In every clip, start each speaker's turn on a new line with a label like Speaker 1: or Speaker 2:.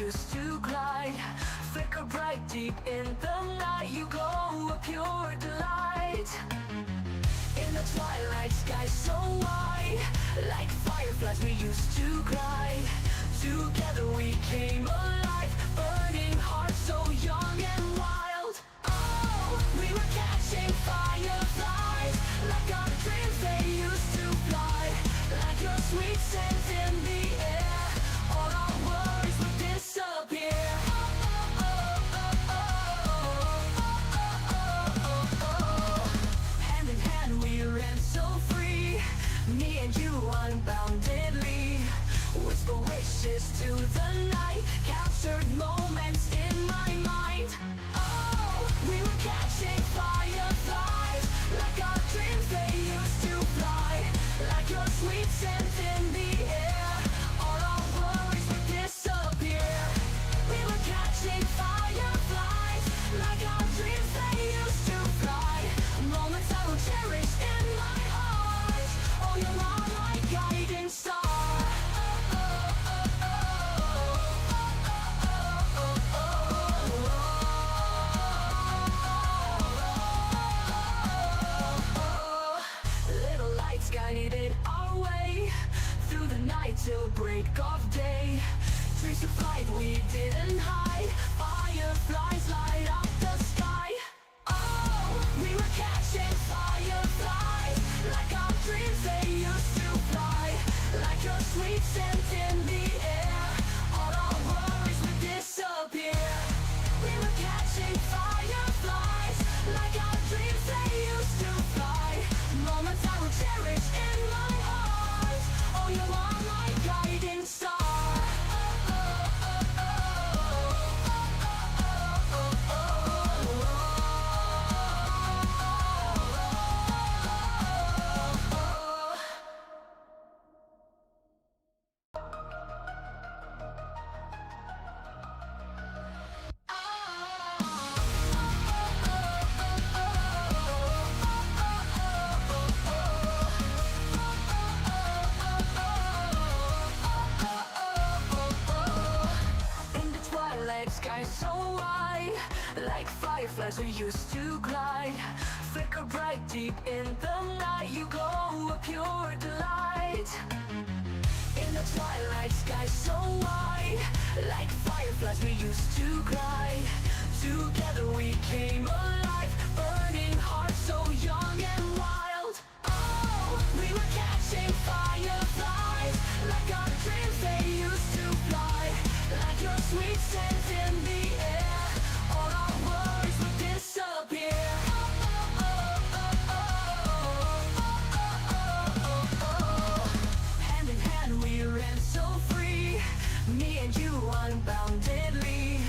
Speaker 1: used to glide. Flicker bright deep in the night, you glow a pure delight. In the twilight sky so wide, like fireflies we used to glide. Together we came alive, burning hearts so young and wild. Oh, we were catching fireflies, like our dreams they used to fly. Like your sweet scent in the air, all our worries would disappear. Hand in hand we ran so free, me and you unboundedly. Whisper wishes to the night, captured moments in my mind. Oh, we were catching fireflies, like our dreams they used to fly. Like your sweet scent in the air, all our worries would disappear. We were catching fireflies, like our dreams they used to fly. Moments I will cherish in my heart. Oh, you're my guiding star. Guided our way through the night till break of day. Trees of flight we didn't hide, fireflies light up the sky. Oh, we were catching fireflies, like our dreams they used to fly. Like your sweet scent in the air, all our worries would disappear. We were catching fireflies, like our dreams they used to fly. Moments I will cherish in my heart. Oh, you are my guiding star. Sky so wide, like fireflies we used to glide. Flicker bright deep in the night, you glow a pure delight. In the twilight sky so wide, like fireflies we used to glide. Together we came alive, burning hearts so young and wild. Oh, we were catching fireflies, like our dreams they used to fly. Like your sweet scent in the air, all our worries would disappear. Hand in hand we ran so free, me and you unboundedly.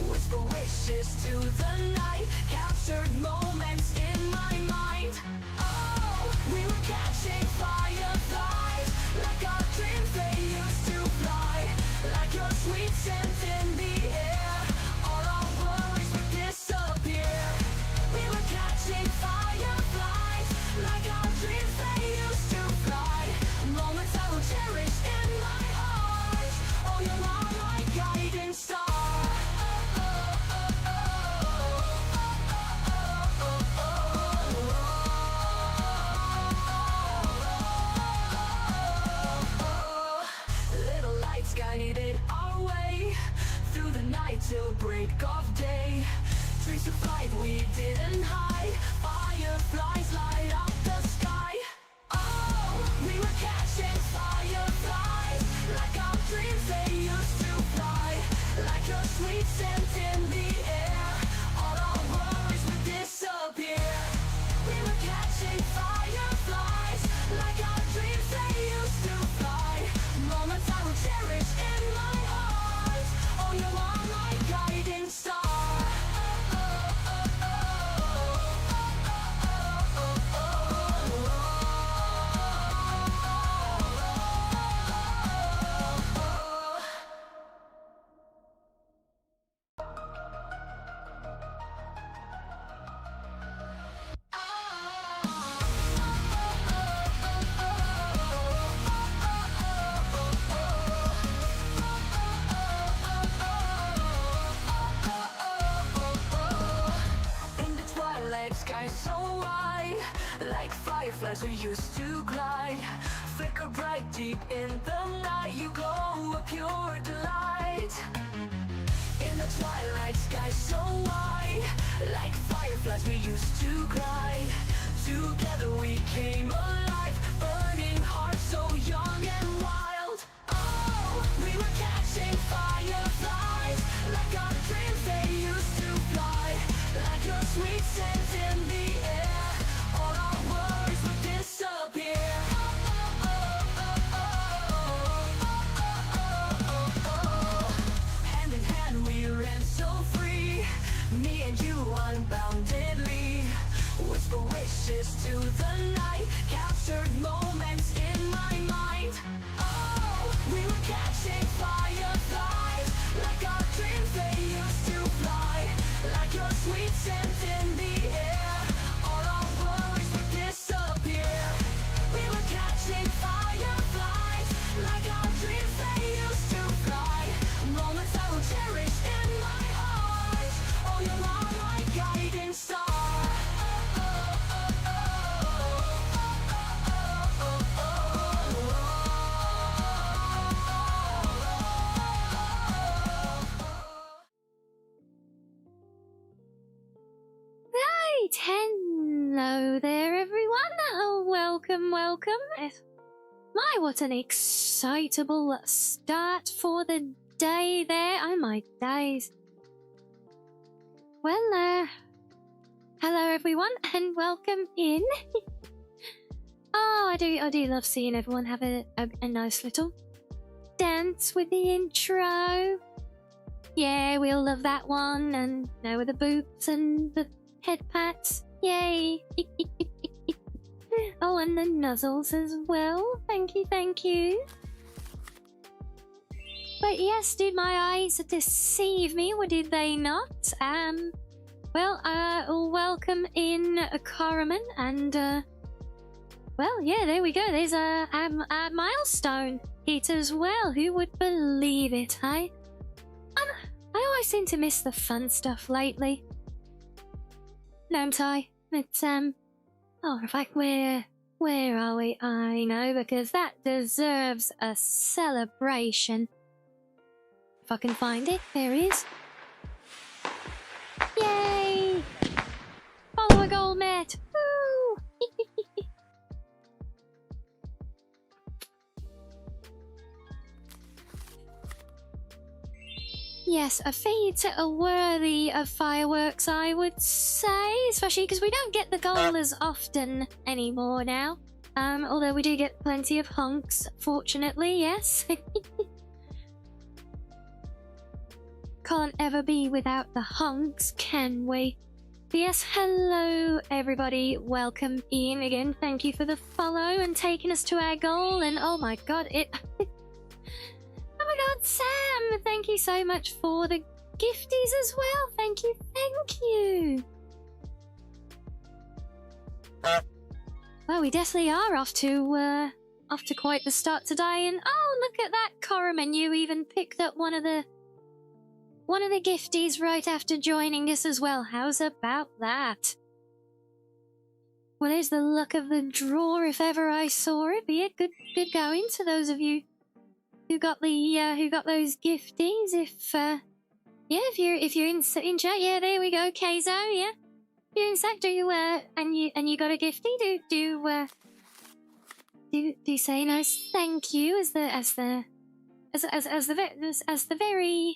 Speaker 1: Whisper wishes to the night, captured moments in my mind. Oh, we were catching fireflies, like our dreams they used to fly. Like your sweet scent in the air, all our worries would disappear. We were catching fireflies, like our dreams they used to fly. Moments I will cherish in my heart. Oh, you are my guiding star. Guided our way through the night till break of day. Trees of flight we didn't hide, fireflies light up the sky. Oh, we were catching fireflies, like our dreams they used to fly. Like your sweet scent in the air, all our worries would disappear. We were catching fireflies, like our dreams they used to fly. Moments I will cherish in my heart. Oh, you are my guiding star. fireflies are used to glide. Flicker bright deep in the night, you glow a pure delight. In the twilight sky so wide, like fireflies we used to glide. Together we came alive, burning hearts so young and wild. Oh, we were catching fireflies, like our dreams they used to fly. Like your sweet scent in the air, all our worries would disappear. Hand in hand we ran so free, me and you unboundedly. Whisper wishes to the night, captured moments in my mind. Oh, we were catching fireflies, like our dreams they used to fly. Like your sweet scent in the air, all our worries would disappear. We were catching fireflies, like our dreams they used to fly. Moments I will cherish in my heart. Oh, you're my guiding star.
Speaker 2: Right, hello there everyone. Oh, welcome. My, what an excitable start for the day there. Oh my days. Well, hello everyone and welcome in. Oh, I do love seeing everyone have a nice little dance with the intro. Yeah, we all love that one, and with the boots and the head pats. Yay! Oh, and the nuzzles as well. Thank you. But yes, did my eyes deceive me, or did they not? Welcome in Karaman, and well, yeah, there we go. There's a milestone hit as well. Who would believe it, hey? I always seem to miss the fun stuff lately. Don't I? It's oh, in fact, where are we? I know, because that deserves a celebration. If I can find it, there it is. Yay! Follow a gold met. Woo! Yes, a feat worthy of fireworks, I would say, especially because we don't get the goal as often anymore now. Although we do get plenty of hunks, fortunately, yes. Can't ever be without the hunks, can we? But yes, hello everybody, welcome in again. Thank you for the follow and taking us to our goal, and oh my god, oh my god, Sam, thank you so much for the gifties as well. Thank you. Well, we definitely are off to quite the start today, and oh, look at that, Coraman, you even picked up one of the gifties right after joining us as well. How's about that? Well, there's the luck of the draw if ever I saw it. But yeah, good going to those of you who got those gifties. If you're in chat, yeah, there we go, Keizo, yeah. If you're in chat, do you and you got a giftie, do say nice thank you as the very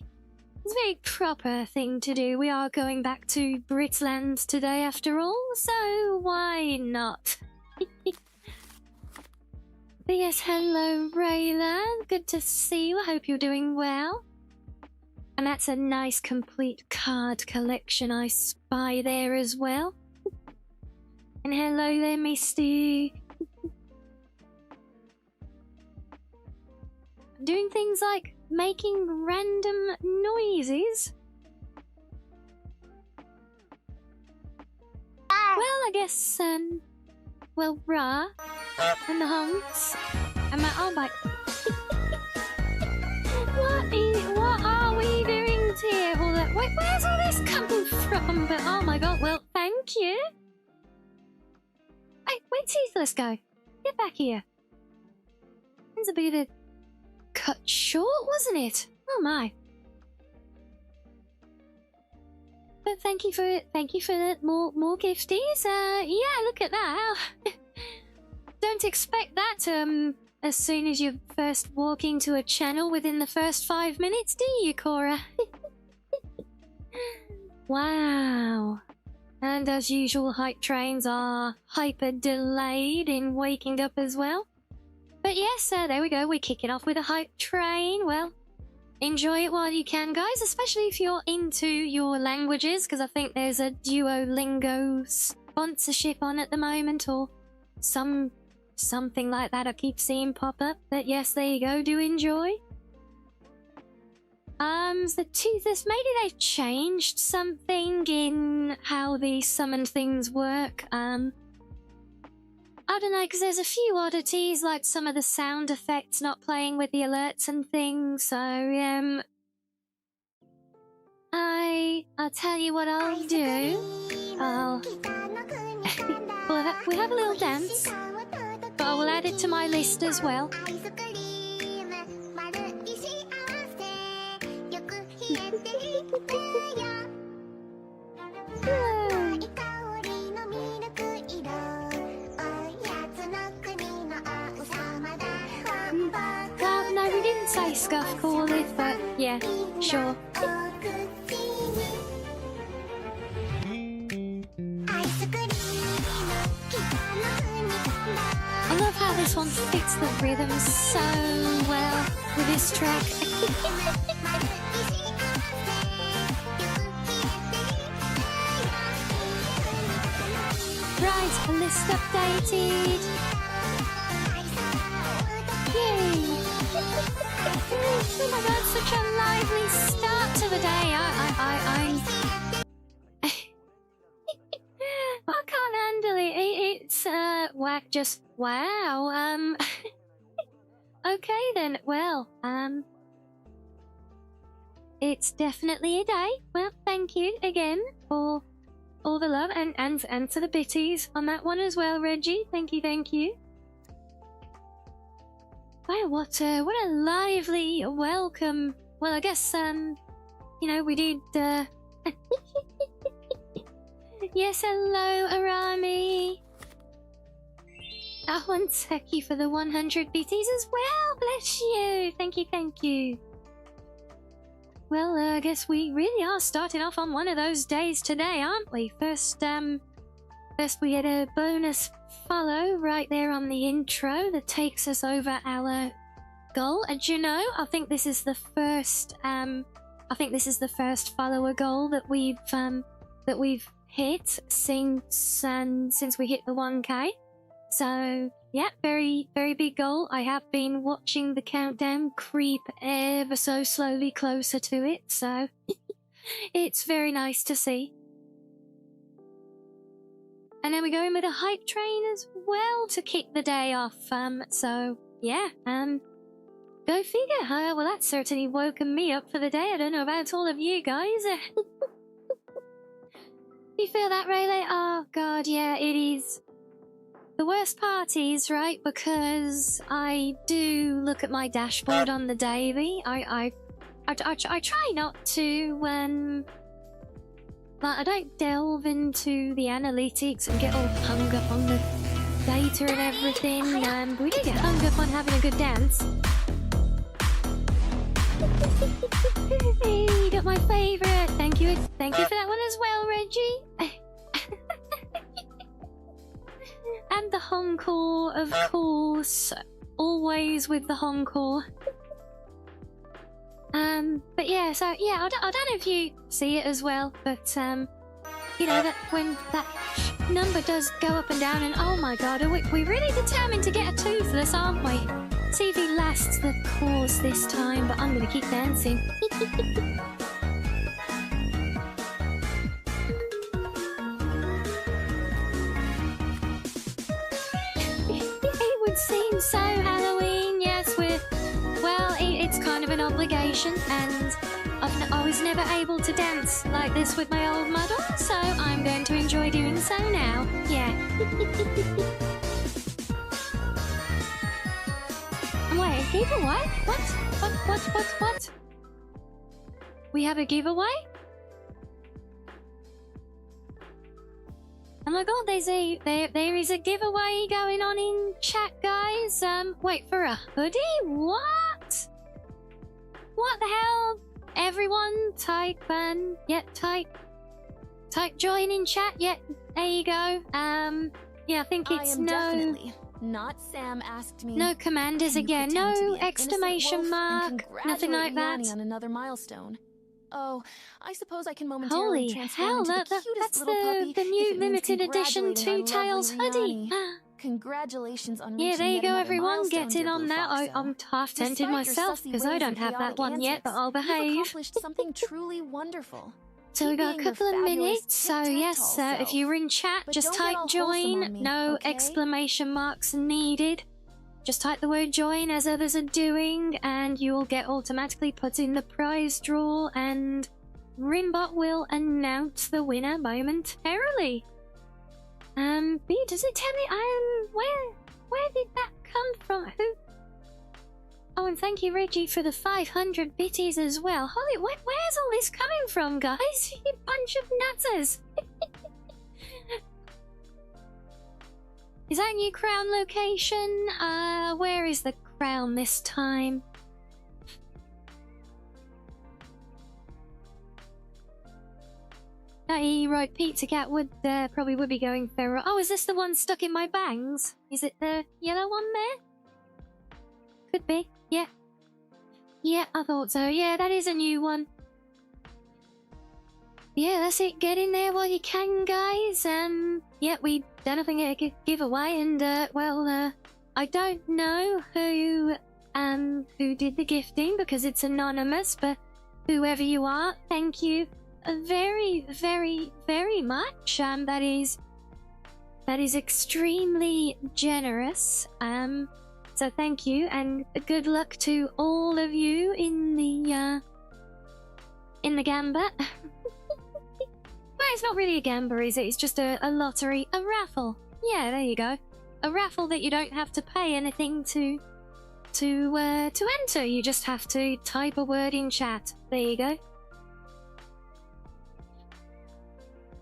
Speaker 2: proper thing to do. We are going back to Bri'ish today after all, so why not? But yes, hello Rayla, good to see you. I hope you're doing well. And that's a nice complete card collection I spy there as well. And hello there, Misty. Doing things like making random noises. Well, I guess, well, Ra and the hunks and my oh my. What are we doing here? All that. Wait, where's all this coming from? But oh my god, well, thank you. Hey, right, Toothless, go. Get back here. It's a bit of cut short, wasn't it? Oh my. But thank you for the more gifties. Yeah, look at that. Don't expect that as soon as you first walk into a channel within the first 5 minutes, do you, Cora? Wow. And as usual, hype trains are hyper delayed in waking up as well. But yes, there we go. We're kicking off with a hype train. Well, enjoy it while you can, guys, especially if you're into your languages, because I think there's a Duolingo sponsorship on at the moment, or something like that I keep seeing pop up. But yes, there you go. Do enjoy. The Toothless, maybe they've changed something in how the summon things work. I don't know, because there's a few oddities, like some of the sound effects not playing with the alerts and things, so, I'll tell you what I'll do. We'll have a little dance, but I will add it to my list as well. No, we didn't say scuff call it, but yeah, sure. I love how this one fits the rhythm so well with this track. Right, a list updated. Yay! Oh my god, such a lively start to the day. I can't handle it. It's whack, just wow. Okay then, well, it's definitely a day. Well, thank you again for all the love and to the bitties on that one as well, Reggie. Thank you. Wow, what a lively welcome. Well, I guess you know, we did yes, hello Arami. Oh, and thank you for the 100 bitties as well. Bless you. Thank you. Well, I guess we really are starting off on one of those days today, aren't we? First we had a bonus follow right there on the intro that takes us over our goal. And you know, I think this is the first follower goal that we've hit since we hit the 1K. So yeah, very big goal. I have been watching the countdown creep ever so slowly closer to it, so it's very nice to see. And then we go in with a hype train as well to kick the day off. So yeah, go figure. Well, that's certainly woken me up for the day. I don't know about all of you guys. You feel that, Rayleigh? Oh god, yeah, it is. The worst part is, right, because I do look at my dashboard on the daily. I try not to, like, I don't delve into the analytics and get all hung up on the data and everything. We do get hung up on having a good dance. Hey, you got my favourite. Thank you for that one as well, Reggie. And the encore, of course. Always with the encore. But yeah, so yeah, I don't know if you see it as well, but you know, that when that number does go up and down, and oh my god, we're really determined to get a Toothless, aren't we? See if he lasts the course this time, but I'm gonna keep dancing. It would seem so, Halloween. Yes, well, it's kind of an obligation, and I was never able to dance like this with my old model, so I'm going to enjoy doing so now. Yeah. Wait, a giveaway? What? We have a giveaway? Oh my god, there is a giveaway going on in chat, guys. Wait, for a hoodie? What? What the hell? Everyone type type join in chat. Yeah, there you go. Yeah, I think it's
Speaker 3: definitely not Sam asked me.
Speaker 2: no commanders
Speaker 3: Can you
Speaker 2: again,
Speaker 3: pretend to
Speaker 2: no
Speaker 3: be an
Speaker 2: exclamation
Speaker 3: innocent wolf and
Speaker 2: mark, nothing like
Speaker 3: congratulate
Speaker 2: that.
Speaker 3: Rianni on another milestone. Oh, I suppose I can momentarily
Speaker 2: Holy
Speaker 3: transform
Speaker 2: hell,
Speaker 3: into the
Speaker 2: that's
Speaker 3: cutest little puppy
Speaker 2: the
Speaker 3: if
Speaker 2: new
Speaker 3: it means
Speaker 2: limited edition
Speaker 3: congratulating
Speaker 2: Two
Speaker 3: our
Speaker 2: Tails
Speaker 3: lovely
Speaker 2: hoodie.
Speaker 3: Rianni. Congratulations on
Speaker 2: Yeah,
Speaker 3: reaching
Speaker 2: there you
Speaker 3: yet
Speaker 2: go,
Speaker 3: another
Speaker 2: everyone.
Speaker 3: milestone,
Speaker 2: Get in
Speaker 3: dear
Speaker 2: on that.
Speaker 3: Foxo.
Speaker 2: I'm half tempted
Speaker 3: Despite your
Speaker 2: myself
Speaker 3: sussy
Speaker 2: because I
Speaker 3: ways
Speaker 2: don't
Speaker 3: and
Speaker 2: have that
Speaker 3: chaotic
Speaker 2: one yet, but
Speaker 3: antics,
Speaker 2: I'll
Speaker 3: You've
Speaker 2: behave.
Speaker 3: accomplished something truly wonderful.
Speaker 2: So we
Speaker 3: Keep
Speaker 2: got a
Speaker 3: being your
Speaker 2: couple of
Speaker 3: fabulous
Speaker 2: minutes. So yes,
Speaker 3: tic-tac-tall
Speaker 2: if you're in chat,
Speaker 3: But
Speaker 2: just
Speaker 3: don't get
Speaker 2: type
Speaker 3: all wholesome
Speaker 2: join.
Speaker 3: on me,
Speaker 2: No
Speaker 3: okay?
Speaker 2: exclamation marks needed. Just type the word join as others are doing, and you will get automatically put in the prize draw, and Rimbot will announce the winner momentarily. B, does it tell me where did that come from? Who? Oh, and thank you, Reggie, for the 500 bitties as well. Holy, where's all this coming from, guys? You bunch of nutters. Is that new crown location? Where is the crown this time? He wrote Pizza Cat would probably would be going feral. Oh, is this the one stuck in my bangs? Is it the yellow one there? Could be. Yeah. Yeah, I thought so. Yeah, that is a new one. Yeah, that's it. Get in there while you can, guys. Yeah, we done a thing a giveaway, and I don't know who did the gifting because it's anonymous, but whoever you are, thank you very, very, very much. That is extremely generous. So thank you, and good luck to all of you in the gambit. Well, it's not really a gamba, is it? It's just a lottery, a raffle. Yeah, there you go. A raffle that you don't have to pay anything to enter. You just have to type a word in chat. There you go.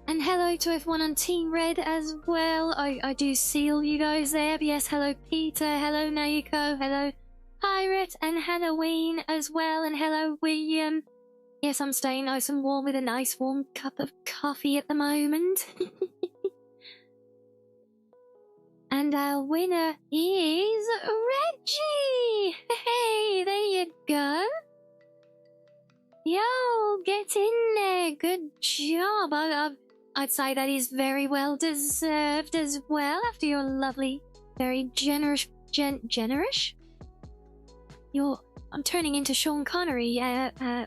Speaker 2: And hello to everyone on Team Red as well. I do seal you guys there. But yes, hello Peter, hello Naiko, hello Pirate, and Halloween as well, and hello William. Yes, I'm staying nice and warm with a nice warm cup of coffee at the moment. And our winner is Reggie! Hey, there you go. Yo, get in there. Good job. I'd say that is very well deserved as well after your lovely, very generous, generous? I'm turning into Sean Connery.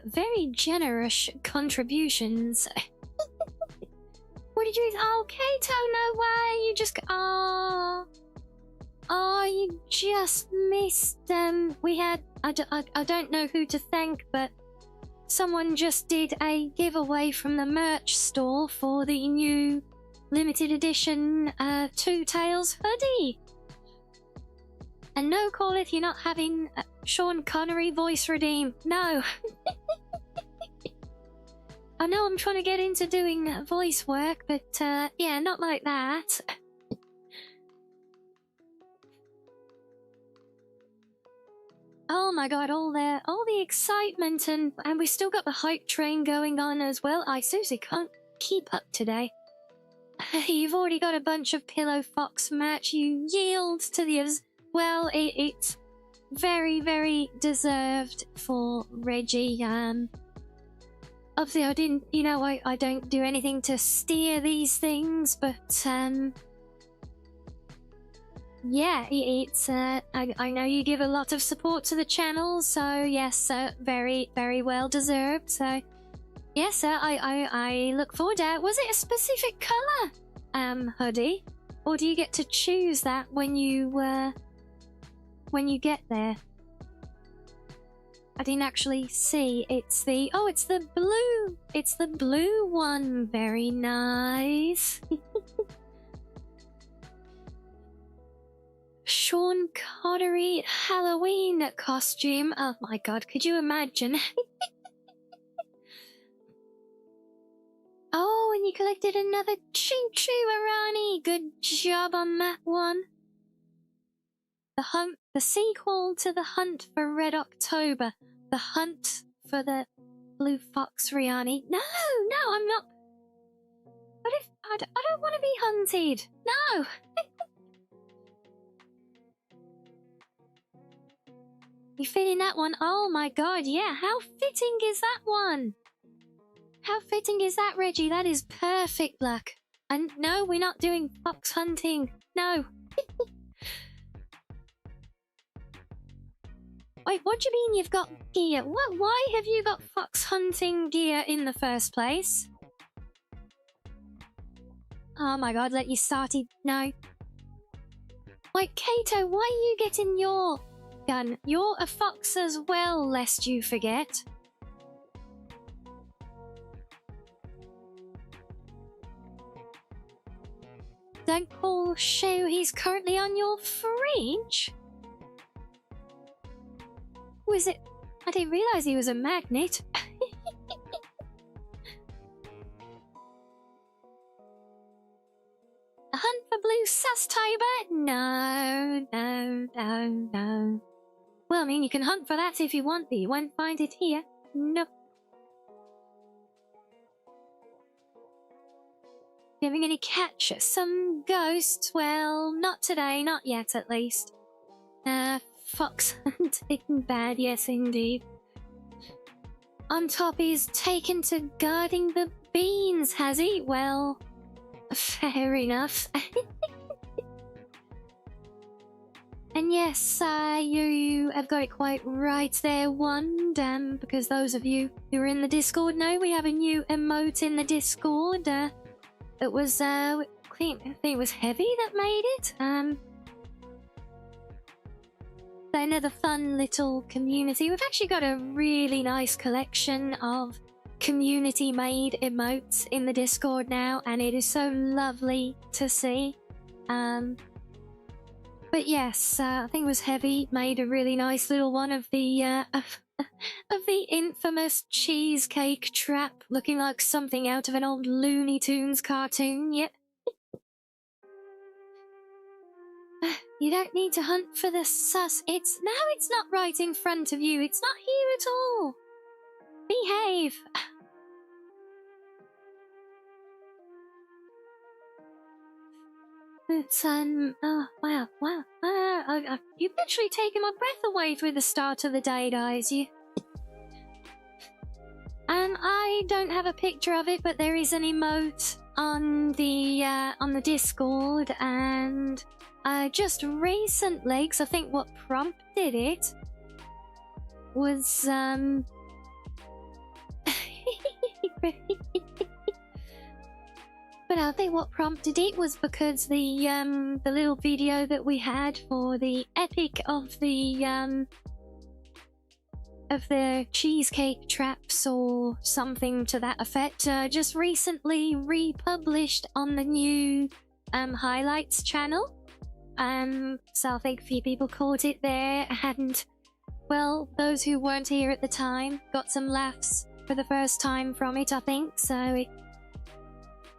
Speaker 2: Very generous contributions. What did you? Oh, Kato, no way! You just. Oh, you just missed. We had. I don't know who to thank, but someone just did a giveaway from the merch store for the new limited edition Two Tails hoodie. And no call if you're not having Sean Connery voice redeem. No. I know I'm trying to get into doing voice work, but yeah, not like that. Oh my god, all the excitement, and we still got the hype train going on as well. I seriously can't keep up today. You've already got a bunch of Pillow Fox merch. You yield to the others. Well, it's very, very deserved for Reggie. Obviously I didn't, I don't do anything to steer these things, but yeah, it's I know you give a lot of support to the channel, so yes, very, very well deserved. So yes, I look forward to it. Was it a specific color hoodie, or do you get to choose that when you get there? I didn't actually see. It's the blue. It's the blue one. Very nice. Sean Connery Halloween costume. Oh my god, could you imagine? Oh, and you collected another choo-choo, Arani. Good job on that one. The sequel to The Hunt for Red October. The Hunt for the Blue Fox, Rianni. No, I'm not. What if I don't want to be hunted? No. You feeling that one? Oh my god, yeah. How fitting is that one? How fitting is that, Reggie? That is perfect luck. And no, we're not doing fox hunting. No. Wait, what do you mean you've got gear? What? Why have you got fox hunting gear in the first place? Oh my god, let you started. No. Wait, Kato, why are you getting your gun? You're a fox as well, lest you forget. Don't call Shu, he's currently on your fridge? Was it? I didn't realise he was a magnet. A hunt for blue Sastober? No. Well, I mean, you can hunt for that if you want, but you won't find it here. Nope. Having any catch some ghosts? Well, not today, not yet at least. Fox hunting bad, yes indeed. On top, he's taken to guarding the beans, has he? Well, fair enough. And yes, you have got it quite right there, one, because those of you who are in the Discord know we have a new emote in the Discord. It was, I think it was Heavy that made it. Another fun little community. We've actually got a really nice collection of community-made emotes in the Discord now, and it is so lovely to see. But yes, I think it was Heavy made a really nice little one of the of the infamous cheesecake trap, looking like something out of an old Looney Tunes cartoon. Yep. You don't need to hunt for the sus. It's not right in front of you. It's not here at all. Behave. It's oh wow. You've literally taken my breath away through the start of the day, guys. You. I don't have a picture of it, but there is an emote on the Discord, and just recently, because I think what prompted it was But I think what prompted it was because the little video that we had for the epic of the cheesecake traps or something to that effect just recently republished on the new highlights channel. So I think a few people caught it there, and well, those who weren't here at the time got some laughs for the first time from it, I think. So it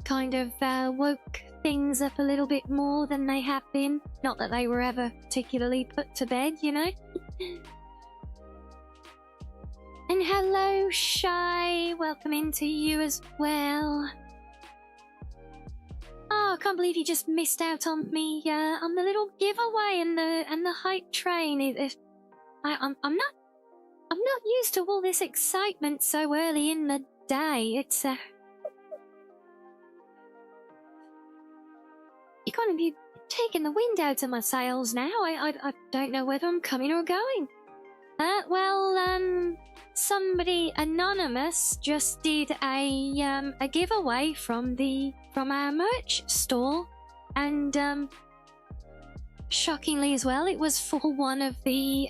Speaker 2: kind of woke things up a little bit more than they have been. Not that they were ever particularly put to bed, you know. And hello, Shy. Welcome into you as well. Oh, I can't believe you just missed out on me on the little giveaway and the hype train. I'm not used to all this excitement so early in the day. It's you kind of be taking the wind out of my sails now. I don't know whether I'm coming or going. Well, somebody anonymous just did a giveaway from our merch store, and shockingly as well, it was for one of the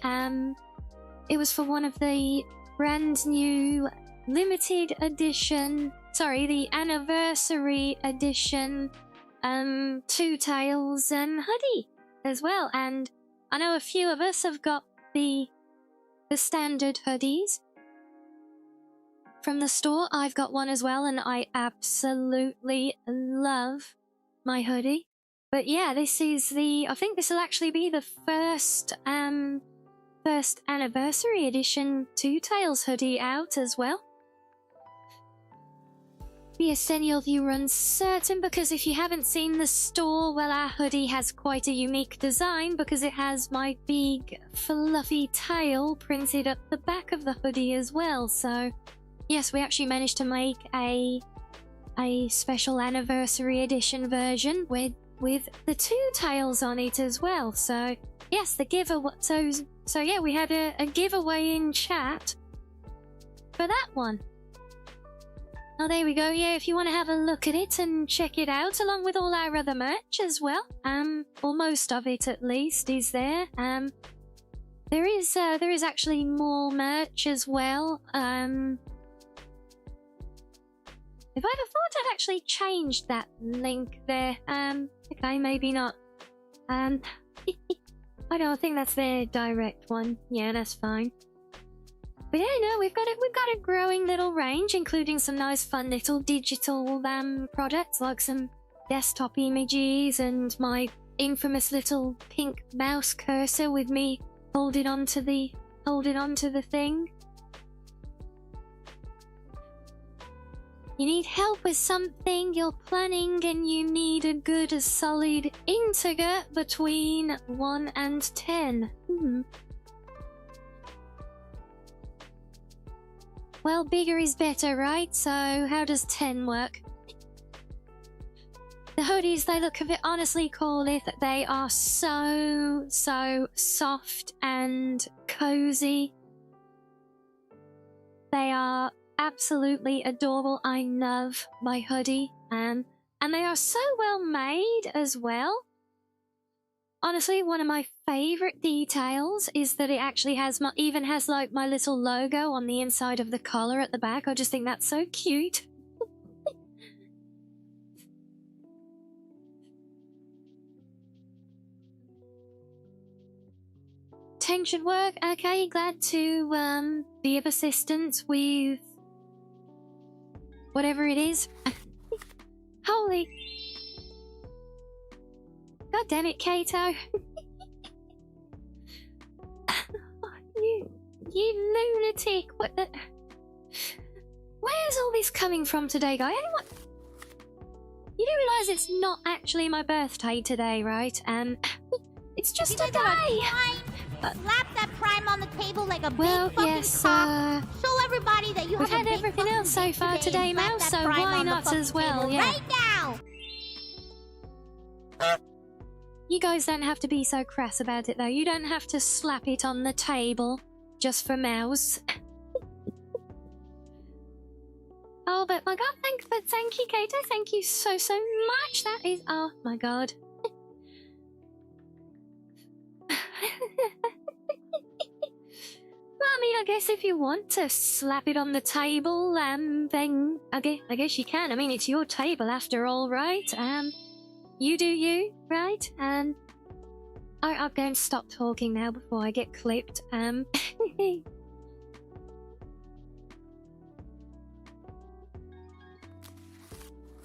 Speaker 2: brand new limited edition, the anniversary edition Two Tails and hoodie as well. And I know a few of us have got the standard hoodies from the store. I've got one as well, and I absolutely love my hoodie. But yeah, this is the, I think this will actually be the first anniversary edition Two Tails hoodie out as well. Yes, any of you are uncertain, because if you haven't seen the store, well, our hoodie has quite a unique design because it has my big fluffy tail printed up the back of the hoodie as well. So yes, we actually managed to make a special anniversary edition version with the two tails on it as well. So yes, the giveaway. So yeah, we had a giveaway in chat for that one. Oh, there we go. Yeah, if you want to have a look at it and check it out, along with all our other merch as well, or most of it at least is there. There is actually more merch as well. If I ever thought I'd actually changed that link there. Okay, maybe not. I don't think that's their direct one. Yeah, that's fine. But yeah, no, we've got a growing little range, including some nice fun little digital products like some desktop images and my infamous little pink mouse cursor with me holding onto the thing. You need help with something you're planning and you need a good solid integer between 1 and 10. Well, bigger is better, right? So how does 10 work? The hoodies, they look a bit, honestly, Corlith, they are so soft and cozy. They are absolutely adorable. I love my hoodie. And they are so well made as well. Honestly, one of my favorite details is that it actually has even has like my little logo on the inside of the collar at the back. I just think that's so cute. Tank should work. Okay, glad to be of assistance with whatever it is. Holy. God damn it, Kato. You lunatic. What the... Where's all this coming from today, guy? Anyone... You do realise it's not actually my birthday today, right? It's just a day.
Speaker 4: Slap that prime on the table like a big fucking
Speaker 2: yes,
Speaker 4: cock. Show everybody that you
Speaker 2: we've
Speaker 4: have
Speaker 2: had
Speaker 4: a big
Speaker 2: everything else so
Speaker 4: fucking
Speaker 2: far
Speaker 4: dick
Speaker 2: today,
Speaker 4: and slap
Speaker 2: Mouse,
Speaker 4: that
Speaker 2: so
Speaker 4: prime
Speaker 2: why
Speaker 4: on the
Speaker 2: not
Speaker 4: fucking
Speaker 2: as well,
Speaker 4: table
Speaker 2: yeah.
Speaker 4: Right now.
Speaker 2: You guys don't have to be so crass about it, though. You don't have to slap it on the table just for Mouse. Oh, but my god, thank you, Kato. Thank you so much. That is, oh my god. Well, I mean, I guess if you want to slap it on the table, then I guess you can. I mean, it's your table after all, right? You do you, right? I'm going to stop talking now before I get clipped.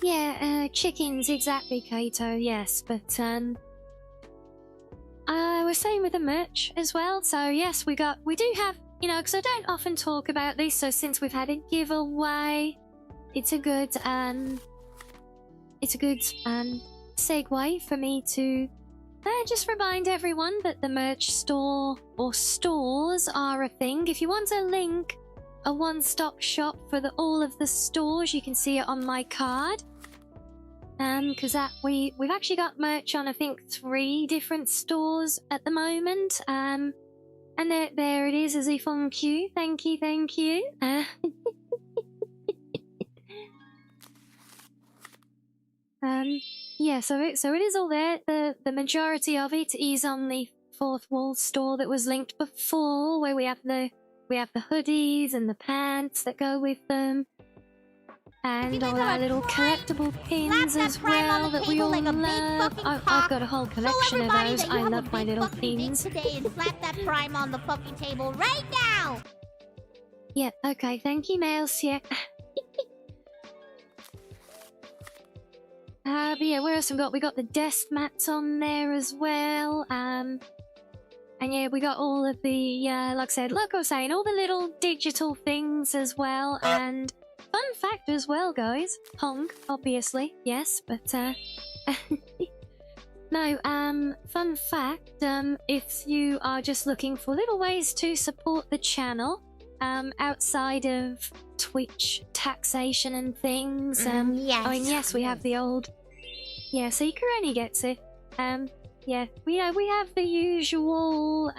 Speaker 2: Yeah, chickens, exactly, Kato, yes, but, I was saying with the merch as well, so yes, we do have, you know, because I don't often talk about this, so since we've had a giveaway, it's a good segue for me to just remind everyone that the merch store or stores are a thing. If you want a link, a one-stop shop for all of the stores, you can see it on my card. Because we've actually got merch on I think 3 different stores at the moment. And there it is, as if on cue. Thank you. Yeah, so it is all there. The majority of it is on the Fourth Wall store that was linked before, where we have the hoodies and the pants that go with them. And all
Speaker 4: guys
Speaker 2: our
Speaker 4: have a
Speaker 2: little
Speaker 4: prime,
Speaker 2: collectible
Speaker 4: slap
Speaker 2: pins
Speaker 4: that
Speaker 2: as
Speaker 4: prime on
Speaker 2: well
Speaker 4: the
Speaker 2: that we
Speaker 4: table
Speaker 2: all
Speaker 4: like a big
Speaker 2: love.
Speaker 4: fucking
Speaker 2: I've
Speaker 4: cock.
Speaker 2: got a whole
Speaker 4: Show
Speaker 2: collection of
Speaker 4: everybody
Speaker 2: those.
Speaker 4: that you
Speaker 2: I
Speaker 4: have
Speaker 2: love
Speaker 4: a
Speaker 2: my
Speaker 4: big
Speaker 2: little
Speaker 4: fucking dick
Speaker 2: pins.
Speaker 4: today and slap that prime on the fucking table right now.
Speaker 2: Yeah, okay, thank you, Mails. Yeah. But yeah, where else we got? We got the desk mats on there as well. And yeah, we got all of the, like I said, like I was saying, all the little digital things as well. And fun fact as well, guys. Pong, obviously, yes, but no, fun fact, if you are just looking for little ways to support the channel, outside of Twitch taxation and things,
Speaker 4: yes.
Speaker 2: I mean, yes, we have the old, yeah, so Karani gets it, yeah, we have the usual,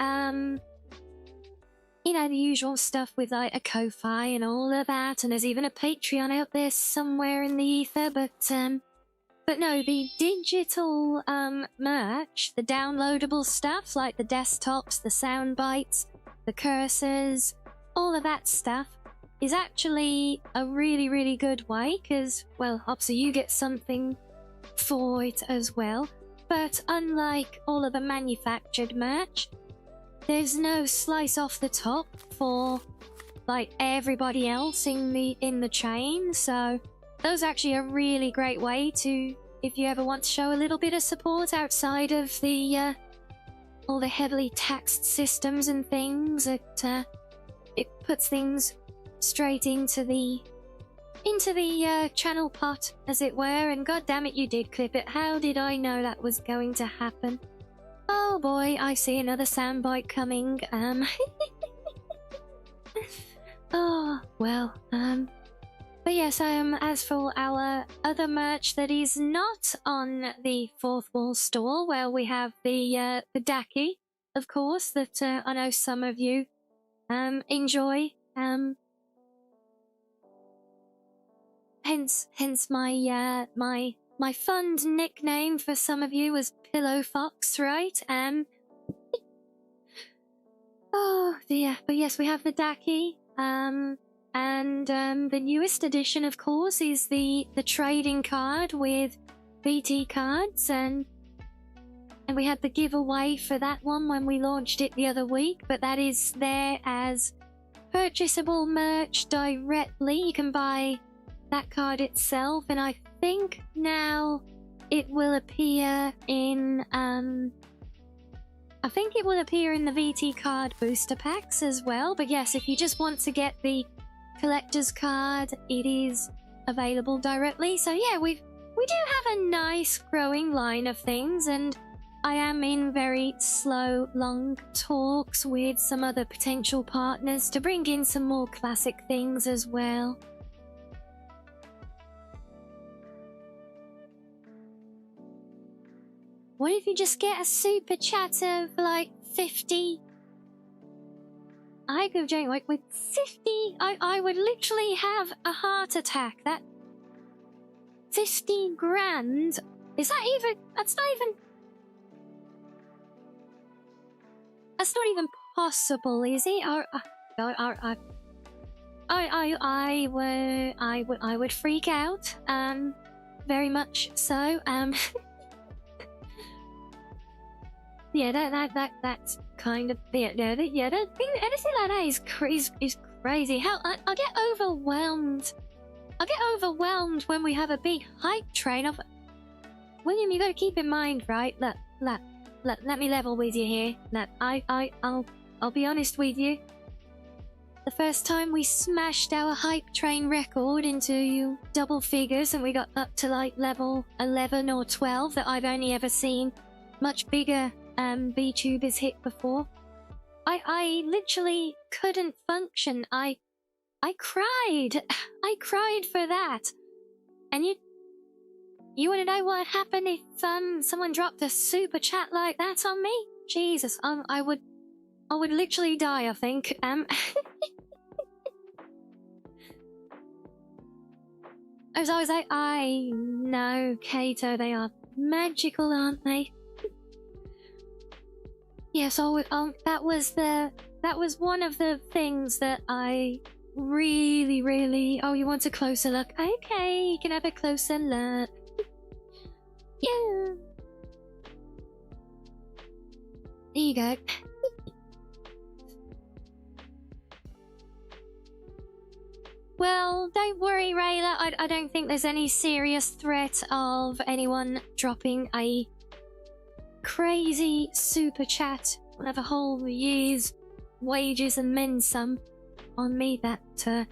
Speaker 2: you know, the usual stuff with like a Ko-Fi and all of that, and there's even a Patreon out there somewhere in the ether, but no, the digital merch, the downloadable stuff like the desktops, the sound bites, the cursors, all of that stuff is actually a really, really good way because, well, obviously you get something for it as well. But unlike all of the manufactured merch, there's no slice off the top for like everybody else in the chain. So those are actually a really great way to, if you ever want to show a little bit of support outside of the all the heavily taxed systems and things. It puts things straight into the channel pot, as it were. And god damn it, you did clip it. How did I know that was going to happen? Oh boy, I see another soundbite coming. Oh well. But yes, as for our other merch that is not on the Fourth Wall store, well, we have the Daki, of course, that I know some of you enjoy. Hence my my fond nickname for some of you was Pillow Fox, right? Oh dear, but yes, we have the Daki. And the newest edition, of course, is the trading card with BT cards, and we had the giveaway for that one when we launched it the other week, but that is there as purchasable merch directly. You can buy that card itself, and I think now it will appear in the VT card booster packs as well. But yes, if you just want to get the collector's card, it is available directly. So yeah, we do have a nice growing line of things, and I am in very slow, long talks with some other potential partners to bring in some more classic things as well. What if you just get a super chat of like 50? I go Jane, like with 50, I would literally have a heart attack. That 50 grand, is that even, that's not even possible, is it? I would freak out, very much so, yeah, that's kind of, anything like that is crazy. Hell, I'll get overwhelmed. I'll get overwhelmed when we have a big hype train of... William, you gotta keep in mind, right? Let me level with you here. I'll be honest with you. The first time we smashed our hype train record into double figures and we got up to like level 11 or 12 that I've only ever seen much bigger VTubers hit before. I literally couldn't function. I cried. I cried for that. And you want to know what happened if someone dropped a super chat like that on me? Jesus, I would literally die, I think. As I was like, I know, Kato, they are magical, aren't they? Yeah, so that was one of the things that I really, really... Oh, you want a closer look? Okay, you can have a closer look. Yeah. There you go. Well, don't worry, Rayla. I don't think there's any serious threat of anyone dropping a crazy super chat will have a whole year's wages and then some on me. So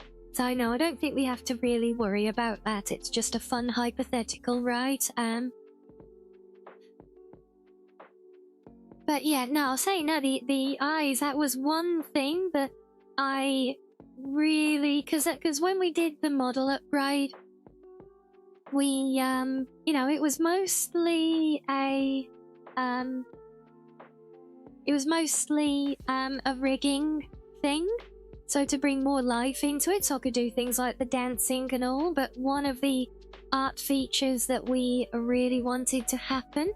Speaker 2: no, I don't think we have to really worry about that. It's just a fun hypothetical, right? But yeah, no, I'll say no. The eyes, that was one thing that I really, because when we did the model upgrade, we you know, it was mostly a rigging thing, so to bring more life into it, so I could do things like the dancing and all. But one of the art features that we really wanted to happen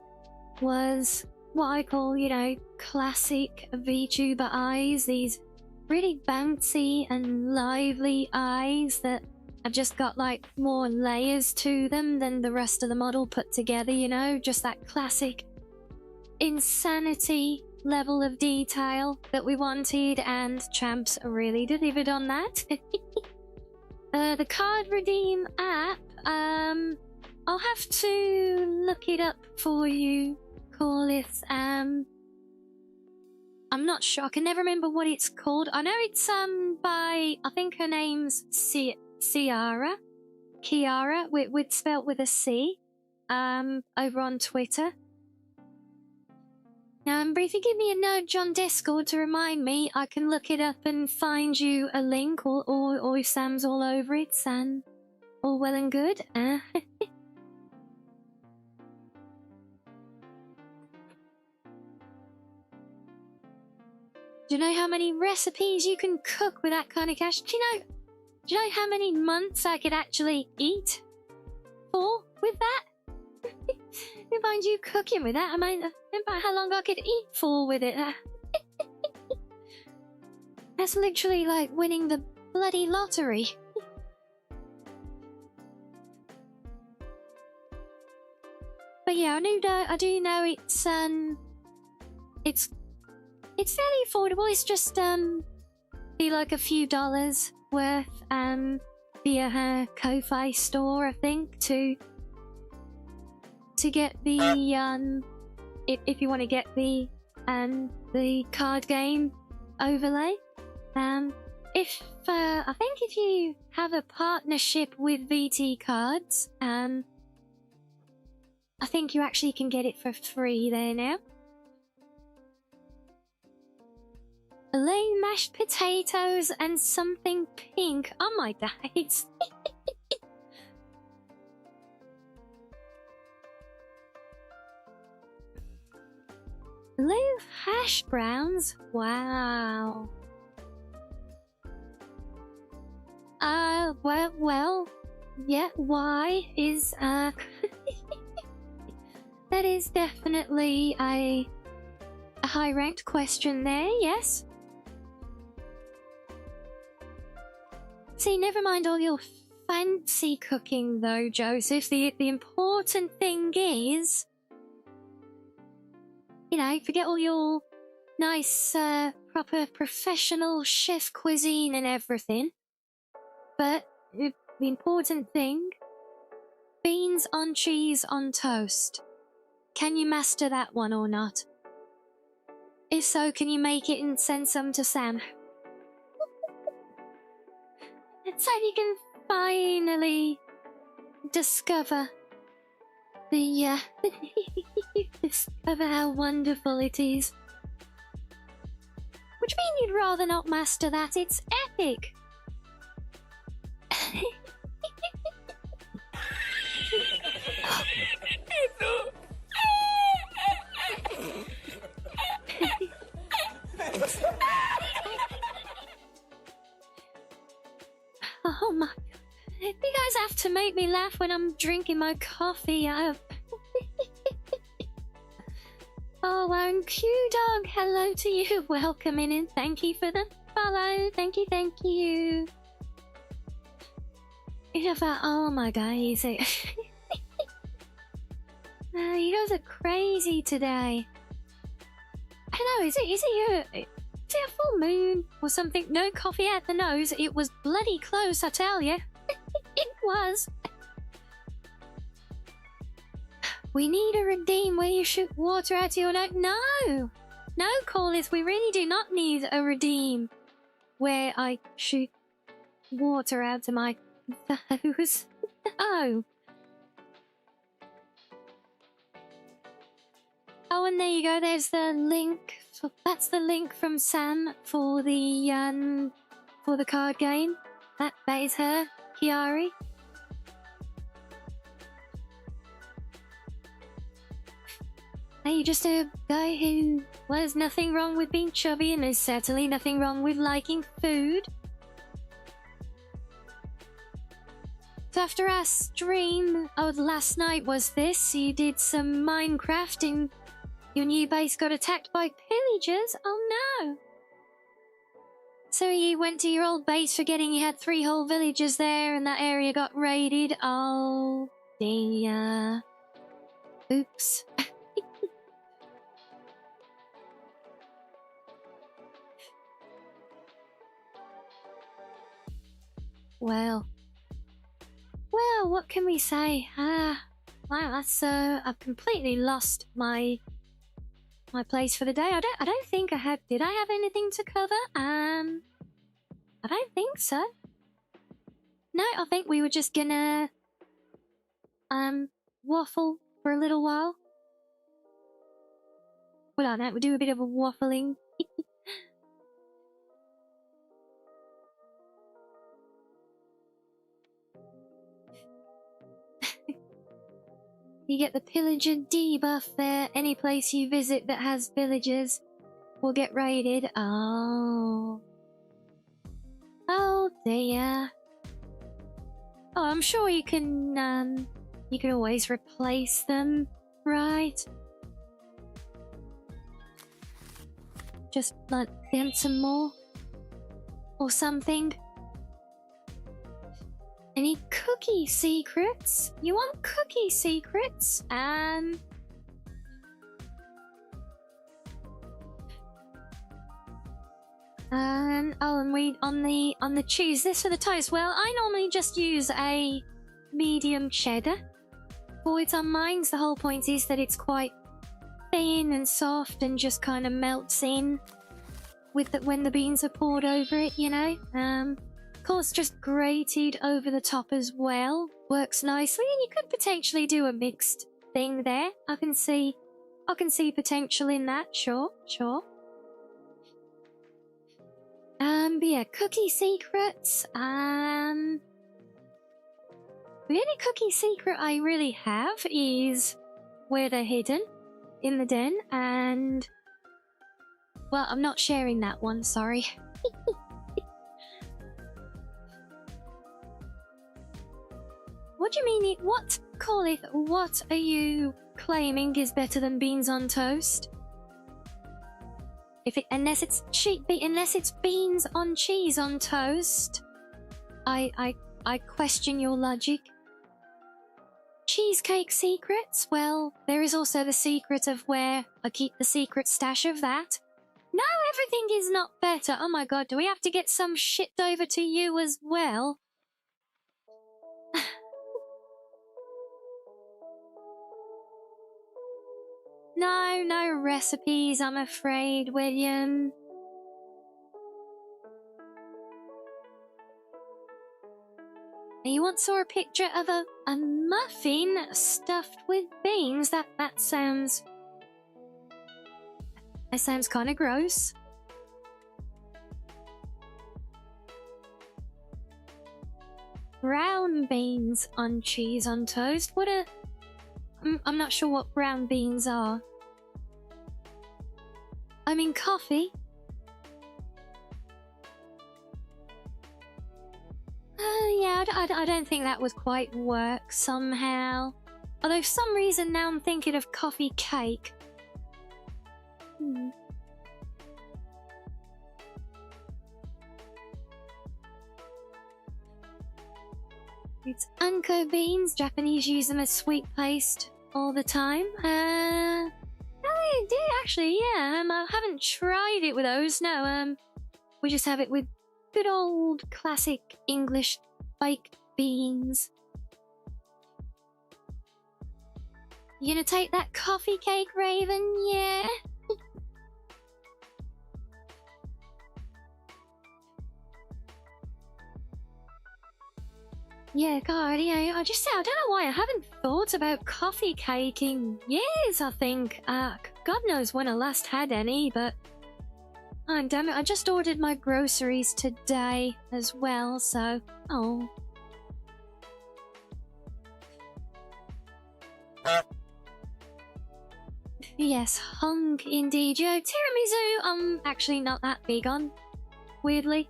Speaker 2: was what I call, you know, classic VTuber eyes. These really bouncy and lively eyes that have just got like more layers to them than the rest of the model put together, you know, just that classic insanity level of detail that we wanted, and Champs really delivered on that. The card redeem app, I'll have to look it up for you, Corliss. I'm not sure. I can never remember what it's called. I know it's by, I think her name's Kiara, with spelt with a C, over on Twitter. But if you give me a nudge on Discord to remind me, I can look it up and find you a link, or if Sam's all over it, and all well and good. Do you know how many recipes you can cook with that kind of cash? Do you know how many months I could actually eat for with that? If mind you cooking with that, I mean, think about how long I could eat for with it. That's literally like winning the bloody lottery. But yeah, I do know it's fairly affordable. It's just be like a few dollars worth via her Ko-Fi store, I think, to get the if you want to get the card game overlay. I think if you have a partnership with VT Cards, I think you actually can get it for free there now. Plain mashed potatoes and something pink. Oh my days. Blue hash browns? Wow. Well, yeah, why is, that is definitely a high-ranked question there, yes. See, never mind all your fancy cooking though, Joseph. The important thing is, you know, forget all your nice, proper professional chef cuisine and everything. But the important thing, beans on cheese on toast. Can you master that one or not? If so, can you make it and send some to Sam? So you can finally discover discover how wonderful it is. What do you mean you'd rather not master that? It's epic! Oh my... You guys have to make me laugh when I'm drinking my coffee. Oh, and Q-Dog, hello to you. Welcome in and thank you for the follow. Thank you, thank you. Oh my days. You guys are crazy today. I don't know, is it a full moon or something? No coffee at the nose. It was bloody close, I tell you. It was. We need a redeem where you shoot water out of your nose. No! No, Corliss, we really do not need a redeem where I shoot water out of my nose. No. Oh, and there you go. There's the link. That's the link from Sam for the card game. That is her, Kiari. Hey, you're just a guy who... Well, there's nothing wrong with being chubby, and there's certainly nothing wrong with liking food. So after our stream, last night was this, you did some Minecraft and your new base got attacked by pillagers? Oh no! So you went to your old base forgetting you had 3 whole villages there and that area got raided? Oh dear. Oops. Well, what can we say? Wow, that's I've completely lost my place for the day. I don't think I had. Did I have anything to cover? I don't think so. No, I think we were just gonna waffle for a little while. Hold on, we'll do a bit of a waffling. You get the pillager debuff there. Any place you visit that has villagers will get raided. Oh. Oh dear. Oh, I'm sure you can always replace them, right? Just like them some more or something. Any cookie secrets? You want cookie secrets? And we on the cheese. This for the toast. Well, I normally just use a medium cheddar for it on mine. The whole point is that it's quite thin and soft and just kind of melts in with when the beans are poured over it. You know. Of course, just grated over the top as well works nicely, and you could potentially do a mixed thing there. I can see potential in that. Sure. But yeah, cookie secrets. The only cookie secret I really have is where they're hidden in the den, and well, I'm not sharing that one. Sorry. What do you mean? What? Call it. What are you claiming is better than beans on toast? Unless it's beans on cheese on toast, I question your logic. Cheesecake secrets? Well, there is also the secret of where I keep the secret stash of that. No, everything is not better. Oh my god, do we have to get some shipped over to you as well? No recipes, I'm afraid, William. You saw a picture of a muffin stuffed with beans? That sounds kind of gross. Brown beans on cheese on toast? I'm not sure what brown beans are. I mean coffee. Yeah, I don't think that would quite work somehow. Although for some reason now I'm thinking of coffee cake. It's anko beans. Japanese use them as sweet paste all the time. Oh, they do actually, yeah. I haven't tried it with those, no. We just have it with good old classic English baked beans. You gonna take that coffee cake, Raven? Yeah. Yeah, God, yeah, I don't know why I haven't thought about coffee cake in years, I think. God knows when I last had any, but... Oh, damn it, I just ordered my groceries today as well, so... Oh. Yes, hung indeed. Yo, tiramisu, I'm actually not that big on, weirdly.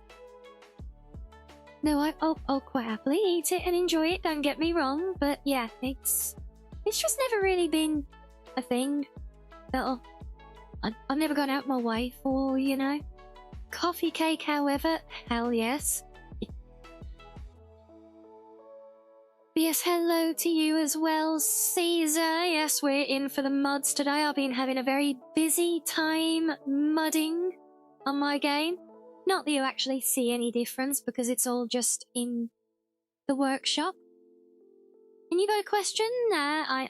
Speaker 2: No, I'll quite happily eat it and enjoy it, don't get me wrong, but yeah, it's just never really been a thing that I've never gone out my way for, you know. Coffee cake, however, hell yes. Yes, hello to you as well, Caesar. Yes, we're in for the muds today. I've been having a very busy time mudding on my game. Not that you actually see any difference because it's all just in the workshop. And you got a question? I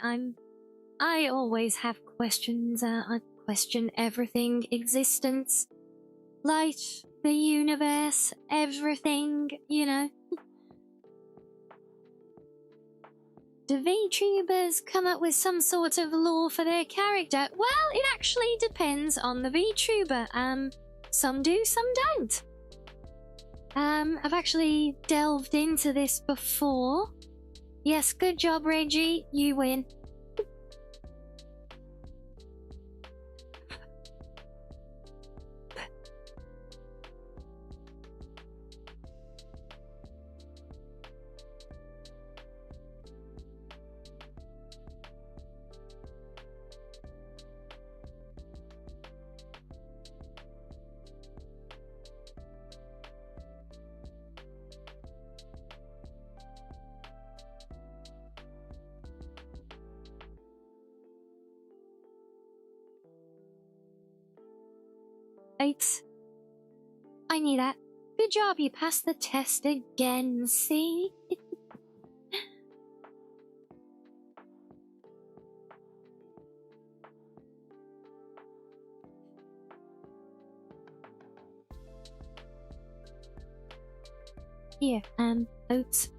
Speaker 2: always have questions. I question everything. Existence, light, the universe, everything, you know. Do VTubers come up with some sort of lore for their character? Well, it actually depends on the VTuber. Some do, some don't. I've actually delved into this before. Yes, good job, Reggie. You win. I knew that. Good job, you passed the test again, see? Here, oats.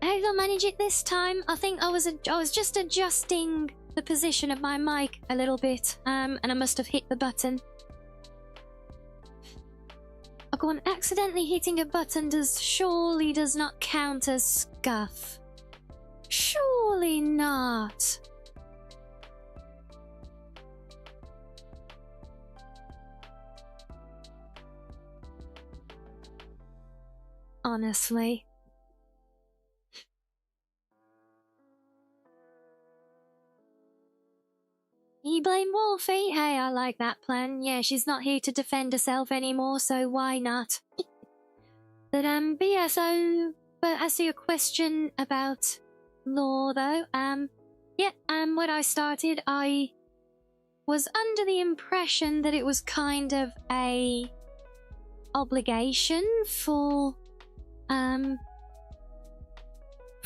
Speaker 2: How did I manage it this time? I think I was just adjusting the position of my mic a little bit, and I must have hit the button. Oh, go on, accidentally hitting a button surely does not count as scuff. Surely not. Honestly. You blame Wolfie? Hey, I like that plan. Yeah, she's not here to defend herself anymore, so why not? But yeah, but as to your question about lore, though, yeah, when I started, I was under the impression that it was kind of a obligation for a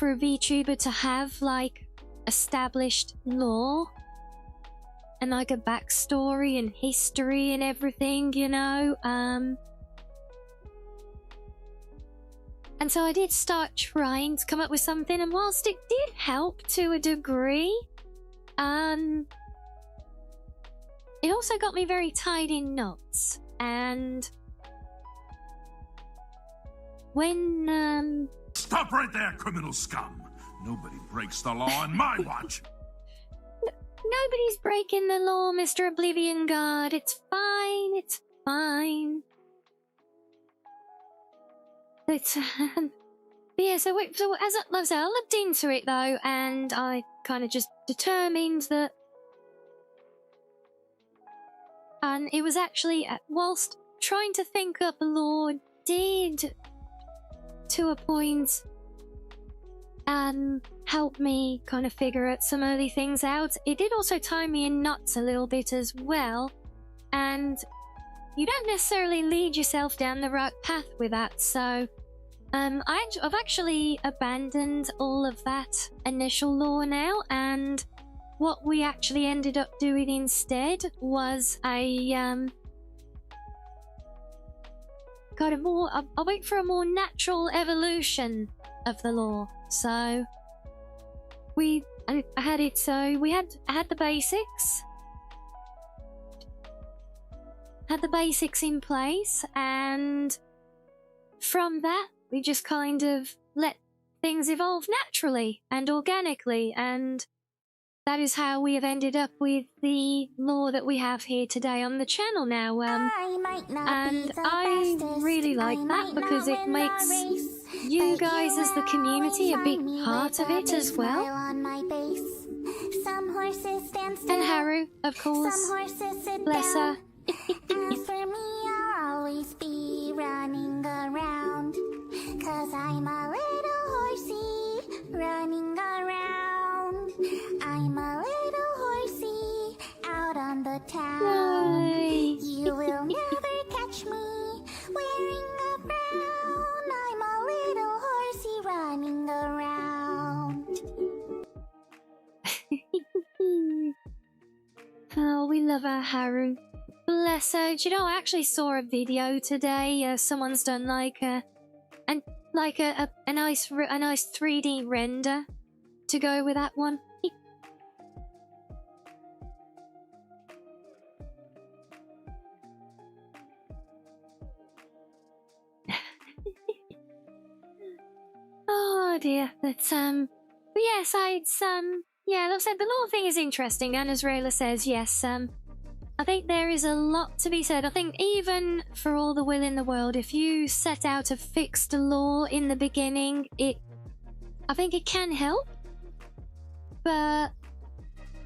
Speaker 2: VTuber to have, like, established lore. And like a backstory and history and everything, you know. And so I did start trying to come up with something, and whilst it did help to a degree, it also got me very tied in knots. And when
Speaker 5: Stop right there, criminal scum! Nobody breaks the law on my watch!
Speaker 2: Nobody's breaking the law, Mr. Oblivion Guard. It's fine. It's fine. But yeah, so as I looked into it though, and I kind of just determined that, and it was actually whilst trying to think up lore did to a point help me kind of figure out some early things out. It did also tie me in knots a little bit as well, and you don't necessarily lead yourself down the right path with that. So I've actually abandoned all of that initial lore now, and what we actually ended up doing instead was I wait for a more natural evolution of the lore. So I had it. So I had the basics. Had the basics in place, and from that we just kind of let things evolve naturally and organically, and that is how we have ended up with the lore that we have here today on the channel now. And I really like that because it makes you guys as the community a big part of it as well. And Haru, of course. Bless her.
Speaker 4: As for me, I'll always be running around, 'cause I'm a little horsey running around. I'm a little horsey out on the town.
Speaker 2: Yay.
Speaker 4: You will never catch me wearing a frown. I'm a little horsey running around.
Speaker 2: Oh, we love our Haru. Bless her. Do you know, I actually saw a video today. Someone's done like a nice 3D render to go with that one. Oh dear. But yes, yeah, like I said, the lore thing is interesting, and as Rayla says, yes, I think there is a lot to be said. I think even for all the will in the world, if you set out a fixed lore in the beginning, I think it can help. But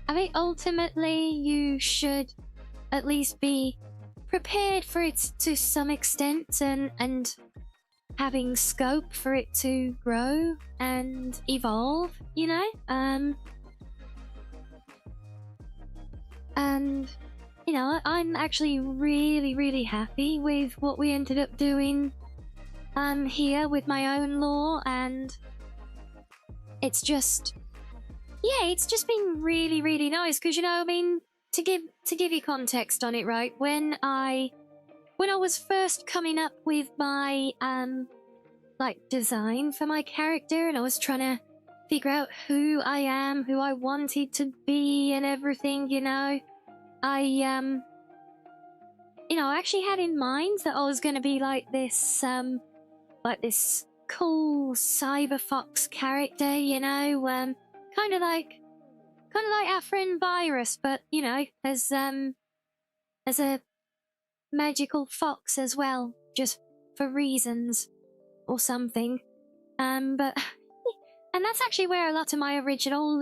Speaker 2: I think ultimately you should at least be prepared for it to some extent, and having scope for it to grow and evolve, you know? And you know, I'm actually really, really happy with what we ended up doing here with my own lore, and it's just, yeah, it's just been really, really nice. Because, you know, I mean, to give you context on it, right? When I was first coming up with my like design for my character, and I was trying to figure out who I am, who I wanted to be, and everything, you know, I actually had in mind that I was going to be like this cool cyber fox character, you know, kind of like our friend Virus, but you know, as a magical fox as well, just for reasons or something. But and that's actually where a lot of my original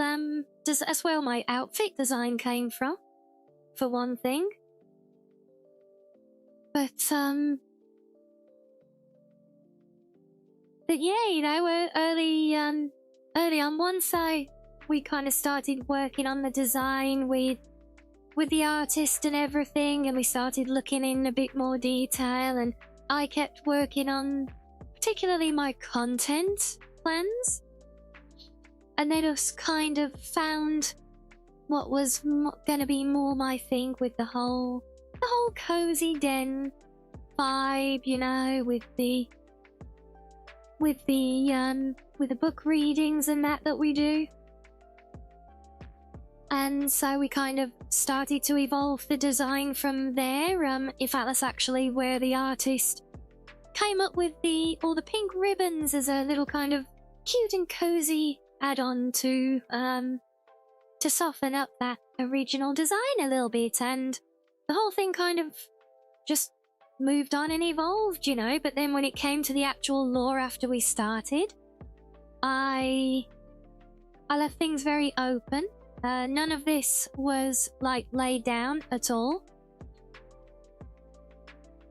Speaker 2: as well, my outfit design came from, for one thing. But yeah, you know, early on, once we kind of started working on the design with the artist and everything, and we started looking in a bit more detail, and I kept working on particularly my content plans, and then just kind of found what was going to be more my thing with the whole cozy den vibe, you know, with the book readings and that we do. And so we kind of started to evolve the design from there. In fact, that's actually where the artist came up with all the pink ribbons as a little kind of cute and cozy add-on to soften up that original design a little bit, and the whole thing kind of just moved on and evolved, you know. But then when it came to the actual lore after we started, I left things very open, None of this was like laid down at all.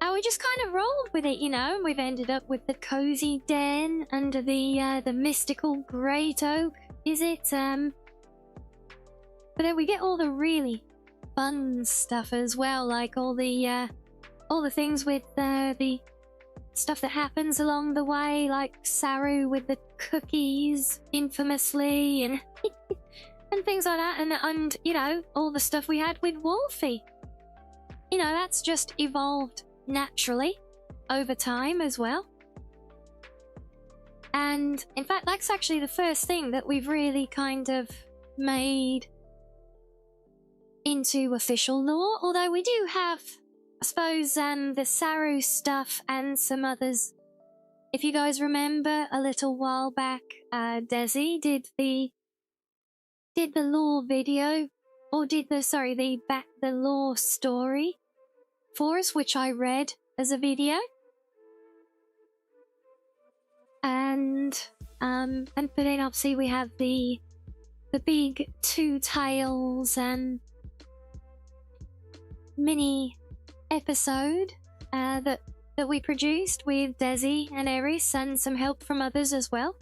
Speaker 2: And we just kind of rolled with it, you know, and we've ended up with the cozy den under the mystical great oak, is it? But then we get all the really fun stuff as well, like all the things with the stuff that happens along the way, like Saru with the cookies, infamously, and and things like that, and you know, all the stuff we had with Wolfie. You know, that's just evolved naturally over time as well. And in fact, that's actually the first thing that we've really kind of made into official lore, although we do have, I suppose, the Saru stuff and some others. If you guys remember, a little while back, Desi did the lore video, or did the lore story for us, which I read as a video. And but then obviously we have the big 2 tales and mini episode that we produced with Desi and Eris, and some help from others as well.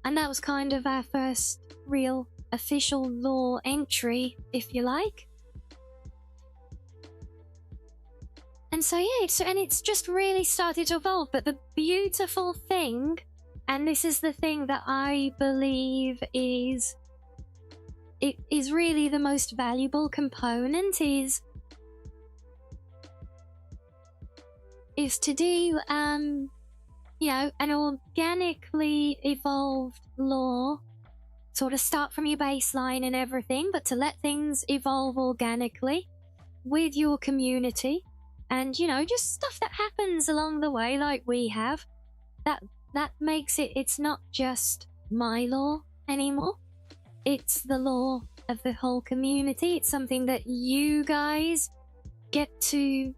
Speaker 2: And that was kind of our first real official lore entry, if you like. And so yeah, it's just really started to evolve. But the beautiful thing, and this is the thing that I believe is really the most valuable component, is to do you know, an organically evolved lore, sort of start from your baseline and everything, but to let things evolve organically with your community, and you know, just stuff that happens along the way, like we have. That makes it's not just my lore anymore. It's the lore of the whole community. It's something that you guys get to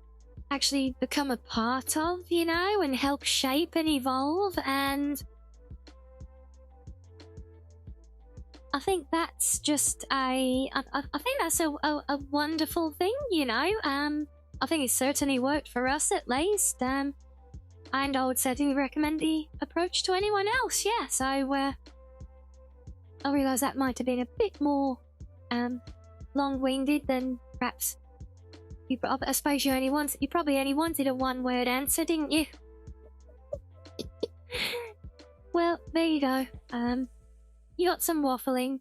Speaker 2: actually become a part of, you know, and help shape and evolve. And I think that's just I think that's a wonderful thing, you know. I think it certainly worked for us, at least. And I would certainly recommend the approach to anyone else. Yeah, so I realise that might have been a bit more long-winded than perhaps I suppose you probably only wanted a one-word answer, didn't you? Well, there you go. You got some waffling.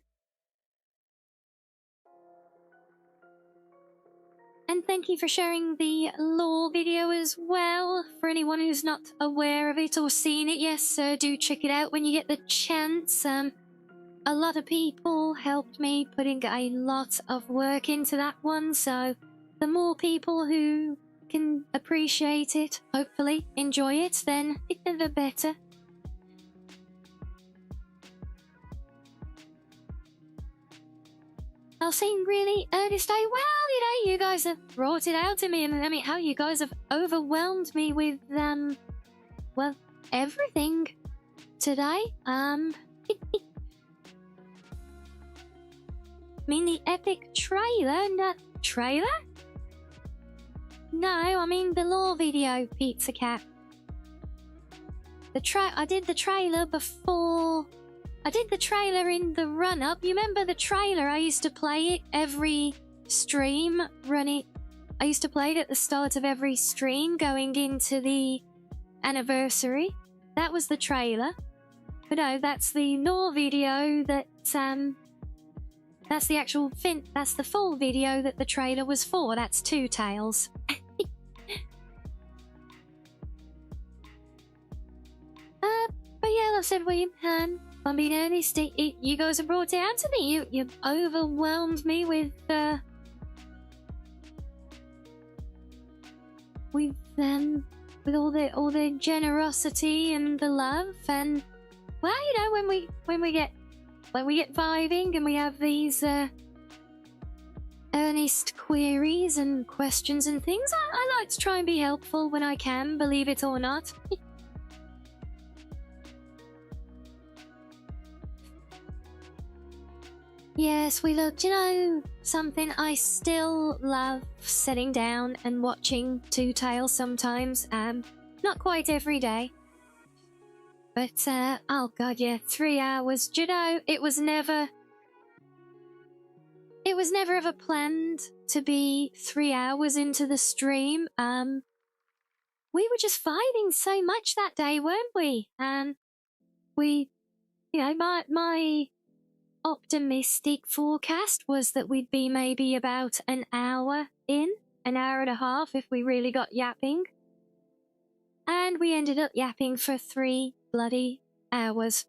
Speaker 2: And thank you for sharing the lore video as well. For anyone who's not aware of it or seen it, yes, do check it out when you get the chance. A lot of people helped me putting a lot of work into that one, so the more people who can appreciate it, hopefully enjoy it, then the better. I'll seem really earnest. Well, you know, you guys have brought it out to me, and I mean, how you guys have overwhelmed me with, well, everything today. I mean, the epic trailer, No, I mean the lore video, Pizza Cat. I did the trailer before. I did the trailer in the run-up. You remember the trailer? I used to play it every stream. I used to play it at the start of every stream going into the anniversary. That was the trailer. But no, that's the lore video that's the actual that's the full video that the trailer was for. That's 2 tales. But yeah, like I said, I'm being earnest. You guys have brought it out to me. You overwhelmed me with all the generosity and the love. And well, you know, when we get vibing and we have these earnest queries and questions and things, I like to try and be helpful when I can, believe it or not. Yes, we looked. You know something? I still love sitting down and watching Two Tails sometimes. Not quite every day. But, oh god, yeah, 3 hours. Do you know, it was never ever planned to be 3 hours into the stream. We were just vibing so much that day, weren't we? We, you know, my optimistic forecast was that we'd be maybe about an hour in, an hour and a half if we really got yapping. And we ended up yapping for 3 bloody hours.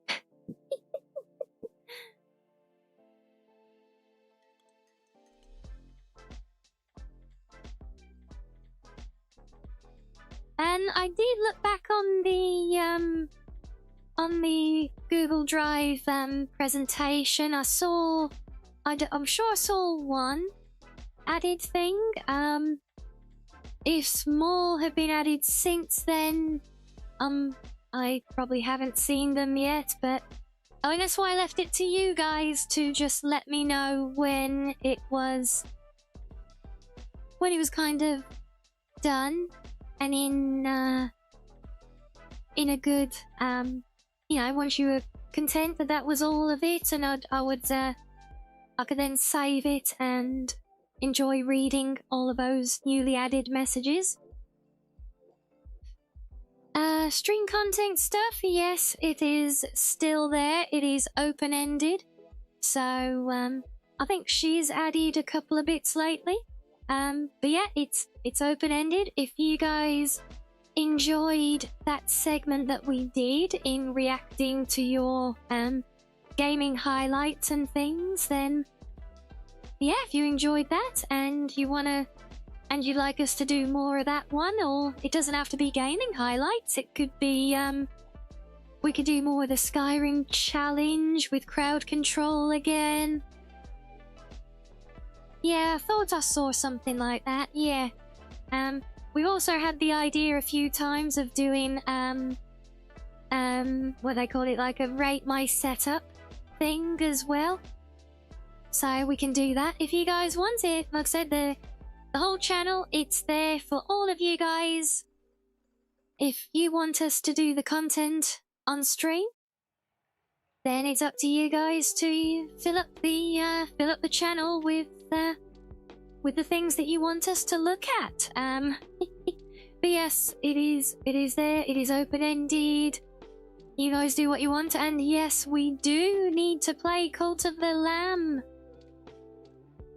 Speaker 2: And I did look back on the Google Drive presentation. I'm sure I saw one added thing. If more have been added since then, I probably haven't seen them yet, but I mean, that's why I left it to you guys to just let me know when it was kind of done and in a good, you know, once you were content that that was all of it, and I could then save it and enjoy reading all of those newly added messages. Stream content stuff, yes, it is still there. It is open-ended. So, I think she's added a couple of bits lately. But yeah, it's open-ended. If you guys enjoyed that segment that we did in reacting to your gaming highlights and things, then yeah, if you enjoyed that and you'd like us to do more of that one, or it doesn't have to be gaming highlights, it could be we could do more of the Skyrim challenge with crowd control again. Yeah, I thought I saw something like that, yeah. We've also had the idea a few times of doing what they call it, like a rate my setup thing as well. So we can do that if you guys want it. Like I said, the whole channel, it's there for all of you guys. If you want us to do the content on stream, then it's up to you guys to fill up the channel with the things that you want us to look at. But yes, it is there. It is open-ended. You guys do what you want, and yes, we do need to play Cult of the Lamb.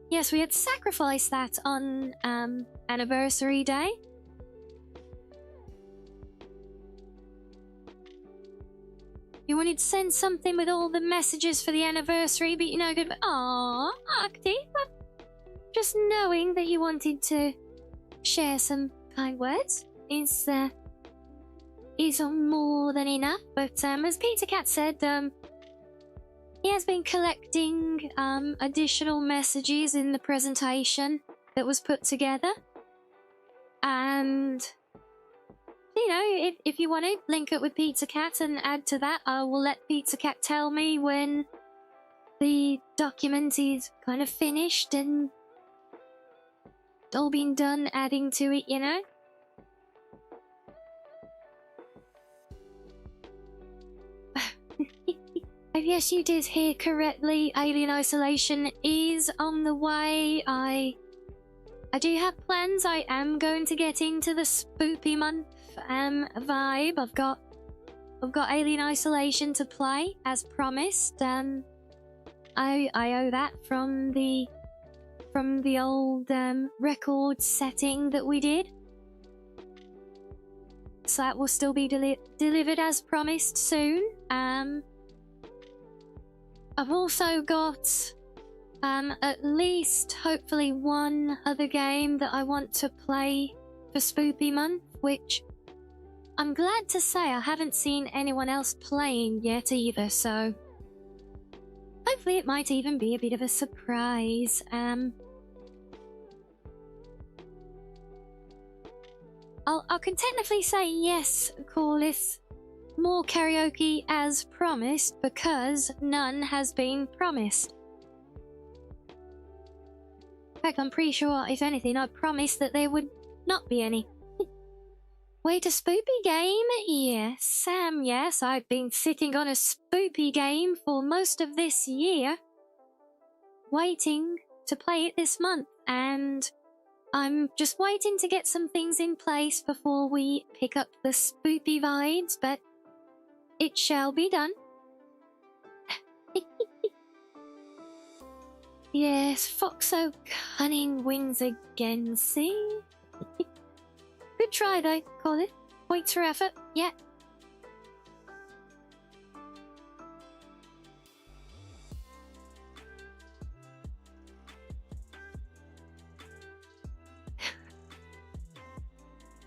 Speaker 2: Yes, we had sacrificed that on anniversary day. You wanted to send something with all the messages for the anniversary, but you know, good. Aww, Arctic. Just knowing that you wanted to share some kind words is more than enough. But as Peter Cat said, he has been collecting additional messages in the presentation that was put together. And, you know, if you want to link it with Pizza Cat and add to that, I will let Pizza Cat tell me when the document is kind of finished and all been done adding to it, you know? Yes, you did hear correctly. Alien Isolation is on the way. I do have plans. I am going to get into the spoopy month vibe. I've got Alien Isolation to play as promised. I owe that from the old record setting that we did. So that will still be delivered as promised soon. I've also got at least, hopefully, one other game that I want to play for Spoopy Month, which I'm glad to say I haven't seen anyone else playing yet either, so hopefully it might even be a bit of a surprise. I can technically say yes, Corliss. More karaoke as promised, because none has been promised. fact, I'm pretty sure, if anything, I promised that there would not be any. Wait, a spoopy game? Yes, yes, I've been sitting on a spoopy game for most of this year, waiting to play it this month, and I'm just waiting to get some things in place before we pick up the spoopy vibes, but it shall be done. Yes, Foxo cunning wins again, see? Good try though, call it. Points for effort, yeah.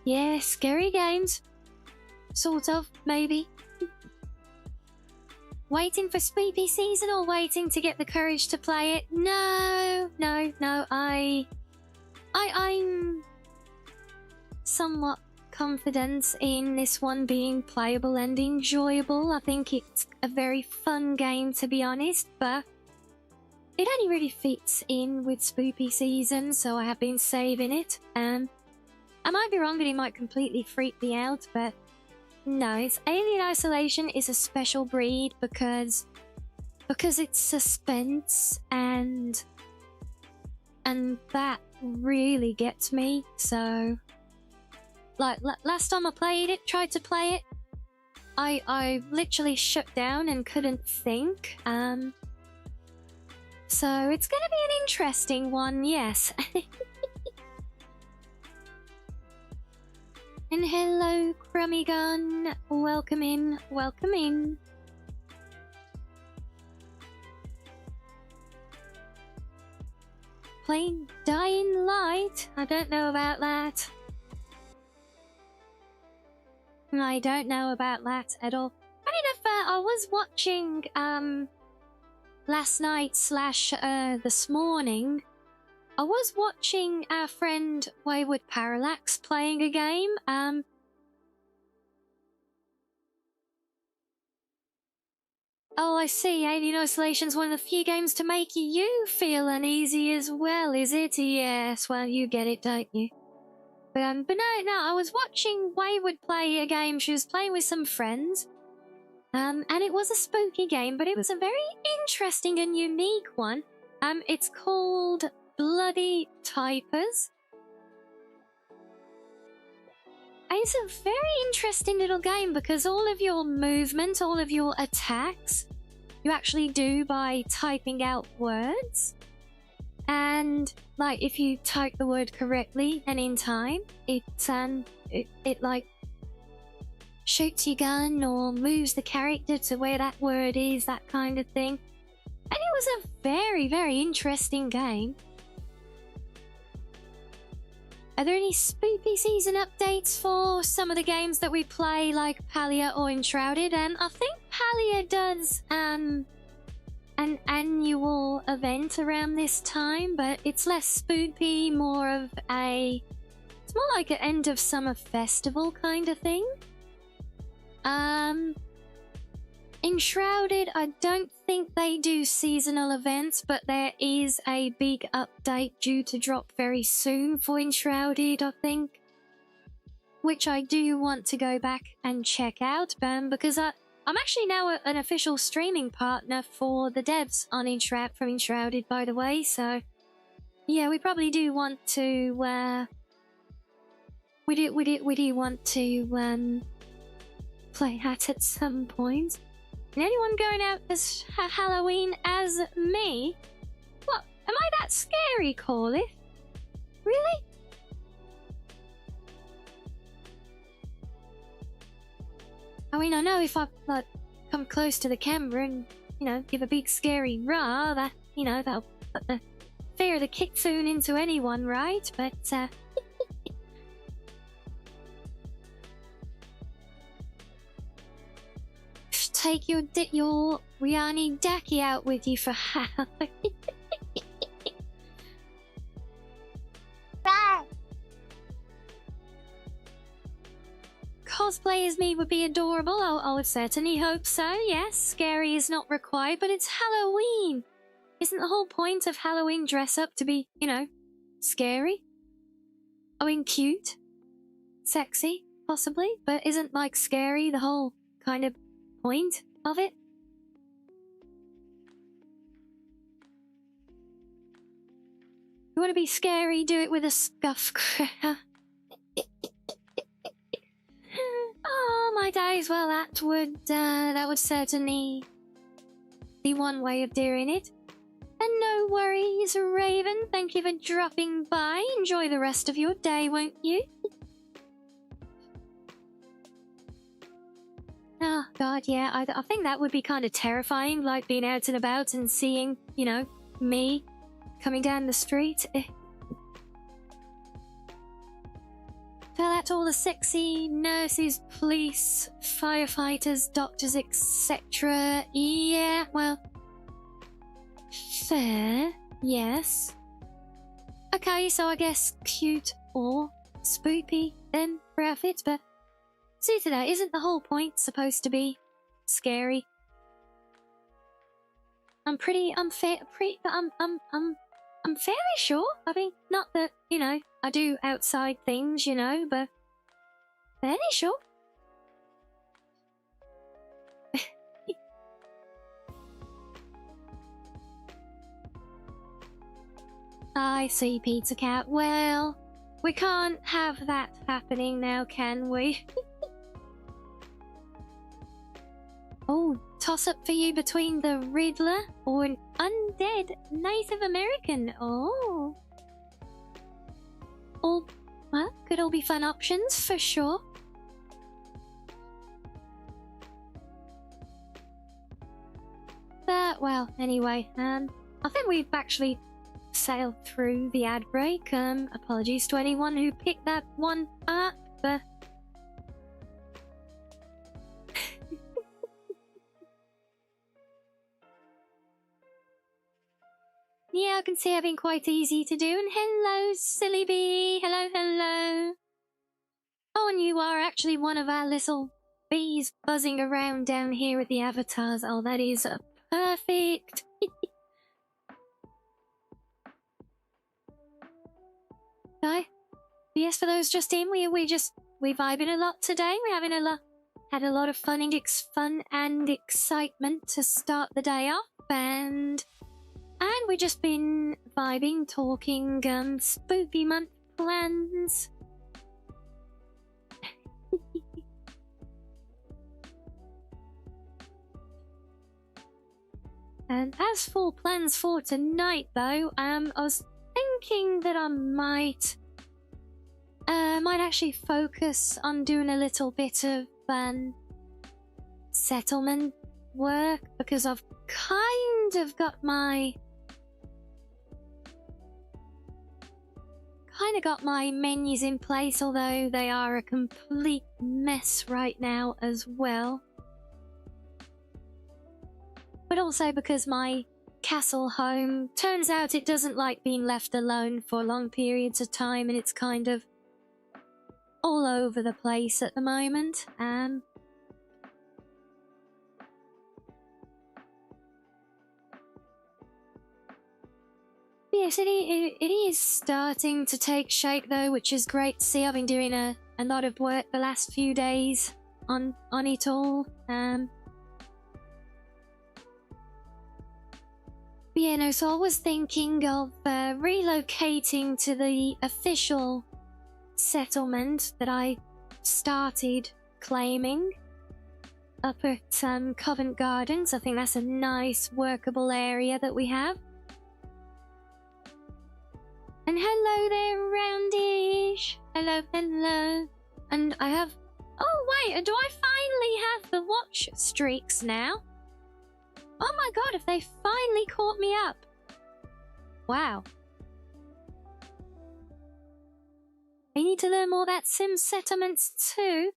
Speaker 2: Yeah, scary games. Sort of, maybe. Waiting for spoopy season or waiting to get the courage to play it? No, I'm somewhat confident in this one being playable and enjoyable. I think it's a very fun game, to be honest, but it only really fits in with spoopy season, so I have been saving it. I might be wrong that he might completely freak me out, but no, it's Alien Isolation is a special breed because it's suspense and that really gets me. So, like last time I tried to play it, I literally shut down and couldn't think. So it's gonna be an interesting one, yes. And hello, Crummy Gun. Welcome in, welcome in. Playing Dying Light? I don't know about that. I don't know about that at all. Funny enough, I was watching last night / this morning. I was watching our friend Wayward Parallax playing a game. Oh, I see. Alien Isolation's one of the few games to make you feel uneasy as well, is it? Yes, well, you get it, don't you? But no, I was watching Wayward play a game. She was playing with some friends. And it was a spooky game, but it was a very interesting and unique one. It's called Bloody Typers. And it's a very interesting little game because all of your movement, all of your attacks, you actually do by typing out words. And like if you type the word correctly and in time, it like shoots your gun or moves the character to where that word is, that kind of thing. And it was a very, very interesting game. Are there any spoopy season updates for some of the games that we play, like Palia or Enshrouded? And I think Palia does an annual event around this time, but it's less spoopy, more of a... It's more like an end of summer festival kind of thing. Enshrouded, I don't think they do seasonal events, but there is a big update due to drop very soon for Enshrouded, I think. Which I do want to go back and check out, because I'm actually now an official streaming partner for the devs on from Enshrouded, by the way, so... Yeah, we probably do want to, we do want to, play that at some point. And anyone going out as Halloween as me? What? Am I that scary, Corliss? Really? I mean, I know if I like come close to the camera and, you know, give a big scary rah, that, you know, that'll put the fear of the kitsune into anyone, right? But, take your Rianni Daki out with you for Halloween. Cosplay as me would be adorable. I would certainly hope so, yes. Scary is not required, but it's Halloween. Isn't the whole point of Halloween dress up to be, you know, scary. I mean, cute. Sexy, possibly. But isn't, like, scary the whole kind of point of it? You want to be scary, do it with a scuff cracker. Oh, my days. Well, that would certainly be one way of doing it. And no worries, Raven. Thank you for dropping by. Enjoy the rest of your day, won't you? Oh, God, yeah. I think that would be kind of terrifying, like being out and about and seeing, you know, me coming down the street. Tell that to all the sexy nurses, police, firefighters, doctors, etc. Yeah, well, fair, yes. Okay, so I guess cute or spoopy then for outfits, but see to that, isn't the whole point supposed to be scary? I'm fairly sure. I mean, not that, you know, I do outside things, you know, but fairly sure. I see, Pizza Cat. Well, we can't have that happening now, can we? Oh, toss-up for you between the Riddler or an undead Native American. Oh. All, well, could all be fun options, for sure. But, well, anyway, I think we've actually sailed through the ad break. Apologies to anyone who picked that one up, but... Yeah, I can see it being quite easy to do. And hello, Silly Bee. Hello, hello. Oh, and you are actually one of our little bees buzzing around down here at the avatars. Oh, that is perfect. Okay. Yes, for those just in, we vibing a lot today. We're having had a lot of fun and excitement to start the day off, and we've just been vibing, talking spooky month plans. And as for plans for tonight, though, I was thinking that I might actually focus on doing a little bit of settlement work, because I've kind of got my menus in place, although they are a complete mess right now as well. But also because my castle home, turns out it doesn't like being left alone for long periods of time, and it's kind of all over the place at the moment. Yes, it is starting to take shape though, which is great to see. I've been doing a lot of work the last few days on it all. Yeah, no, so I was thinking of relocating to the official settlement that I started claiming up at Covent Gardens. I think that's a nice workable area that we have. And hello there, Roundish. Hello, hello. And I have... Oh, wait, do I finally have the watch streaks now? Oh my god, have they finally caught me up? Wow. I need to learn more about sim settlements too.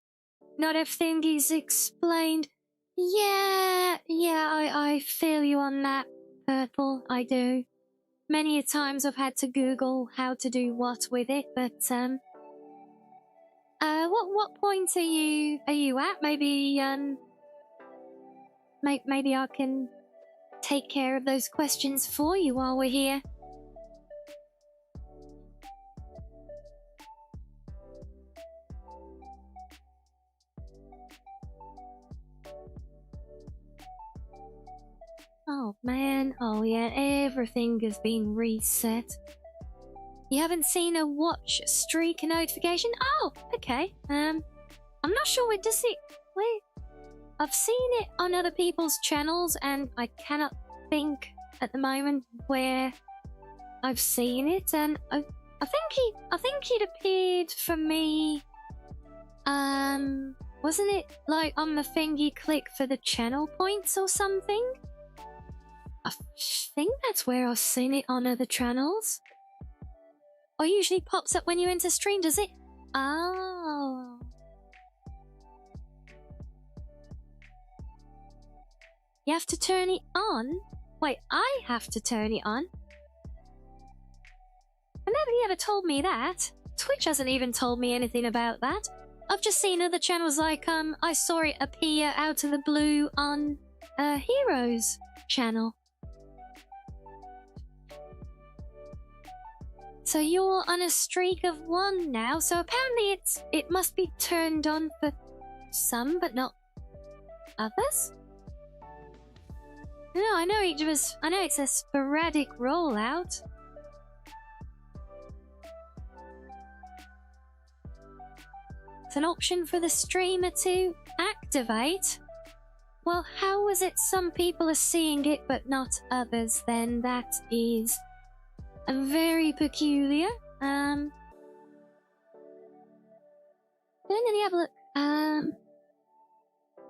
Speaker 2: Not everything is explained. Yeah, I feel you on that, Purple, I do. Many a times I've had to Google how to do what with it, but what point are you at? Maybe maybe I can take care of those questions for you while we're here. Oh man, oh yeah, everything has been reset. You haven't seen a watch streak notification? Oh, okay. I'm not sure where does it... Wait. I've seen it on other people's channels and I cannot think at the moment where I've seen it, and I think it appeared for me. Wasn't it like on the thing you click for the channel points or something? I think that's where I've seen it on other channels. Or usually pops up when you enter stream, does it? Oh. You have to turn it on? Wait, I have to turn it on? But nobody ever told me that. Twitch hasn't even told me anything about that. I've just seen other channels like, I saw it appear out of the blue on Heroes channel. So you're on a streak of 1 now, so apparently it must be turned on for some, but not others? No, I know it's a sporadic rollout. It's an option for the streamer to activate. Well, how was it some people are seeing it but not others then? That is very peculiar. Then let me have a look.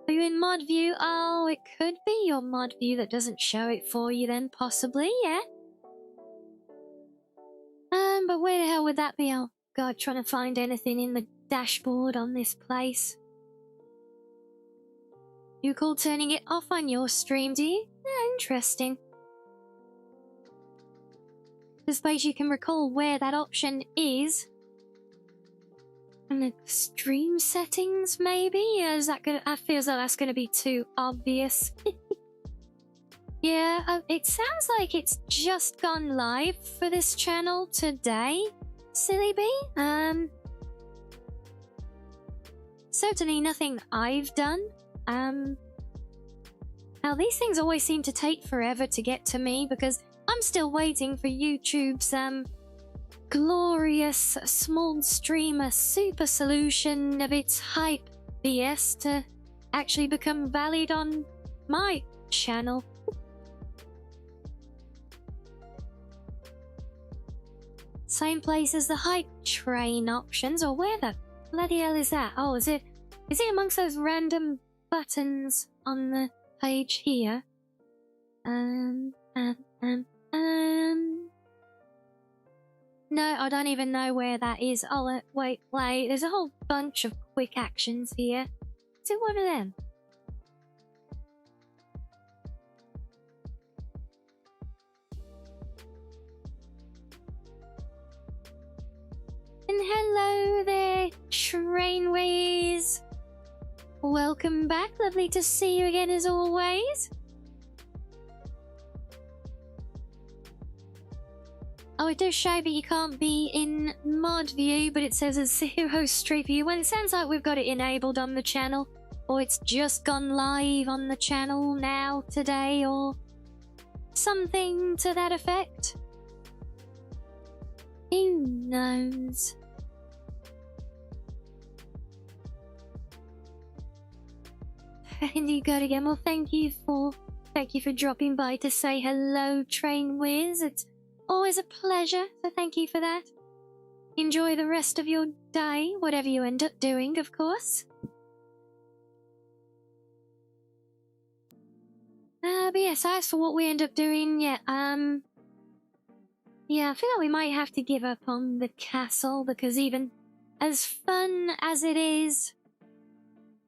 Speaker 2: Are you in mod view? Oh, it could be your mod view that doesn't show it for you then, possibly, yeah. But where the hell would that be? Oh god, trying to find anything in the dashboard on this place. You call turning it off on your stream, do you? Yeah, interesting. I suppose you can recall where that option is. And the stream settings, maybe? Is that gonna? I feel as though that's gonna be too obvious. Yeah, it sounds like it's just gone live for this channel today, Silly Bee. Certainly nothing I've done. Now these things always seem to take forever to get to me because I'm still waiting for YouTube's glorious small streamer super solution of its hype BS to actually become valid on my channel. Same place as the hype train options, or where the bloody hell is that? Oh, is it amongst those random buttons on the page here? No, I don't even know where that is. Oh, wait. There's a whole bunch of quick actions here. Is it one of them? And hello there, Trainways. Welcome back. Lovely to see you again as always. Oh, it does show that you can't be in mod view, but it says a 0 street view. Well, it sounds like we've got it enabled on the channel, or it's just gone live on the channel now, today, or something to that effect. Who knows? And you got again. Well, thank you for dropping by to say hello, Train Wiz. It's always a pleasure, so thank you for that. Enjoy the rest of your day, whatever you end up doing, of course. But yes, as for what we end up doing, yeah, I feel like we might have to give up on the castle, because even as fun as it is,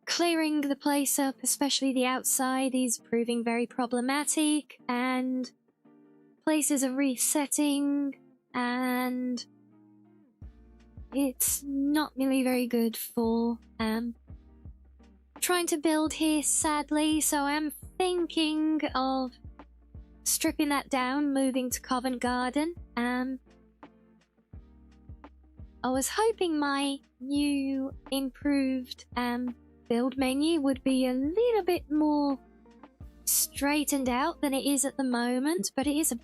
Speaker 2: clearing the place up, especially the outside, is proving very problematic, and places are resetting, and it's not really very good for trying to build here, sadly. So I'm thinking of stripping that down, moving to Covent Garden. I was hoping my new improved build menu would be a little bit more straightened out than it is at the moment, but it is for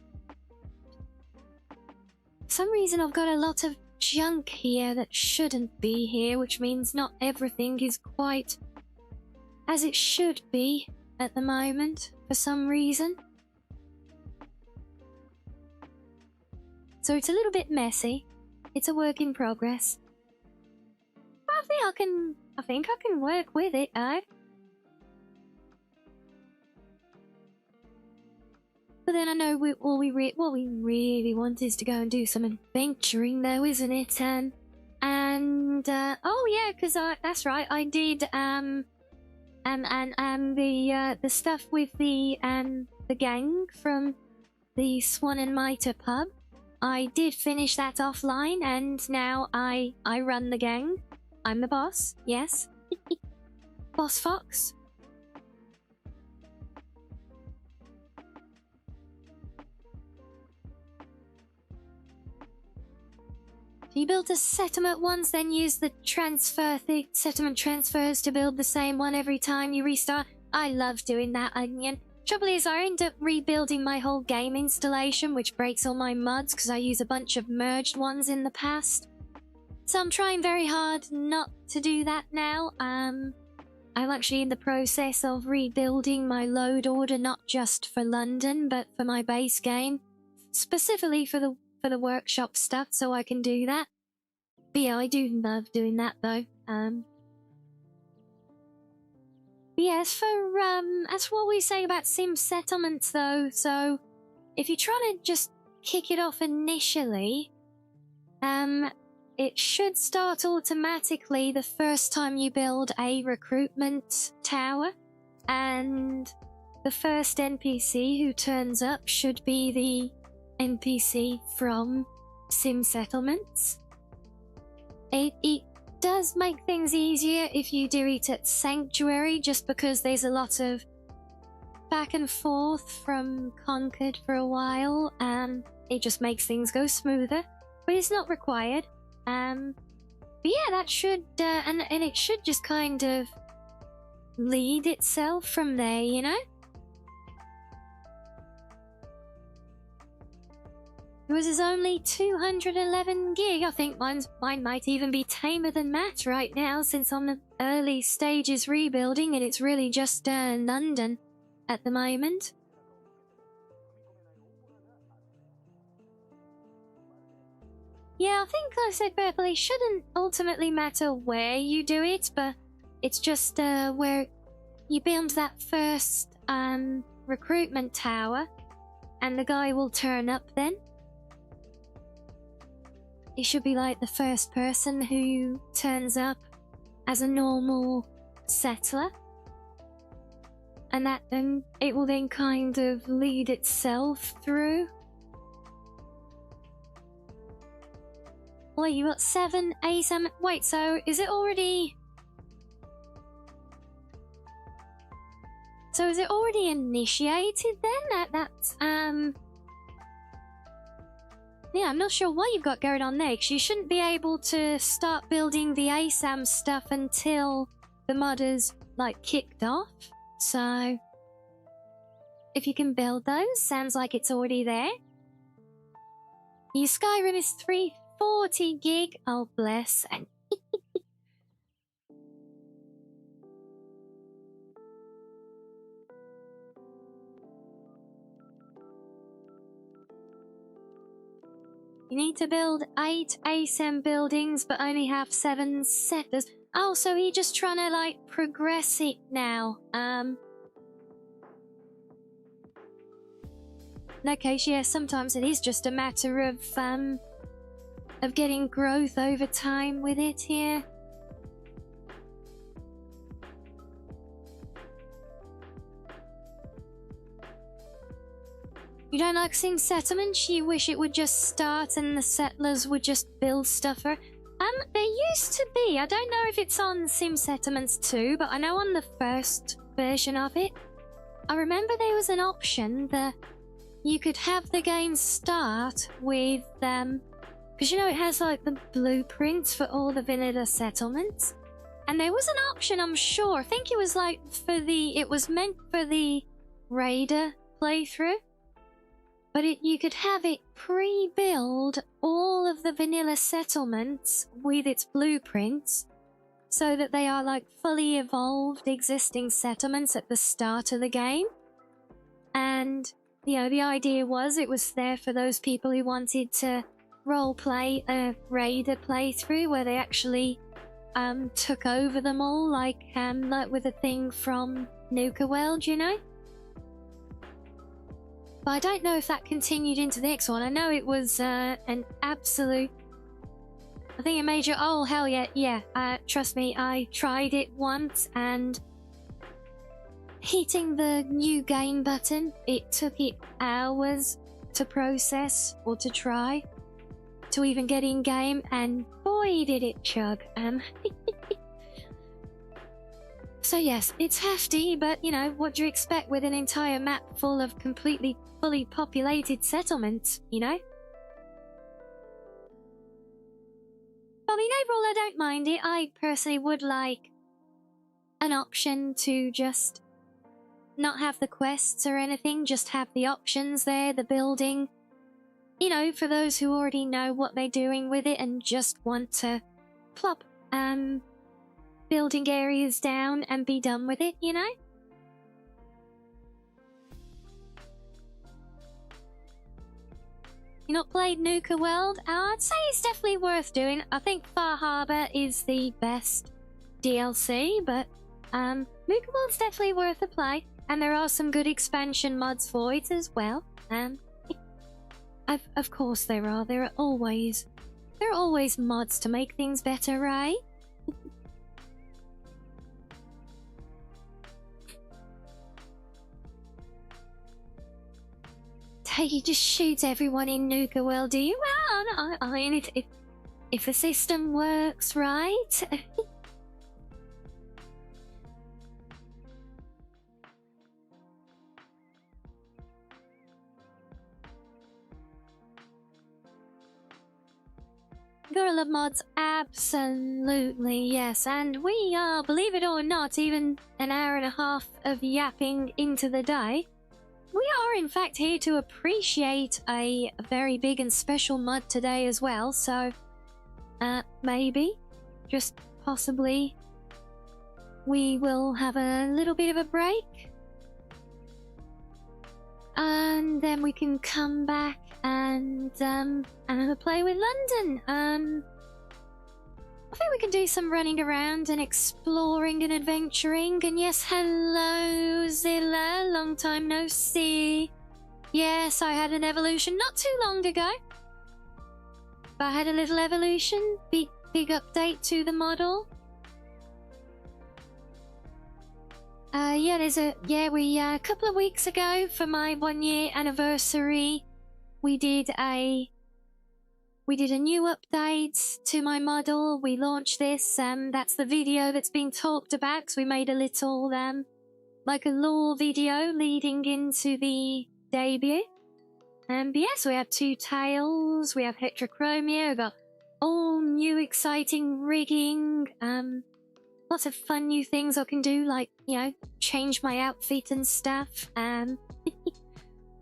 Speaker 2: some reason I've got a lot of junk here that shouldn't be here, which means not everything is quite as it should be at the moment for some reason. So it's a little bit messy. It's a work in progress. But I think I can work with it, eh? But then I know what we really want is to go and do some adventuring, though, isn't it? Oh yeah, because that's right, I did the stuff with the gang from the Swan and Mitre pub. I did finish that offline, and now I run the gang. I'm the boss, yes. Boss Fox. You built a settlement once, then use the settlement transfers to build the same one every time you restart. I love doing that, Onion. Trouble is, I end up rebuilding my whole game installation, which breaks all my mods because I use a bunch of merged ones in the past. So I'm trying very hard not to do that now. I'm actually in the process of rebuilding my load order, not just for London, but for my base game, specifically for the workshop stuff, so I can do that. But yeah, I do love doing that though. Yeah, as for what we say about sim settlements though, so if you're trying to just kick it off initially, it should start automatically the first time you build a recruitment tower, and the first NPC who turns up should be the NPC from sim settlements. It does make things easier if you do it at Sanctuary, just because there's a lot of back and forth from Concord for a while. It just makes things go smoother, but it's not required. But yeah, that should and it should just kind of lead itself from there, you know? Yours is only 211 gig. I think mine might even be tamer than that right now, since I'm in the early stages rebuilding and it's really just London at the moment. Yeah, I think I said purple. It shouldn't ultimately matter where you do it, but it's just where you build that first recruitment tower, and the guy will turn up then. It should be like the first person who turns up as a normal settler. And that then it will then kind of lead itself through. Wait, you got 7 ASAM. Wait, so is it already? So is it already initiated then? That's yeah, I'm not sure what you've got going on there, because you shouldn't be able to start building the ASAM stuff until the mod is, like, kicked off. So, if you can build those, sounds like it's already there. Your Skyrim is 340 gig. Oh, bless. And you need to build 8 ASM buildings, but only have 7 settlers. Oh, so you're just trying to, like, progress it now. In that case, yeah, sometimes it is just a matter of getting growth over time with it here. You don't like Sim Settlements? You wish it would just start and the settlers would just build stuff for... there used to be, I don't know if it's on Sim Settlements 2, but I know on the first version of it, I remember there was an option that you could have the game start with, because you know it has like the blueprints for all the vanilla settlements. And there was an option, I'm sure. I think it was like it was meant for the Raider playthrough. But you could have it pre-build all of the vanilla settlements with its blueprints so that they are like fully evolved existing settlements at the start of the game. And, you know, the idea was it was there for those people who wanted to roleplay a Raider playthrough where they actually took over them all, like with a thing from Nuka World, you know? But I don't know if that continued into the next one. I know it was an absolute... I think it made you... Oh, hell yeah, yeah. Trust me, I tried it once, and hitting the new game button, it took it hours to process or to try to even get in game, and boy did it chug. So yes, it's hefty, but you know, what do you expect with an entire map full of completely fully populated settlements, you know? I mean, overall I don't mind it. I personally would like an option to just not have the quests or anything, just have the options there, the building. You know, for those who already know what they're doing with it and just want to plop building areas down and be done with it, you know? You not played Nuka World? I'd say it's definitely worth doing. I think Far Harbor is the best DLC, but Nuka World's definitely worth a play. And there are some good expansion mods for it as well. Of course there are. There are always mods to make things better, right? Hey, you just shoot everyone in Nuka World, do you? Well, I mean, if the system works right. Gorilla mods, absolutely, yes. And we are, believe it or not, even an hour and a half of yapping into the day. We are, in fact, here to appreciate a very big and special mod today as well. So, maybe, just possibly, we will have a little bit of a break. And then we can come back and have a play with London. I think we can do some running around and exploring and adventuring. And yes, hello Zilla, long time no see. Yes, I had an evolution not too long ago. But I had a little evolution, big update to the model. A couple of weeks ago for my 1 year anniversary, we did a new update to my model. We launched this. That's the video that's been talked about, because we made a little like a lore video leading into the debut. But yes, we have 2 tails. We have heterochromia. We've got all new exciting rigging. Lots of fun new things I can do, like, you know, change my outfit and stuff.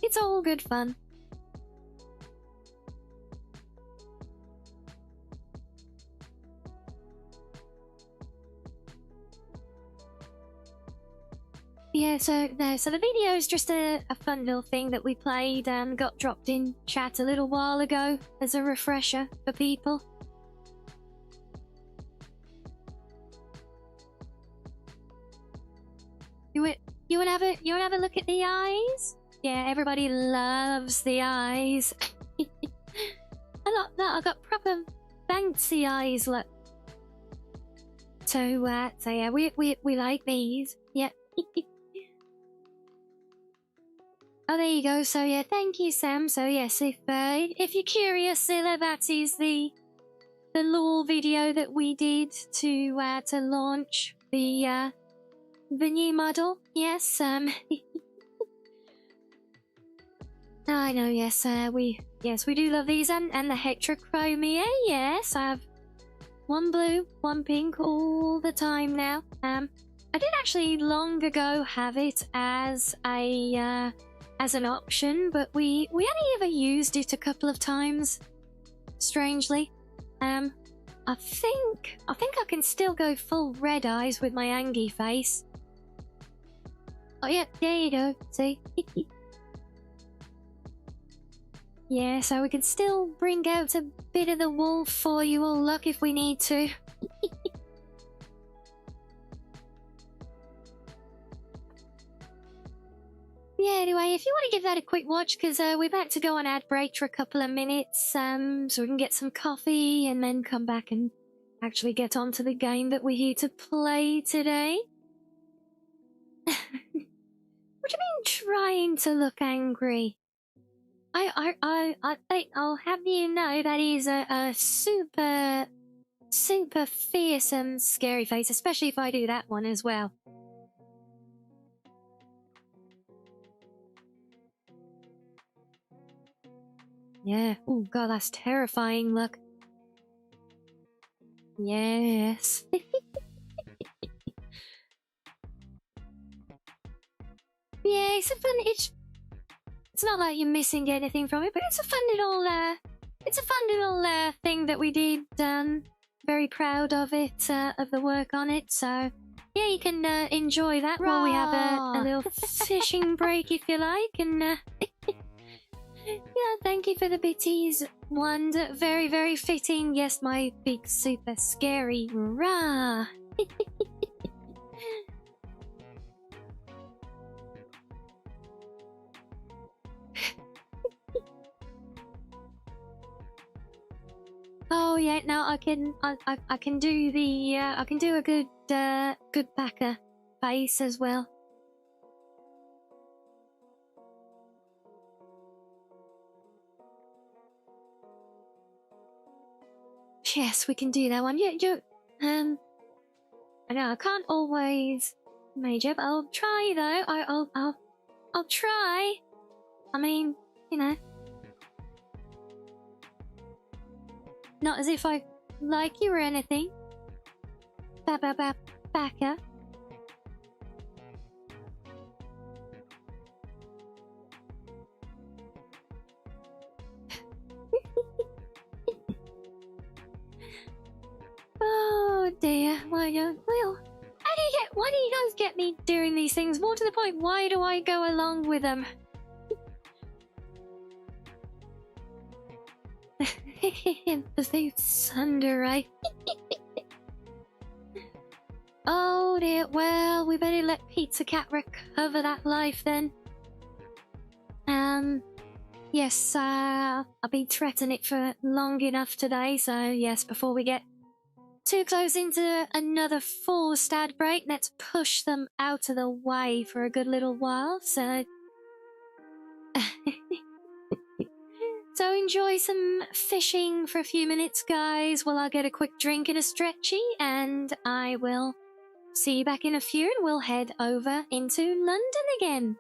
Speaker 2: It's all good fun. Yeah, so the video is just a fun little thing that we played and got dropped in chat a little while ago as a refresher for people. You wanna have a look at the eyes? Yeah, everybody loves the eyes. I got proper fancy eyes, look. So yeah, we like these. Yeah. Oh, there you go. So yeah, thank you, Sam. So yes, if you're curious, Zilla, that is the lore video that we did to launch the new model. Yes, I know. Yes, we do love these, and the heterochromia. Yes, one blue, one pink all the time now. I did actually long ago have it as an option, but we only ever used it a couple of times. Strangely, I think I can still go full red eyes with my Angie face. Oh yeah, there you go. See. Yeah, so we can still bring out a bit of the wolf for you all, look, if we need to. Yeah, anyway, if you want to give that a quick watch, because we're about to go on ad break for a couple of minutes, so we can get some coffee and then come back and actually get on to the game that we're here to play today. What do you mean trying to look angry? I'll have you know that is a super fearsome, scary face, especially if I do that one as well. Yeah. Oh god, that's terrifying, look. Yes. Yeah, it's a fun, it's not like you're missing anything from it, but it's a fun little thing that we did. Very proud of it, of the work on it, so yeah, you can enjoy that while we have a little fishing break if you like, and yeah, thank you for the bitties. One, very, very fitting. Yes, my big, super scary rah. Oh yeah, no, I can do the I can do a good backer face as well. Yes, we can do that one. Yeah, I know I can't always major, but I'll try though. I'll try. I mean, you know, not as if I like you or anything. Backer. Oh dear. Why do you guys get me doing these things? More to the point, why do I go along with them? Empathy thunder, right? Oh dear, well, we better let Pizza Cat recover that life then. Yes, I've been threatening it for long enough today, so yes, before we get too close into another forced ad break, let's push them out of the way for a good little while, so... So enjoy some fishing for a few minutes, guys, while I get a quick drink and a stretchy, and I will see you back in a few, and we'll head over into London again.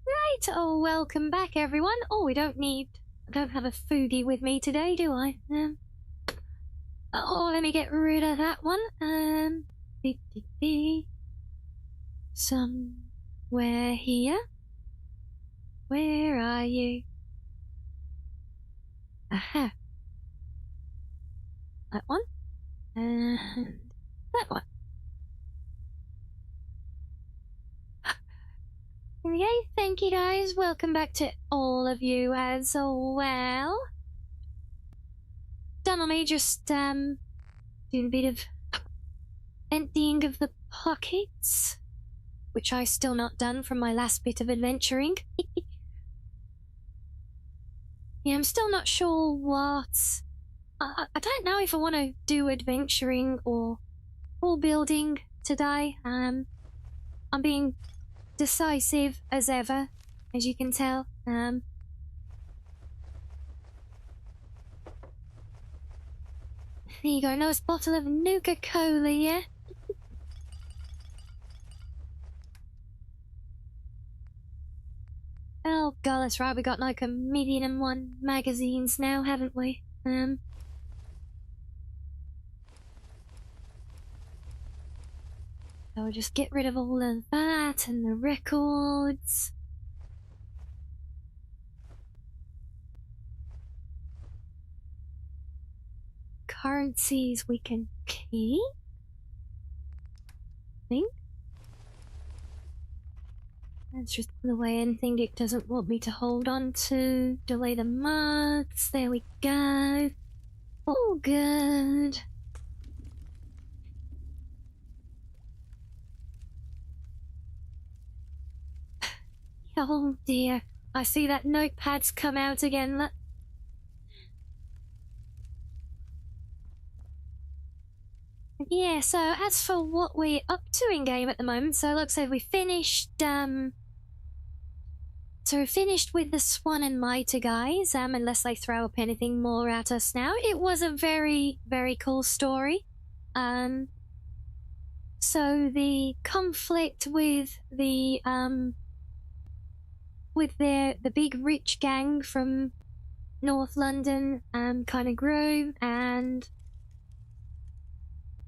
Speaker 2: Right, oh, welcome back, everyone. Oh, I don't have a foodie with me today, do I? Oh, let me get rid of that one. Somewhere here. Where are you? Aha. That one. And that one. Yeah, thank you guys. Welcome back to all of you as well. Done on me, just doing a bit of emptying of the pockets, which I still not done from my last bit of adventuring. Yeah, I'm still not sure what... I don't know if I want to do adventuring or building today. I'm being decisive as ever, as you can tell. There you go, nice bottle of Nuka-Cola, yeah? Oh god, that's right, we got like 1,000,001 magazines now, haven't we? So we'll just get rid of all of that and the records. Currencies we can keep. I think. Let's just put away anything it doesn't want me to hold on to. Delay the marks. There we go. All good. Oh dear. I see that notepad's come out again. Look. Yeah, so as for what we're up to in game at the moment, so it looks like we finished, so we finished with the Swan and Mitre guys, unless they throw up anything more at us now. It was a very, very cool story. So the conflict with the big rich gang from North London, kind of grew, and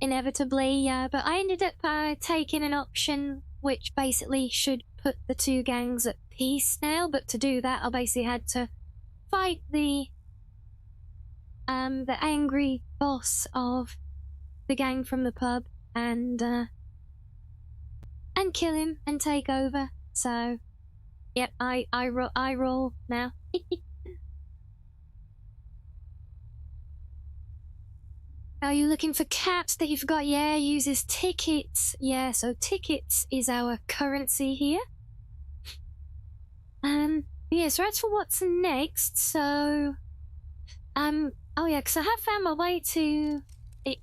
Speaker 2: inevitably, but I ended up taking an option which basically should put the two gangs at peace now, but to do that I basically had to fight the angry boss of the gang from the pub and kill him and take over. So yep, I roll now. Are you looking for caps that you forgot? Yeah, uses tickets. Yeah, so tickets is our currency here. Yeah, so that's for what's next. So, oh yeah, because I have found my way to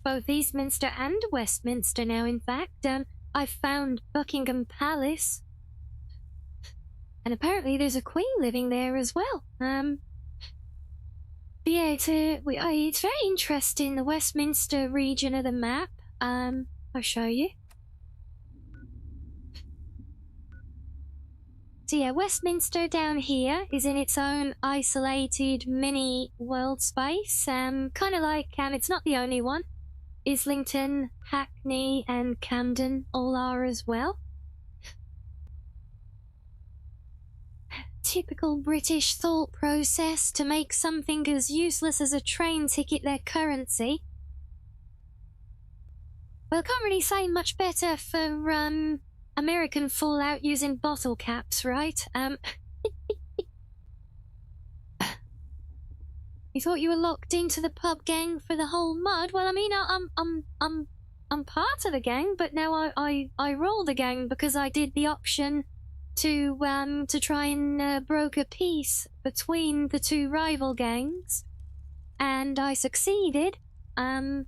Speaker 2: both Eastminster and Westminster now, in fact. I found Buckingham Palace. And apparently there's a queen living there as well. Yeah, it's very interesting, the Westminster region of the map. I'll show you. So yeah, Westminster down here is in its own isolated mini world space. Kind of like, it's not the only one. Islington, Hackney and Camden all are as well. Typical British thought process to make something as useless as a train ticket their currency. Well, I can't really say much better for American Fallout using bottle caps, right? You thought you were locked into the pub gang for the whole mud? Well, I mean, I'm part of the gang, but now I roll the gang because I did the option to try and broker peace between the two rival gangs, and I succeeded. And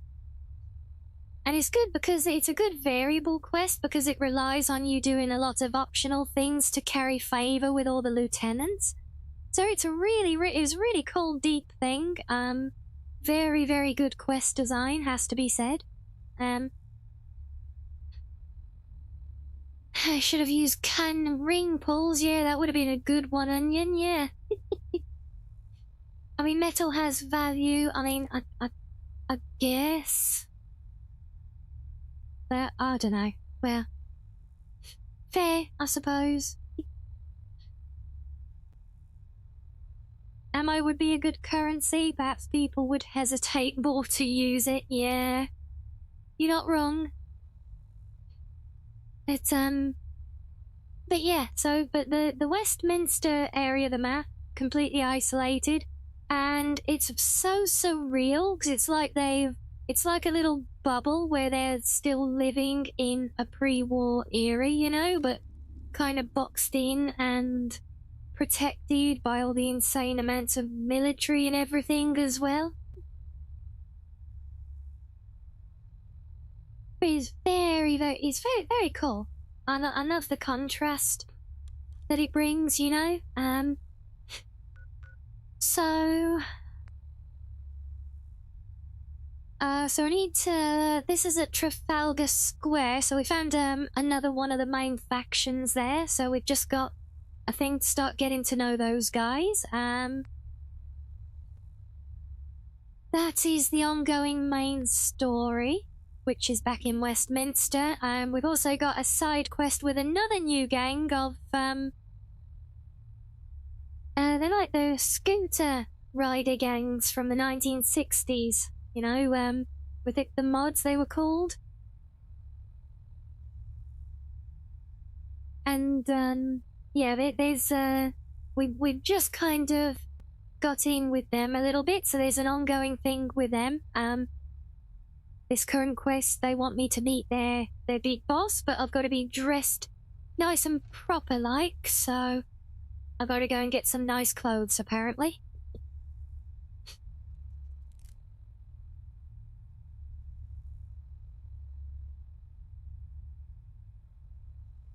Speaker 2: it's good because it's a good variable quest because it relies on you doing a lot of optional things to carry favor with all the lieutenants. So it's a really cool, deep thing. Very, very good quest design, has to be said. I should have used can ring pulls. Yeah, that would have been a good one, Onion. Yeah. I mean, metal has value. I mean, I guess. But I don't know. Well, fair, I suppose. Ammo would be a good currency. Perhaps people would hesitate more to use it. Yeah, you're not wrong. It's But yeah, but the Westminster area of the map, completely isolated, and it's so surreal because it's like a little bubble where they're still living in a pre-war era, you know, but kind of boxed in and protected by all the insane amounts of military and everything as well. But it's very cool. I love the contrast that it brings, you know. So I need to. This is at Trafalgar Square, so we found another one of the main factions there. So we've just got a thing to start getting to know those guys. That is the ongoing main story, which is back in Westminster. We've also got a side quest with another new gang of they're like the scooter rider gangs from the 1960s. You know, with the mods they were called. And yeah, we've just kind of got in with them a little bit, so there's an ongoing thing with them. This current quest, they want me to meet their big boss, but I've got to be dressed nice and proper like, so I've got to go and get some nice clothes, apparently.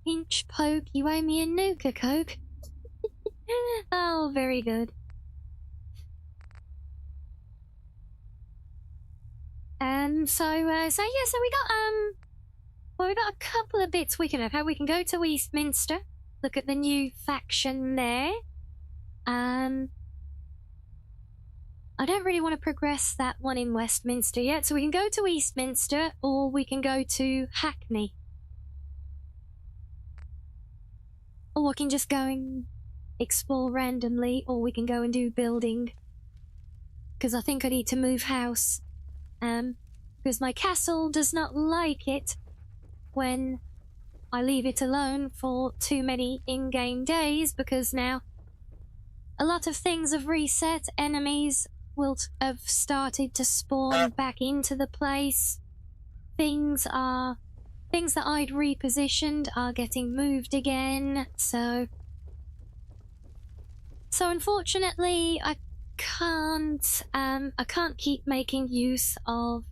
Speaker 2: Pinch poke, you owe me a Nuka Coke. Oh, very good. So yeah, so we got a couple of bits we can have. How we can go to Eastminster, look at the new faction there. I don't really want to progress that one in Westminster yet, so we can go to Eastminster, or we can go to Hackney. Or we can just go and explore randomly, or we can go and do building. Because I think I need to move house. Because my castle does not like it when I leave it alone for too many in-game days, because now a lot of things have reset. Enemies will have started to spawn back into the place. Things that I'd repositioned are getting moved again, so unfortunately I can't keep making use of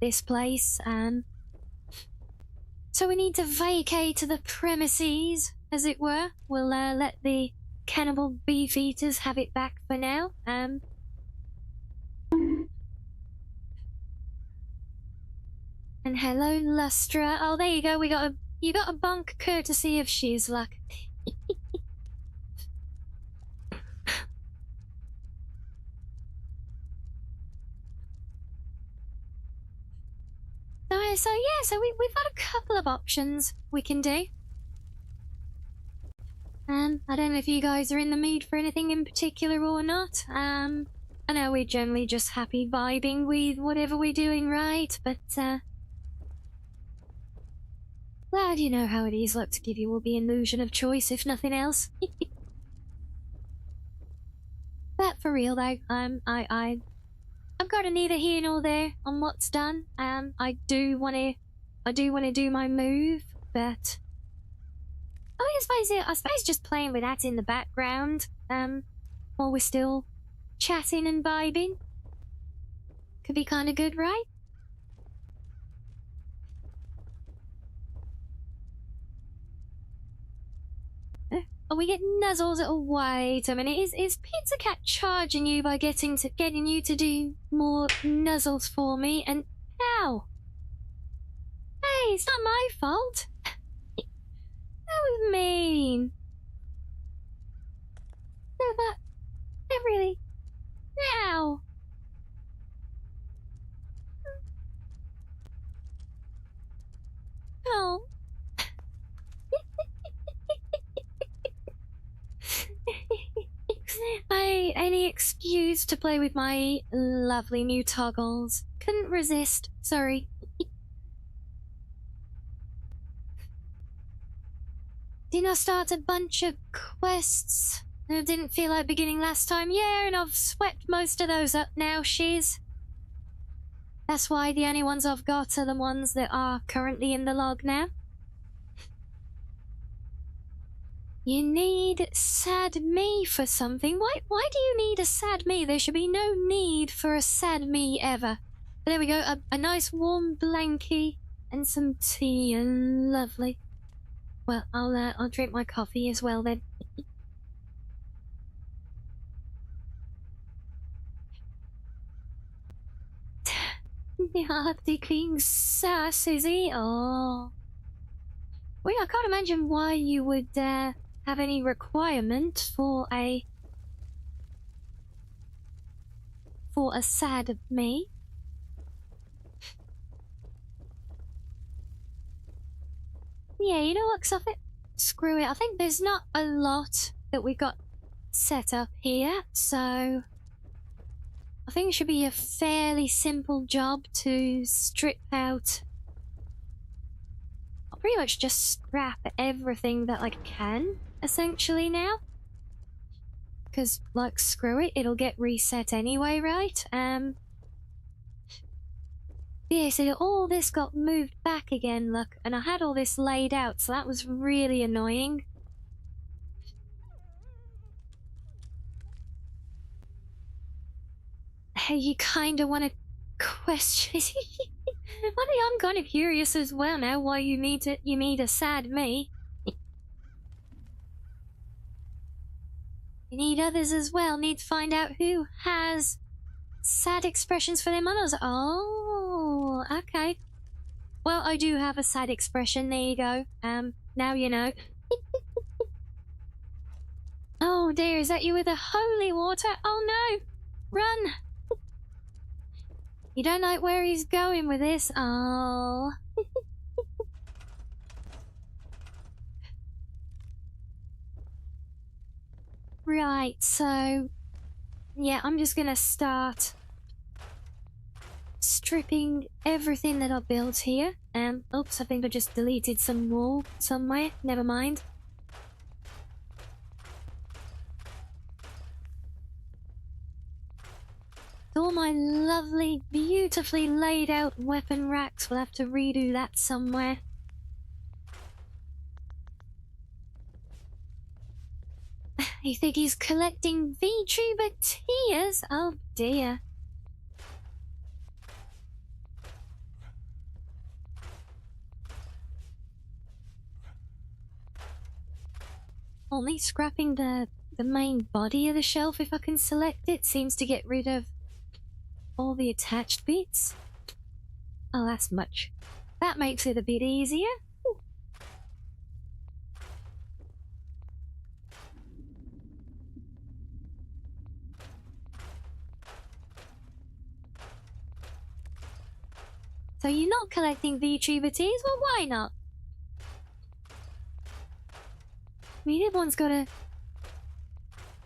Speaker 2: this place, so we need to vacate the premises, as it were. We'll let the cannibal beef eaters have it back for now. And hello, Lustra. Oh, there you go. You got a bunk courtesy of Shearsluck. So yeah, so we've got a couple of options we can do. I don't know if you guys are in the mood for anything in particular or not. I know we're generally just happy vibing with whatever we're doing, right? But glad you know how it is, like to give you all the illusion of choice, if nothing else. But for real though, I've got a neither here nor there on what's done. I do wanna do my move, but I suppose just playing with that in the background, while we're still chatting and vibing, could be kind of good, right? Oh, we get nuzzles. Oh, wait a minute. Is Pizza Cat charging you by getting you to do more nuzzles for me? And ow! Hey, it's not my fault. That was mean. No, that really. Ow! Oh. Any excuse to play with my lovely new toggles. Couldn't resist. Sorry. Didn't I start a bunch of quests? I didn't feel like beginning last time. Yeah, and I've swept most of those up now, shiz. That's why the only ones I've got are the ones that are currently in the log now. You need sad me for something? Why do you need a sad me? There should be no need for a sad me ever. But there we go, a nice warm blankie and some tea, and lovely. Well, I'll drink my coffee as well then. Hearty King Sass, is he? Oh. Well, I can't imagine why you would have any requirement for a sad me. Yeah, you know what, Xuffit? Screw it. I think there's not a lot that we got set up here, so I think it should be a fairly simple job to strip out. I'll pretty much just scrap everything that I can, essentially, now. Because, like, screw it, it'll get reset anyway, right? Yeah, so all this got moved back again, look, and I had all this laid out, so that was really annoying. Hey, you kinda wanna question... Funny, I'm kind of curious as well now why you need a sad me. You need others as well, need to find out who has sad expressions for their mothers. Oh, okay. Well, I do have a sad expression, there you go. Now you know. Oh dear, is that you with the holy water? Oh no! Run! You don't like where he's going with this? Oh. Right, so... yeah, I'm just gonna start stripping everything that I built here. Oops, I think I just deleted some wall somewhere. Never mind. All my lovely, beautifully laid out weapon racks. We'll have to redo that somewhere. You think he's collecting VTuber tears? Oh dear. Only scrapping the main body of the shelf if I can select it. Seems to get rid of all the attached bits. Oh, that's much. That makes it a bit easier. Ooh. So you're not collecting VTuber tears? Well, why not? I mean, everyone's got a...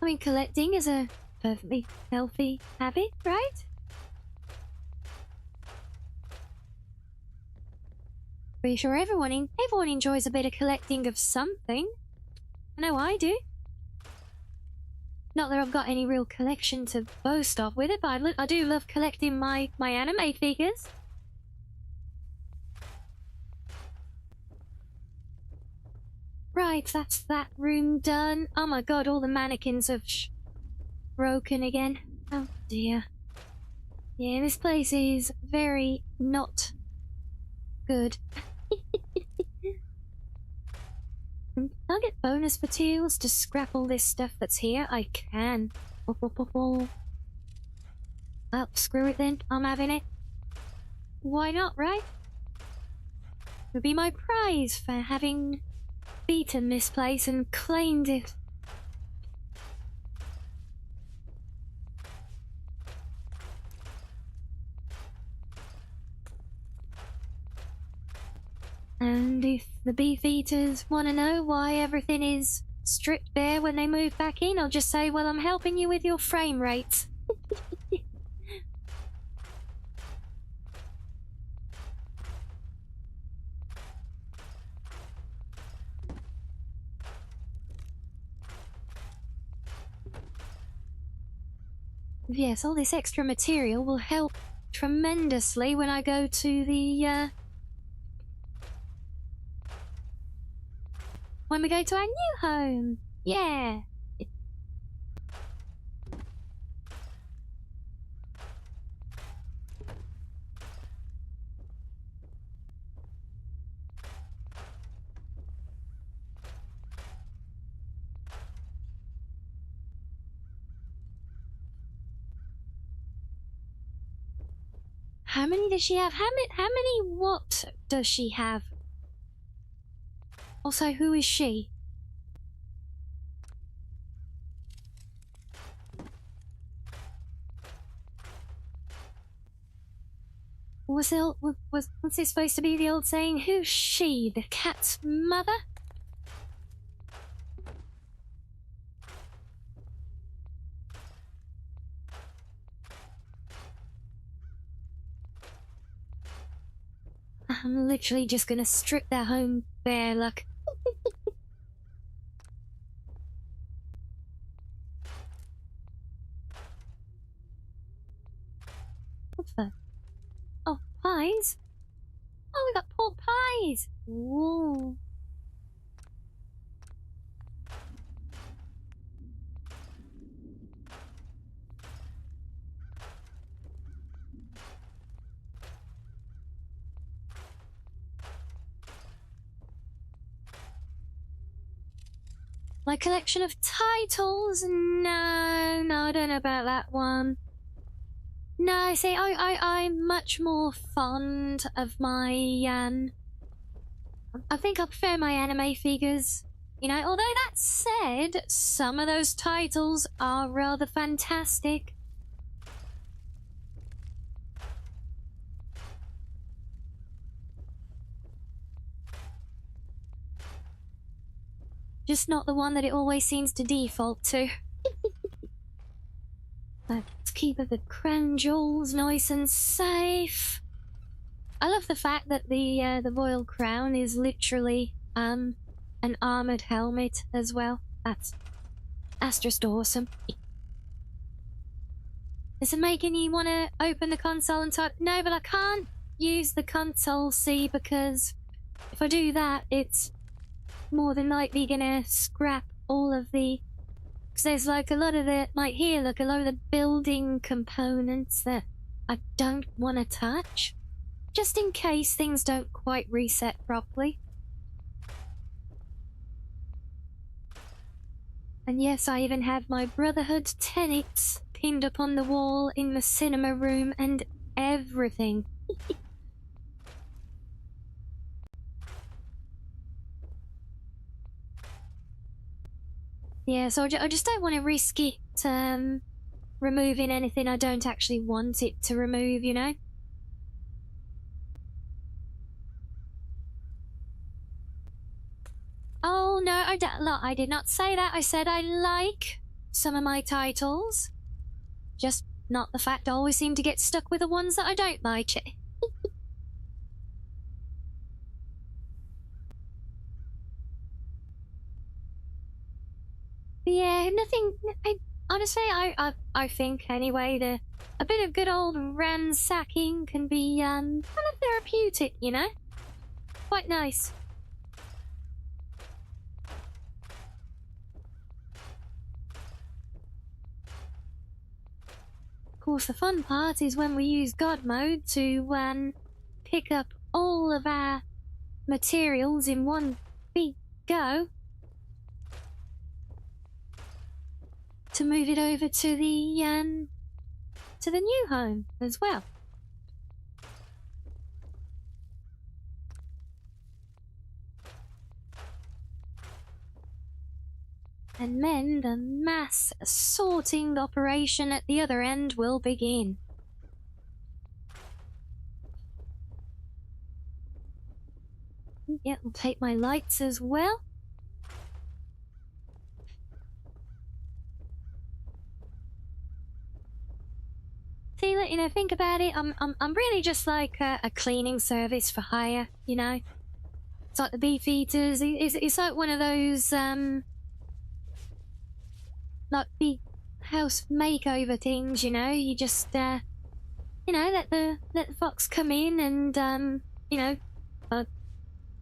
Speaker 2: I mean, collecting is a perfectly healthy habit, right? Pretty sure everyone enjoys a bit of collecting of something. I know I do. Not that I've got any real collection to boast of with it, but I do love collecting my anime figures. Right, that's that room done. Oh my god, all the mannequins have broken again. Oh dear. Yeah, this place is very not good. Can I get bonus materials to scrap all this stuff that's here? I can. Well, screw it then. I'm having it. Why not, right? It would be my prize for having beaten this place and claimed it. And if the beef eaters want to know why everything is stripped bare when they move back in, I'll just say, well, I'm helping you with your frame rates. Yes, all this extra material will help tremendously when I go to the, when we go to our new home. Yeah. How many does she have? How many what does she have? Also, who is she? Was it supposed to be the old saying, who's she, the cat's mother? I'm literally just gonna strip their home bare, look. What the? Oh, pies? Oh, we got pork pies! Whoa. My collection of titles? No, I don't know about that one. No, see, I'm much more fond of my, I think I prefer my anime figures. You know, although that said, some of those titles are rather fantastic. Just not the one that it always seems to default to. Let's keep the crown jewels nice and safe. I love the fact that the royal crown is literally an armored helmet as well. That's just awesome. Is it making you want to open the console and type? No, but I can't use the console, see, because if I do that, it's more than likely gonna scrap all of the. Because there's like a lot of the, like here, look, a lot of the building components that I don't want to touch. Just in case things don't quite reset properly. And yes, I even have my Brotherhood tenets pinned up on the wall in the cinema room and everything. Yeah, so I just don't want to risk it removing anything I don't actually want it to remove, you know? Oh no, I did not say that. I said I like some of my titles. Just not the fact I always seem to get stuck with the ones that I don't like. Yeah, nothing. Honestly, I think anyway, a bit of good old ransacking can be kind of therapeutic, you know? Quite nice. Of course, the fun part is when we use God mode to pick up all of our materials in one big go. To move it over to the new home as well. And then the mass sorting operation at the other end will begin. Yeah, I'll take my lights as well. See, you know, think about it. I'm really just like a cleaning service for hire. You know, it's like the beef eaters. It's like one of those like house makeover things, you know. You just, you know, let the fox come in and, you know,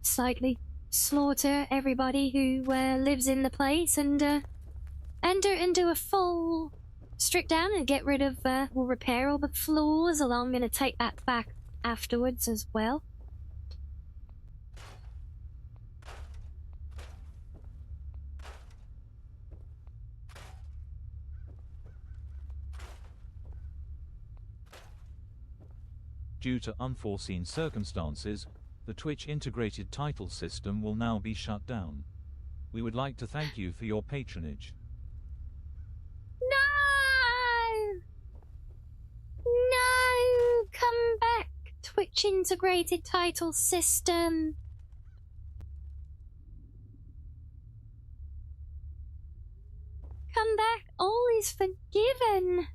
Speaker 2: slightly slaughter everybody who lives in the place and do a full strip down and get rid of, we'll repair all the floors, although I'm gonna take that back afterwards as well.
Speaker 6: Due to unforeseen circumstances, the Twitch integrated title system will now be shut down. We would like to thank you for your patronage.
Speaker 2: No! No! Come back, Twitch integrated title system. Come back, all is forgiven.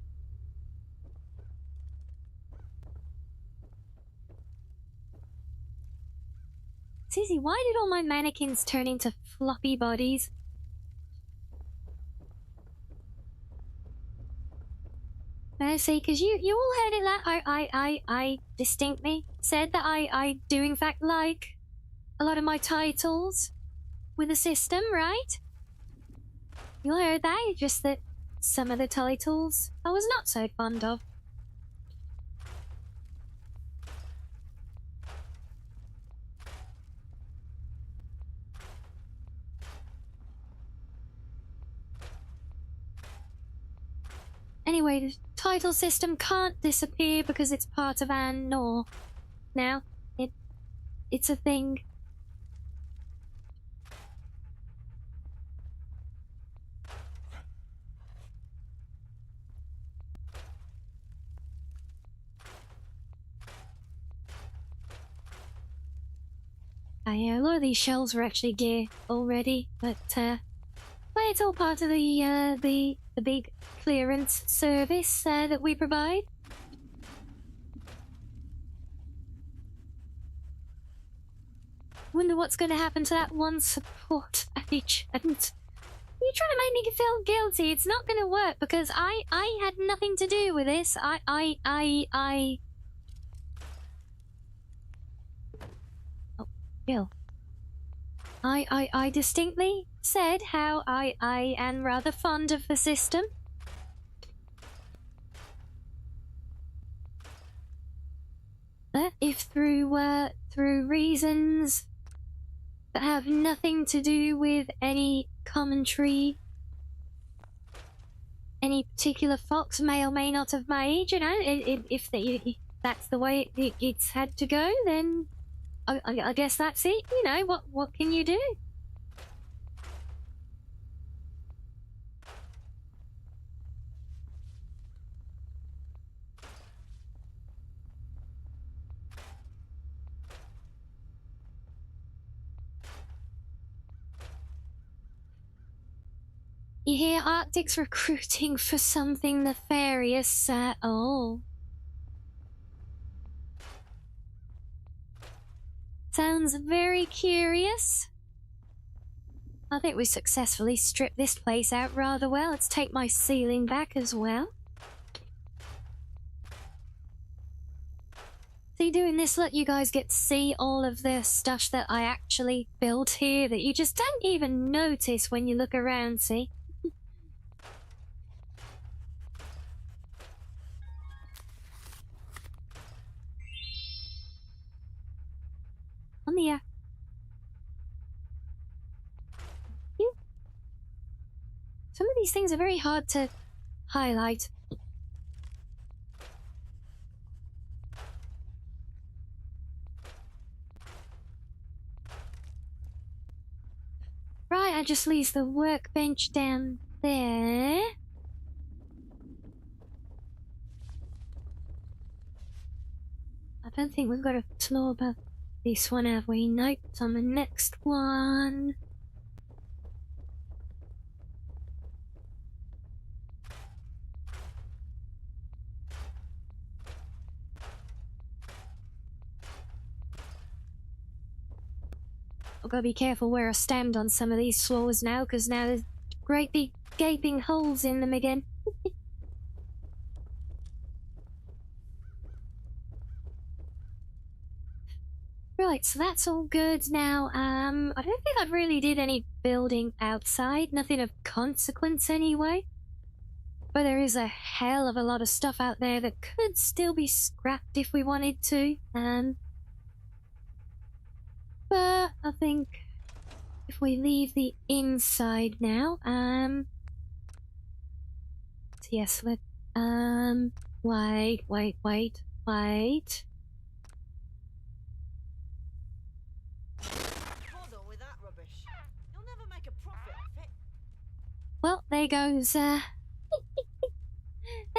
Speaker 2: Susie, why did all my mannequins turn into floppy bodies? No, see, because you all heard it that I distinctly said that I do in fact like a lot of my titles with the system, right? You all heard that, just that some of the titles I was not so fond of. Anyway, the title system can't disappear because it's part of Anne Nor. Now, it's a thing. Yeah, a lot of these shells were actually gear already, but it's all part of the big clearance service that we provide. Wonder what's going to happen to that one support agent. You're trying to make me feel guilty. It's not going to work because I had nothing to do with this. Oh, Bill. I distinctly said how I am rather fond of the system. If through reasons that have nothing to do with any commentary, any particular fox may or may not have made, you know, if that's the way it's had to go, then I guess that's it. You know, what can you do? You hear Arctic's recruiting for something nefarious, oh. Sounds very curious. I think we successfully stripped this place out rather well. Let's take my ceiling back as well. See, doing this let you guys get to see all of the stuff that I actually built here that you just don't even notice when you look around, see? On the some of these things are very hard to highlight. Right, I just leave the workbench down there. I don't think we've got a floor above this one, have we? Nope, it's on the next one. I've got to be careful where I stand on some of these floors now, because now there's great big gaping holes in them again. Right, so that's all good now. I don't think I really did any building outside. Nothing of consequence anyway. But there is a hell of a lot of stuff out there that could still be scrapped if we wanted to. But I think if we leave the inside now, so yes, let, wait.
Speaker 7: Bother with that rubbish. You'll never make a profit of it.
Speaker 2: Well, there goes, there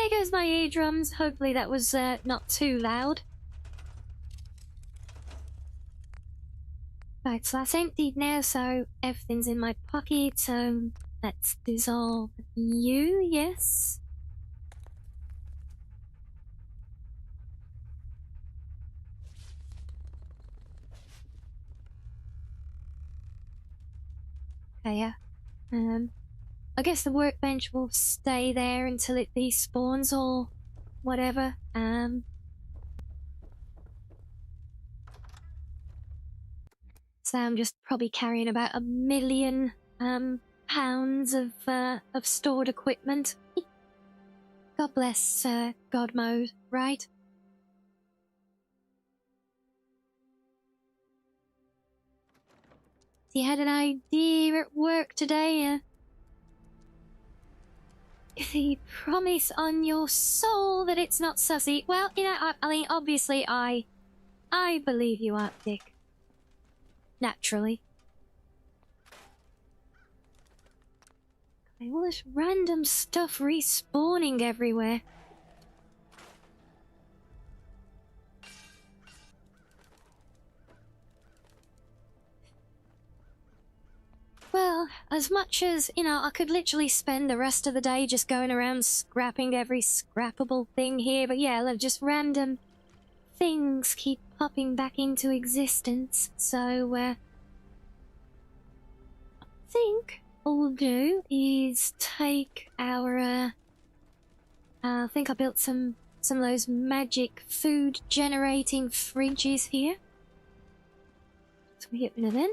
Speaker 2: goes my eardrums. Hopefully that was, not too loud. Right, so that's emptied now, so everything's in my pocket, so let's dissolve you, yes. Okay, yeah. I guess the workbench will stay there until it despawns or whatever. So I'm just probably carrying about 1 million pounds of stored equipment. God bless God mode, right? You had an idea at work today, the promise on your soul that it's not sussy. Well, you know, I mean, obviously, I believe you aren't, Dick. Naturally. Okay, all this random stuff respawning everywhere. Well, as much as, you know, I could literally spend the rest of the day just going around scrapping every scrappable thing here, but yeah, look, just random things keep popping back into existence, so, I think all we'll do is take our, I think I built some of those magic food generating fridges here. So we get rid of them.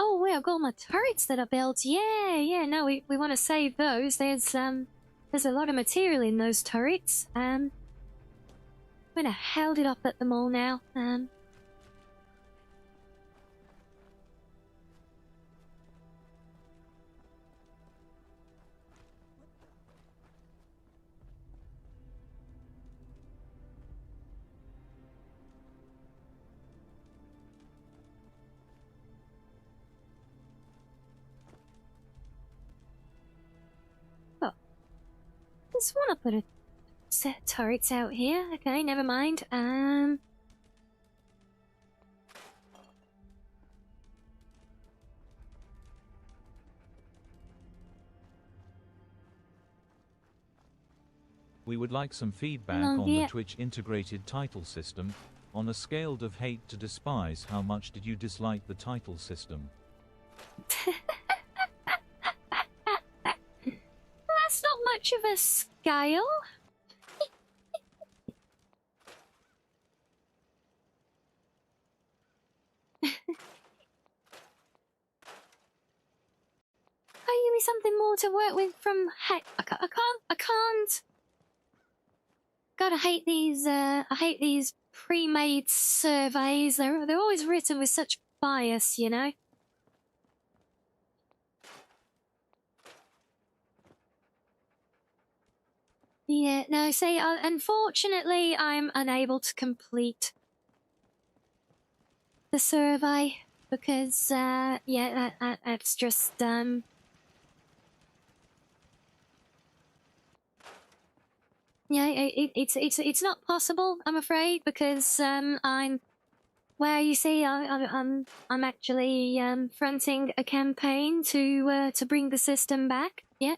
Speaker 2: Oh, wait, I've got all my turrets that I built. Yeah, no, we want to save those. There's a lot of material in those turrets. I'm gonna held it up at the mall now. Just want to put a set of turrets out here. Okay, never mind.
Speaker 6: We would like some feedback
Speaker 2: Oh,
Speaker 6: on
Speaker 2: yeah.
Speaker 6: the Twitch integrated title system. On a scale of hate to despise, how much did you dislike the title system?
Speaker 2: That's not much of a scale. Oh, give me something more to work with from I can't. God, I hate these pre-made surveys. They're always written with such bias, you know. Yeah, no, see, unfortunately, I'm unable to complete the survey because, yeah, that's just, yeah, it's not possible, I'm afraid, because, well, you see, I'm actually, fronting a campaign to bring the system back, yeah.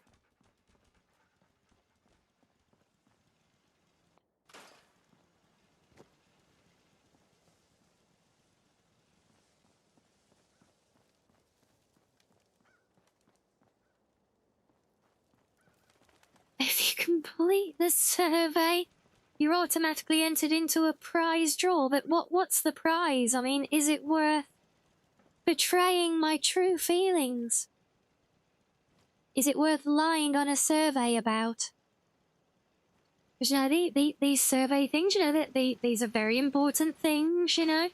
Speaker 2: If you complete the survey, you're automatically entered into a prize draw. But what's the prize? I mean, is it worth betraying my true feelings? Is it worth lying on a survey about? Because, you know, these survey things, you know, that these are very important things, you know.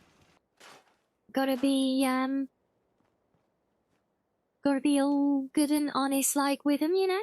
Speaker 2: Gotta be all good and honest like with them, you know.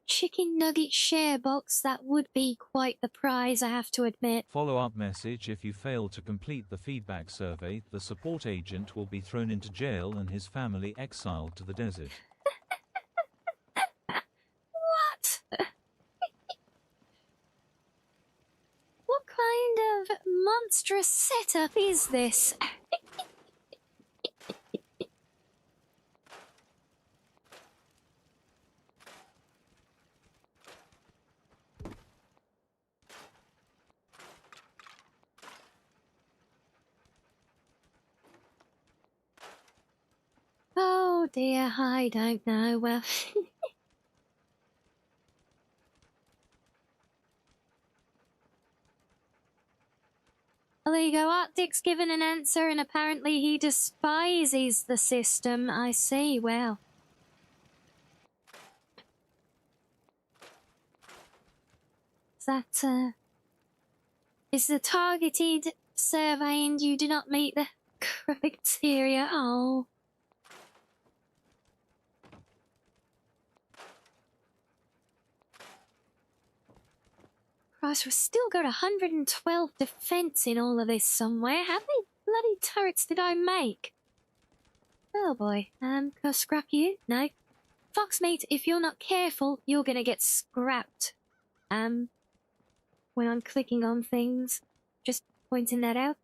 Speaker 2: Chicken nugget share box, that would be quite the prize, I have to admit.
Speaker 6: Follow-up message: if you fail to complete the feedback survey, the support agent will be thrown into jail and his family exiled to the desert.
Speaker 2: What? What kind of monstrous setup is this? Oh dear, I don't know. Well, well, there you go. Arctic's given an answer, and apparently he despises the system. I see. Well, is the targeted survey, and you do not meet the criteria? Oh. Christ, we've still got 112 defense in all of this somewhere. How many bloody turrets did I make? Oh boy. Can I scrap you? No. Foxmate, if you're not careful, you're gonna get scrapped. When I'm clicking on things. Just pointing that out.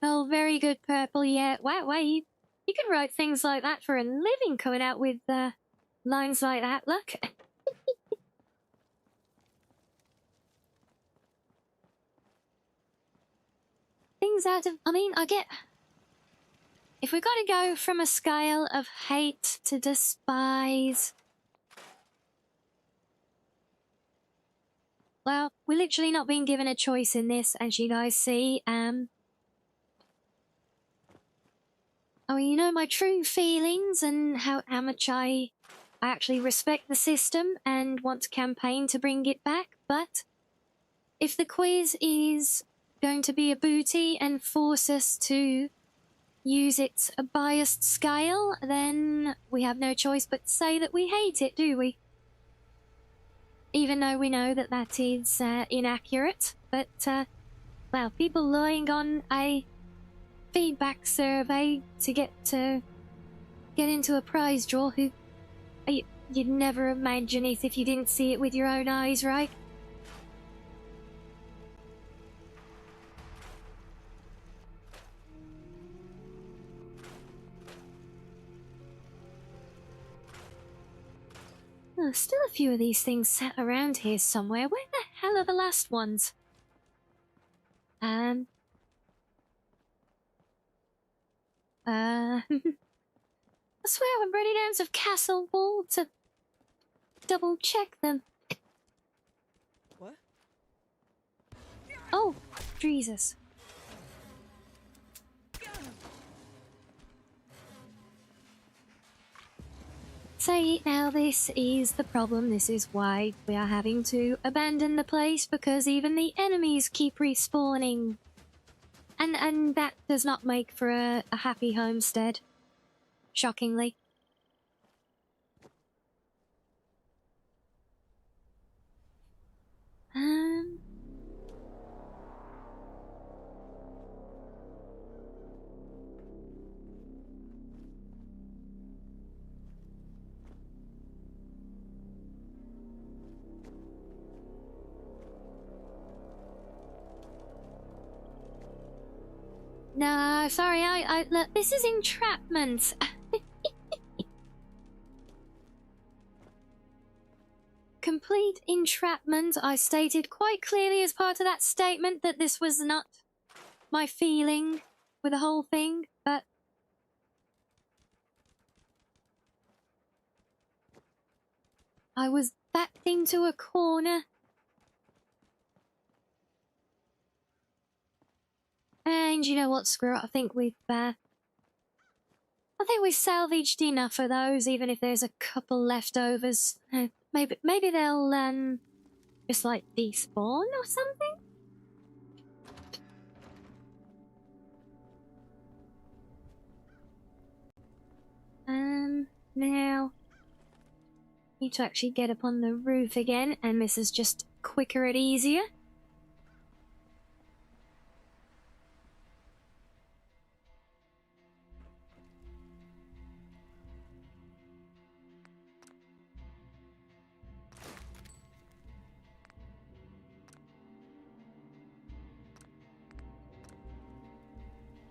Speaker 2: Oh, very good, Purple. Yeah. Wow, you could write things like that for a living, coming out with lines like that. Look. Things out of... I mean, I get... If we've got to go from a scale of hate to despise... Well, we're literally not being given a choice in this, as you guys see. Oh, you know my true feelings and how much I actually respect the system and want to campaign to bring it back, but if the quiz is going to be a booty and force us to use its a biased scale, then we have no choice but to say that we hate it, do we? Even though we know that that is inaccurate, but, well, people lying on a feedback survey to get into a prize draw, who you'd never imagine it if you didn't see it with your own eyes, right? Oh, still a few of these things sat around here somewhere. Where the hell are the last ones? I swear I'm ready down to Castle Wall to double check them.
Speaker 7: What?
Speaker 2: Oh, Jesus. Say it now, this is the problem. This is why we are having to abandon the place, because even the enemies keep respawning. And that does not make for a happy homestead. Shockingly. No, sorry, look, this is entrapment. complete entrapment. I stated quite clearly as part of that statement that this was not my feeling with the whole thing, but I was backed into a corner. And you know what, screw it, I think we've salvaged enough of those, even if there's a couple leftovers. Maybe they'll just like despawn or something? Now need to actually get up on the roof again, and this is just quicker and easier.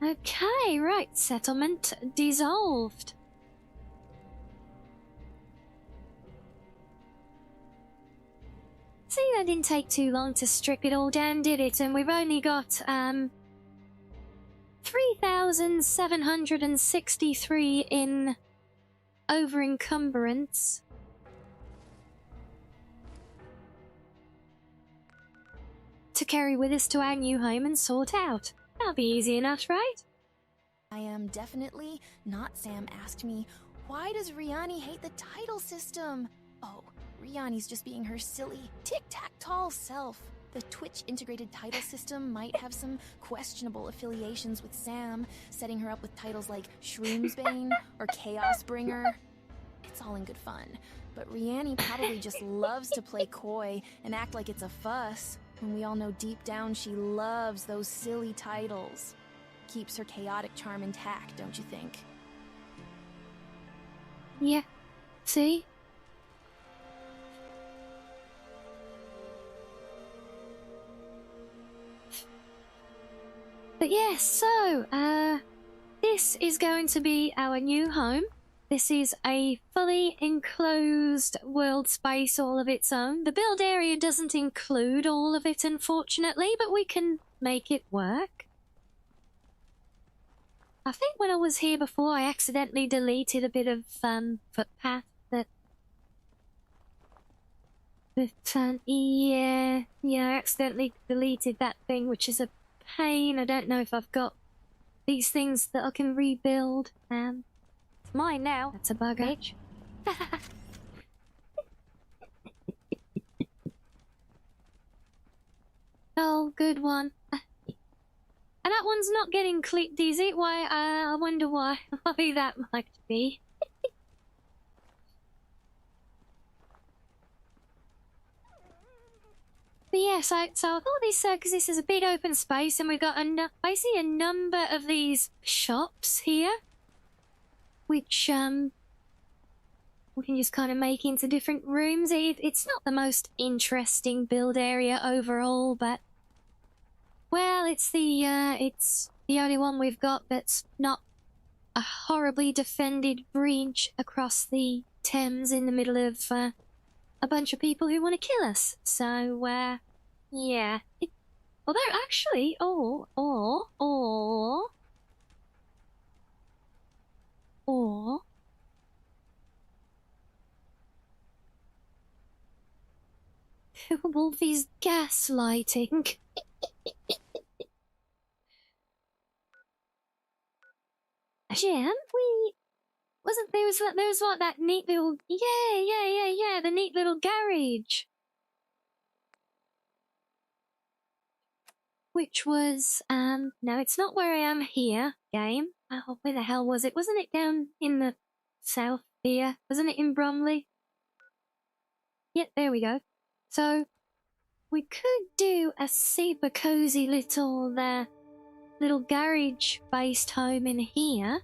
Speaker 2: Okay, right, settlement dissolved. See, that didn't take too long to strip it all down, did it? And we've only got 3,763 in over encumbrance. To carry with us to our new home and sort out. That'll be easy enough, right?
Speaker 3: I am definitely not. Sam asked me, why does Rianni hate the title system? Oh, Rianni's just being her silly, tic-tac-tall self. The Twitch integrated title system might have some questionable affiliations with Sam, setting her up with titles like Shroomsbane or Chaosbringer. It's all in good fun, but Rianni probably just loves to play coy and act like it's a fuss, when we all know deep down she loves those silly titles. Keeps her chaotic charm intact, don't you think?
Speaker 2: Yeah. See? But yes, so, this is going to be our new home. This is a fully enclosed world space all of its own. The build area doesn't include all of it, unfortunately, but we can make it work. I think when I was here before, I accidentally deleted a bit of footpath that... yeah, I accidentally deleted that thing, which is a pain. I don't know if I've got these things that I can rebuild. It's mine now. That's a bugger. Oh, good one. And that one's not getting clicked, is it? Why? I wonder why. Why that might be. But yeah, so I thought this, because this is a big open space, and we've got basically a number of these shops here, which we can just kind of make into different rooms. It's not the most interesting build area overall, but well, it's the only one we've got that's not a horribly defended breach across the Thames in the middle of a bunch of people who want to kill us. So yeah. Although actually, or Wolfie's gaslighting. Actually, haven't we? Wasn't there was what that neat little yeah, the neat little garage, which was no, it's not where I am here. Game. Oh, where the hell was it? Wasn't it down in the south here? Wasn't it in Bromley? Yep, there we go. So we could do a super cozy little little garage based home in here,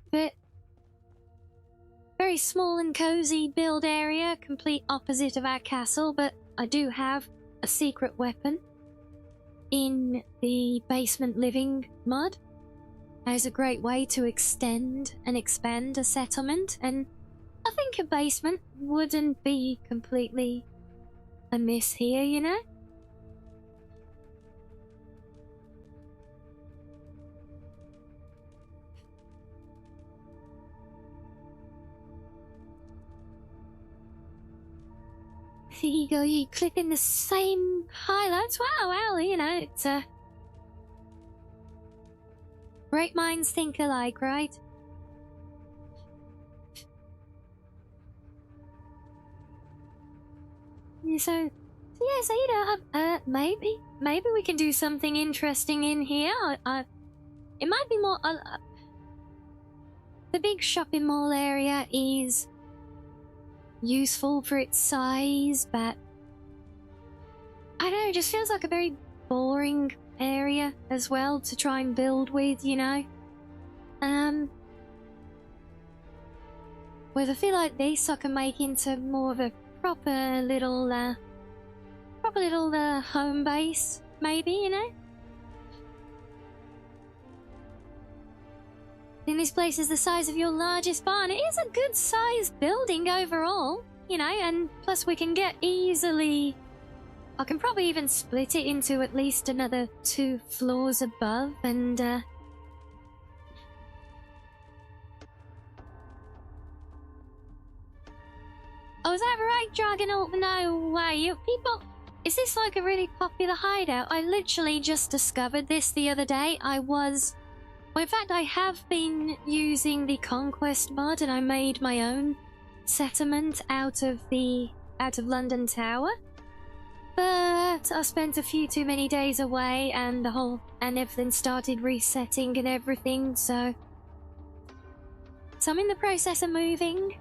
Speaker 2: but very small and cozy build area, complete opposite of our castle. But I do have a secret weapon in the basement living mod as a great way to extend and expand a settlement, and I think a basement wouldn't be completely amiss here, you know? Here you go, you click in the same highlights. Wow, well, you know, it's great minds think alike, right? So yeah, so you know, maybe we can do something interesting in here. It might be more. The big shopping mall area is useful for its size, but I don't know, it just feels like a very boring area as well to try and build with, you know. Whereas I feel like this I can make into more of a proper little home base, maybe, you know. And this place is the size of your largest barn. It is a good sized building overall, you know, and plus we can get easily... I can probably even split it into at least another 2 floors above, and oh, is that right, Dragon? Oh, no way. You people... Is this like a really popular hideout? I literally just discovered this the other day. Well, in fact, I have been using the Conquest mod, and I made my own settlement out of London Tower. But I spent a few too many days away, and everything started resetting and everything, so I'm in the process of moving.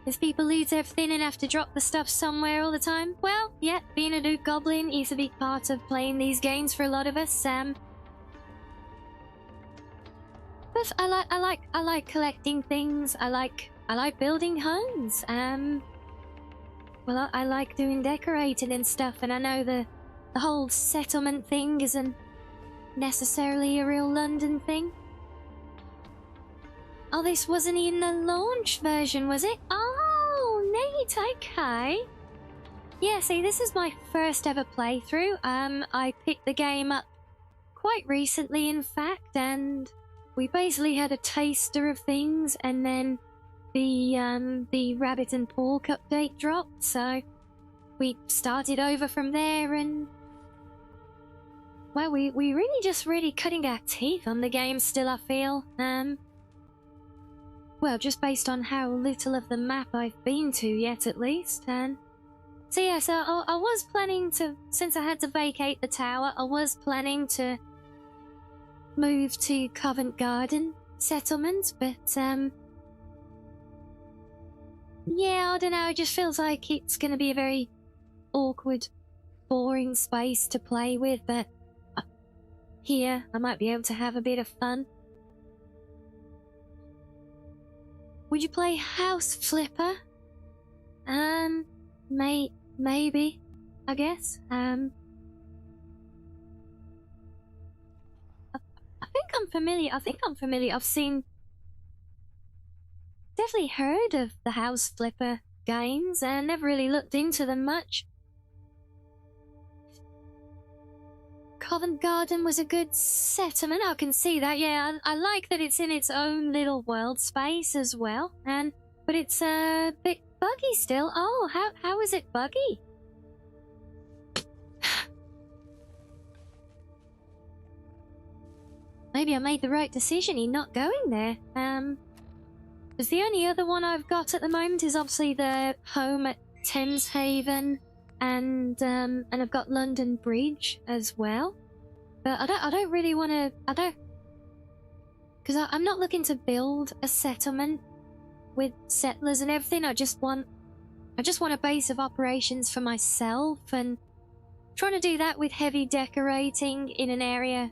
Speaker 2: If people lose everything and have to drop the stuff somewhere all the time, well, yeah, being a Duke Goblin is a big part of playing these games for a lot of us. But I like collecting things. I like building homes. Well, I like doing decorating and stuff, and I know the whole settlement thing isn't necessarily a real London thing. Oh, this wasn't in the launch version, was it? Oh, neat, okay. Yeah, see, this is my first ever playthrough. I picked the game up quite recently, in fact, and we basically had a taster of things, and then the Rabbit and Pork update dropped, so we started over from there, and well, we really cutting our teeth on the game still, I feel. Well, just based on how little of the map I've been to yet, at least, and so yeah, so I was planning to, since I had to vacate the tower, I was planning to move to Covent Garden settlement, but yeah, I don't know, it just feels like it's gonna be a very awkward, boring space to play with, but here I might be able to have a bit of fun. Would you play House Flipper? Maybe, I guess. I think I'm familiar. I've definitely heard of the House Flipper games and never really looked into them much. Covent Garden was a good settlement, I can see that, yeah. I like that it's in its own little world space as well, but it's a bit buggy still. Oh, how is it buggy? Maybe I made the right decision in not going there. Because the only other one I've got at the moment is obviously the home at Thames Haven, and I've got London Bridge as well. But I don't really want to. Because I'm not looking to build a settlement with settlers and everything. I just want a base of operations for myself, and trying to do that with heavy decorating in an area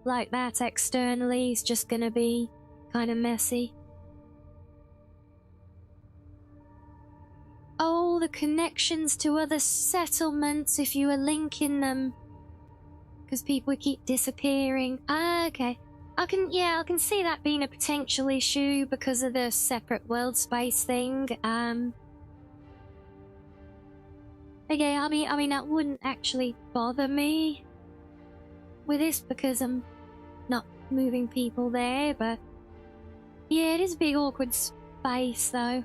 Speaker 2: like that externally is just gonna be kind of messy. Oh, the connections to other settlements if you were linking them. Because people keep disappearing. Ah, okay. I can see that being a potential issue because of the separate world space thing. Okay, I mean that wouldn't actually bother me with this because I'm not moving people there, but yeah, it is a big awkward space though.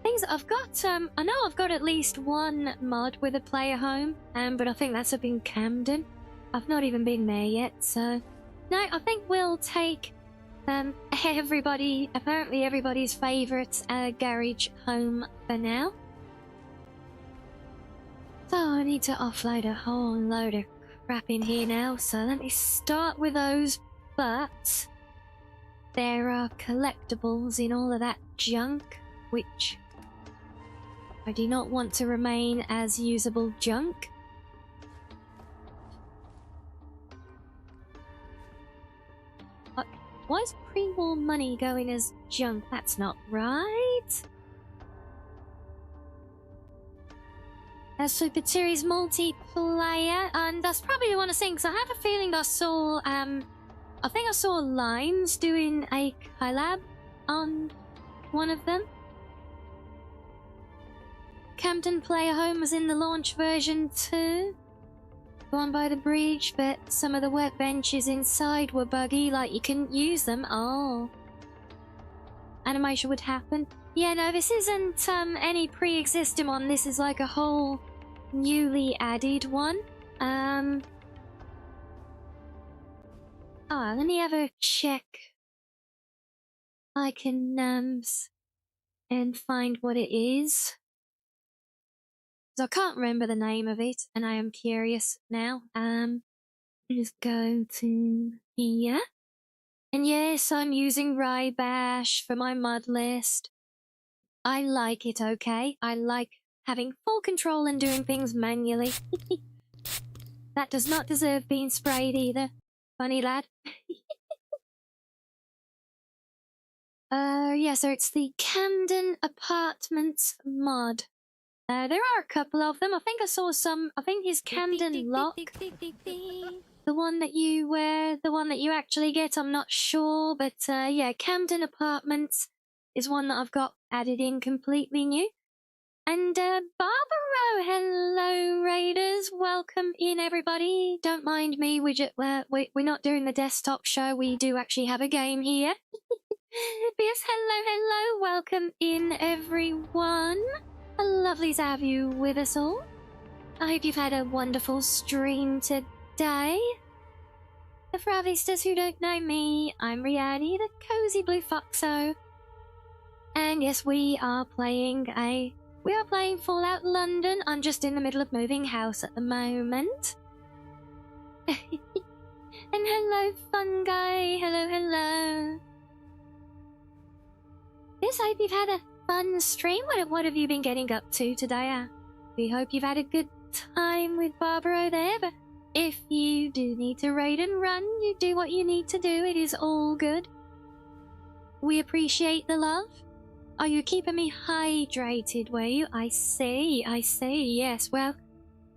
Speaker 2: Things I've got, I know I've got at least one mod with a player home, but I think that's up in Camden. I've not even been there yet, so no, I think we'll take apparently everybody's favourite garage home for now. So I need to offload a whole load of crap in here now, so let me start with those, but there are collectibles in all of that junk, which I do not want to remain as usable junk. Why is pre-war money going as junk? That's not right. Super Series multiplayer, and that's probably the one of the things. I have a feeling I saw, I think I saw Lines doing a collab on one of them. Camden Player Home was in the launch version too. Gone by the Bri'ish, but some of the workbenches inside were buggy, like you couldn't use them. Oh. Animation would happen. Yeah, no, this isn't any pre-existing one. This is like a whole newly added one. Oh, let me have a check. I can and find what it is. So I can't remember the name of it, and I am curious now. Just go to here. And yes, I'm using Rybash for my mod list. I like it, okay? I like having full control and doing things manually. That does not deserve being sprayed either. Funny lad. Yeah, so it's the Camden Apartments mod. There are a couple of them. I think I saw some. I think his Camden Lock, the one that you actually get. I'm not sure, but yeah, Camden Apartments is one that I've got added in completely new. And Barbaro, hello Raiders, welcome in everybody. Don't mind me, we're not doing the desktop show. We do actually have a game here. Yes, hello, welcome in everyone. Lovely to have you with us all. I hope you've had a wonderful stream today. For our visitors who don't know me, I'm Rianni, the cozy blue Foxo. And yes, we are playing Fallout London. I'm just in the middle of moving house at the moment. And hello, Fungi. Hello. Yes, I hope you've had a fun stream. What have you been getting up to today? We hope you've had a good time with Barbaro there, but if you do need to raid and run, you do what you need to do. It is all good. We appreciate the love. Are you keeping me hydrated, were you? I see, yes. Well,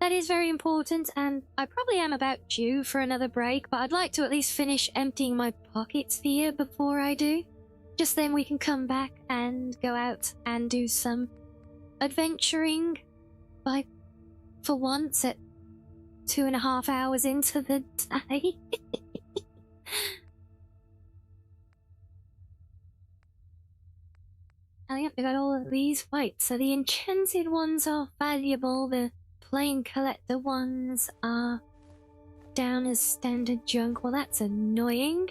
Speaker 2: that is very important, and I probably am about due for another break, but I'd like to at least finish emptying my pockets here before I do. Just then we can come back and go out and do some adventuring for once at 2.5 hours into the day. Oh, yep, we got all of these. Wait, so the enchanted ones are valuable, the plain collector ones are down as standard junk. Well, that's annoying.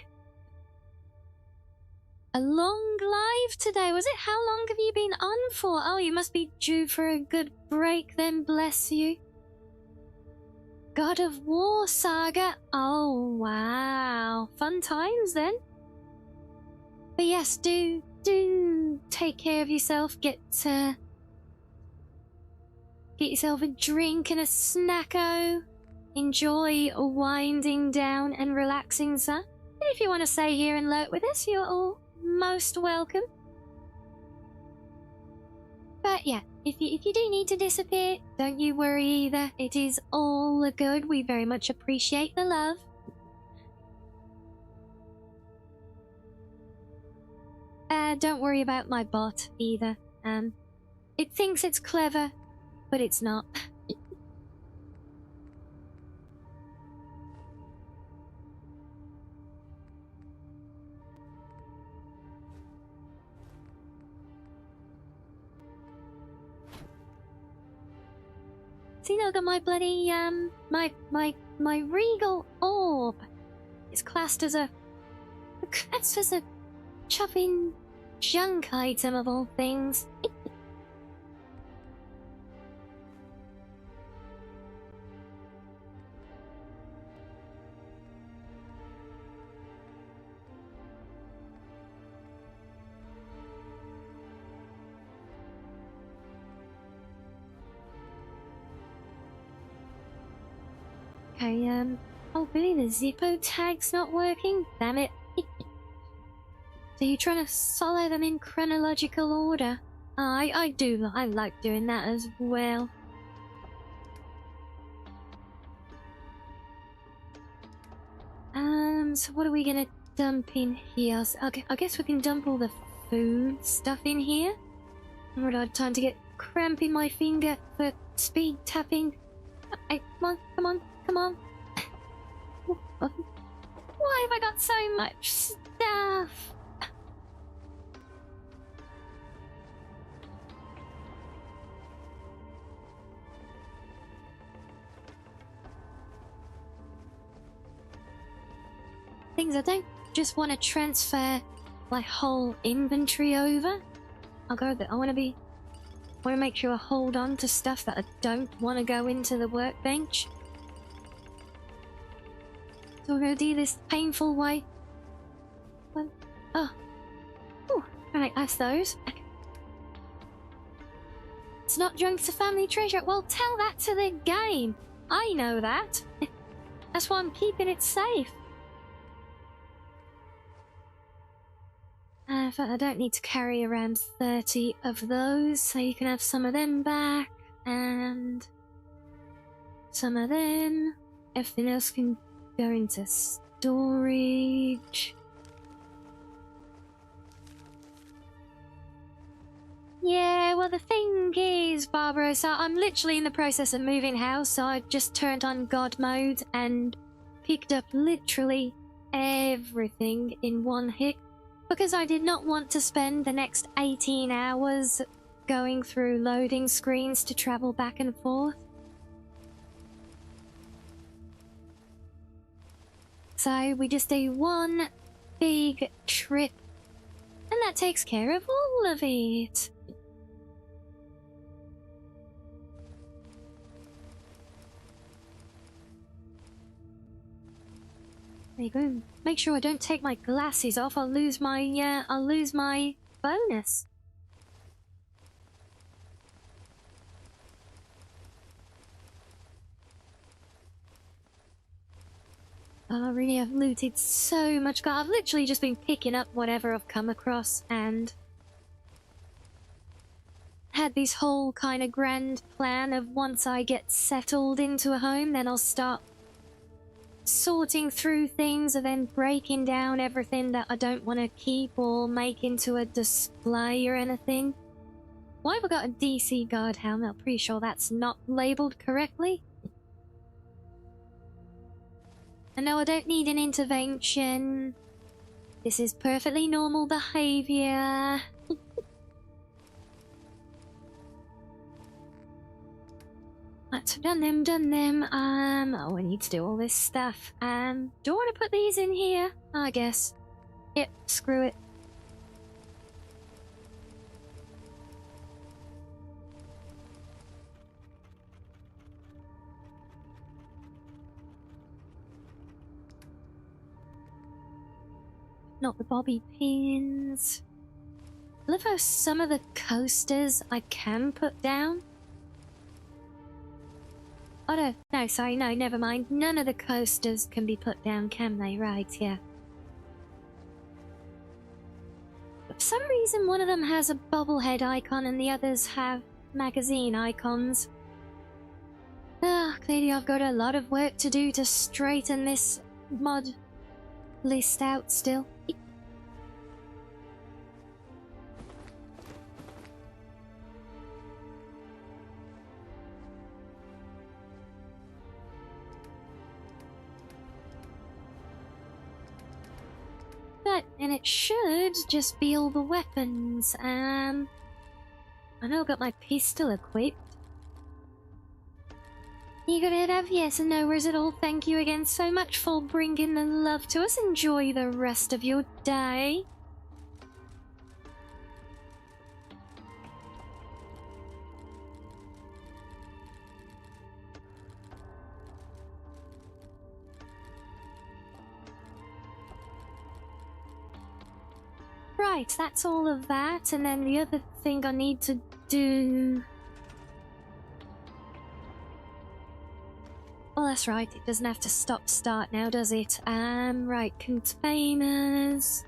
Speaker 2: A long live today, was it? How long have you been on for? Oh, you must be due for a good break then, bless you. God of War saga. Oh, wow. Fun times then. But yes, do take care of yourself. Get yourself a drink and a snacko. Enjoy winding down and relaxing, sir. And if you want to stay here and lurk with us, you're all most welcome. But yeah, if you do need to disappear, don't you worry either. It is all good. We very much appreciate the love. don't worry about my bot either. It thinks it's clever, but it's not. See, look at my bloody, my regal orb. It's classed as a chopping junk item of all things. Okay, oh really, the Zippo tag's not working? Damn it. So you're trying to follow them in chronological order? Oh, I like doing that as well. So what are we gonna dump in here? So, okay, I guess we can dump all the food stuff in here. I would have time to get cramp in my finger for speed tapping. Hey, come on. Why have I got so much stuff? Things I don't just want to transfer my whole inventory over. I want to make sure I hold on to stuff that I don't want to go into the workbench. So we're going to do this painful way. Oh, right, that's those. It's not junk, it's a family treasure. Well, tell that to the game. I know that. That's why I'm keeping it safe. But I don't need to carry around 30 of those, so you can have some of them back, and some of them. Everything else can go into storage. Yeah, well the thing is, Barbara, so I'm literally in the process of moving house, so I just turned on God mode and picked up literally everything in one hit. Because I did not want to spend the next 18 hours going through loading screens to travel back and forth. So we just do one big trip, and that takes care of all of it. There you go. Make sure I don't take my glasses off. I'll lose my bonus. Oh, really, I've looted so much. I've literally just been picking up whatever I've come across and had this whole kind of grand plan of once I get settled into a home, then I'll start sorting through things and then breaking down everything that I don't want to keep or make into a display or anything. Why have I got a DC guard helmet? I'm pretty sure that's not labelled correctly. And no, I don't need an intervention. This is perfectly normal behaviour. Right, done them. Oh, I need to do all this stuff. Do I want to put these in here? I guess. Yep, screw it. Not the bobby pins. I love how some of the coasters I can put down. Oh no, sorry, no, never mind. None of the coasters can be put down, can they? Right, yeah. But for some reason, one of them has a bobblehead icon and the others have magazine icons. Clearly I've got a lot of work to do to straighten this mod list out still. And it should just be all the weapons. I know I've got my pistol equipped. You got it, Ev? Yes and no worries at all. Thank you again so much for bringing the love to us. Enjoy the rest of your day. Right, that's all of that. And then the other thing I need to do... Oh, that's right. It doesn't have to stop-start now, does it? Right, containers.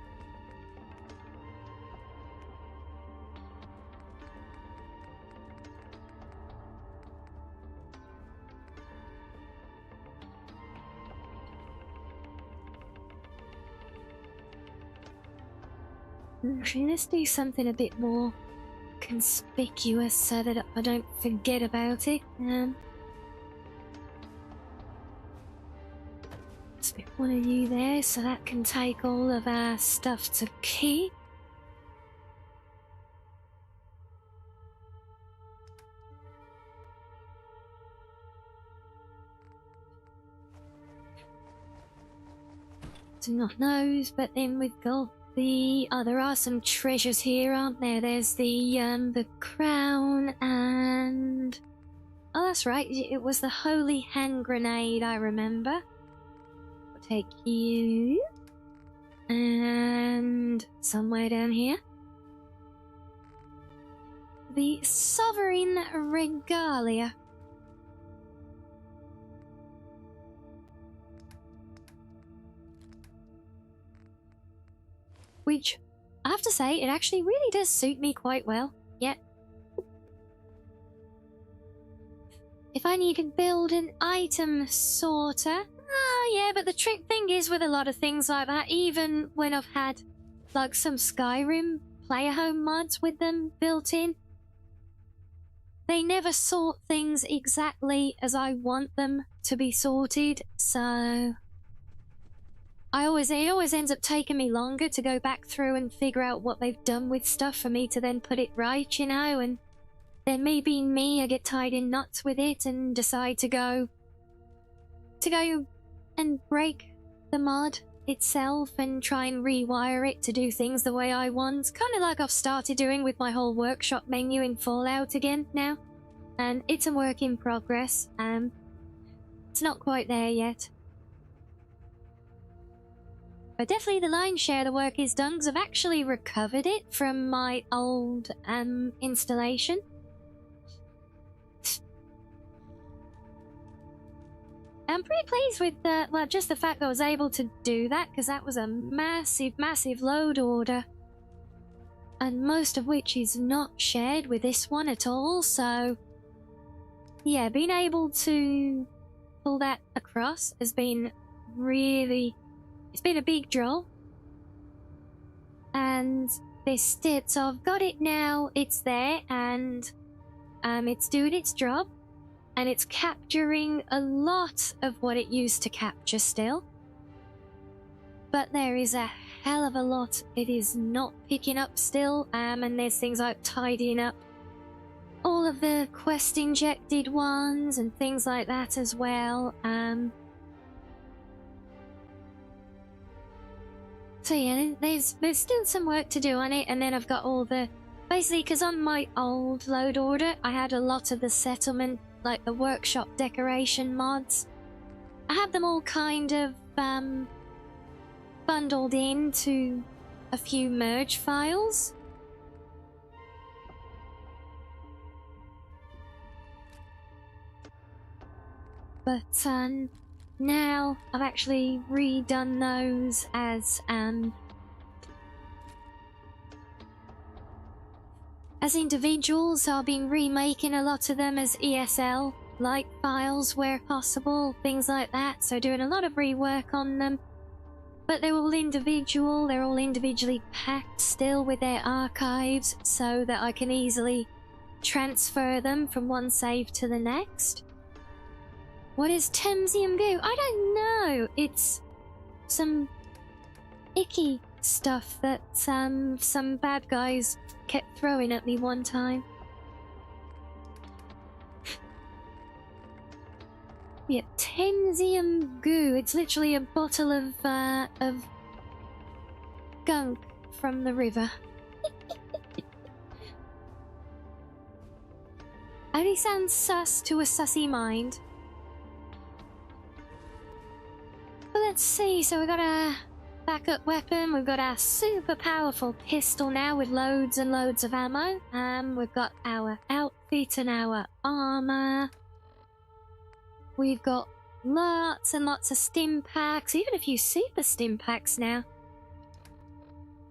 Speaker 2: Actually, let's do something a bit more conspicuous so that I don't forget about it. Stick one of you there so that can take all of our stuff to keep. So not those, but then we've got the... Oh, there are some treasures here, aren't there? There's the crown and... Oh, that's right. It was the holy hand grenade, I remember. Take you and somewhere down here the sovereign regalia, which I have to say it actually really does suit me quite well. Yet if I need to build an item sorter. Oh, yeah, but the trick thing is with a lot of things like that, even when I've had, like, some Skyrim player home mods with them built in, they never sort things exactly as I want them to be sorted, so... It always ends up taking me longer to go back through and figure out what they've done with stuff for me to then put it right, you know, and then me being me, I get tied in knots with it and decide to go and break the mod itself and try and rewire it to do things the way I want. Kind of like I've started doing with my whole workshop menu in Fallout again now. And it's a work in progress. It's not quite there yet. But definitely the lion's share of the work is done because I've actually recovered it from my old installation. I'm pretty pleased with well, just the fact that I was able to do that, because that was a massive, massive load order. And most of which is not shared with this one at all, so... Yeah, being able to pull that across has been really... It's been a big draw. And this did, so I've got it now, it's there, and it's doing its job. And it's capturing a lot of what it used to capture still. But there is a hell of a lot it is not picking up still. And there's things like tidying up all of the quest injected ones and things like that as well. So yeah, there's still some work to do on it. And then I've got all the... Basically, because on my old load order, I had a lot of the settlement, like the workshop decoration mods. I had them all kind of bundled into a few merge files. But now I've actually redone those as individuals, so I've been remaking a lot of them as ESL light files where possible, things like that, so doing a lot of rework on them. But they're all individual, they're all individually packed still with their archives, so that I can easily transfer them from one save to the next. What is Temsium goo? I don't know. It's some icky stuff that some bad guys kept throwing at me one time. Yeah, Tenzium goo. It's literally a bottle of gunk from the river. Only sounds sus to a sussy mind. But let's see, so we got a backup weapon, we've got our super powerful pistol now with loads and loads of ammo. We've got our outfit and our armor. We've got lots and lots of stim packs, even a few super stim packs now.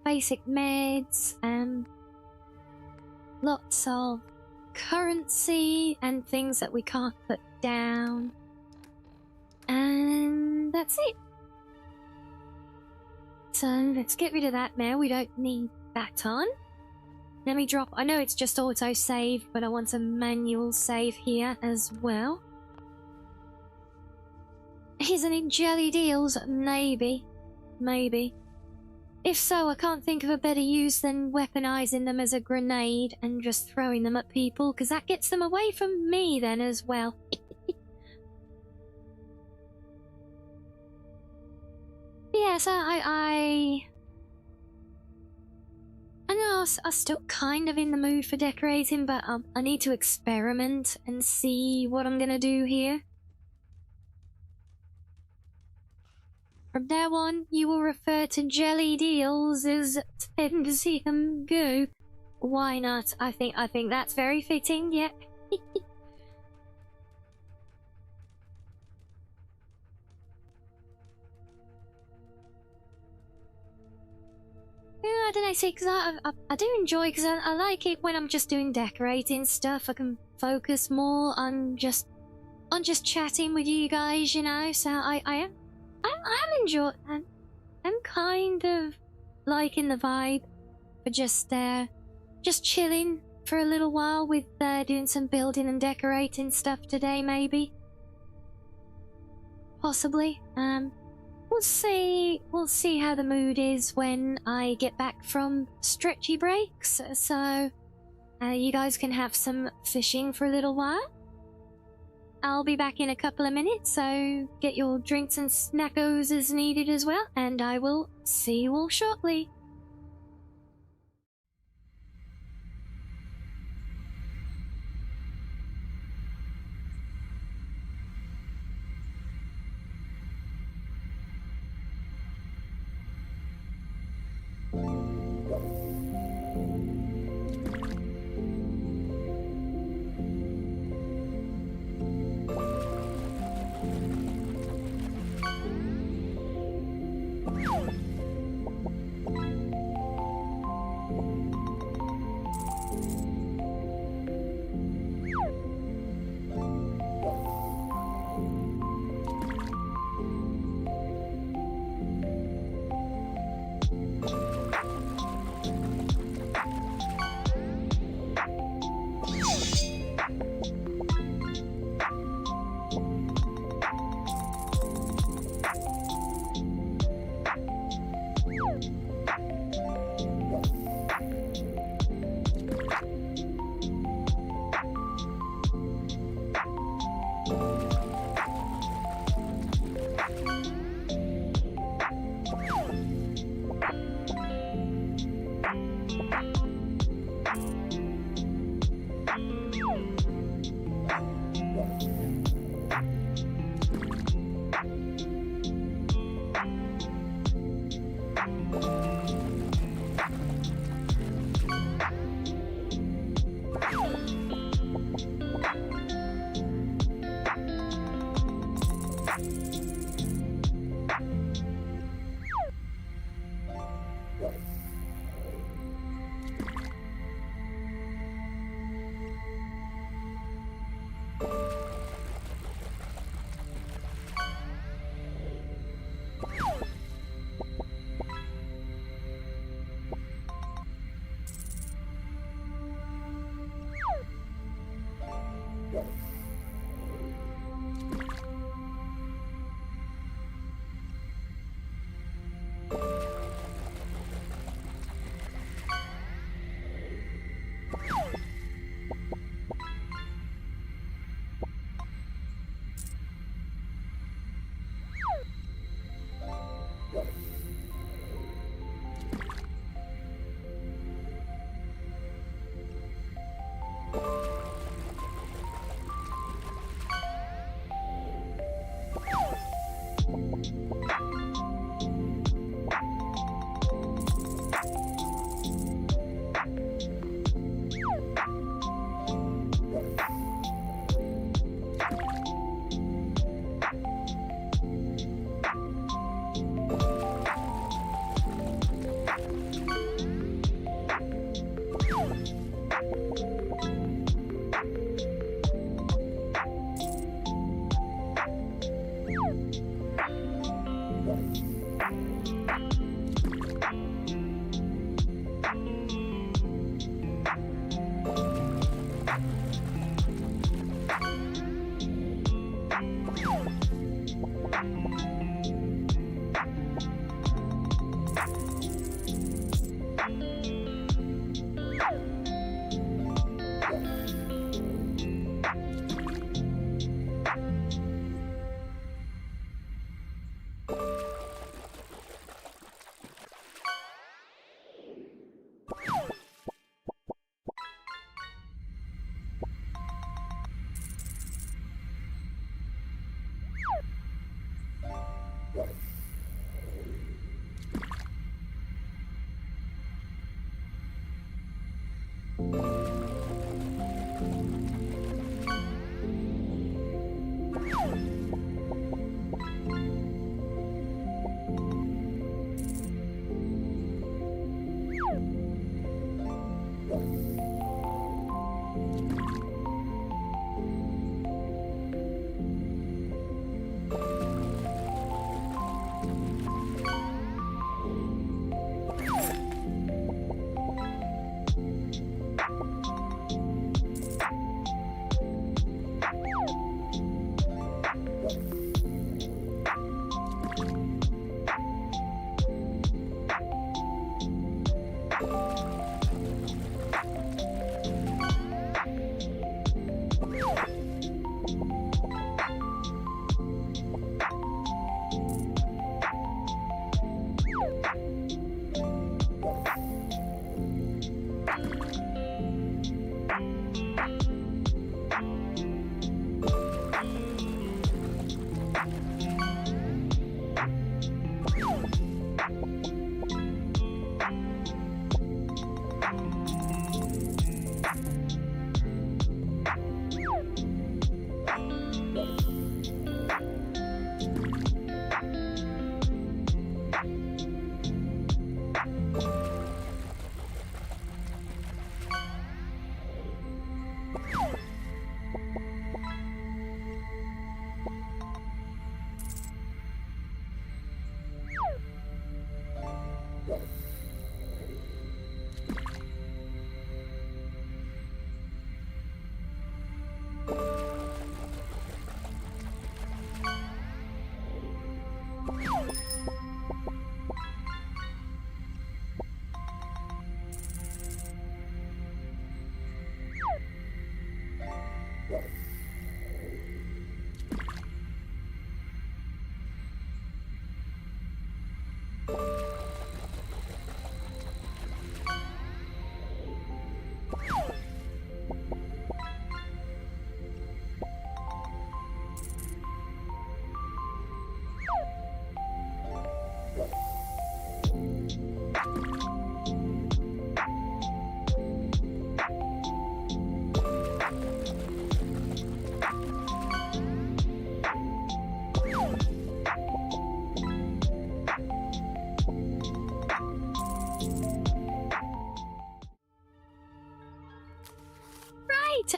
Speaker 2: Basic meds, lots of currency and things that we can't put down. And that's it. So let's get rid of that now. We don't need that on. Let me drop. I know it's just auto save, but I want a manual save here as well. Isn't it jelly deals? Maybe. Maybe. If so, I can't think of a better use than weaponizing them as a grenade and just throwing them at people, because that gets them away from me then as well. Yeah, so I know I'm still kind of in the mood for decorating, but I need to experiment and see what I'm gonna do here. From now on, you will refer to jelly deals as Tenzium goo. Why not? I think that's very fitting, yeah. Yeah, I don't know, see, because I do enjoy, because I like it when I'm just doing decorating stuff. I can focus more on just chatting with you guys, you know, so I'm enjoying. I'm kind of liking the vibe for just chilling for a little while with doing some building and decorating stuff today, maybe. Possibly. We'll see how the mood is when I get back from stretchy breaks. So, you guys can have some fishing for a little while. I'll be back in a couple of minutes, so get your drinks and snackos as needed as well, and I will see you all shortly.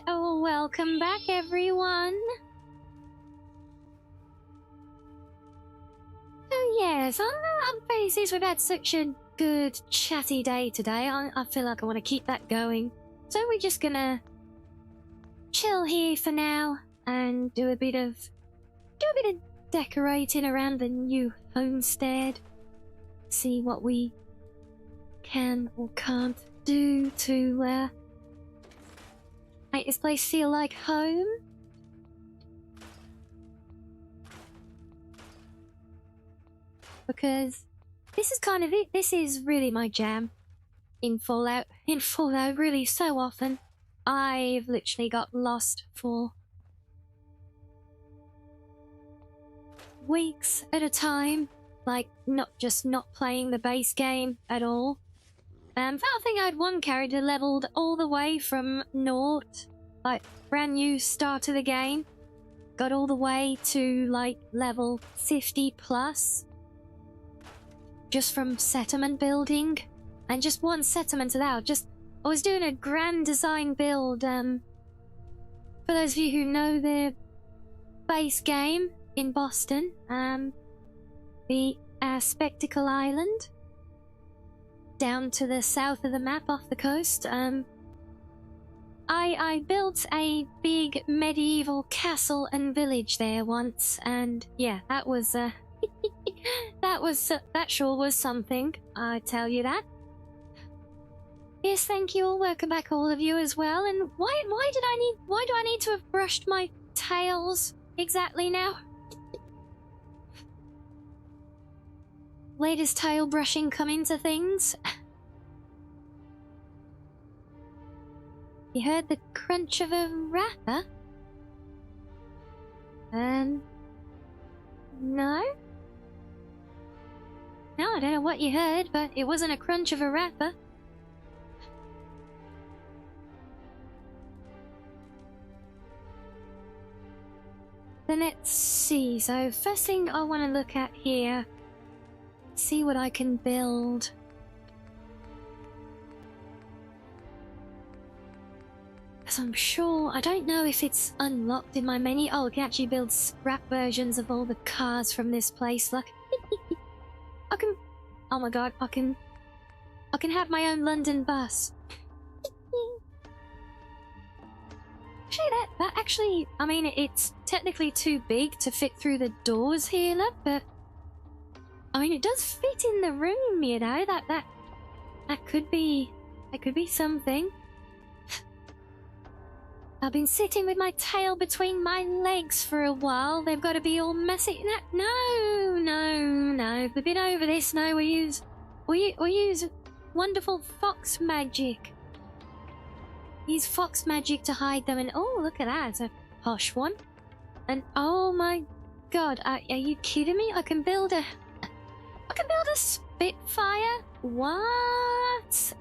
Speaker 2: Oh, welcome back, everyone. Oh yes, I'm very pleased we've had such a good chatty day today. I feel like I want to keep that going. So we're just gonna chill here for now and do a bit of decorating around the new homestead. See what we can or can't do to Make this place feel like home. Because this is kind of it. This is really my jam. In Fallout, really so often, I've literally got lost for weeks at a time. Like, not playing the base game at all. I think I had one character leveled all the way from naught, like brand new start of the game. Got all the way to like level 50 plus. Just from settlement building. And just one settlement without. I was doing a grand design build, for those of you who know the base game in Boston, the Spectacle Island, down to the south of the map off the coast. I built a big medieval castle and village there once, and yeah, that was that sure was something, I tell you that. Yes, thank you all. Welcome back, all of you as well. And why do I need to have brushed my tails exactly now? Latest tail brushing coming to things. You heard the crunch of a wrapper? No? No, I don't know what you heard, but it wasn't a crunch of a wrapper. Then let's see. So first thing I want to look at here, see what I can build. Because I'm sure, I don't know if it's unlocked in my menu. Oh, I can actually build scrap versions of all the cars from this place. Look, I can. Oh my god, I can have my own London bus. Actually, that actually, I mean, it's technically too big to fit through the doors here, look, but I mean, it does fit in the room, you know. That could be something. I've been sitting with my tail between my legs for a while. They've got to be all messy. No. We've been over this. No, we use wonderful fox magic. Use fox magic to hide them, and oh, look at that, it's a posh one. And oh my god, are you kidding me? I can build a Spitfire? What?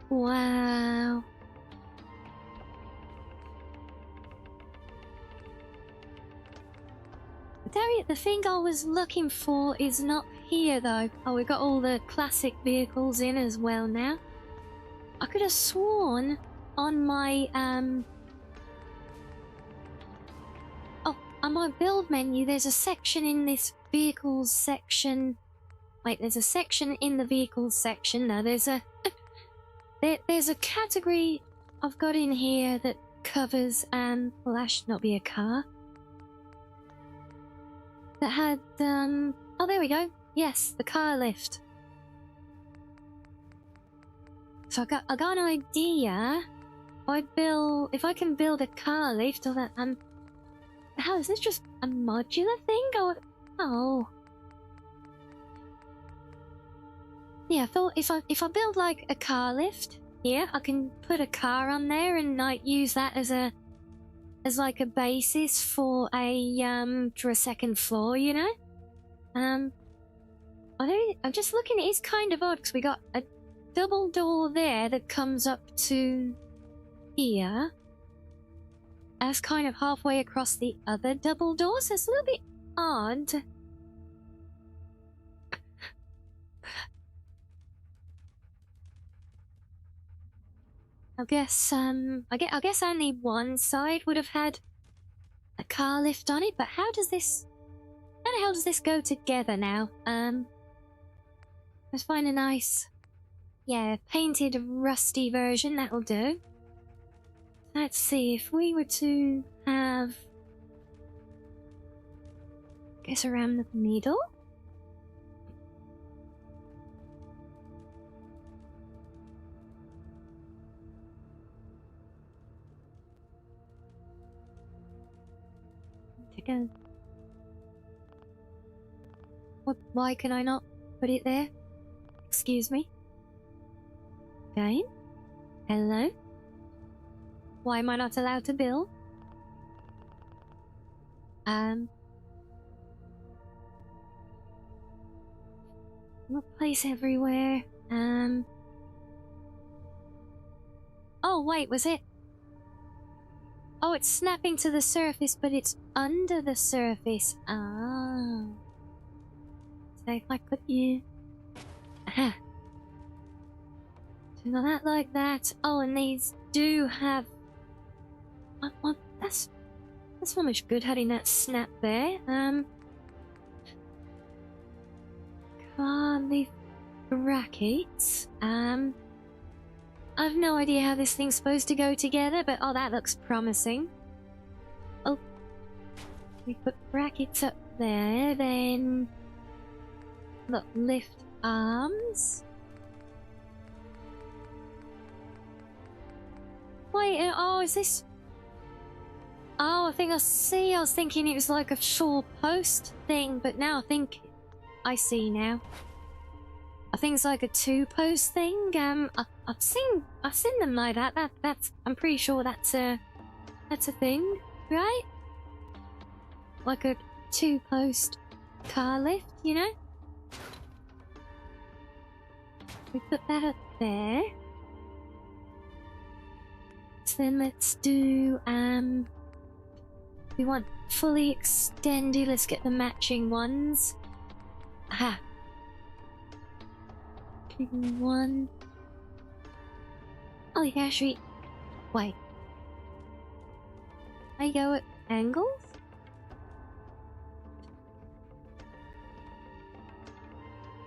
Speaker 2: Wow. The thing I was looking for is not here though. Oh, we've got all the classic vehicles in as well now. I could have sworn on my on my build menu there's a section in this vehicles section. Wait, there's a section in the vehicles section. No, there's a there's a category I've got in here that covers well, that should not be a car. That had oh, there we go. Yes, the car lift. So I got an idea. If I can build a car lift, or that how is this just a modular thing? Or oh, yeah. I thought if I build like a car lift, yeah, I can put a car on there and like use that as like a basis for a second floor, you know. I'm just looking. It's kind of odd because we got a double door there that comes up to here. That's kind of halfway across the other double door, so it's a little bit odd. I guess only one side would have had a car lift on it, but how the hell does this go together now? Let's find a nice, yeah, painted rusty version, that'll do. Let's see, if we were to have, I guess around the middle? to go. What? Why can I not put it there? Excuse me? Game? Hello? Why am I not allowed to build? Place everywhere. Oh, wait, was it? Oh, it's snapping to the surface, but it's under the surface. Ah. So if I put you... Aha. Do that like that. Oh, and these do have... What? That's not much good having that snap there. Can't leave brackets. I've no idea how this thing's supposed to go together, but oh, that looks promising. Oh, we put brackets up there, then look, lift arms. Wait, oh, is this? Oh, I think I see. I was thinking it was like a 4-post thing, but now I think I see now. I think it's like a 2-post thing. I've seen them like that. That's I'm pretty sure that's a thing, right? Like a 2-post car lift, you know? We put that up there. So then let's do we want fully extended. Let's get the matching ones. Aha. One. Oh, you can actually... Wait. I go at angles?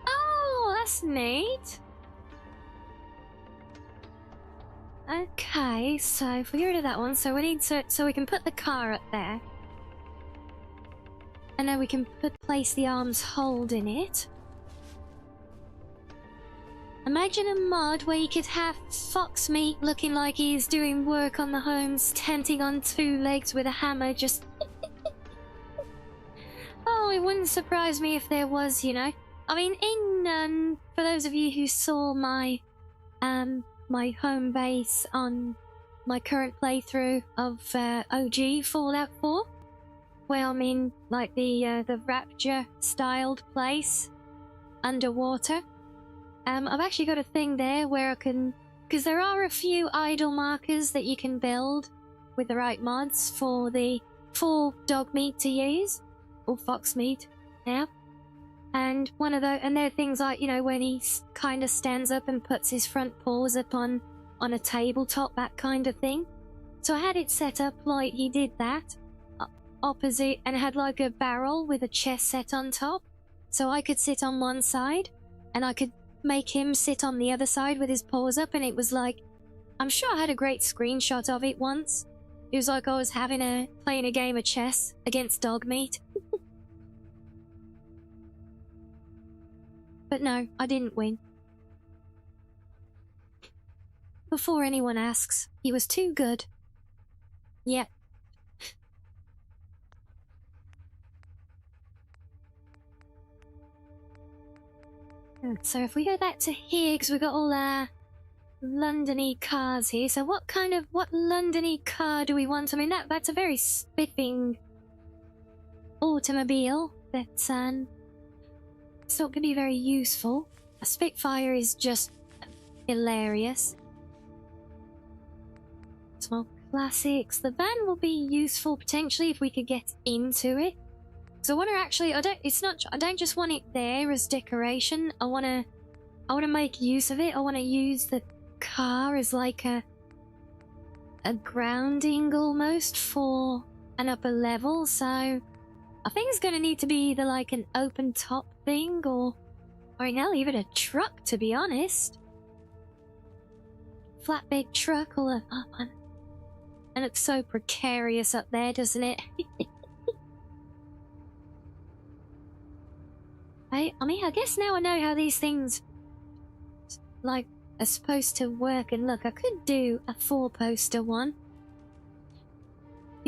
Speaker 2: Oh, that's neat. Okay, so if we get rid of that one, so we need to... So we can put the car up there. And then we can place the arms holding it. Imagine a mod where you could have Foxmeat looking like he's doing work on the home, standing on 2 legs with a hammer, just... Oh, it wouldn't surprise me if there was, you know. I mean, in, for those of you who saw my, my home base on my current playthrough of, OG Fallout 4, where I'm in, like, the Rapture-styled place, underwater. I've actually got a thing there where I can... Because there are a few idle markers that you can build with the right mods for dog meat to use. Or fox meat, yeah. And one of those... And there are things like, you know, when he kind of stands up and puts his front paws up on a tabletop, that kind of thing. So I had it set up like he did that. Opposite... And it had like a barrel with a chest set on top. So I could sit on one side, and I could make him sit on the other side with his paws up, and it was like, I'm sure I had a great screenshot of it once. It was like I was playing a game of chess against dog meat. But no, I didn't win. Before anyone asks, he was too good. Yep. So if we go back to here, because we've got all our London-y cars here, so what London-y car do we want? I mean, that's a very spiffing automobile that's it's not going to be very useful. A Spitfire is just hilarious. Small classics. The van will be useful potentially if we could get into it. So I want to actually, I don't just want it there as decoration. I want to make use of it. I want to use the car as like a grounding almost for an upper level. So I think it's going to need to be either like an open top thing or hell, even a truck, to be honest. Flatbed truck or a... Oh, man. It looks so precarious up there, doesn't it? I mean, I guess now I know how these things, like, are supposed to work. And look, I could do a 4-poster one.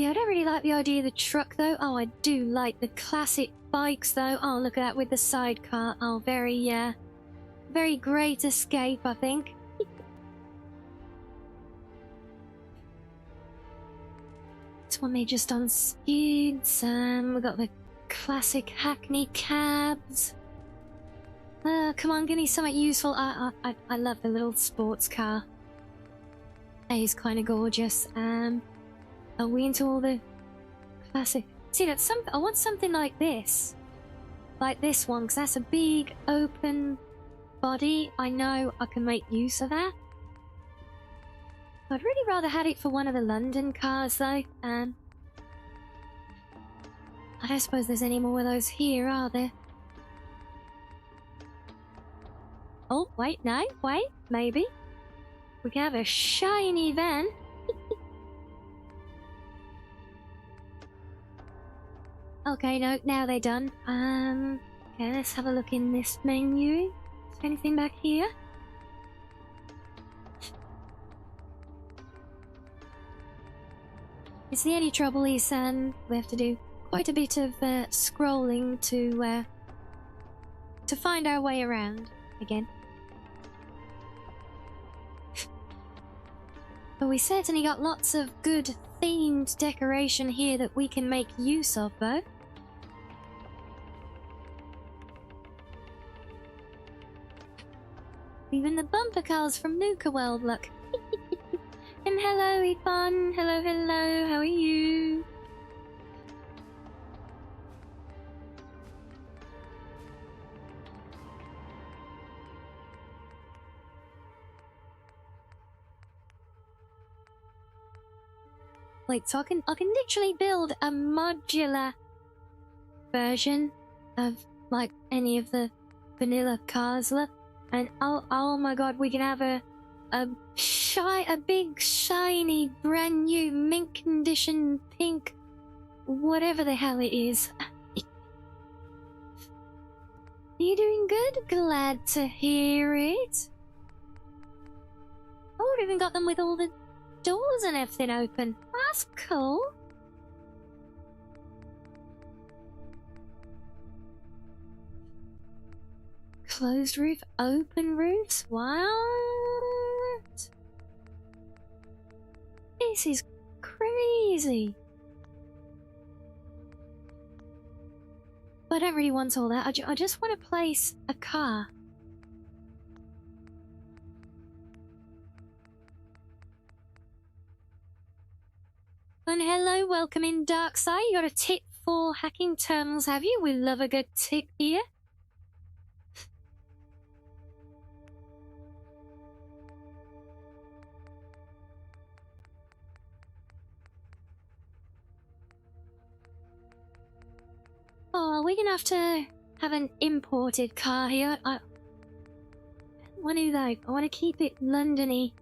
Speaker 2: Yeah, I don't really like the idea of the truck though. Oh, I do like the classic bikes though. Oh, look at that with the sidecar. Oh, very Great Escape, I think. This one made just on skids. We got the classic Hackney cabs. Come on, give me something useful. I love the little sports car. It is kind of gorgeous. Are we into all the classic? See, that's something. I want something like this one, because that's a big open body. I know I can make use of that. I'd really rather had it for one of the London cars, though. I don't suppose there's any more of those here, are there? Oh, wait, no, wait, maybe. We can have a shiny van. Okay, no, now they're done. Okay, let's have a look in this menu. Is there anything back here? Is the only trouble is, we have to do quite a bit of scrolling to find our way around again. But we certainly got lots of good themed decoration here that we can make use of, though. Even the bumper cars from Nuka World, look. And hello, Ethan. Hello, hello. How are you? Wait, so I can literally build a modular version of like any of the vanilla cars, look. And oh my god, we can have a big shiny brand new mint condition pink whatever the hell it is. You doing good? Glad to hear it. Oh, we've even got them with all the doors and everything open. That's cool. Closed roof, open roofs? What? This is crazy. But I don't really want all that. I just want to place a car. And hello, welcome in Darkside. You got a tip for hacking terminals, have you? We love a good tip here. Oh, we're gonna have to have an imported car here. I want to though. I want to keep it Londony.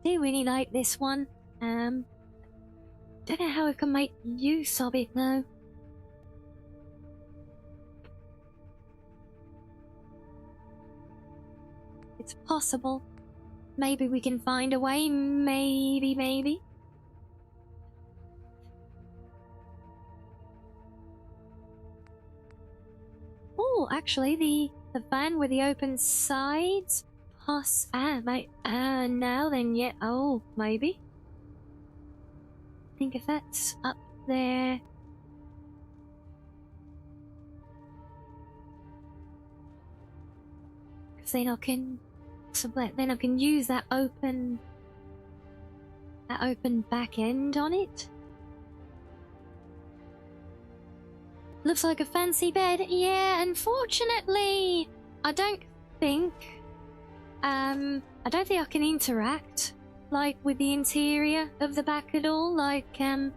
Speaker 2: Do really like this one. Don't know how I can make use of it though. It's possible. Maybe we can find a way. Maybe. Oh, actually, the van with the open sides. Now then, yeah. Oh, maybe. I think if that's up there. Because then I can. So then I can use that open back end on it. Looks like a fancy bed. Yeah, unfortunately, I don't think I can interact like with the interior of the back at all. Like even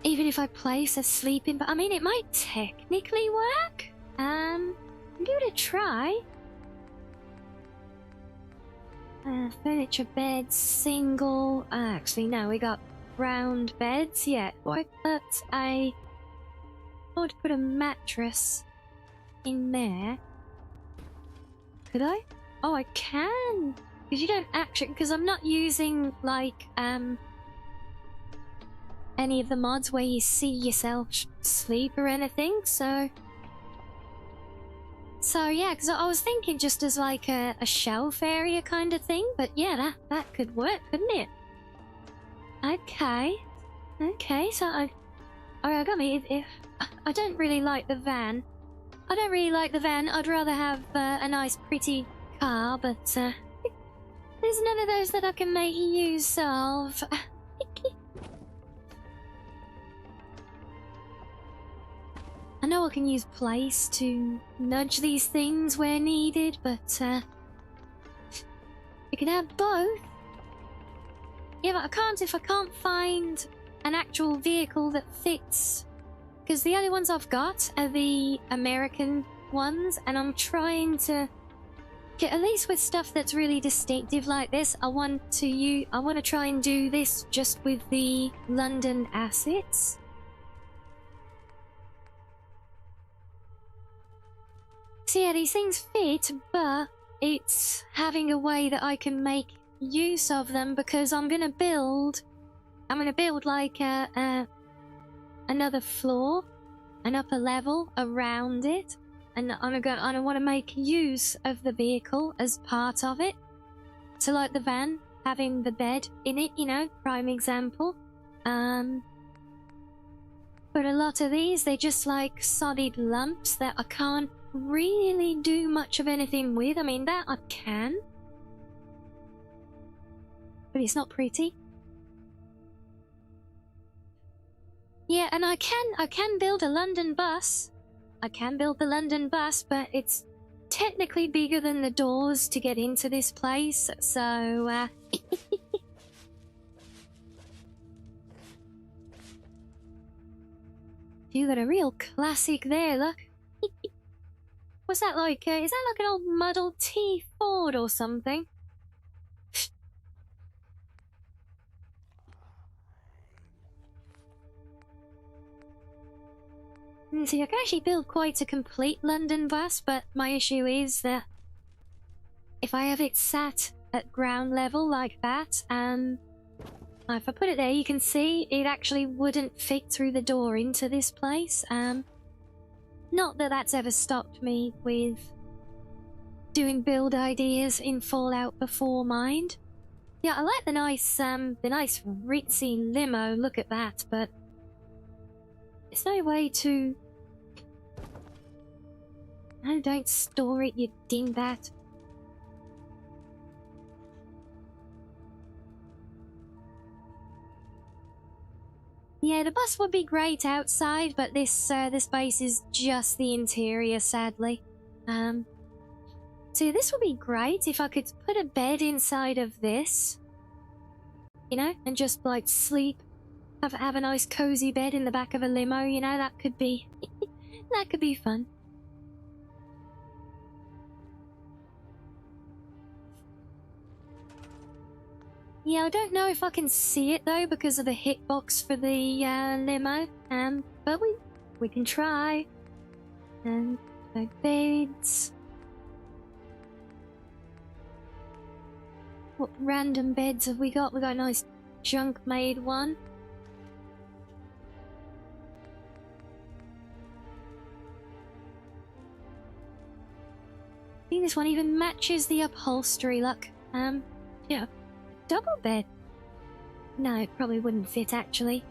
Speaker 2: if I place a sleeping bag, I mean it might technically work. Give it a try. Furniture beds, single. Actually, no, we got round beds. Yeah, what? I would put a mattress in there. Could I? Oh, I can! Because you don't actually... Because I'm not using, like, any of the mods where you see yourself sleep or anything, so... So, yeah, because I was thinking just as, like, a shelf area kind of thing, but yeah, that could work, couldn't it? Okay. Okay, so I got me. If I don't really like the van. I don't really like the van. I'd rather have a nice, pretty car, but there's none of those that I can make use of. I know I can use place to nudge these things where needed, but you can have both. Yeah, but I can't if I can't find an actual vehicle that fits. Because the only ones I've got are the American ones, and I'm trying to get, at least with stuff that's really distinctive like this, I want to try and do this just with the London assets. So yeah, these things fit, but it's having a way that I can make use of them, because I'm gonna build like another floor, an upper level around it, and I want to make use of the vehicle as part of it. So like the van having the bed in it, you know, prime example. But a lot of these, they're just like solid lumps that I can't really do much of anything with. I mean, that I can, but it's not pretty. Yeah, and I can build a London bus. I can build the London bus, but it's technically bigger than the doors to get into this place, so you got a real classic there, look. What's that like? Is that like an old Model T Ford or something? See, I can actually build quite a complete London bus, but my issue is that if I have it sat at ground level like that, if I put it there, you can see it actually wouldn't fit through the door into this place. Not that that's ever stopped me with doing build ideas in Fallout before, mind. Yeah, I like the nice ritzy limo, look at that, but there's no way to... No, don't store it, you dingbat. Yeah, the bus would be great outside, but this base is just the interior, sadly. So this would be great if I could put a bed inside of this, you know, and just like sleep, have a nice cozy bed in the back of a limo, you know. That could be that could be fun. Yeah, I don't know if I can see it though because of the hitbox for the limo. But we can try. And no beds. What random beds have we got? We got a nice junk made one. I think this one even matches the upholstery, look. Yeah. Double bed? No, it probably wouldn't fit, actually.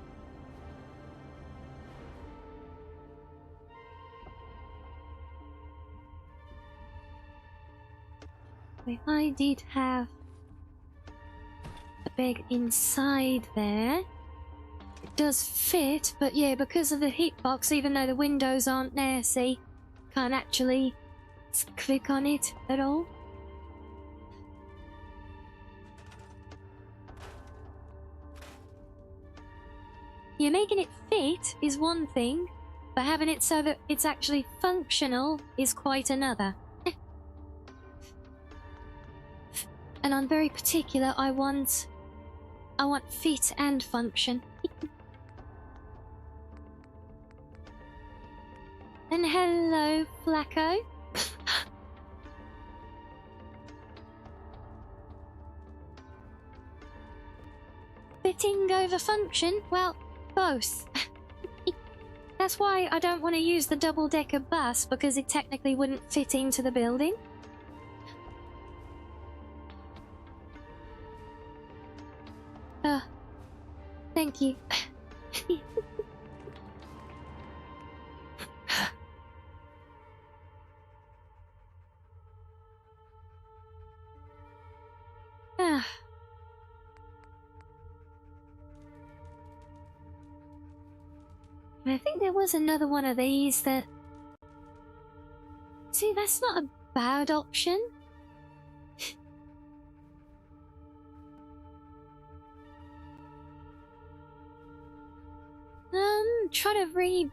Speaker 2: If I did have a bed inside there, it does fit, but yeah, because of the hitbox, even though the windows aren't there, see, can't actually click on it at all. Yeah, making it fit is one thing, but having it so that it's actually functional is quite another. And I'm very particular, I want fit and function. And hello, Flacco. Fitting over function? Well, both. That's why I don't want to use the double-decker bus, because it technically wouldn't fit into the building. Thank you. I think there was another one of these that... See, that's not a bad option. Try to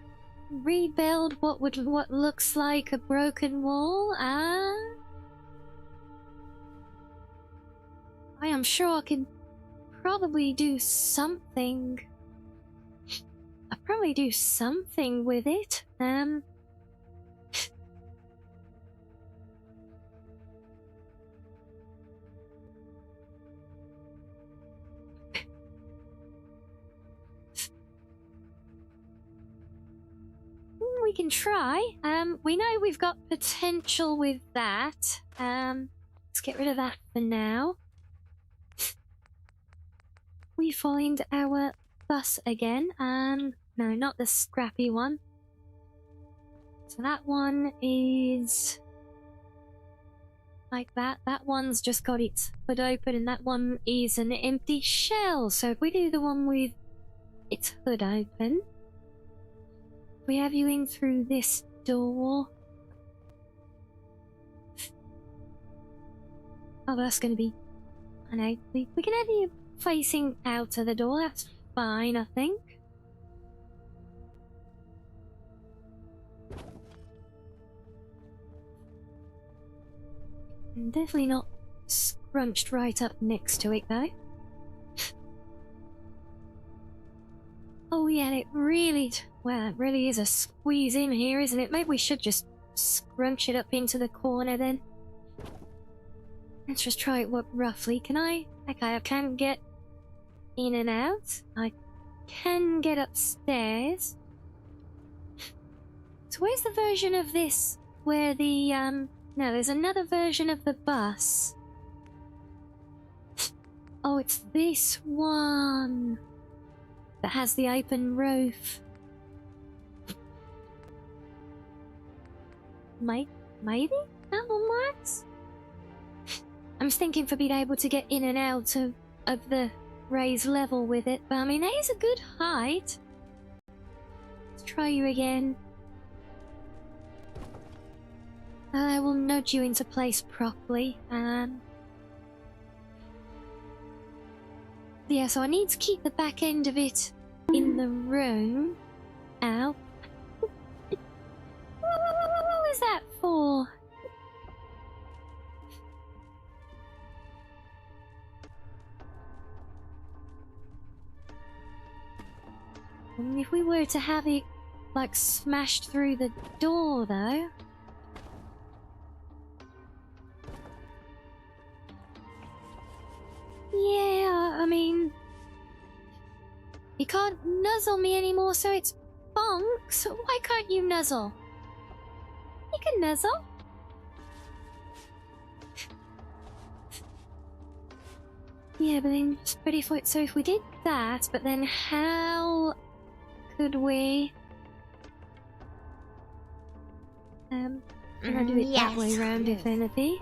Speaker 2: rebuild what looks like a broken wall. I am sure I could probably do something. I'll probably do something with it. We can try. We know we've got potential with that. Let's get rid of that for now. We find our bus again. No, not the scrappy one. So that one is like that. That one's just got its hood open, and that one is an empty shell. So if we do the one with its hood open, we have you in through this door. Oh, that's going to be... I know. We can have you facing out of the door. That's fine, I think. Definitely not scrunched right up next to it, though. Oh yeah, it really... Well, it really is a squeeze in here, isn't it? Maybe we should just scrunch it up into the corner then. Let's just try it roughly. Can I? Okay, I can get in and out. I can get upstairs. So where's the version of this where the, No, there's another version of the bus. Oh, it's this one that has the open roof. Maybe that one works? I'm thinking for being able to get in and out of the raised level with it, but I mean, that is a good height. Let's try you again. I will nudge you into place properly. Yeah, so I need to keep the back end of it in the room. Ow. What was that for? If we were to have it, like, smashed through the door, though... Yeah, I mean... You can't nuzzle me anymore, so it's bonks. Why can't you nuzzle? You can nuzzle. Yeah, but then it's pretty foot. So if we did that, but then how could we? I'll do it that way round, if anything.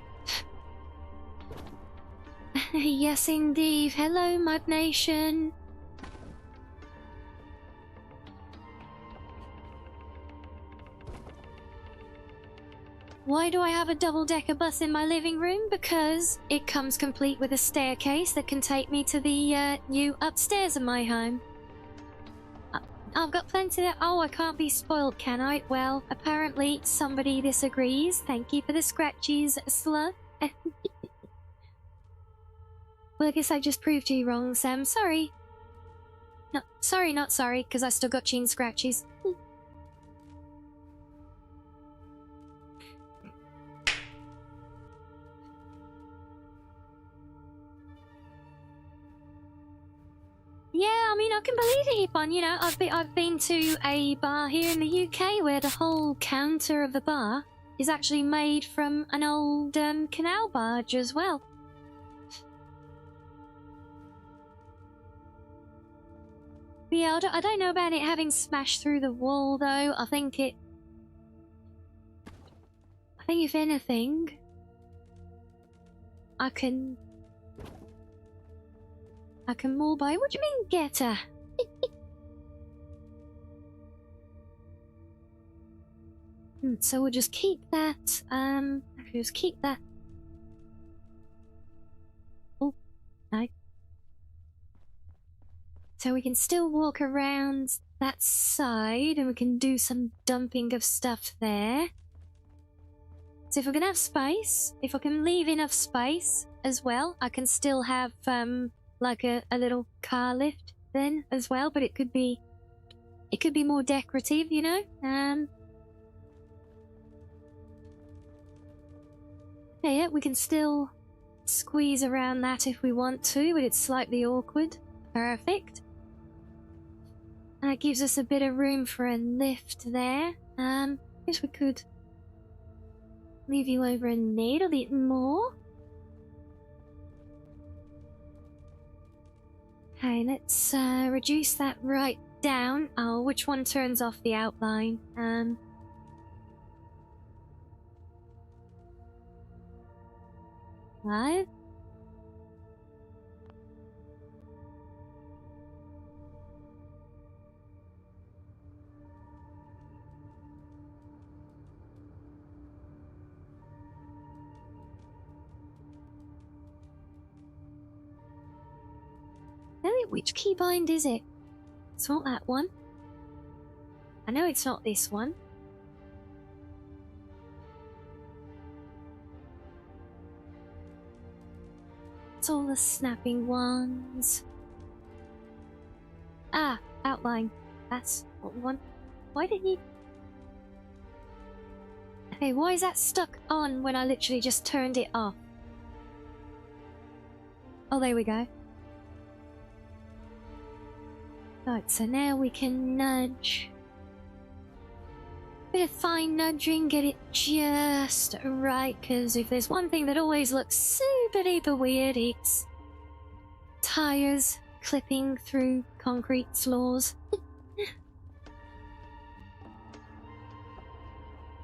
Speaker 2: Yes, indeed. Hello, Mud Nation. Why do I have a double-decker bus in my living room? Because it comes complete with a staircase that can take me to the new upstairs of my home. I've got plenty there. Oh, I can't be spoiled, can I? Well, apparently somebody disagrees. Thank you for the scratchies, Slug. Well, I guess I just proved you wrong, Sam. Sorry. No, sorry, not sorry, because I still got you in scratchies. can believe it, Ippon. You know, I've been to a bar here in the UK where the whole counter of the bar is actually made from an old canal barge as well. Yeah, I don't know about it having smashed through the wall though. I think if anything, I can more by. What do you mean, get her? So we'll just keep that. Just keep that. Oh, no. So we can still walk around that side, and we can do some dumping of stuff there. So if we're gonna have space, if I can leave enough space as well, I can still have like a little car lift then as well. But it could be more decorative, you know. Yeah, we can still squeeze around that if we want to, but it's slightly awkward. Perfect. And that gives us a bit of room for a lift there. Guess we could leave you over a little bit more. Okay, let's reduce that right down. Oh, which one turns off the outline? What? Which keybind is it? It's not that one. I know it's not this one. It's all the snapping ones. Ah, outline. That's what we want. Why didn't you... Okay, why is that stuck on when I literally just turned it off? Oh, there we go. Right, so now we can nudge. Bit of fine nudging, get it just right, because if there's one thing that always looks super duper weird, it's tires clipping through concrete floors.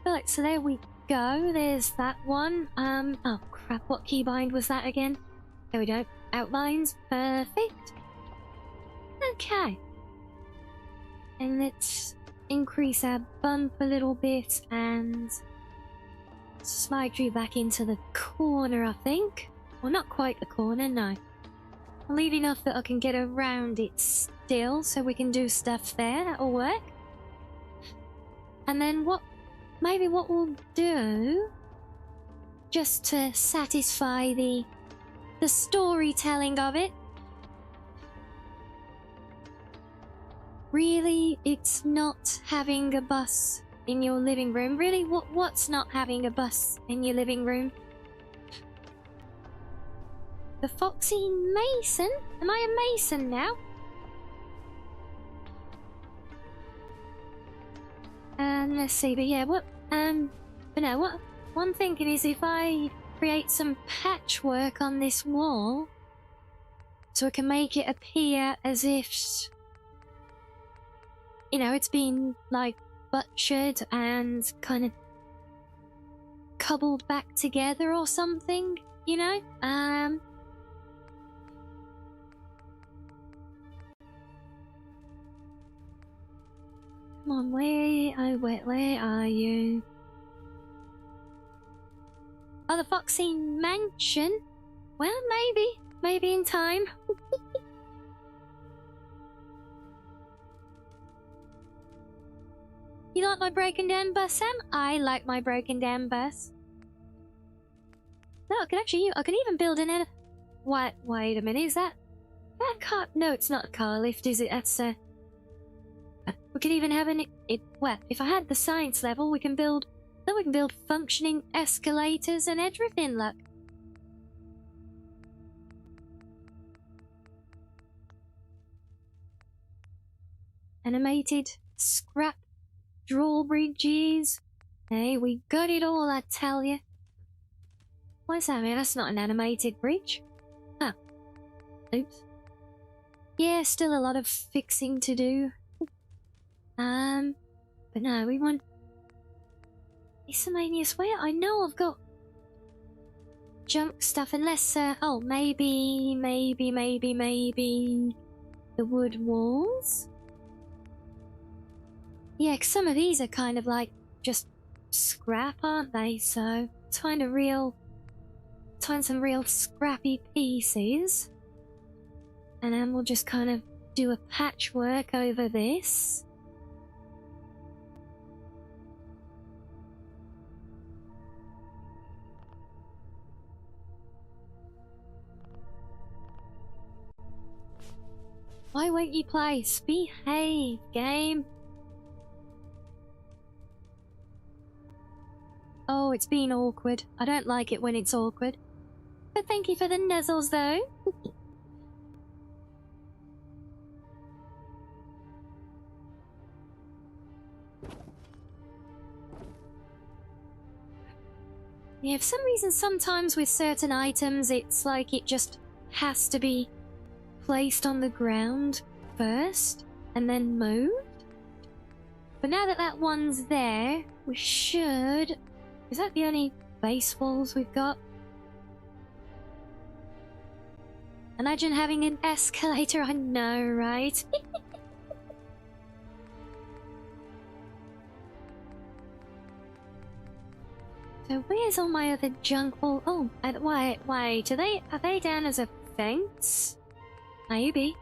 Speaker 2: Right, so there we go, there's that one. Oh crap, what keybind was that again? There we go, outlines, perfect. Okay. And let's increase our bump a little bit and slide you back into the corner, I think. Well, not quite the corner, no. I'll leave enough that I can get around it still, so we can do stuff there. That'll work. And then maybe what we'll do, just to satisfy the storytelling of it. Really, it's not having a bus in your living room. Really, what's not having a bus in your living room? The Foxy Mason? Am I a Mason now? Let's see, but yeah, but no, what I'm thinking is if I create some patchwork on this wall, so I can make it appear as if, you know, it's been like butchered and kind of cobbled back together or something, you know? Come on, where are you? Oh, the Foxy Mansion? Well, maybe in time. You like my broken down bus, Sam? I like my broken down bus. No, I can even build an wait a minute, is that car? No, it's not a car lift, is it? That's we could even have well, if I had the science level, we can build functioning escalators and everything, look. animated scrap drawbridges. Hey, we got it all, I tell you. What's that mean? That's not an animated bridge. Oh. Oops. Yeah, still a lot of fixing to do. But no, we want miscellaneous where? I know I've got junk stuff, unless, oh, maybe the wood walls? Yeah, 'cause some of these are kind of like just scrap, aren't they? So, find some real scrappy pieces. And then we'll just kind of do a patchwork over this. Why won't you play? Behave, game. Oh, it's been awkward. I don't like it when it's awkward. But thank you for the nuzzles, though. Yeah, for some reason, sometimes with certain items, it's like it just has to be placed on the ground first and then moved. But now that that one's there, we should... Is that the only base walls we've got? Imagine having an escalator, I know, right? So where's all my other junk wall? Oh, wait, are they down as a fence? Maybe.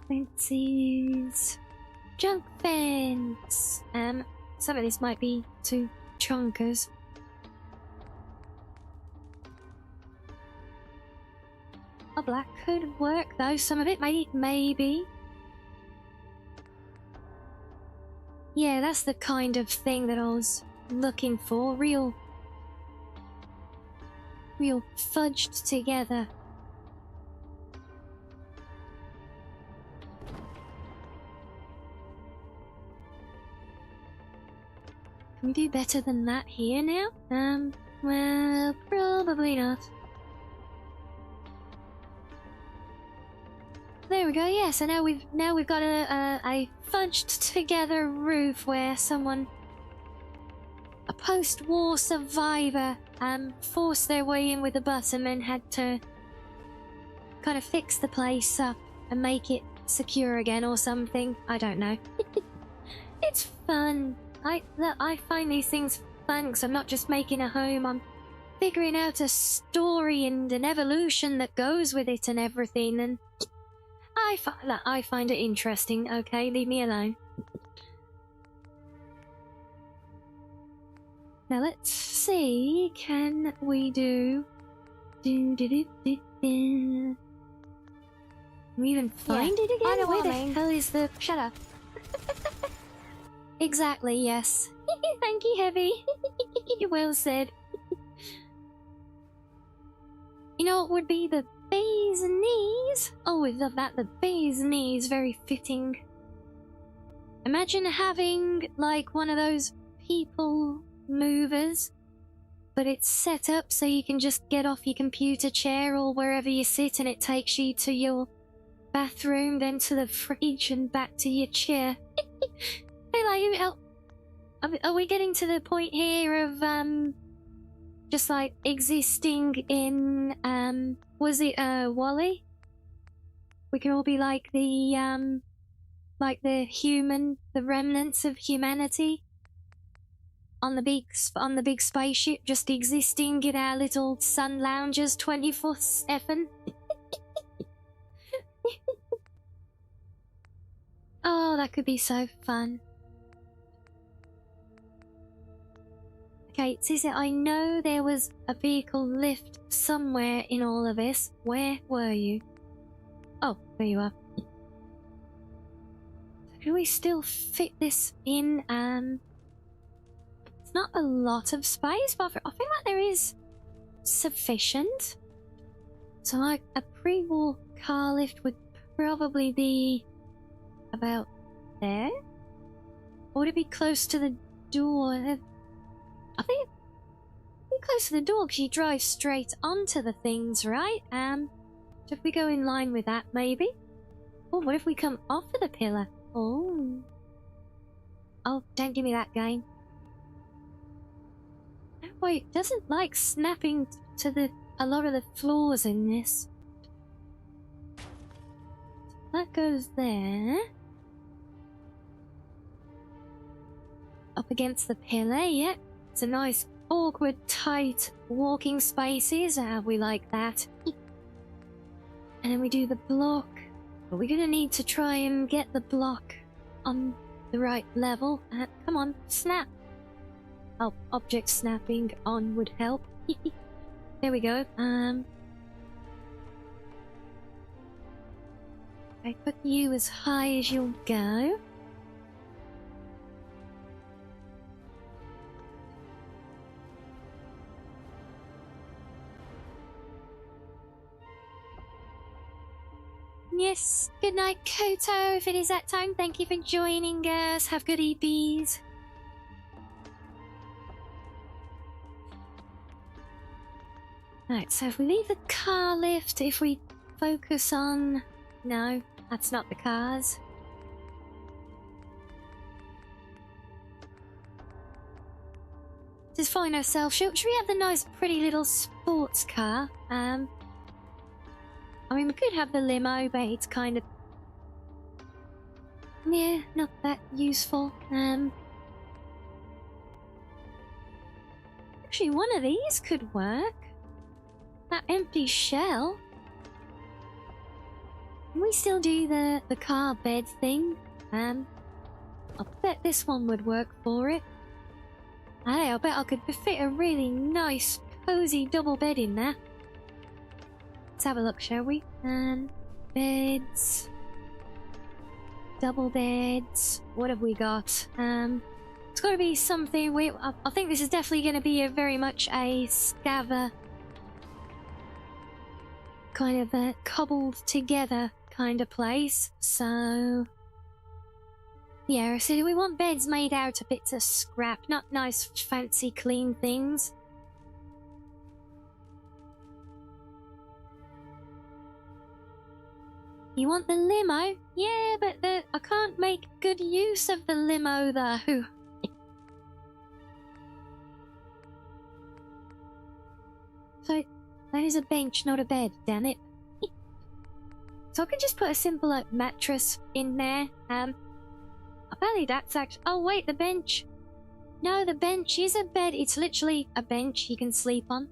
Speaker 2: Fences. Junk fence. Some of this might be too chonkers. A black could work though, some of it maybe. Yeah, that's the kind of thing that I was looking for. Real fudged together. Can we do better than that here now? Well, probably not. There we go, yeah, so now we've got a fudged together roof where someone, a post-war survivor, forced their way in with a button and had to kind of fix the place up and make it secure again or something. I don't know. It's fun. I find these things fun because I'm not just making a home, I'm figuring out a story and an evolution that goes with it and everything, and I find it interesting. Okay, leave me alone. Now let's see, can we do... Can we even find it again?
Speaker 3: I know
Speaker 2: Where
Speaker 3: what
Speaker 2: the
Speaker 3: I mean.
Speaker 2: hell is the... Shut up. Exactly, yes. Thank you, Heavy. Well said. You know what would be the bee's knees? Oh, we love that. The bee's knees, very fitting. Imagine having, like, one of those people movers, but it's set up so you can just get off your computer chair or wherever you sit and it takes you to your bathroom, then to the fridge and back to your chair. Hey, like, are we getting to the point here of, just like existing in, was it, Wall-E? We can all be like the human, the remnants of humanity on the big spaceship, just existing in our little sun lounges 24/7. Oh, that could be so fun. Okay, it says that I know there was a vehicle lift somewhere in all of this. Where were you? Oh, there you are. Can we still fit this in? It's not a lot of space, but I feel like there is sufficient. So like a pre-war car lift would probably be about there? Or would it be close to the door? I think it'd be close to the door because you drive straight onto the things, right? So if we go in line with that, maybe? Oh, what if we come off of the pillar? Oh. Oh, don't give me that game. Oh, wait, it doesn't like snapping to a lot of the floors in this. That goes there. Up against the pillar, yeah. It's a nice, awkward, tight walking spaces. We like that. And then we do the block. But we're gonna need to try and get the block on the right level. Come on, snap. Oh, object snapping on would help. There we go. I put you as high as you'll go. Yes, good night, Koto. If it is that time, thank you for joining us. Have good EBs. Right, so if we leave the car lift, if we focus on... No, that's not the cars. Just find ourselves... Should we have the nice, pretty little sports car? I mean, we could have the limo, but it's kind of... Yeah, not that useful. Actually, one of these could work. That empty shell. Can we still do the car bed thing? I bet this one would work for it. Hey, I bet I could fit a really nice, cozy double bed in there. Let's have a look, shall we? Beds. Double beds. What have we got? It's got to be something... I think this is definitely going to be very much a scaver... kind of a cobbled together kind of place. So... yeah, so we want beds made out of bits of scrap, not nice, fancy, clean things. You want the limo? Yeah, but I can't make good use of the limo though. So, that is a bench, not a bed, damn it. So I can just put a simple mattress in there. Apparently that's actually... oh wait, the bench. No, the bench is a bed. It's literally a bench you can sleep on.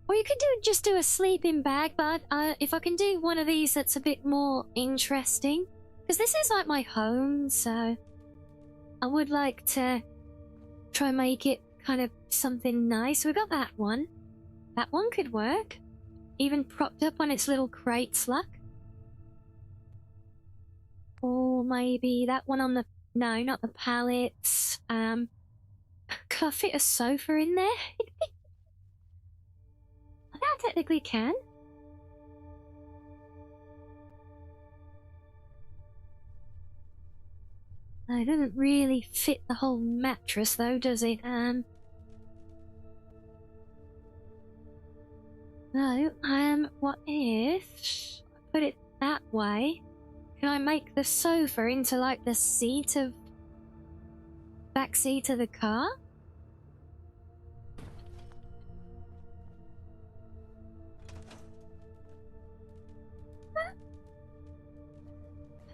Speaker 2: Or you could just do a sleeping bag, but if I can do one of these that's a bit more interesting. Because this is like my home, so... I would like to try and make it kind of something nice. We got that one. That one could work. Even propped up on its little crates, look. Or maybe that one on the... no, not the pallets. Could I fit a sofa in there? I think I technically can. No, it doesn't really fit the whole mattress though, does it? No, what if I put it that way? Can I make the sofa into like the seat of... back seat of the car?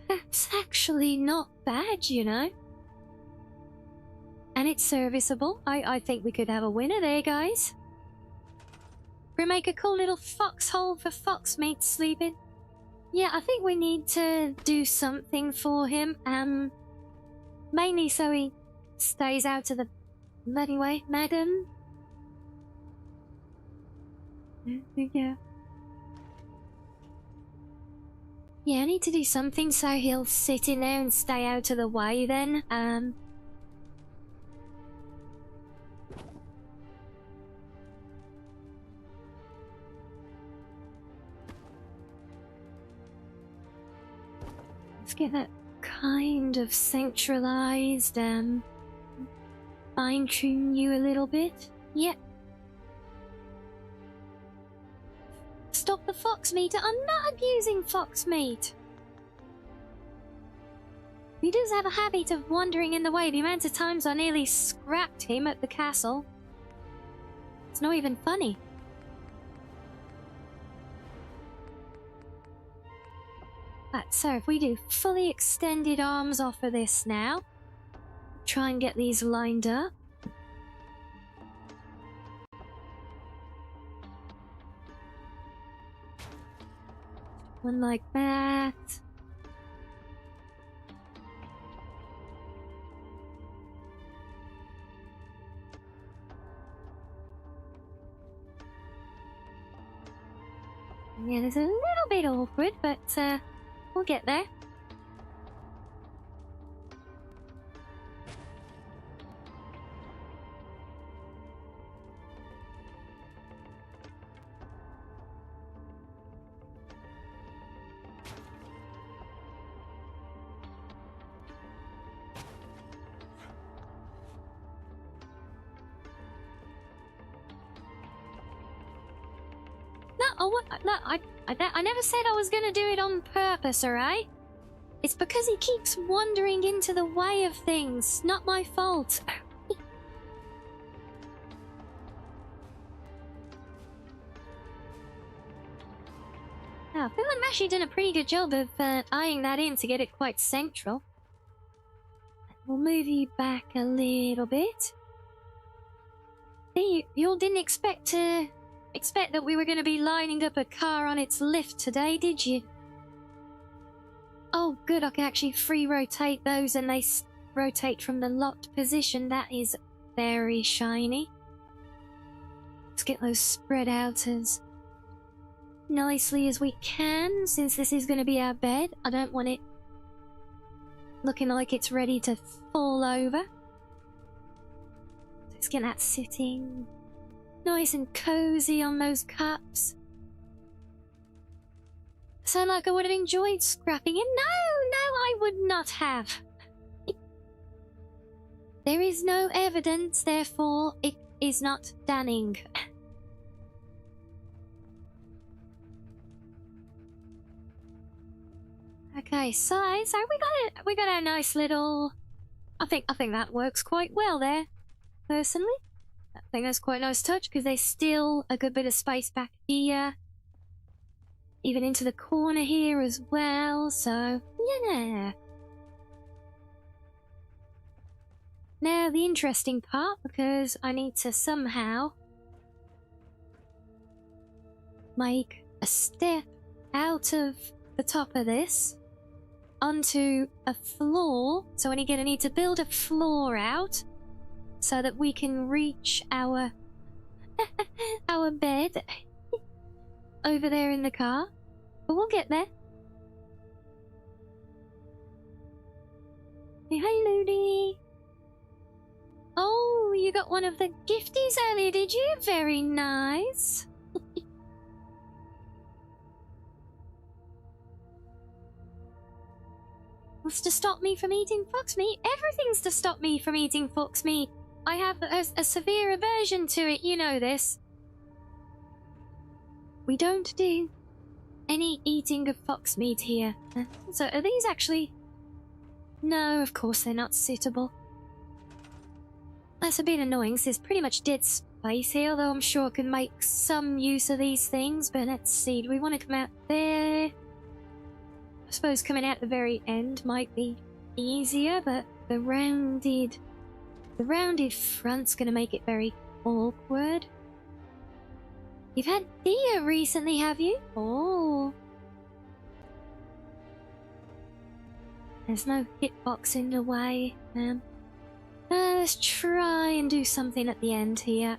Speaker 2: That's actually not bad, you know. And it's serviceable. I think we could have a winner there, guys. We make a cool little foxhole for Foxmate sleeping. Yeah, I think we need to do something for him. Mainly so he stays out of the bloody way, madam. Yeah. Yeah, I need to do something so he'll sit in there and stay out of the way then. Let's get that kind of centralized, fine-tune you a little bit. Yep. Stop the fox meat. I'm not abusing fox meat. He does have a habit of wandering in the way. The amount of times I nearly scrapped him at the castle. It's not even funny. Right, so if we do fully extended arms off of this now, try and get these lined up. One like that. Yeah, it's a little bit awkward, but we'll get there. No, I never said I was gonna do it on purpose, alright? It's because he keeps wandering into the way of things. Not my fault. Now, I feel like I'm actually done a pretty good job of eyeing that in to get it quite central. We'll move you back a little bit. Hey, you all didn't expect that we were going to be lining up a car on its lift today, did you? Oh, good, I can actually free rotate those and they rotate from the locked position. That is very shiny. Let's get those spread out as nicely as we can, since this is going to be our bed. I don't want it looking like it's ready to fall over. Let's get that sitting nice and cozy on those cups. Sound like I would have enjoyed scrapping it? No, I would not have. There is no evidence, therefore it is not damning. Okay, size. So we got a nice little. I think that works quite well there. Personally, I think that's quite a nice touch because there's still a good bit of space back here, even into the corner here as well. So yeah. Now the interesting part, because I need to somehow make a step out of the top of this onto a floor. So we're gonna need to build a floor out so that we can reach our our bed over there in the car. But we'll get there. Hey, hi, Ludi. Oh, you got one of the gifties earlier, did you? Very nice. What's to stop me from eating fox meat? Everything's to stop me from eating fox meat. I have a severe aversion to it, you know this. We don't do any eating of fox meat here. So are these actually... No, of course they're not suitable. That's a bit annoying, so there's pretty much dead space here, although I'm sure I can make some use of these things. But let's see, do we want to come out there? I suppose coming out the very end might be easier, but the rounded front's gonna make it very awkward. You've had deer recently, have you? Oh. There's no hitbox in the way. Let's try and do something at the end here.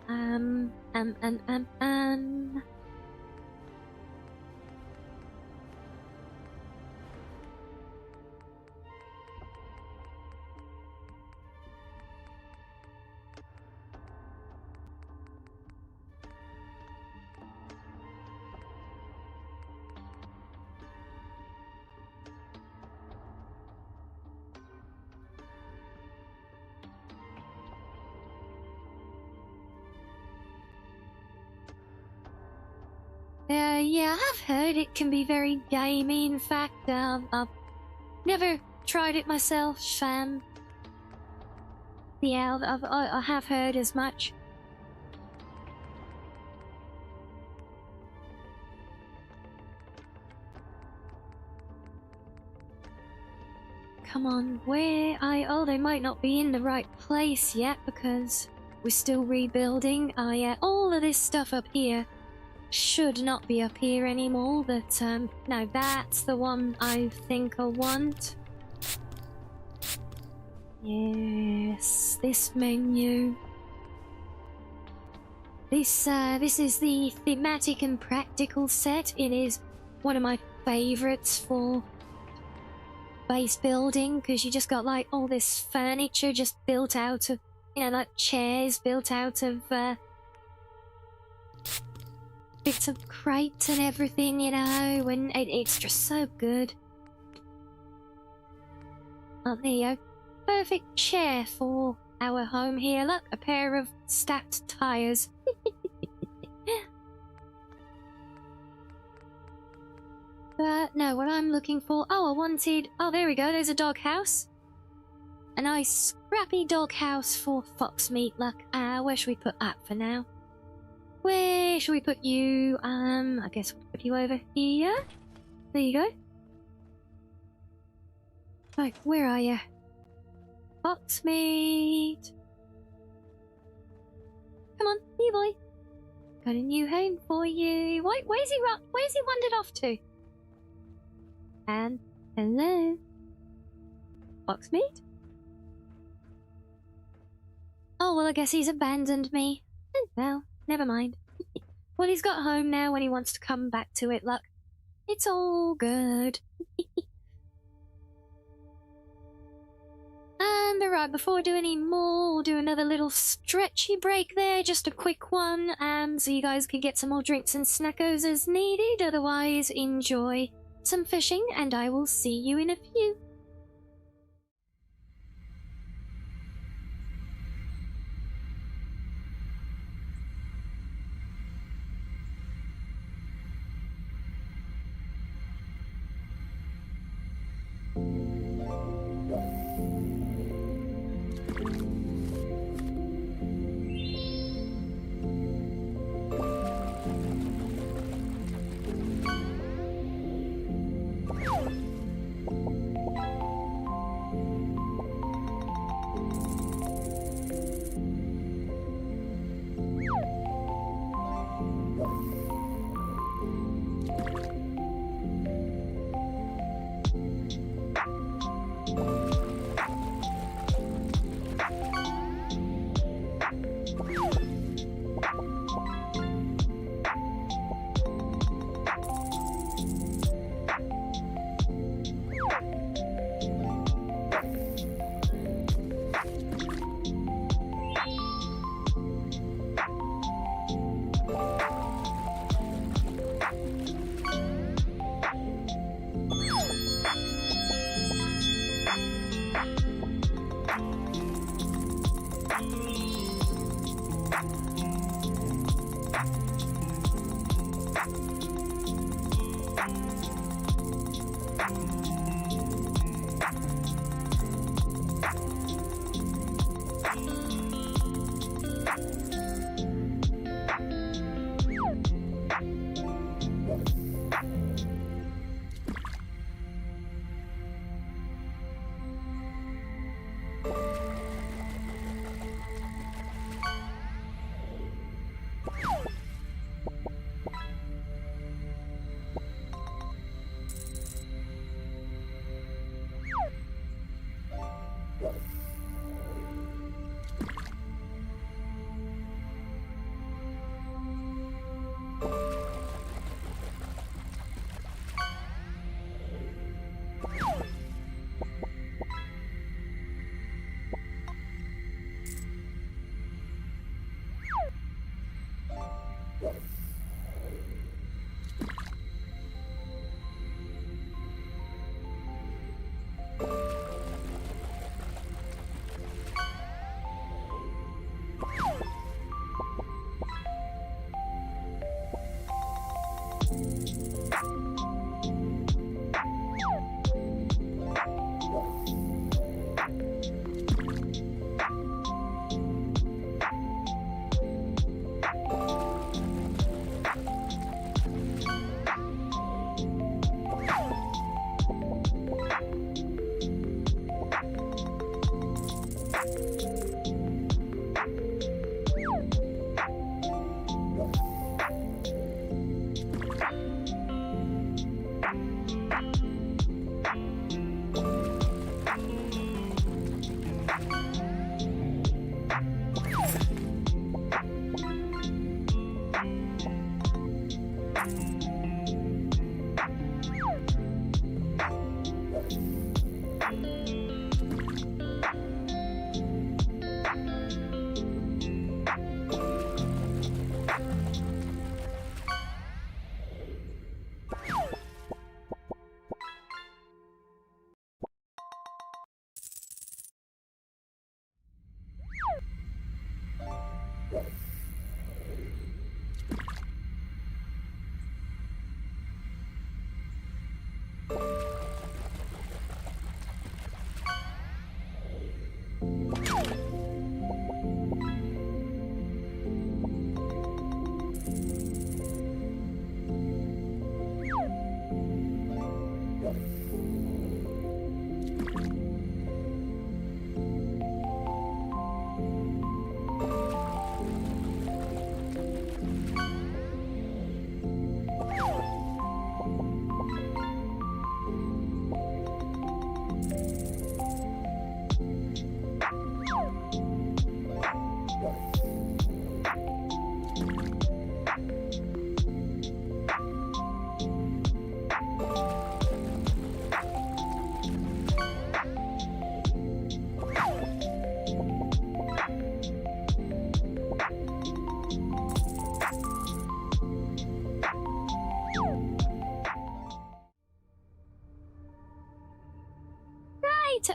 Speaker 2: Yeah, I've heard it can be very gamey. In fact, I've never tried it myself, yeah, I have heard as much. Come on, oh, they might not be in the right place yet because we're still rebuilding. All of this stuff up here should not be up here anymore, but, no, that's the one I think I want. Yes, this menu. This is the thematic and practical set. It is one of my favorites for base building because you just got like all this furniture just built out of, you know, like chairs built out of bits of crates and everything, you know, and it's just so good. Oh, there you go. Perfect chair for our home here. Look, a pair of stacked tires. But no, what I'm looking for... Oh, I wanted... Oh, there we go. There's a doghouse. A nice scrappy doghouse for fox meat. Look, where should we put that for now? Where should we put you? I guess we'll put you over here. There you go. Right, where are you? Fox meat. Come on, you boy. Got a new home for you. Where's he wandered off to? And hello, fox meat. Oh well, I guess he's abandoned me. Oh, well, never mind. Well, he's got home now when he wants to come back to it. Look, it's all good. But right, before I do any more, we'll do another little stretchy break there, just a quick one, so you guys can get some more drinks and snackos as needed. Otherwise, enjoy some fishing, and I will see you in a few.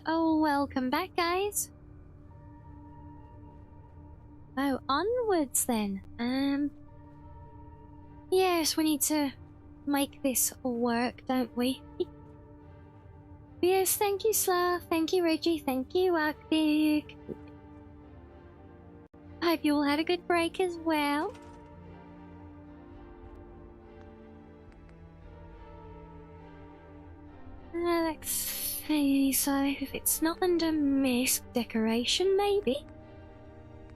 Speaker 2: Oh, welcome back, guys. Oh, onwards then. Yes, we need to make this work, don't we? Yes, thank you, Slav. Thank you, Reggie. Thank you, Arctic. I hope you all had a good break as well. Let's see, so if it's not under misc decoration, maybe?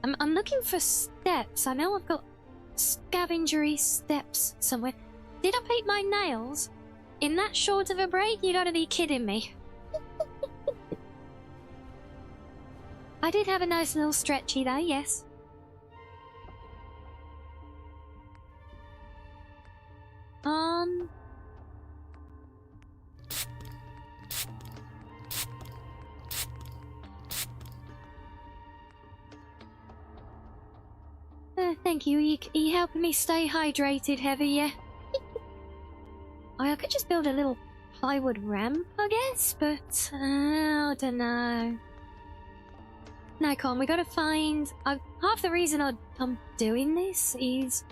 Speaker 2: I'm looking for steps. I know I've got scavengery steps somewhere. Did I paint my nails? In that short of a break? You gotta be kidding me. I did have a nice little stretchy though, yes. Thank you. You helping me stay hydrated, Heather, yeah? I could just build a little plywood ramp, I guess, but I don't know. Nikon, we gotta find... half the reason I'm doing this is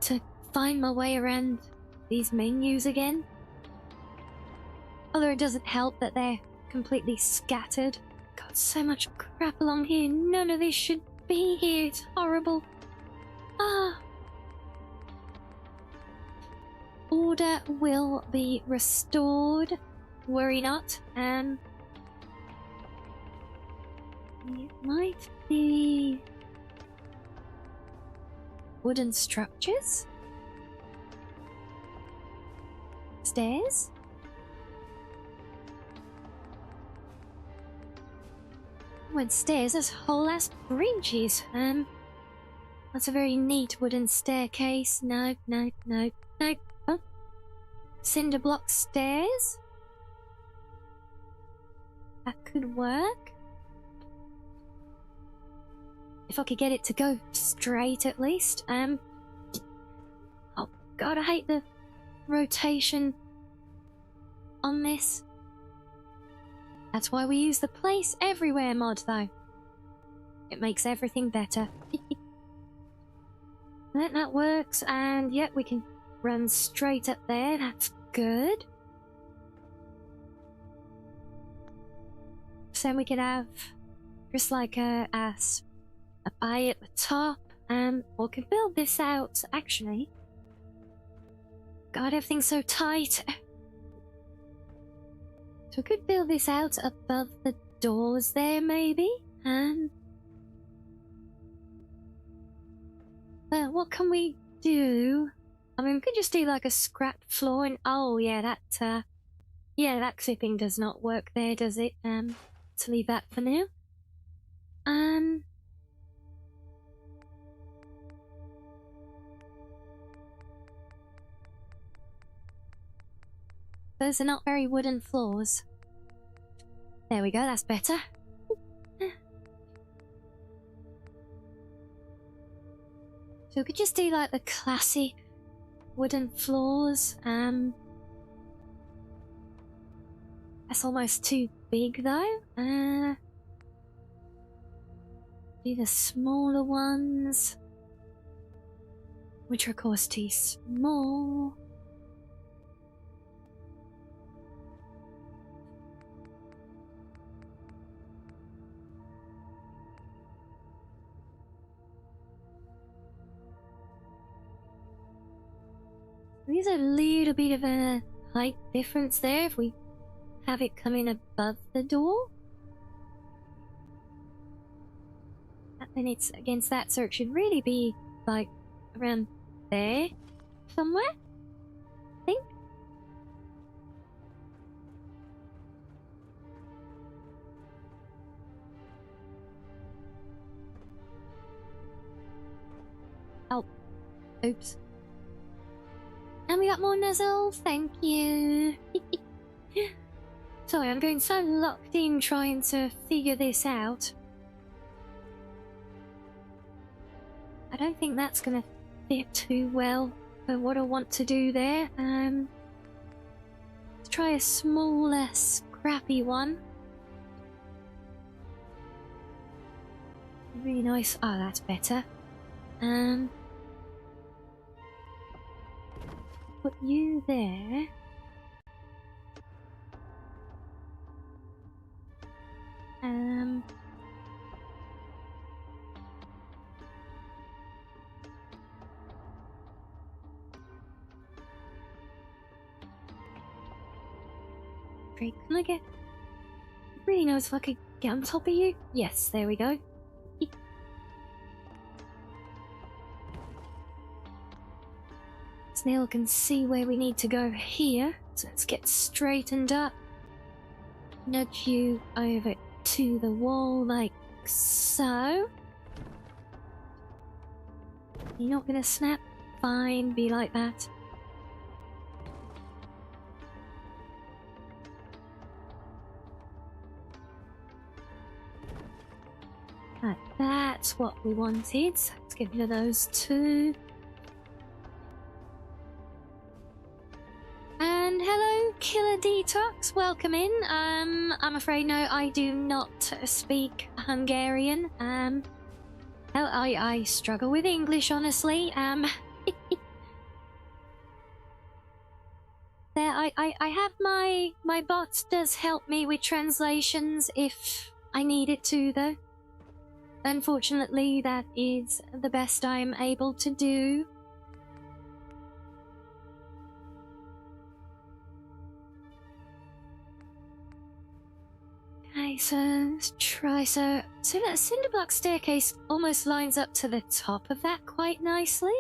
Speaker 2: to find my way around these menus again. Although it doesn't help that they're completely scattered. Got so much crap along here. None of this should be here. It's horrible. Ah. Order will be restored. Worry not. It might be wooden structures. Stairs. Went stairs as whole ass bridges. That's a very neat wooden staircase. No. Oh. Cinder block stairs. That could work. If I could get it to go straight at least. Oh god, I hate the rotation on this. That's why we use the place everywhere mod though. It makes everything better. That works, and yet we can run straight up there. That's good. So then we could have just like a bay at the top, or we can build this out actually. God, everything's so tight. So we could build this out above the doors there, maybe. What can we do? I mean, we could just do like a scrapped floor and... Oh, yeah, that clipping does not work there, does it? To leave that for now. suppose they're not very wooden floors. There we go, that's better. So we could just do like the classic wooden floors. That's almost too big though. Do the smaller ones, which are of course too small. There's a little bit of a height difference there if we have it coming above the door. And then it's against that, so it should really be like around there somewhere, I think. Oh, oops. And we got more nuzzle, thank you. Sorry, I'm getting so locked in trying to figure this out. I don't think that's gonna fit too well for what I want to do there. Let's try a smaller, scrappy one. Really nice. Oh, that's better. Put you there. Great, can I get... Really knows if I could get on top of you? Yes, there we go. Snail can see where we need to go here, so let's get straightened up. Nudge you over to the wall like so. You're not gonna snap? Fine, be like that. Right, that's what we wanted. So let's get rid of those two. And hello, Killer Detox. Welcome in. I'm afraid no, I do not speak Hungarian. Hell, I struggle with English, honestly. There, I have my bot does help me with translations if I need it to, though. Unfortunately, that is the best I'm able to do. Okay, so let's try. So that cinderblock staircase almost lines up to the top of that quite nicely.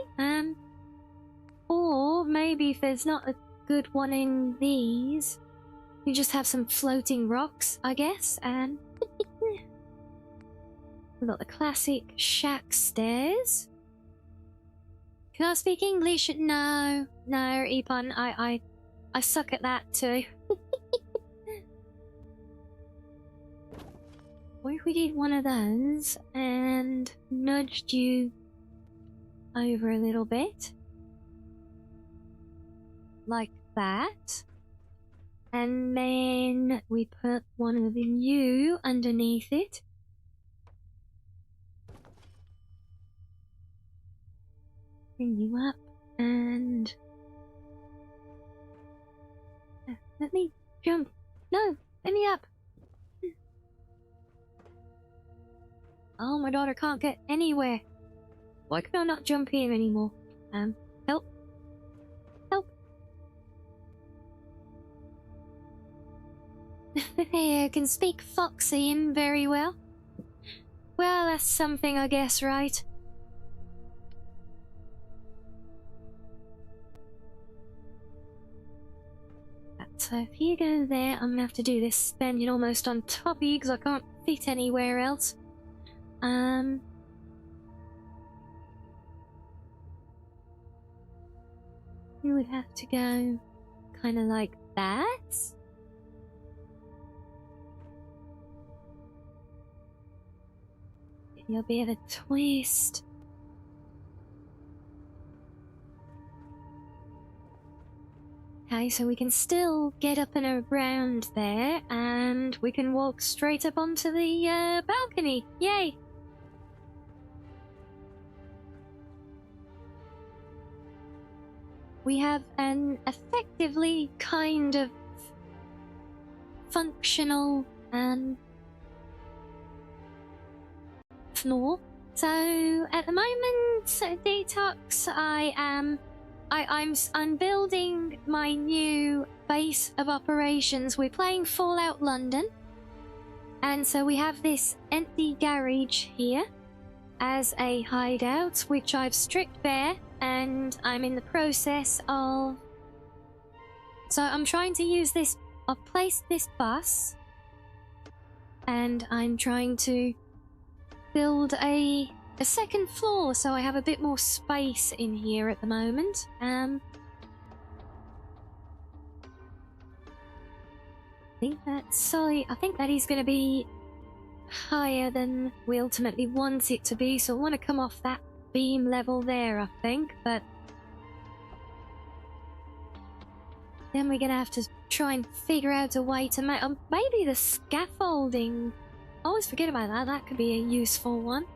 Speaker 2: Or maybe if there's not a good one in these, you just have some floating rocks, I guess. We've got the classic shack stairs. Can I speak English? No, Epon, I suck at that too. What if we did one of those and nudged you over a little bit? Like that. And then we put one of you underneath it. Bring you up and... Let me jump. No, let me up. Oh, my daughter can't get anywhere. Why can I not jump here anymore? Help. Help. I can speak Foxian very well. Well, that's something, I guess, right? So if you go there, I'm gonna have to do this spending almost on top of you because I can't fit anywhere else. You would have to go kind of like that. Give you a bit of a twist. Okay, so we can still get up and around there, and we can walk straight up onto the balcony. Yay! We have an effectively kind of functional floor. So at the moment, Detox, I'm building my new base of operations. We're playing Fallout London, and so we have this empty garage here as a hideout, which I've stripped bare, and I'm in the process of... So I'm trying to use this... I've placed this bus, and I'm trying to build a second floor, so I have a bit more space in here at the moment. I think that is going to be higher than we ultimately want it to be, so I want to come off that beam level there, I think, but then we're going to have to try and figure out a way to make... maybe the scaffolding... I always forget about that. That could be a useful one.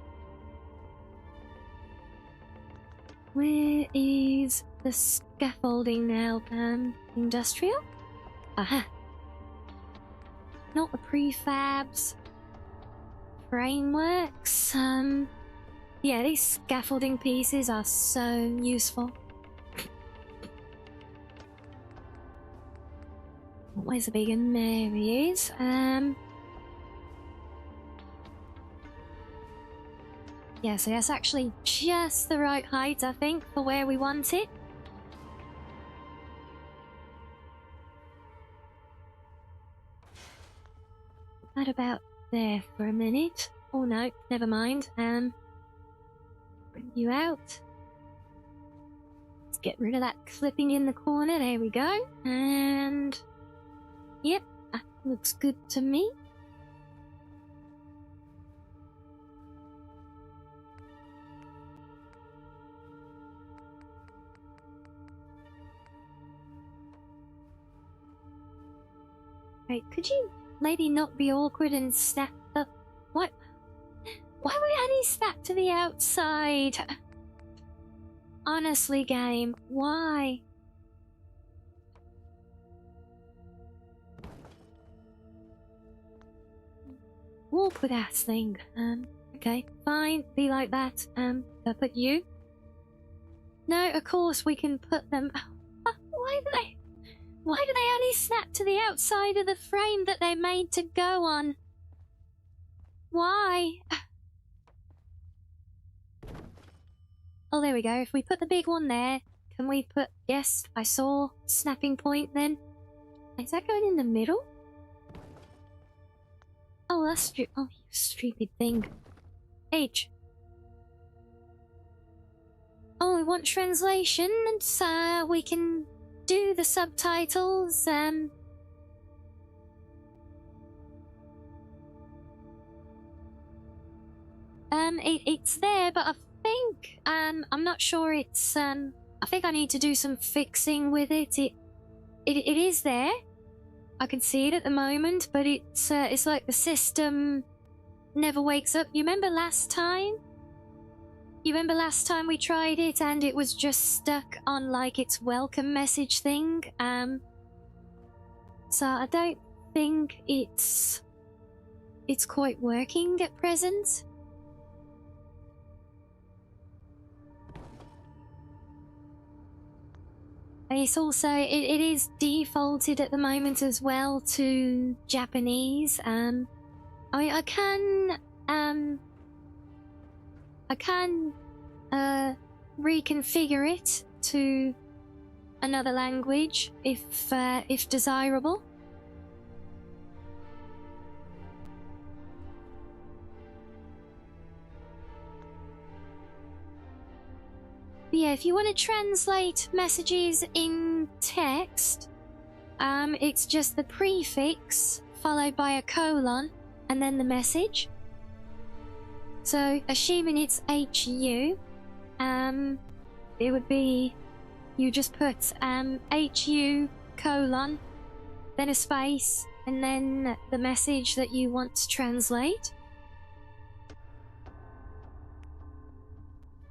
Speaker 2: Where is the scaffolding now? Industrial? Aha. Not the prefabs. Frameworks. Yeah, these scaffolding pieces are so useful. Where's the big and there he is. Yeah, so that's actually just the right height, I think, for where we want it. That about there for a minute. Oh no, never mind. Bring you out. Let's get rid of that clipping in the corner. There we go. And... yep, that looks good to me. Right, could you maybe not be awkward and snap up? What? Why would Annie snap to the outside? Honestly, game, why? Awkward ass thing. Okay, fine, be like that. I put you? No, of course we can put them... Why do they only snap to the outside of the frame that they're made to go on? Why? Oh, there we go. If we put the big one there, can we put... yes, I saw snapping point then. Is that going in the middle? Oh, that's oh, you stupid thing. H. Oh, we want translation, and so we can do the subtitles. It's there, but I think I'm not sure it's I think I need to do some fixing with it. It is there. I can see it at the moment, but it's like the system never wakes up. You remember last time? You remember last time we tried it and it was just stuck on like its welcome message thing? So I don't think it's quite working at present. It's also, it is defaulted at the moment as well to Japanese. I mean, I can reconfigure it to another language if desirable. But yeah, if you want to translate messages in text, It's just the prefix followed by a colon and then the message. So, assuming it's HU, it would be, you just put HU colon, then a space, and then the message that you want to translate.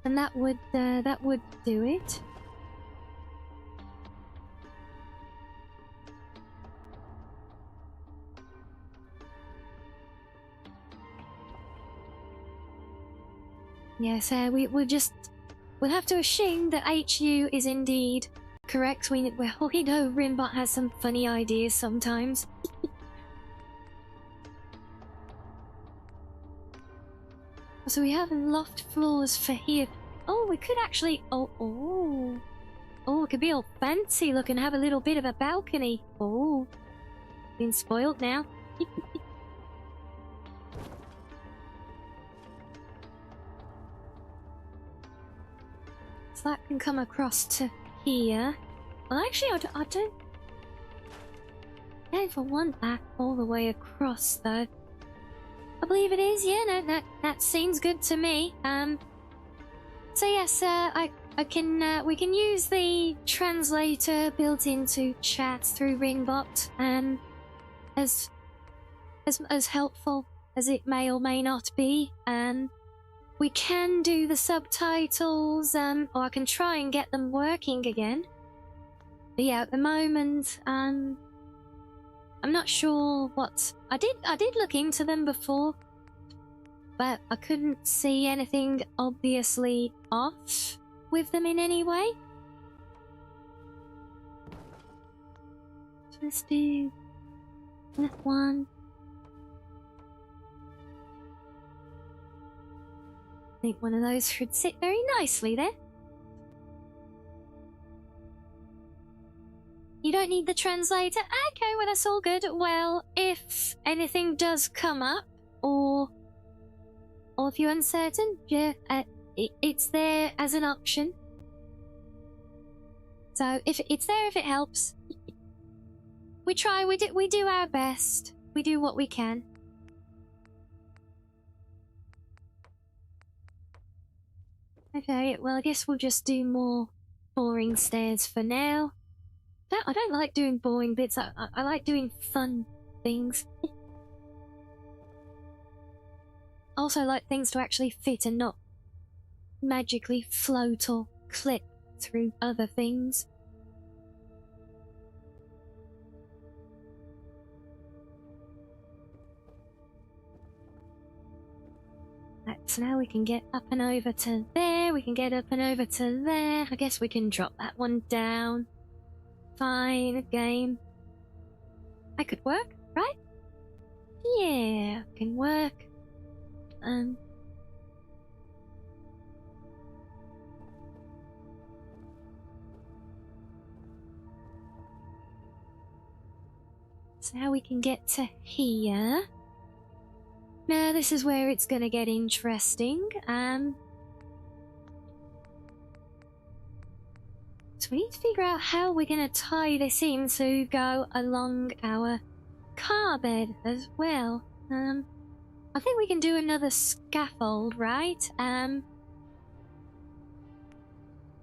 Speaker 2: And that would do it. Yes, we'll have to assume that HU is indeed correct. We know Rimbot has some funny ideas sometimes. So we have loft floors for here. Oh, we could actually... Oh, it could be all fancy looking, have a little bit of a balcony. Oh, been spoiled now. So that can come across to here. Well, actually, I don't know if I want that all the way across, though. I believe it is. Yeah, no, that seems good to me. So yes, we can use the translator built into chat through Ringbot. As helpful as it may or may not be. We can do the subtitles, or I can try and get them working again. But yeah, at the moment, I'm not sure what... I did look into them before, but I couldn't see anything obviously off with them in any way. So let's do that one. I think one of those should sit very nicely there. You don't need the translator? Okay, well that's all good. Well, if anything does come up, or if you're uncertain, yeah, it's there as an option. So if it's there, if it helps, we try. We do our best. We do what we can. Okay, well I guess we'll just do more boring stairs for now. I don't like doing boring bits. I like doing fun things. I also like things to actually fit and not magically float or clip through other things. Right, so now we can get up and over to there. We can get up and over to there. I guess we can drop that one down. Fine, game. I could work, right? Yeah, can work. So now we can get to here. Now this is where it's gonna get interesting. So we need to figure out how we're going to tie this in to go along our car bed as well. I think we can do another scaffold, right?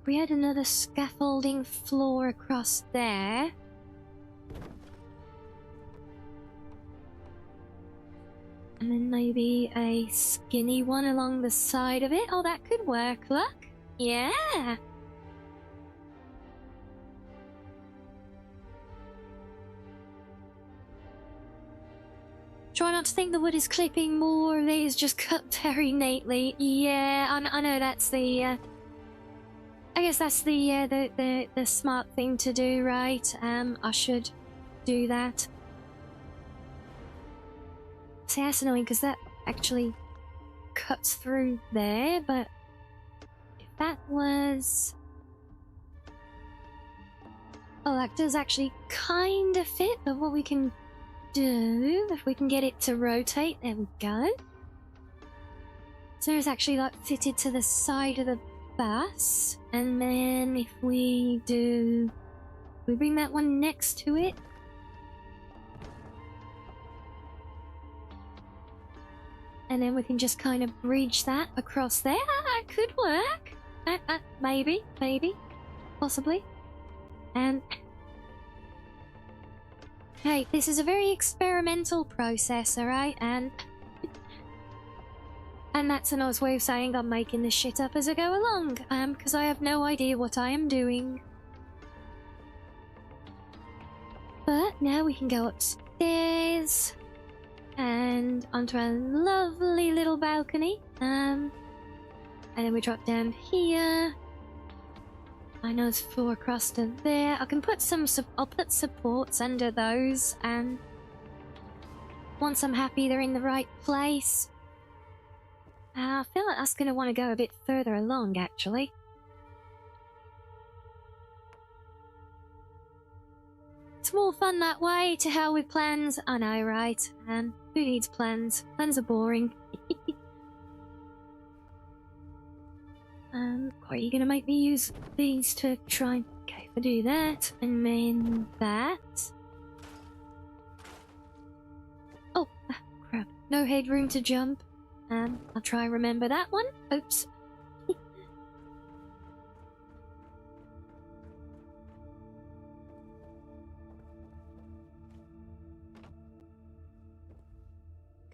Speaker 2: We had another scaffolding floor across there. And then maybe a skinny one along the side of it. Oh, that could work, look. Yeah. Try not to think the wood is clipping more of it is just cut very neatly. Yeah, I know that's the, I guess that's the smart thing to do, right? I should do that. See, that's annoying because that actually cuts through there, but if that was... Oh, that does actually kind of fit, but what we can do, if we can get it to rotate, there we go. So it's actually like fitted to the side of the bus, and then if we do, we bring that one next to it, And then we can just kind of bridge that across there. That could work. Maybe, possibly. And hey, this is a very experimental process, alright? And that's a nice way of saying I'm making this shit up as I go along. Because I have no idea what I am doing. But now we can go upstairs and onto a lovely little balcony. And then we drop down here. I know it's 4 across to there. I can put I'll put supports under those, and once I'm happy they're in the right place. I feel like that's going to want to go a bit further along, actually. It's more fun that way, to hell with plans. I know, right? And who needs plans? Plans are boring. Are you gonna make me use these to try and... Okay, if I do that, and then that... Oh, crap. No headroom to jump. I'll try and remember that one. Oops.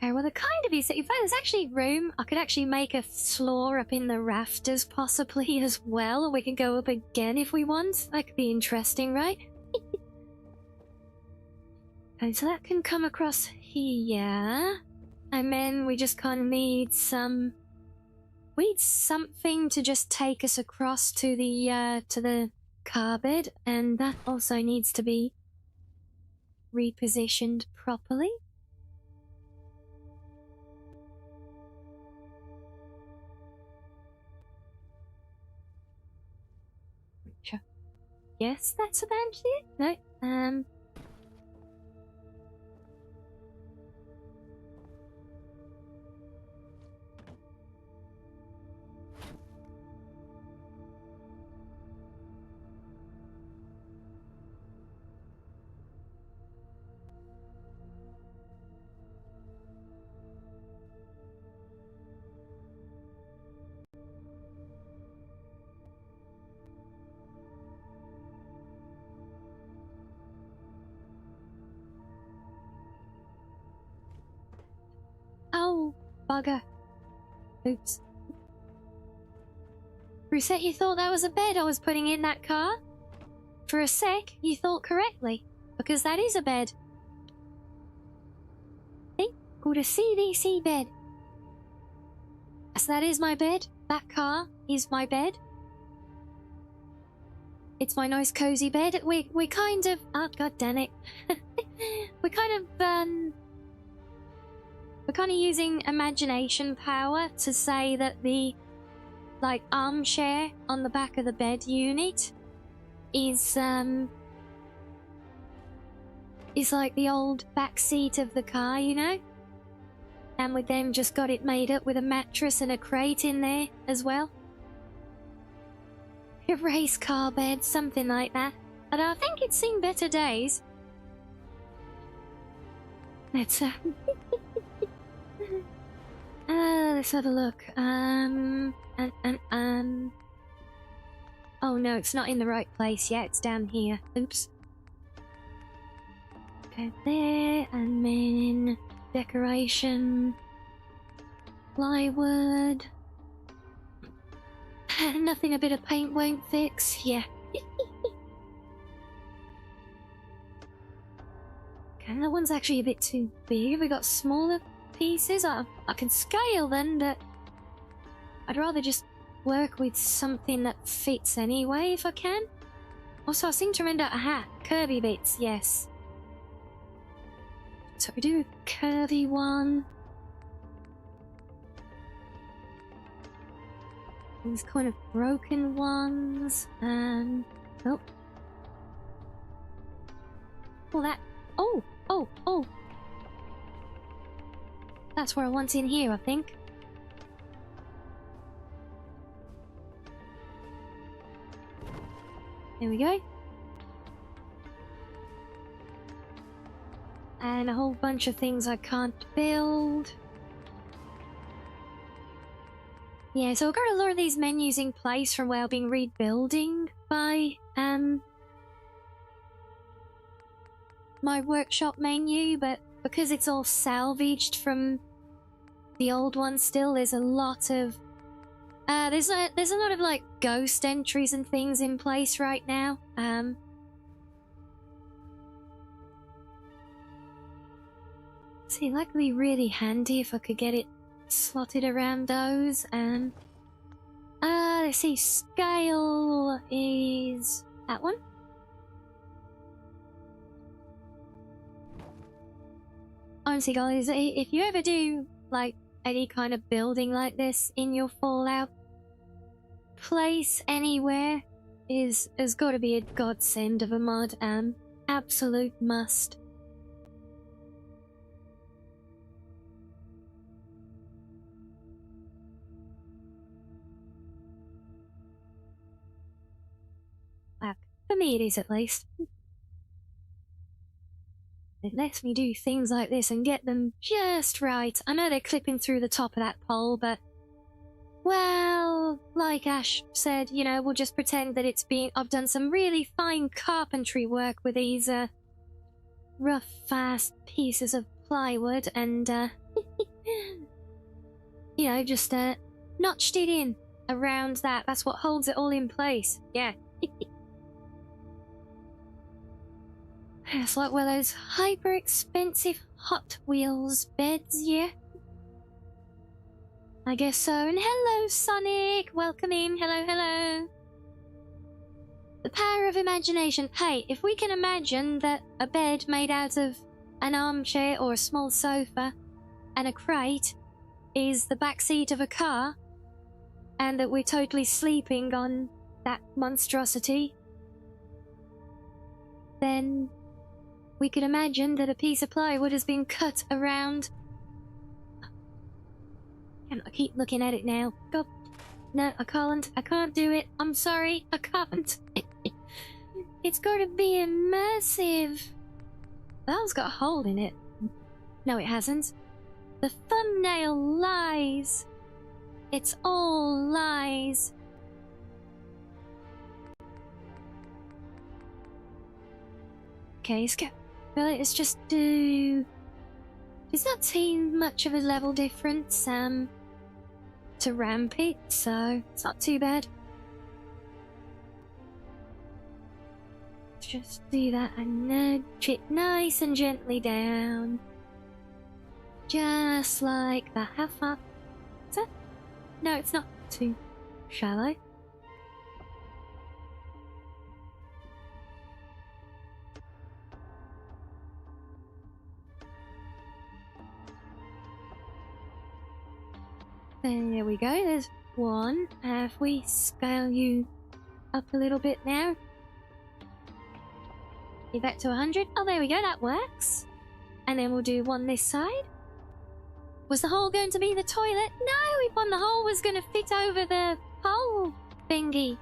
Speaker 2: Okay, well, there kind of is. If there's actually room, I could actually make a floor up in the rafters, possibly, as well. Or we can go up again if we want. That could be interesting, right? Okay, so that can come across here. And then we just kind of need some... We need something to just take us across to the car bed. And that also needs to be repositioned properly. Yes, that's about it. No, Oh, bugger. Oops. Reset, you thought that was a bed I was putting in that car? For a sec, you thought correctly, because that is a bed. See? Called a CDC bed. So that is my bed. That car is my bed. It's my nice cozy bed. We kind of... Oh, god damn it. We're kind of using imagination power to say that the, like, armchair on the back of the bed unit is like the old back seat of the car, you know? And we then just got it made up with a mattress and a crate in there as well. A race car bed, something like that. But I think it's seen better days. Let's let's have a look. Oh no, it's not in the right place yet. It's down here. Oops. Okay, there, and then decoration, plywood. Nothing a bit of paint won't fix. Yeah. Okay, that one's actually a bit too big. Have we got smaller pieces? I can scale them, but I'd rather just work with something that fits anyway, if I can. Also, I seem to remember curvy bits, yes. So we do a curvy one. These kind of broken ones, and... Oh. Well, that... Oh! That's where I want in here, I think. There we go. And a whole bunch of things I can't build. Yeah, so I've got a lot of these menus in place from where I've been rebuilding by my workshop menu, but because it's all salvaged from the old one still, there's a lot of there's a lot of like ghost entries and things in place right now. See, that would be really handy if I could get it slotted around those. Let's see, scale is that one. Honestly, guys, if you ever do like any kind of building like this in your Fallout place anywhere, has got to be a godsend of a mod. Absolute must. Well, for me it is at least. It lets me do things like this and get them just right. I know they're clipping through the top of that pole, but... well, like Ash said, you know, we'll just pretend that it's been... I've done some really fine carpentry work with these, rough, fast pieces of plywood and, you know, just, notched it in around that. That's what holds it all in place. Yeah. It's like one of those hyper expensive Hot Wheels beds, yeah? I guess so. And hello, Sonic! Welcome in. Hello, hello. The power of imagination. Hey, if we can imagine that a bed made out of an armchair or a small sofa and a crate is the back seat of a car, and that we're totally sleeping on that monstrosity, then we could imagine that a piece of plywood has been cut around... I keep looking at it now. God. No, I can't. I can't do it. I'm sorry. I can't. It's got to be immersive. That one's got a hole in it. No, it hasn't. The thumbnail lies. It's all lies. Okay, let's go. Well, let's just do... It's not seen much of a level difference, to ramp it, so it's not too bad. Let's just do that and nudge it nice and gently down. Just like that. How far? Is that? No, it's not too shallow. There we go, there's one. If we scale you up a little bit now. Get back to 100. Oh, there we go, that works. And then we'll do one this side. Was the hole going to be the toilet? No, we thought the hole was going to fit over the hole thingy.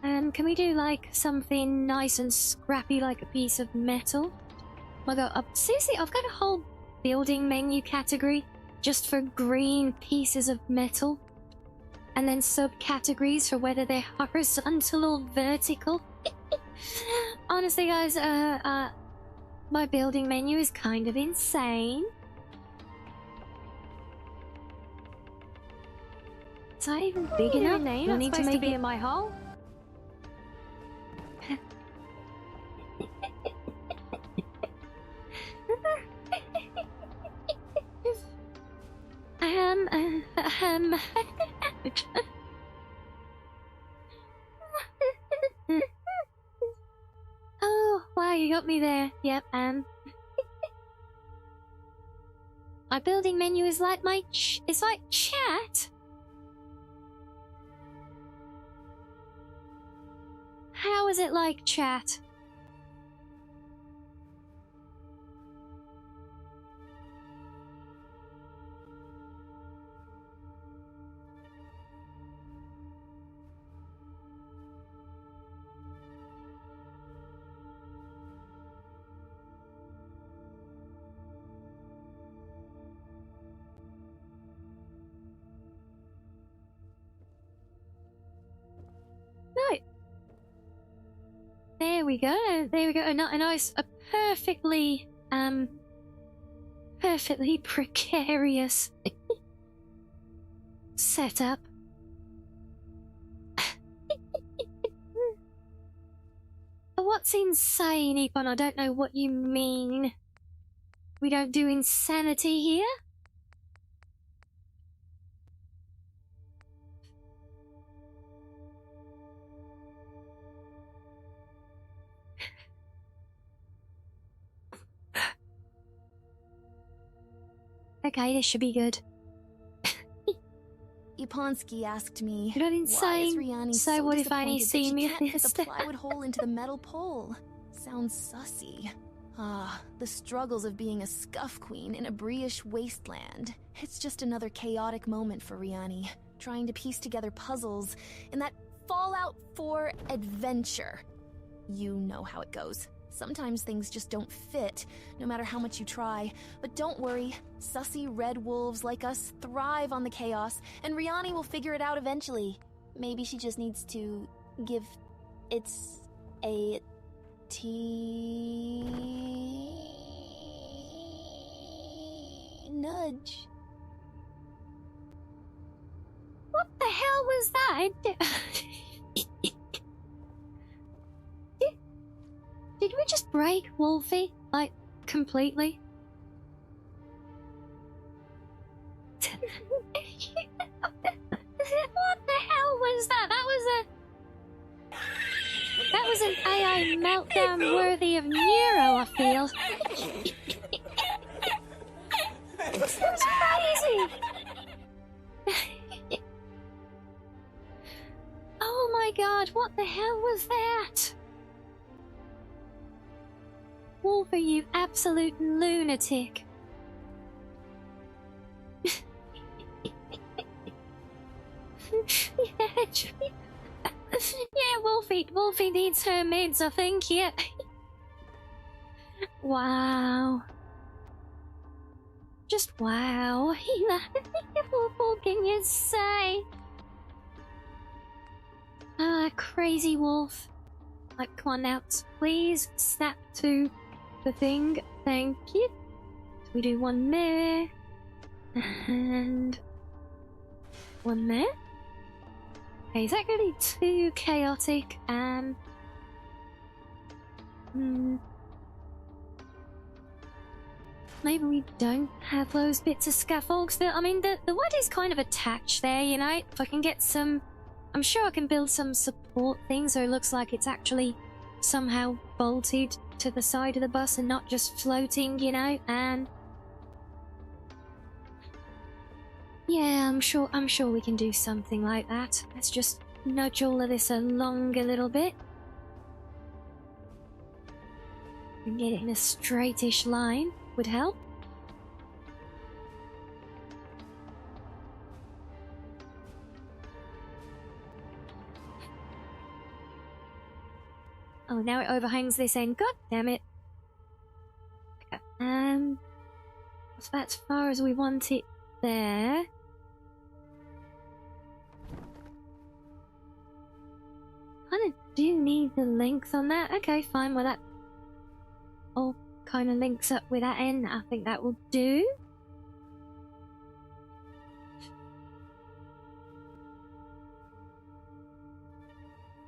Speaker 2: Can we do like something nice and scrappy like a piece of metal? I got seriously, I've got a whole building menu category just for green pieces of metal, and then subcategories for whether they're horizontal or vertical. Honestly, guys, my building menu is kind of insane. Is that even big enough? I need to make it in my hole. Oh, wow, you got me there. Yep, my building menu is like my it's like chat. How is it like chat? There we go. There we go. A nice, a perfectly, perfectly precarious setup. What's insane, Epon? I don't know what you mean. We don't do insanity here? Okay, this should be good.
Speaker 3: Yaponski asked me,
Speaker 2: You're not
Speaker 3: why is
Speaker 2: insane.
Speaker 3: Rianni
Speaker 2: So what if I only
Speaker 3: disappointed that
Speaker 2: see
Speaker 3: she
Speaker 2: me
Speaker 3: can't fit
Speaker 2: this?
Speaker 3: the plywood hole into the metal pole? Sounds sussy. Ah, the struggles of being a scuff queen in a Bri'ish wasteland. It's just another chaotic moment for Rianni, trying to piece together puzzles in that Fallout 4 adventure. You know how it goes. Sometimes things just don't fit, no matter how much you try. But don't worry, sussy red wolves like us thrive on the chaos, and Rianni will figure it out eventually. Maybe she just needs to give it a nudge.
Speaker 2: What the hell was that? Did we just break Wolfie? Like, completely? What the hell was that? That was an AI meltdown worthy of Nero, I feel. This was crazy! Oh my god, what the hell was that? Wolfer, you absolute lunatic. Yeah, Wolfie needs her meds, I think, yeah. Wow. Just wow. What more can you say? Ah, crazy wolf. Like, come on now, please snap to the thing. Thank you. So we do one there. And one there. Okay, is that gonna be too chaotic? Maybe we don't have those bits of scaffolds. I mean, the wood is kind of attached there, you know? If I can get some... I'm sure I can build some support things so it looks like it's actually somehow bolted to the side of the bus and not just floating, you know? And... yeah, I'm sure we can do something like that. Let's just nudge all of this along a little bit. And get it in a straightish line would help. Oh, now it overhangs this end. God damn it. Okay. So that's as far as we want it there. Kinda do need the length on that. Okay, fine. Well, that all kind of links up with that end. I think that will do.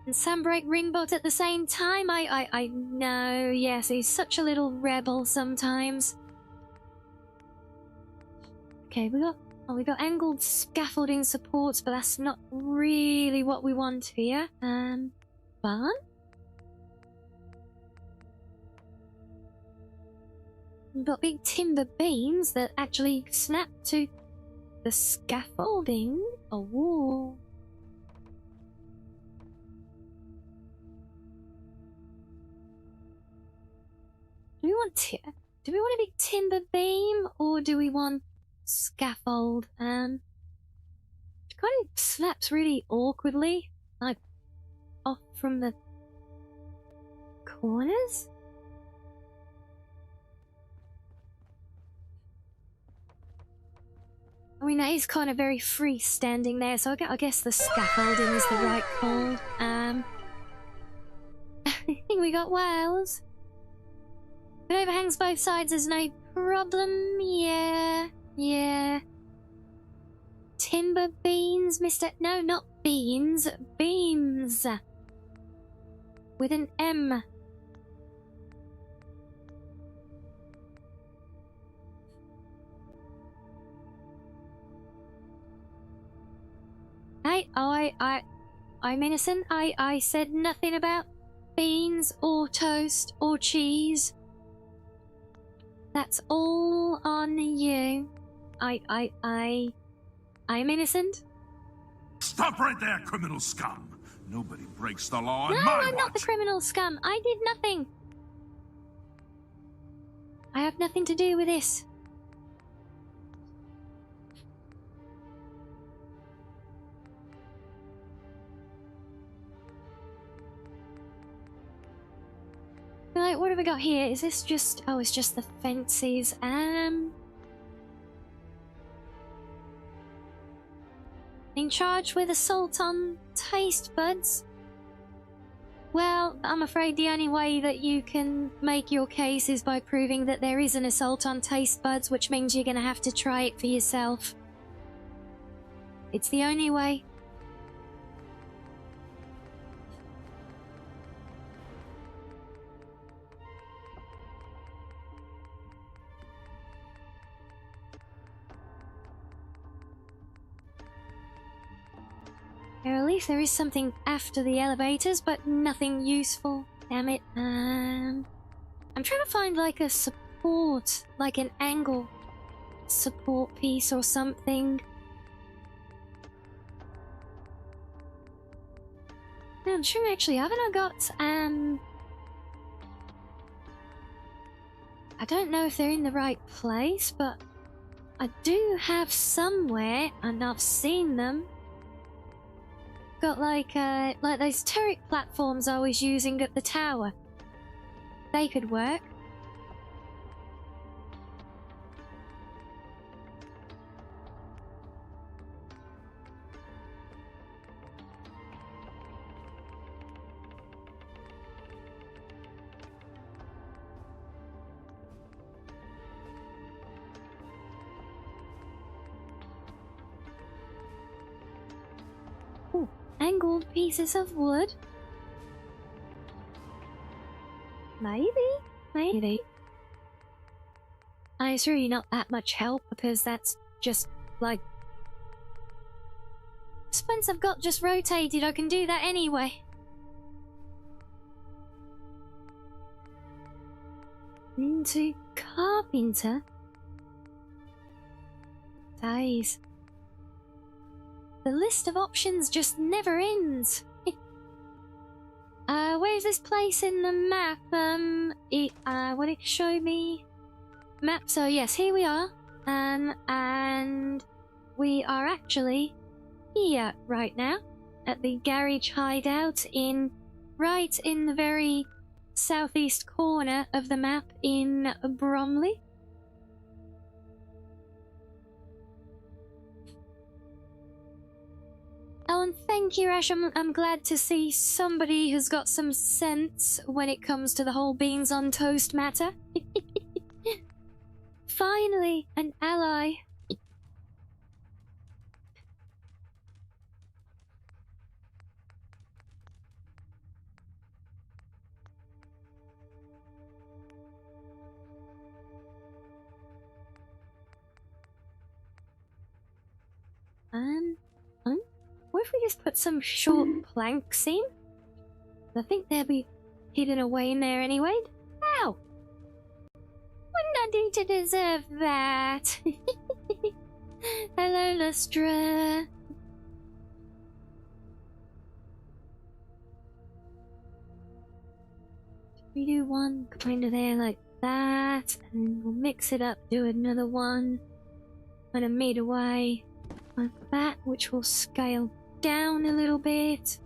Speaker 2: And Sunbreak Ringbot at the same time. I know. Yes, he's such a little rebel sometimes. Okay, we got angled scaffolding supports, but that's not really what we want here. Barn? We've got big timber beams that actually snap to the scaffolding. A wall. Do we want a big timber beam or do we want scaffold? It kind of snaps really awkwardly, like off from the corners. I mean, that is kind of very freestanding there, so I guess the scaffolding is the right call. think we got whales. It overhangs both sides, there's no problem. Yeah, yeah. Timber beans, Mr. No, not beans. Beams. With an M. Hey, I'm innocent. I said nothing about beans or toast or cheese. That's all on you. I'm innocent.
Speaker 5: Stop right there, criminal scum! Nobody breaks the law
Speaker 2: No,
Speaker 5: on my
Speaker 2: I'm
Speaker 5: watch!
Speaker 2: not the criminal scum. I did nothing. I have nothing to do with this. Right, what have we got here? Is this just... Oh, it's just the fences. Being charged with assault on taste buds? Well, I'm afraid the only way that you can make your case is by proving that there is an assault on taste buds, which means you're gonna have to try it for yourself. It's the only way. Or at least there is something after the elevators, but nothing useful. Damn it. I'm trying to find like a support, like an angle support piece or something. No, I'm sure actually, haven't I got, I don't know if they're in the right place, but I do have somewhere, and I've seen them. Got like those turret platforms I was using at the tower. They could work. Ooh, angled pieces of wood. Maybe. It's really not that much help because that's just like... Once I've got just rotated, I can do that anyway. Into carpenter? Days. The list of options just never ends. Where's this place in the map? Would it show me map? So yes, here we are. And we are actually here right now at the garage hideout right in the very southeast corner of the map in Bromley. Oh, and thank you, Ash. I'm glad to see somebody who's got some sense when it comes to the whole beans on toast matter. Finally, an ally. What if we just put some short planks in? I think they'll be hidden away in there anyway. Ow! What did I do to deserve that? Hello, Lustra. We do one kind of there like that, and we'll mix it up, do another one, and a meter away like that, which will scale down a little bit.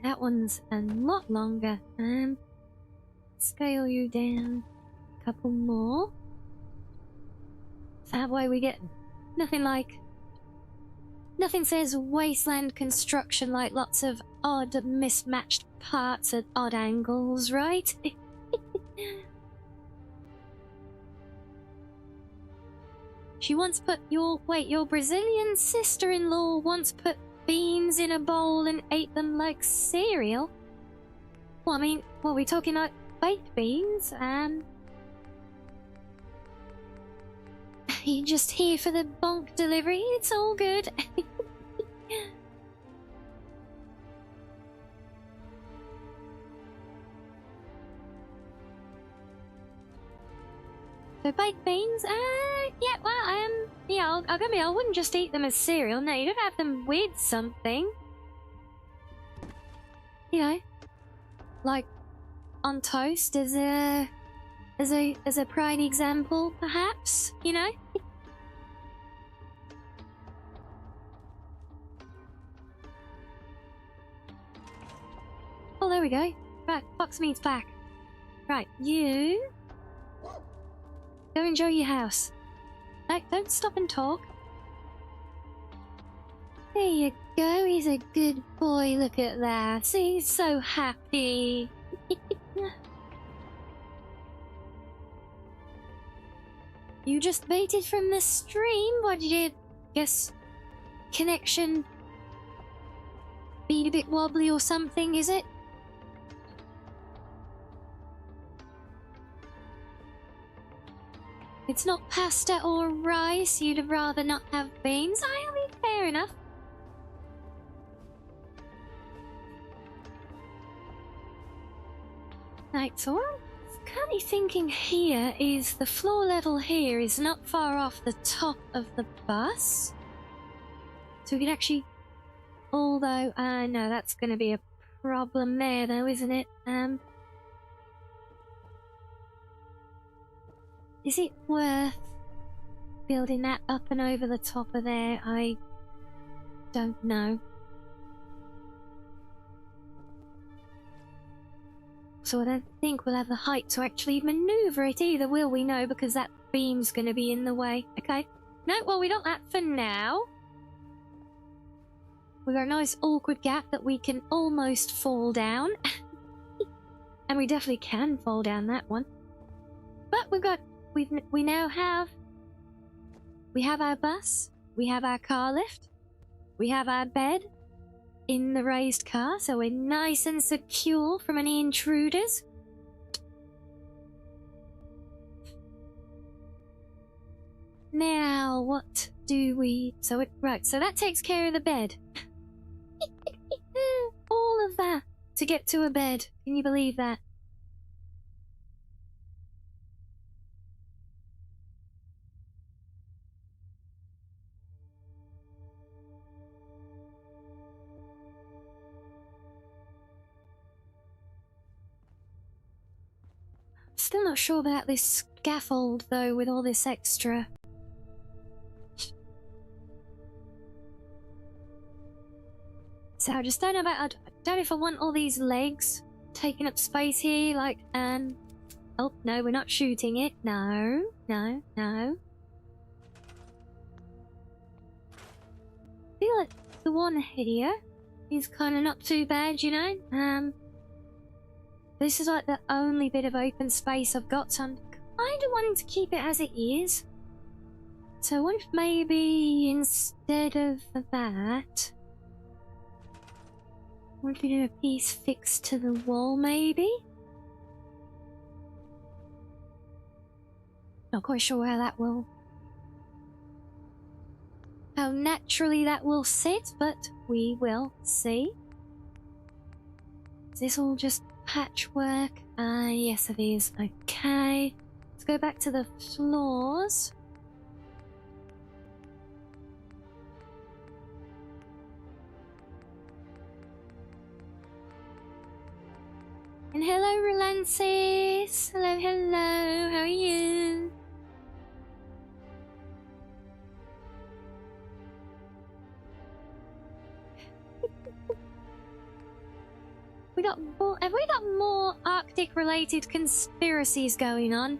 Speaker 2: That one's a lot longer. Scale you down a couple more. That way we get nothing like... Nothing says wasteland construction like lots of odd mismatched parts at odd angles, right? She once put your Brazilian sister-in-law once put beans in a bowl and ate them like cereal? Well, I mean, what are we talking like baked beans? You're just here for the bonk delivery, it's all good. So baked beans, yeah, well, yeah, I wouldn't just eat them as cereal. No, you'd have them with something. You know, like on toast as a prime example, perhaps. You know. Oh, there we go. Right, Fox meat's back. Right, you. Go enjoy your house. No, don't stop and talk. There you go, he's a good boy, look at that. See, he's so happy. You just baited from the stream? What did you... Guess... Connection... Being a bit wobbly or something, is it? It's not pasta or rice, you'd rather not have beans? I mean, fair enough. Right, so what I'm currently thinking here is the floor level here is not far off the top of the bus. So we can actually... Although, no, that's going to be a problem there though, isn't it? Is it worth building that up and over the top of there? I don't know. So I don't think we'll have the height to actually maneuver it either, will we? No, because that beam's going to be in the way. Okay. No, well, we got that for now. We got a nice awkward gap that we can almost fall down. And we definitely can fall down that one. But we now have... We have our bus. We have our car lift. We have our bed in the raised car, so we're nice and secure from any intruders. Now, what do we... So that takes care of the bed. All of that to get to a bed. Can you believe that? Still not sure about this scaffold though, with all this extra. So I just don't know about... I don't know if I want all these legs taking up space here, like, oh, no, we're not shooting it. No, no, no. I feel like the one here is kind of not too bad, you know? This is like the only bit of open space I've got, so I'm kind of wanting to keep it as it is. So what if maybe instead of that... What if we do a piece fixed to the wall, maybe? Not quite sure how that will... How naturally that will sit, but we will see. Is this all just patchwork? Yes it is. Okay. Let's go back to the floors. And hello, Relancis. Hello, hello. How are you? Have we got more Arctic-related conspiracies going on?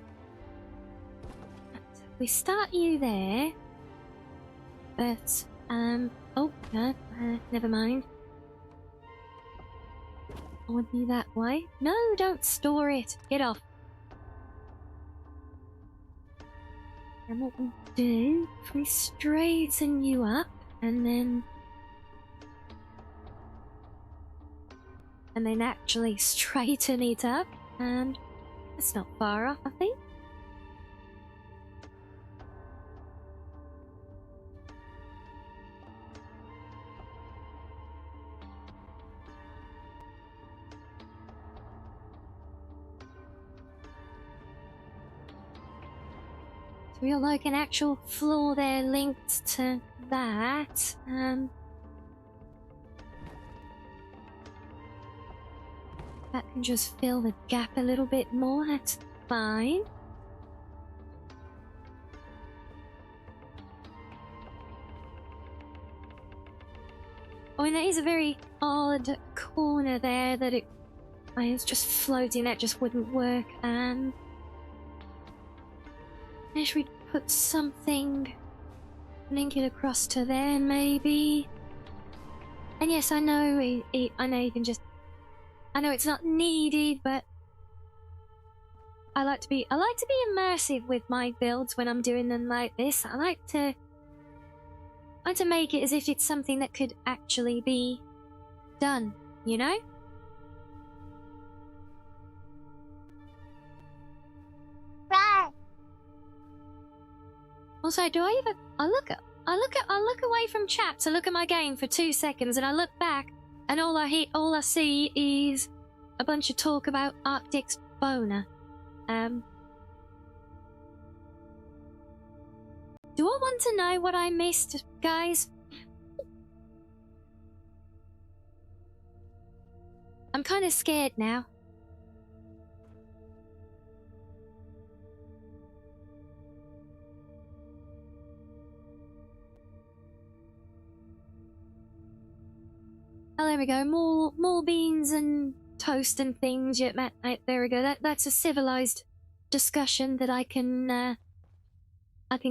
Speaker 2: we start you there. But, oh, no, never mind. I want you that way. No, don't store it. Get off. And what we'll do, if we straighten you up, and then actually straighten it up, and it's not far off, I think. So we got like an actual floor there linked to that. That can just fill the gap a little bit more, that's fine. Oh, and that is a very odd corner there that I was just floating, that just wouldn't work, and should we put something, link it across to there, maybe? And yes, I know, I know you can just, I know it's not needed, but I like to be immersive with my builds when I'm doing them like this. I like to make it as if it's something that could actually be done, you know?
Speaker 4: Right.
Speaker 2: Also, do I even? I look away from chat to look at my game for 2 seconds, and I look back, and all I see is a bunch of talk about Arctic's boner. Do I want to know what I missed, guys? I'm kind of scared now. Oh, there we go. More beans and toast and things. Yeah, there we go. That's a civilized discussion that I can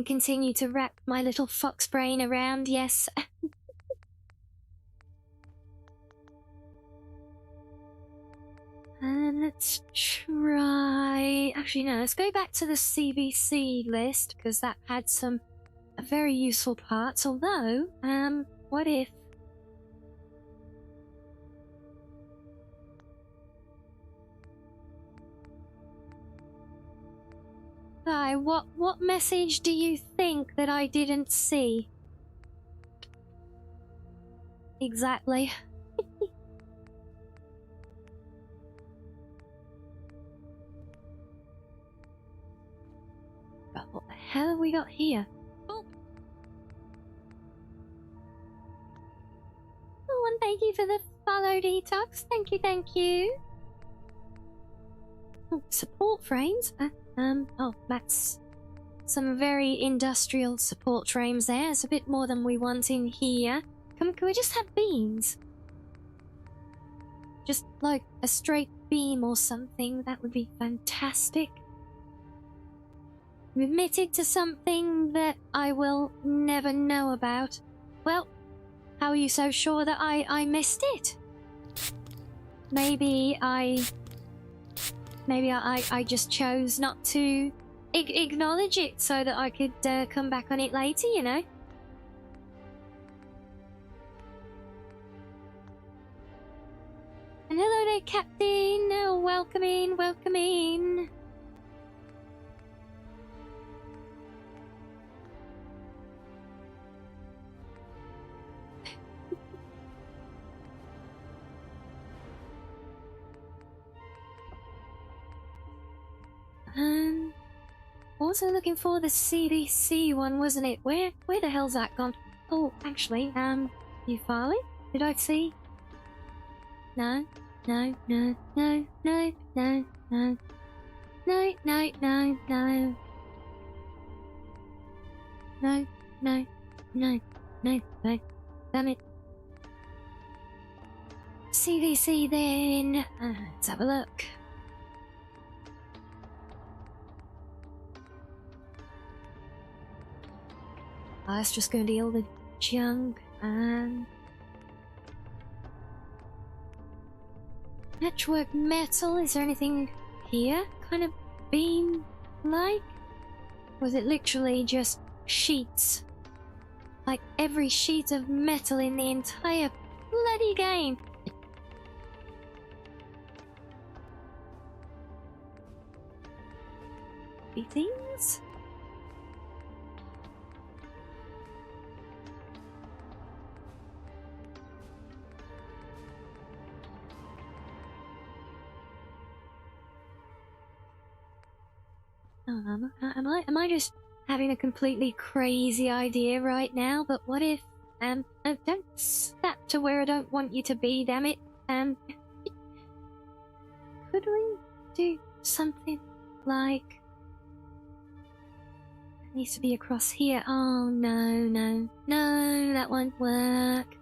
Speaker 2: continue to wrap my little fox brain around. Yes. And let's try. Actually, no. Let's go back to the CBC list because that had some very useful parts. Although, what if? Hi, what message do you think that I didn't see? Exactly. But what the hell have we got here? Oh, and thank you for the follow detox. Thank you, thank you. Oh, support frames? Oh, that's some very industrial support frames there. It's a bit more than we want in here. Can we just have beams? Just like a straight beam or something, that would be fantastic. I'm admitted to something that I will never know about. Well, how are you so sure that I missed it? Maybe I just chose not to acknowledge it so that I could come back on it later, you know? And hello there, Captain. Oh, welcome in, welcome in. Also looking for the CDC one, wasn't it? Where the hell's that gone? Oh, actually, you filing? Did I see? No, no, no, no, no, no, no, no, no, no, no, no, no, no, no, no, damn it. CDC then. Let's have a look. That's just gonna be all the junk and patchwork metal. Is there anything here? Kind of beam like? Was it literally just sheets? Like every sheet of metal in the entire bloody game. Things? Am I just having a completely crazy idea right now? But what if don't snap to where I don't want you to be, damn it. Could we do something like it needs to be across here? Oh no, that won't work.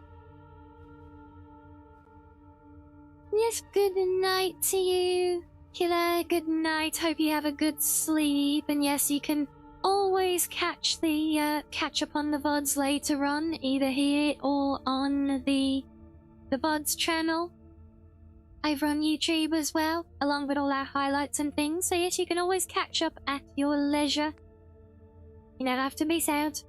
Speaker 2: Yes, good night to you. Killer, good night. Hope you have a good sleep. And yes, you can always catch up on the VODs later on, either here or on the VODs channel. Over on YouTube as well, along with all our highlights and things. So yes, you can always catch up at your leisure. You don't have to miss out.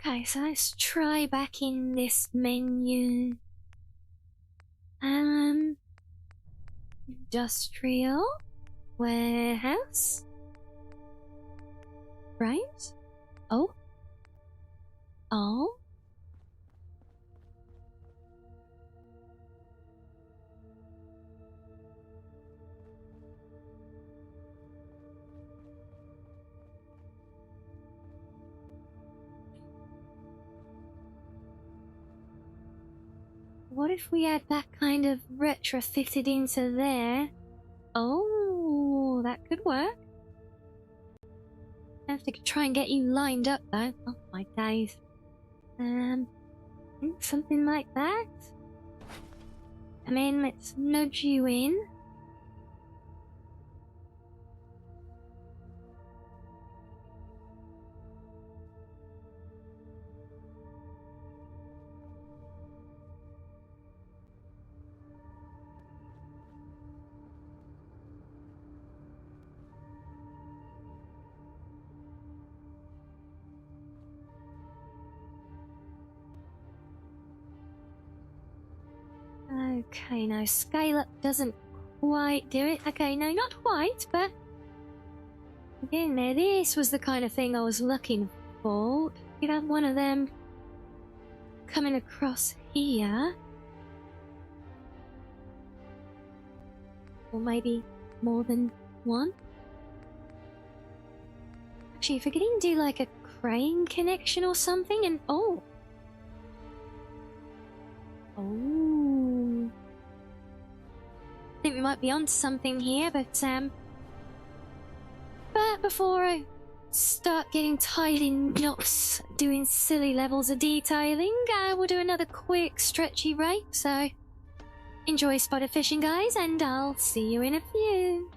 Speaker 2: Okay, so let's try back in this menu. Industrial warehouse. Right? Oh. What if we had that kind of retrofitted into there? Oh, that could work. I have to try and get you lined up though. Oh my days. Something like that. Come in, let's nudge you in. Okay, no, scale up doesn't quite do it. Okay, no, not quite, but again, there, this was the kind of thing I was looking for. You'd have one of them coming across here. Or maybe more than one. Actually, if we could even do like a crane connection or something, and oh, I think we might be onto something here, but before I start getting tied in knots doing silly levels of detailing, we'll do another quick stretchy break. So enjoy spotted fishing, guys, and I'll see you in a few.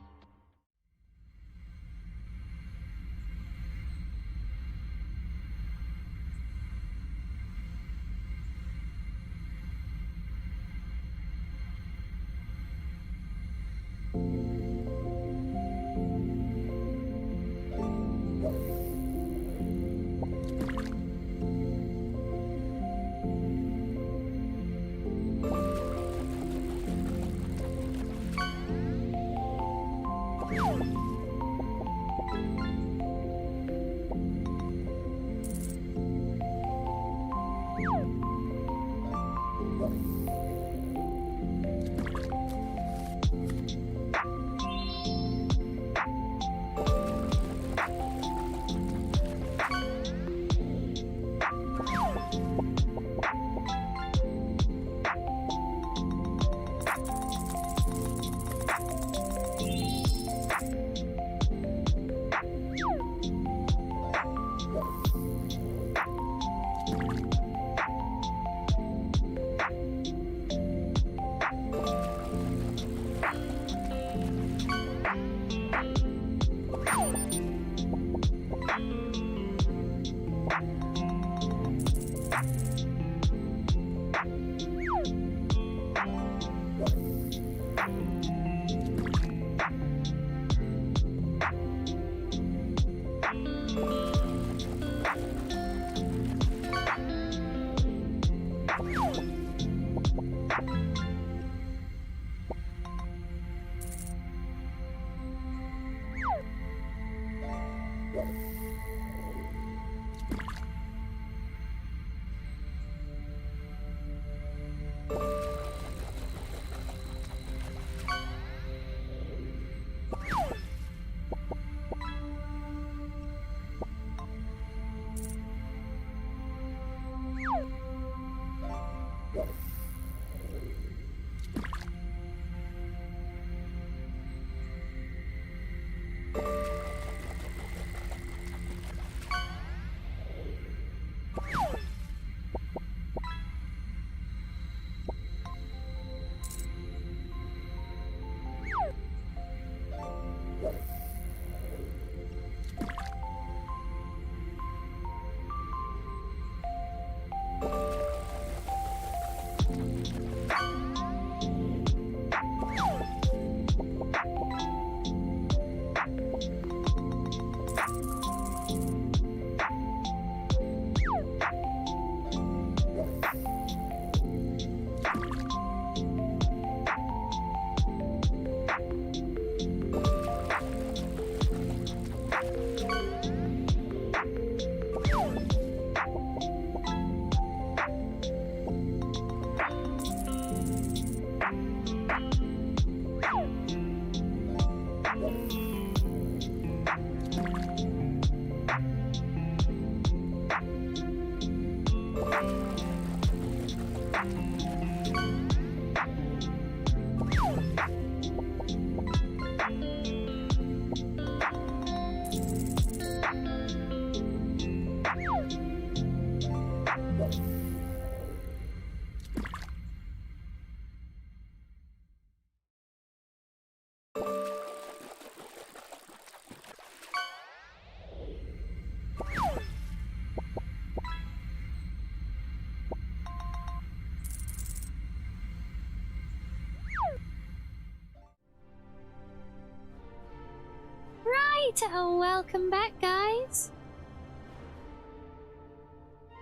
Speaker 2: Welcome back, guys.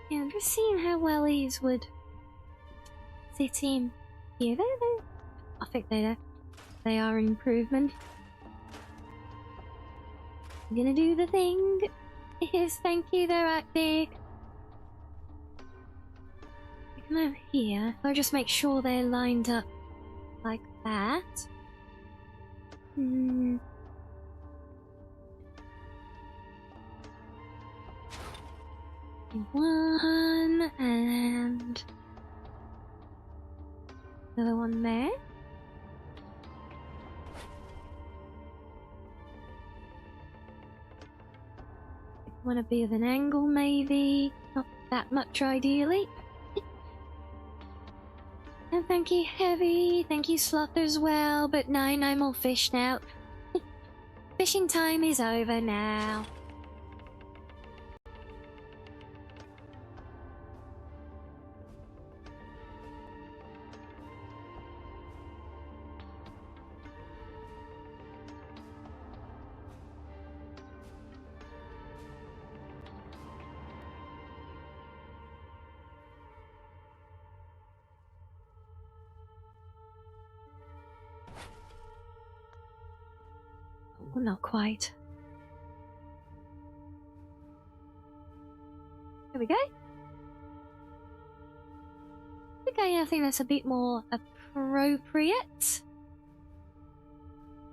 Speaker 2: Yeah, I'm just seeing how well these would fit in here. I think they are an improvement. I'm gonna do the thing. Yes, thank you, they're right big. Come over here. I'll just make sure they're lined up like that. One and another one there. Want a bit of an angle, maybe not that much, ideally. And thank you, Heavy. Thank you, Sloth, as well. But no more fish now. Fishing time is over now. Well, not quite. There we go. Okay, I think that's a bit more appropriate.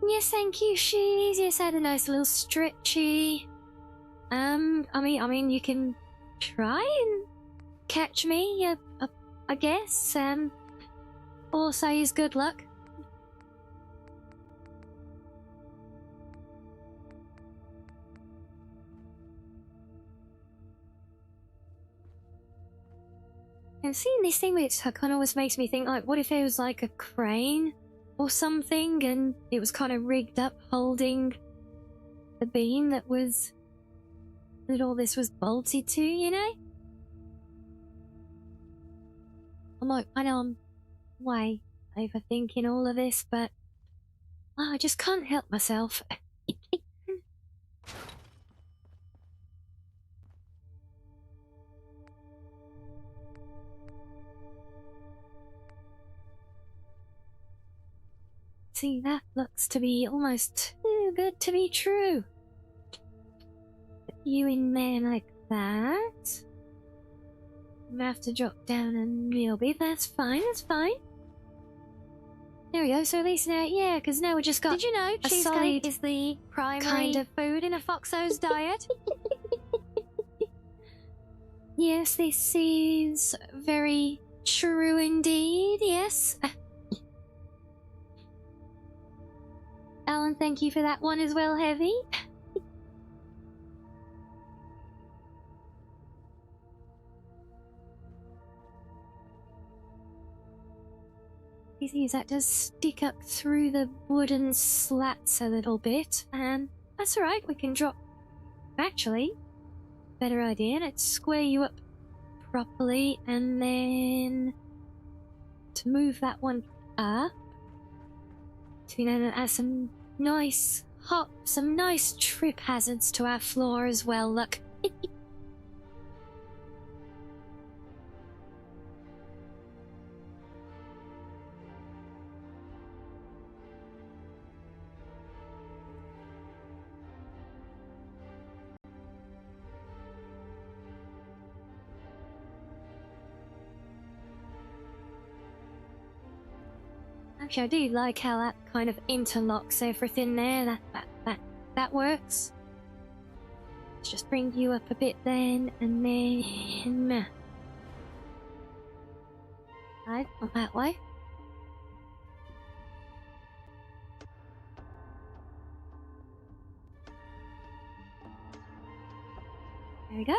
Speaker 2: Yes, thank you, Shees. Yes, I had a nice little stretchy. I mean, you can try and catch me, I guess. Or say is good luck. And seeing this thing, which kind of always makes me think, like, what if it was like a crane or something, and it was kind of rigged up holding the beam that all this was bolted to, you know? I know I'm way overthinking all of this, but I just can't help myself. see, that looks to be almost too good to be true. Put you in there like that. I'm gonna have to drop down a little bit. That's fine, that's fine. There we go, so at least now, yeah, because now we just got.
Speaker 3: Did you know
Speaker 2: a
Speaker 3: cheesecake
Speaker 2: solid
Speaker 3: is the primary
Speaker 2: kind of food in a Foxo's diet? Yes, this is very true indeed, yes. Alan, thank you for that one as well, Heavy. These that does stick up through the wooden slats a little bit, and that's alright, we can drop. Actually, better idea, let's square you up properly, and then to move that one up, to then add some nice some nice trip hazards to our floor as well, look. Actually, I do like how that kind of interlocks everything there. That works. Let's just bring you up a bit then, and then... Right, not that way. There we go.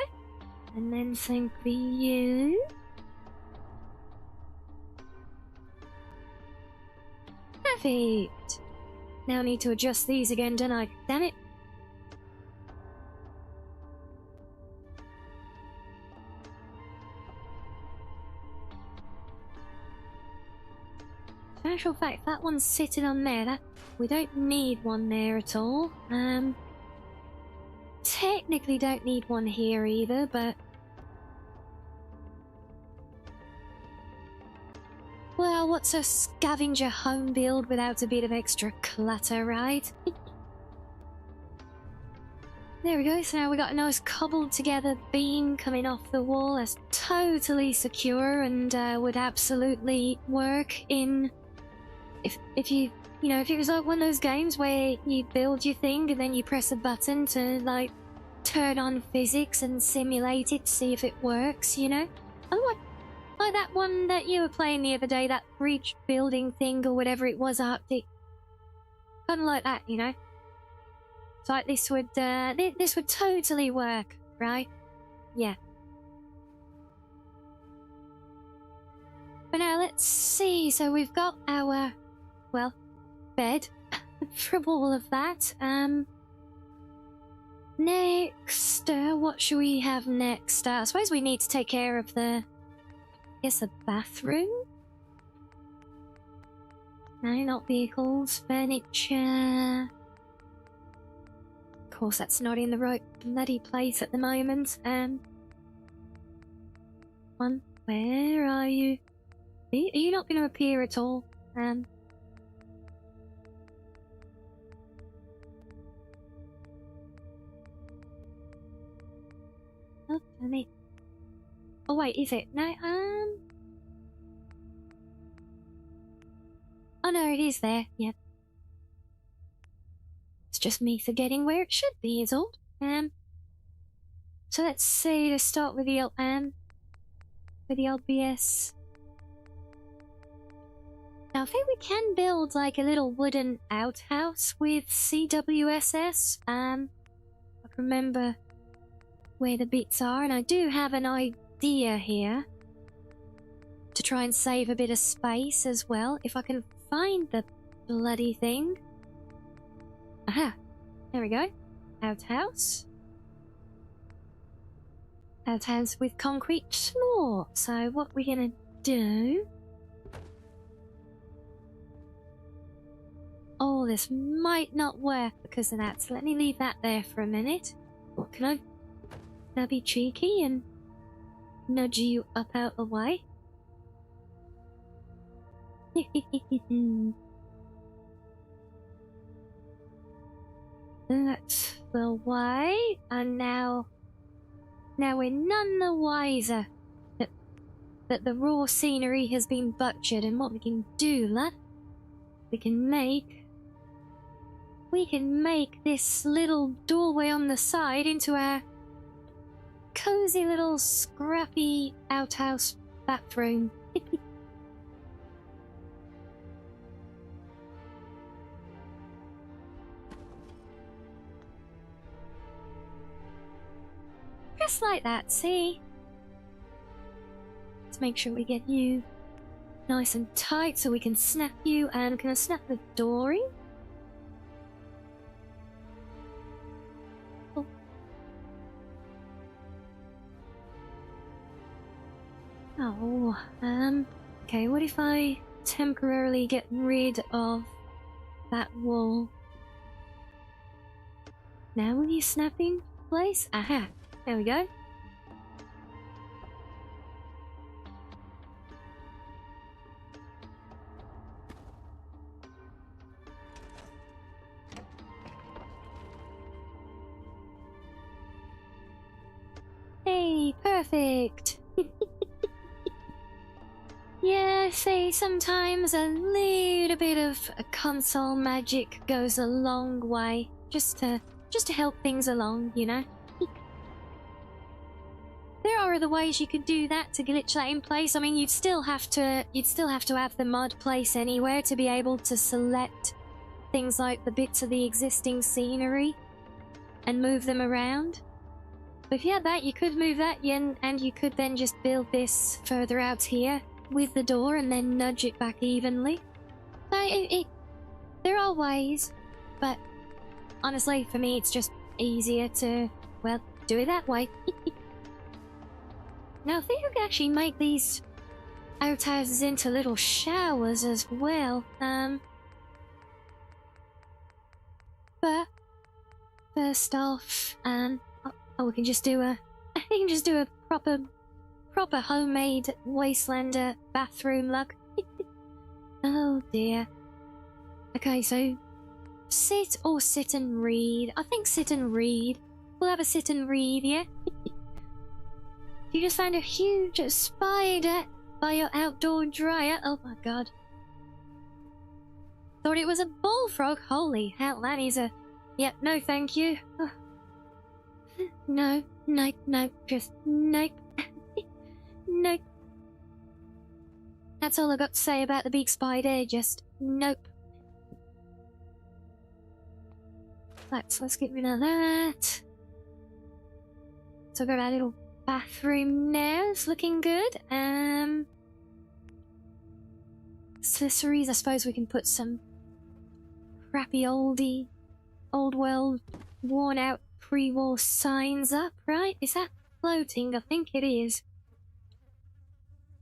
Speaker 2: And then same for you. Perfect. Now I need to adjust these again, don't I? Damn it. In actual fact, that one's sitting on there. We don't need one there at all. Technically don't need one here either, but... Well, what's a scavenger home build without a bit of extra clutter, right? There we go, so now we got a nice cobbled together beam coming off the wall. That's totally secure and would absolutely work in... If you know, if it was like one of those games where you build your thing and then you press a button to, like, turn on physics and simulate it to see if it works, you know? Oh, what? Like that one that you were playing the other day, that breach building thing or whatever it was, Arctic. Kind of like that, you know? So like this would totally work, right? Yeah. But now let's see, so we've got our, well, bed from all of that. Next, what should we have next? I suppose we need to take care of the... Guess the bathroom? No, not vehicles. Furniture. Of course, that's not in the right bloody place at the moment. One, where are you? Are you not going to appear at all? Oh, damn it. Oh wait, is it? No, Oh no, it is there. Yep. It's just me forgetting where it should be, is all. So let's see, let's start with the LBS. Now I think we can build like a little wooden outhouse with CWSS. I can remember where the bits are, and I do have an idea here to try and save a bit of space as well, if I can find the bloody thing. Aha, there we go. Outhouse. Outhouse with concrete floor. So what we're gonna do... Oh, this might not work because of that, so let me leave that there for a minute. What can I be cheeky and nudge you up out the way? That's the way. And now we're none the wiser that the raw scenery has been butchered, and what we can do, lad, we can make this little doorway on the side into our cozy little scrappy outhouse bathroom. Just like that, see? Let's make sure we get you nice and tight so we can snap you. And can I snap the door in? Oh. Okay, what if I temporarily get rid of that wall? Now will you snap in place? Aha! There we go. Hey, perfect! Yeah, see, sometimes a little bit of console magic goes a long way. Just to help things along, you know? There are other ways you could do that to glitch that in place. I mean, you'd still have to have the mod place anywhere to be able to select things like the bits of the existing scenery and move them around. But if you had that, you could move that in, and you could then just build this further out here with the door and then nudge it back evenly. So there are ways, but honestly, for me, it's just easier to, well, do it that way. Now, I think you can actually make these outhouses into little showers as well. But first off, we can just do a proper homemade Wastelander bathroom look. Oh dear. Okay, so sit or sit and read. I think sit and read. We'll have a sit and read, yeah? You just found a huge spider by your outdoor dryer. Oh my god. Thought it was a bullfrog. Holy hell, that is a... Yep, no thank you. Oh. No, nope, just nope. Nope. That's all I got to say about the big spider, just nope. Let's get rid of that. So I've got our little bathroom now. It's looking good. Accessories, I suppose we can put some crappy old world worn out pre-war signs up, right? Is that floating? I think it is.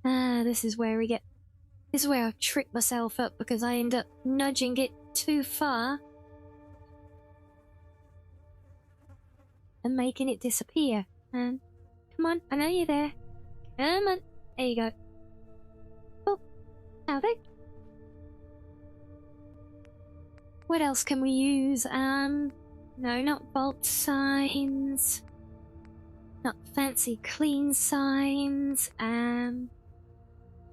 Speaker 2: This is where I trip myself up because I end up nudging it too far and making it disappear. Come on, I know you're there. Come on, there you go. Oh, howdy. What else can we use? No, not vault signs. Not fancy clean signs.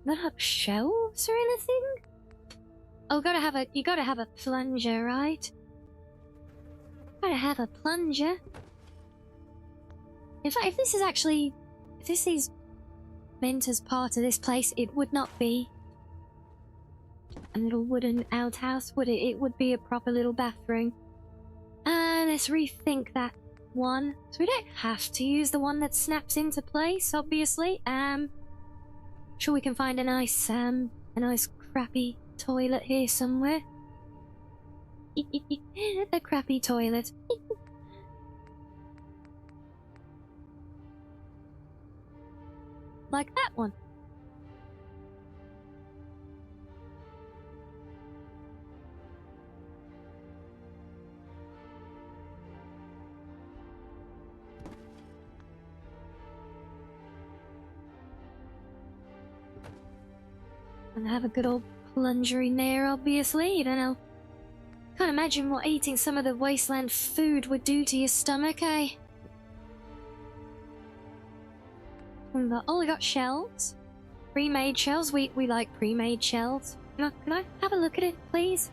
Speaker 2: Not up shelves or anything? Oh, you gotta have a plunger, right? Gotta have a plunger. In fact, if this is meant as part of this place, it would not be a little wooden outhouse, would it? It would be a proper little bathroom. Let's rethink that one. So we don't have to use the one that snaps into place, obviously. Sure we can find a nice crappy toilet here somewhere. A crappy toilet. Like that one. And have a good old plunger in there, obviously. You don't know. Can't imagine what eating some of the wasteland food would do to your stomach, eh? We got shells. Pre-made shells. We like pre-made shells. Can I have a look at it, please?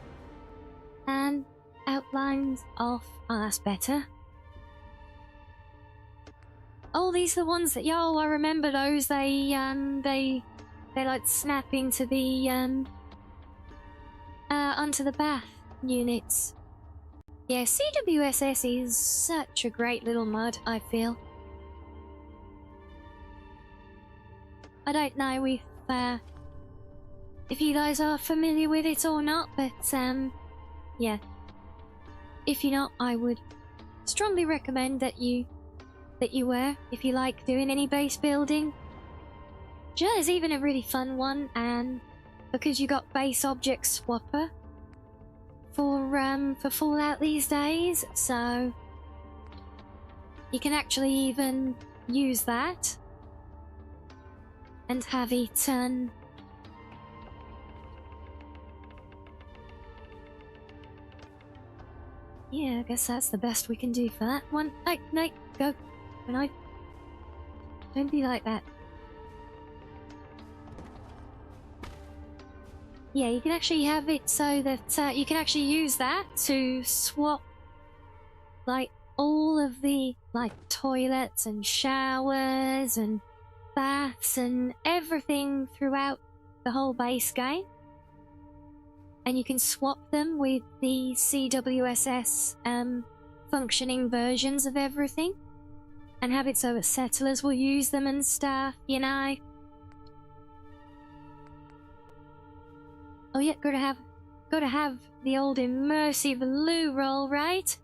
Speaker 2: And outlines off. Oh, that's better. Oh, these are the ones that, I remember those. They like snap into the onto the bath units. Yeah, CWSS is such a great little mod, I feel. I don't know if you guys are familiar with it or not, but yeah. If you're not, I would strongly recommend that you were, if you like doing any base building. There's even a really fun one, and because you got base object swapper for Fallout these days, so you can actually even use that and have it yeah, I guess that's the best we can do for that one. No, go. No. Don't be like that. Yeah, you can actually have it so that you can actually use that to swap like all of the like toilets and showers and baths and everything throughout the whole base game. And you can swap them with the CWSS functioning versions of everything, and have it so that settlers will use them and stuff, you know. Oh yeah, gotta have the old immersive loo roll, right?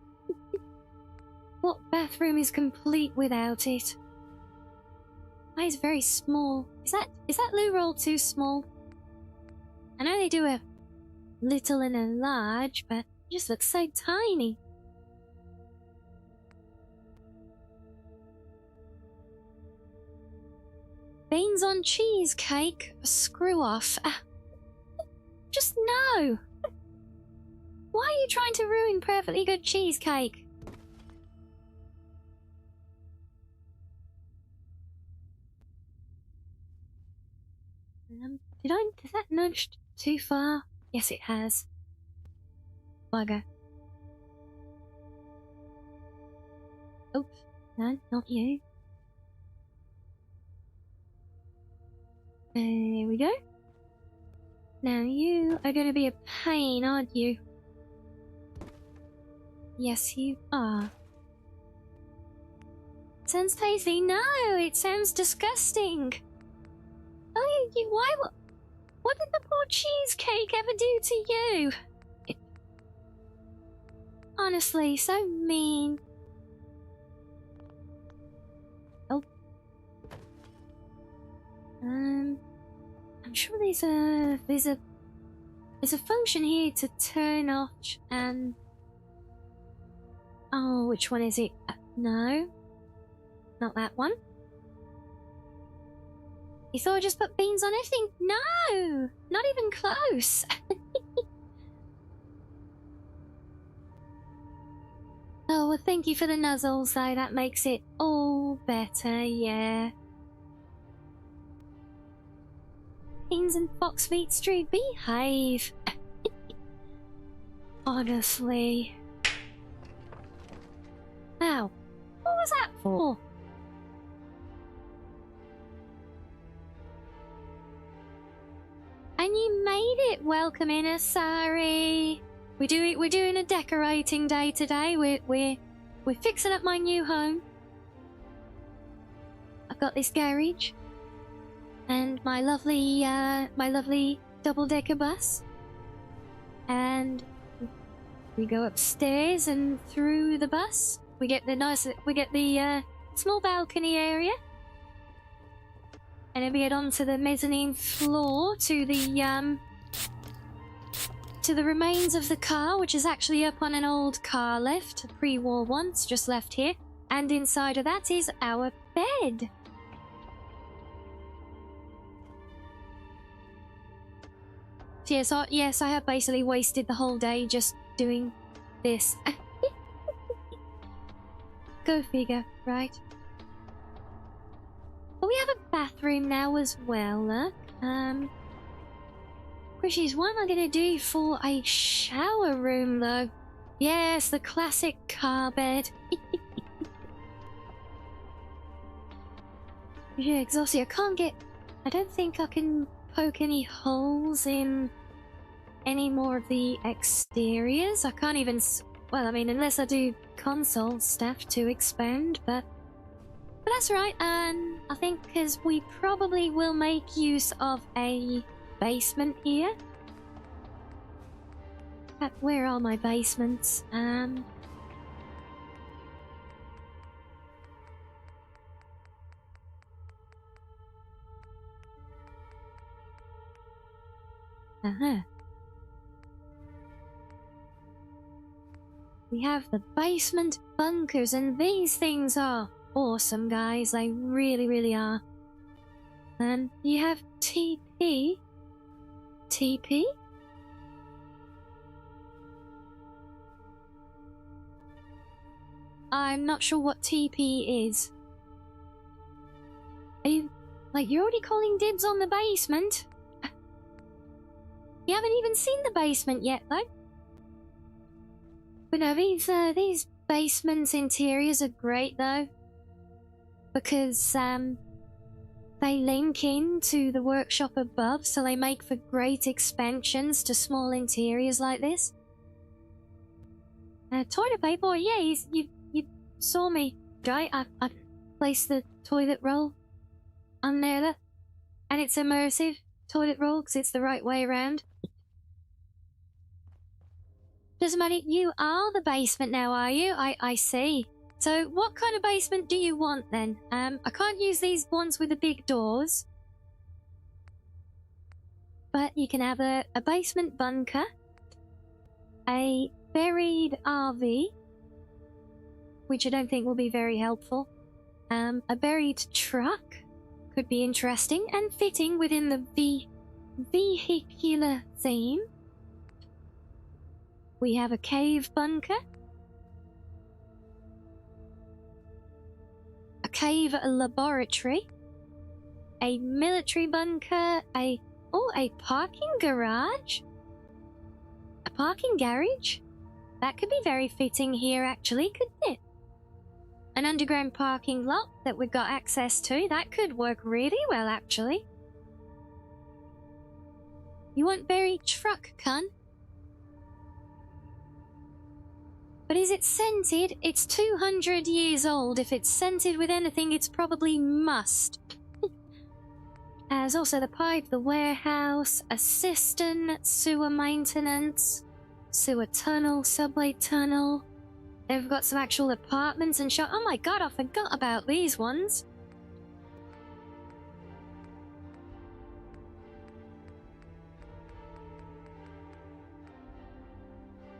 Speaker 2: What bathroom is complete without it? Mine is very small. Is that loo roll too small? I know they do a little and a large, but it just looks so tiny. Beans on cheesecake? Screw off. Just no! Why are you trying to ruin perfectly good cheesecake? Has that nudged too far? Yes, it has. Bugger. Oops. No, not you. There we go. Now you are going to be a pain, aren't you? Yes, you are. Sounds tasty. No, it sounds disgusting. Oh, what did the poor cheesecake ever do to you? Honestly, so mean. Oh. I'm sure there's a function here to turn off and... Oh, which one is it? No. Not that one. You thought I just put beans on everything? No! Not even close. Oh, well, thank you for the nuzzles, though. That makes it all better, yeah. Beans and fox meat stew, behave. Honestly. Ow. What was that for? And you made it. Welcome in, Asari. We're doing a decorating day today. We're fixing up my new home. I've got this garage and my lovely double-decker bus, and we go upstairs and through the bus. We get the small balcony area, and then we get onto the mezzanine floor to the remains of the car, which is actually up on an old car lift, a pre-war one. It's just left here, and inside of that is our bed. Yes, I have basically wasted the whole day just doing this. Go figure, right? But we have a bathroom now as well, look. Bri'ish, what am I gonna do for a shower room though? Yes, the classic car bed. Yeah, exhausted. I don't think I can poke any holes in any more of the exteriors. I can't even, well, I mean, unless I do console stuff to expand, but that's right. And I think because we probably will make use of a basement here. Where are my basements? We have the basement bunkers, and these things are awesome, guys. They really, really are. And you have TP. TP? I'm not sure what TP is. Are you, like, you're already calling dibs on the basement? You haven't even seen the basement yet, though. But no, these basements interiors are great, though. Because, they link into the workshop above, so they make for great expansions to small interiors like this. Toilet paper, yeah, you saw me, right? I placed the toilet roll on there, look. And it's immersive toilet roll, because it's the right way around. Doesn't matter, you are the basement now, are you? I see. So, what kind of basement do you want, then? I can't use these ones with the big doors. But you can have a basement bunker, a buried RV, which I don't think will be very helpful, a buried truck could be interesting and fitting within the vehicular theme. We have a cave bunker, a cave laboratory, a military bunker, a parking garage, a parking garage. That could be very fitting here, actually, couldn't it? An underground parking lot that we've got access to. That could work really well, actually. You want buried truck, cunt? But is it scented? It's 200 years old. If it's scented with anything, it's probably must. There's also the pipe, the warehouse, a cistern, sewer maintenance, sewer tunnel, subway tunnel. They've got some actual apartments and shop. Oh my god, I forgot about these ones.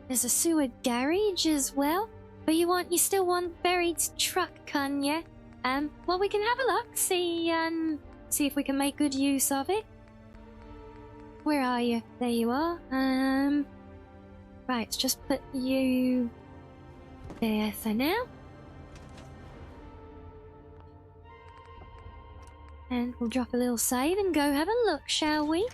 Speaker 2: There's a sewer garage as well. But you still want buried truck, can ya? Well, we can have a look, see if we can make good use of it. Where are you? There you are. Right, let's just put you there for now. And we'll drop a little save and go have a look, shall we?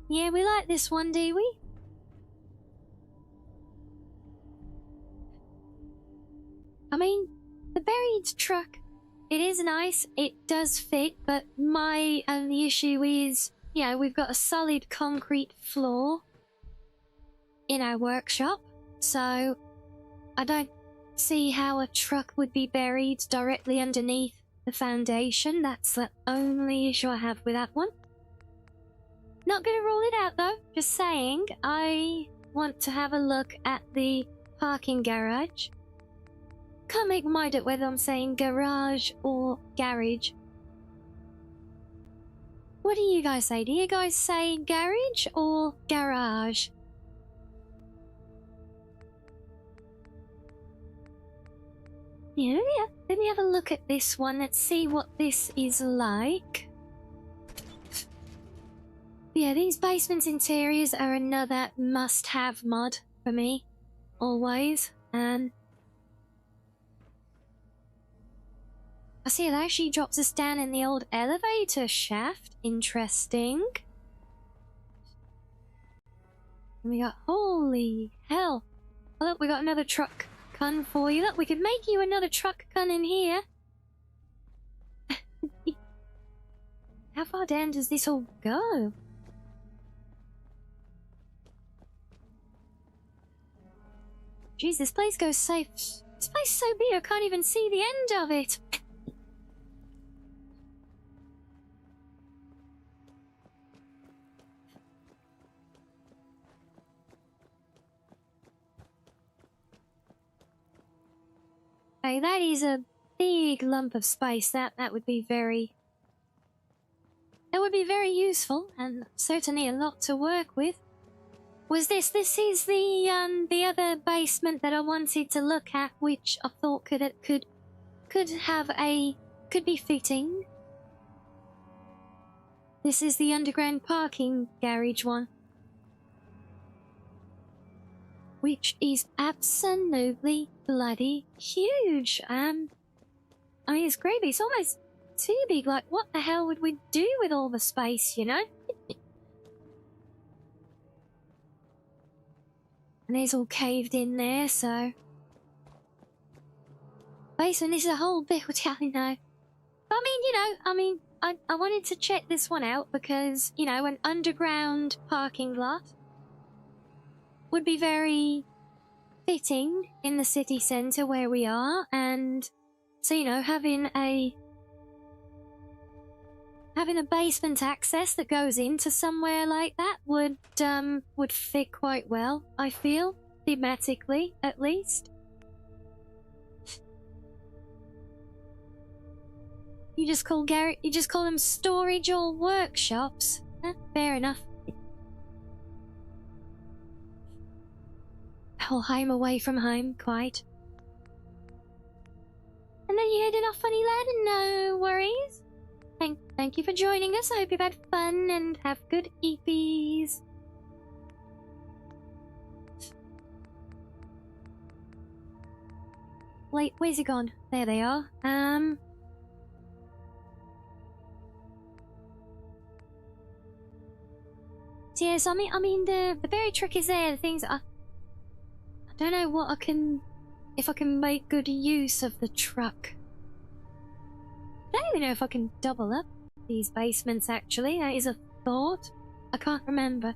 Speaker 2: Yeah, we like this one, do we? I mean, the buried truck it is nice. It does fit, but my only issue is, you know, we've got a solid concrete floor in our workshop, so I don't see how a truck would be buried directly underneath the foundation. That's the only issue I have with that one. Not gonna rule it out though, just saying. I want to have a look at the parking garage. Can't make my mind up whether I'm saying garage or garage. What do you guys say? Do you guys say garage or garage? Yeah, let me have a look at this one. Let's see what this is like. Yeah, these basement interiors are another must-have mod for me. Always. I see it actually drops us down in the old elevator shaft. Interesting. And we got... Holy hell. Oh, look, we got another truck con for you. Look, we could make you another truck con in here. How far down does this all go? Jeez, this place goes safe. This place is so big, I can't even see the end of it. Hey, that is a big lump of space. That would be very... That would be very useful, and certainly a lot to work with. Was this is the other basement that I wanted to look at, which I thought could be fitting. This is the underground parking garage one, which is absolutely bloody huge. I mean, it's great, but it's almost too big. Like, what the hell would we do with all the space, you know? And it's all caved in there, so... Basement is a whole bit, I know. But I mean, I wanted to check this one out because, you know, an underground parking lot would be very fitting in the city centre where we are, and so, you know, having a basement access that goes into somewhere like that would fit quite well, I feel, thematically at least. You just call them storage or workshops? Fair enough. Oh, I'm away from home, quite. And then you headed off, funny lad, no worries. Thank you for joining us. I hope you've had fun and have good eepies. Wait, where's he gone? There they are. So yes, I mean the berry trick is there. The things I don't know what if I can make good use of the truck. I don't even know if I can double up these basements, actually. That is a thought. I can't remember.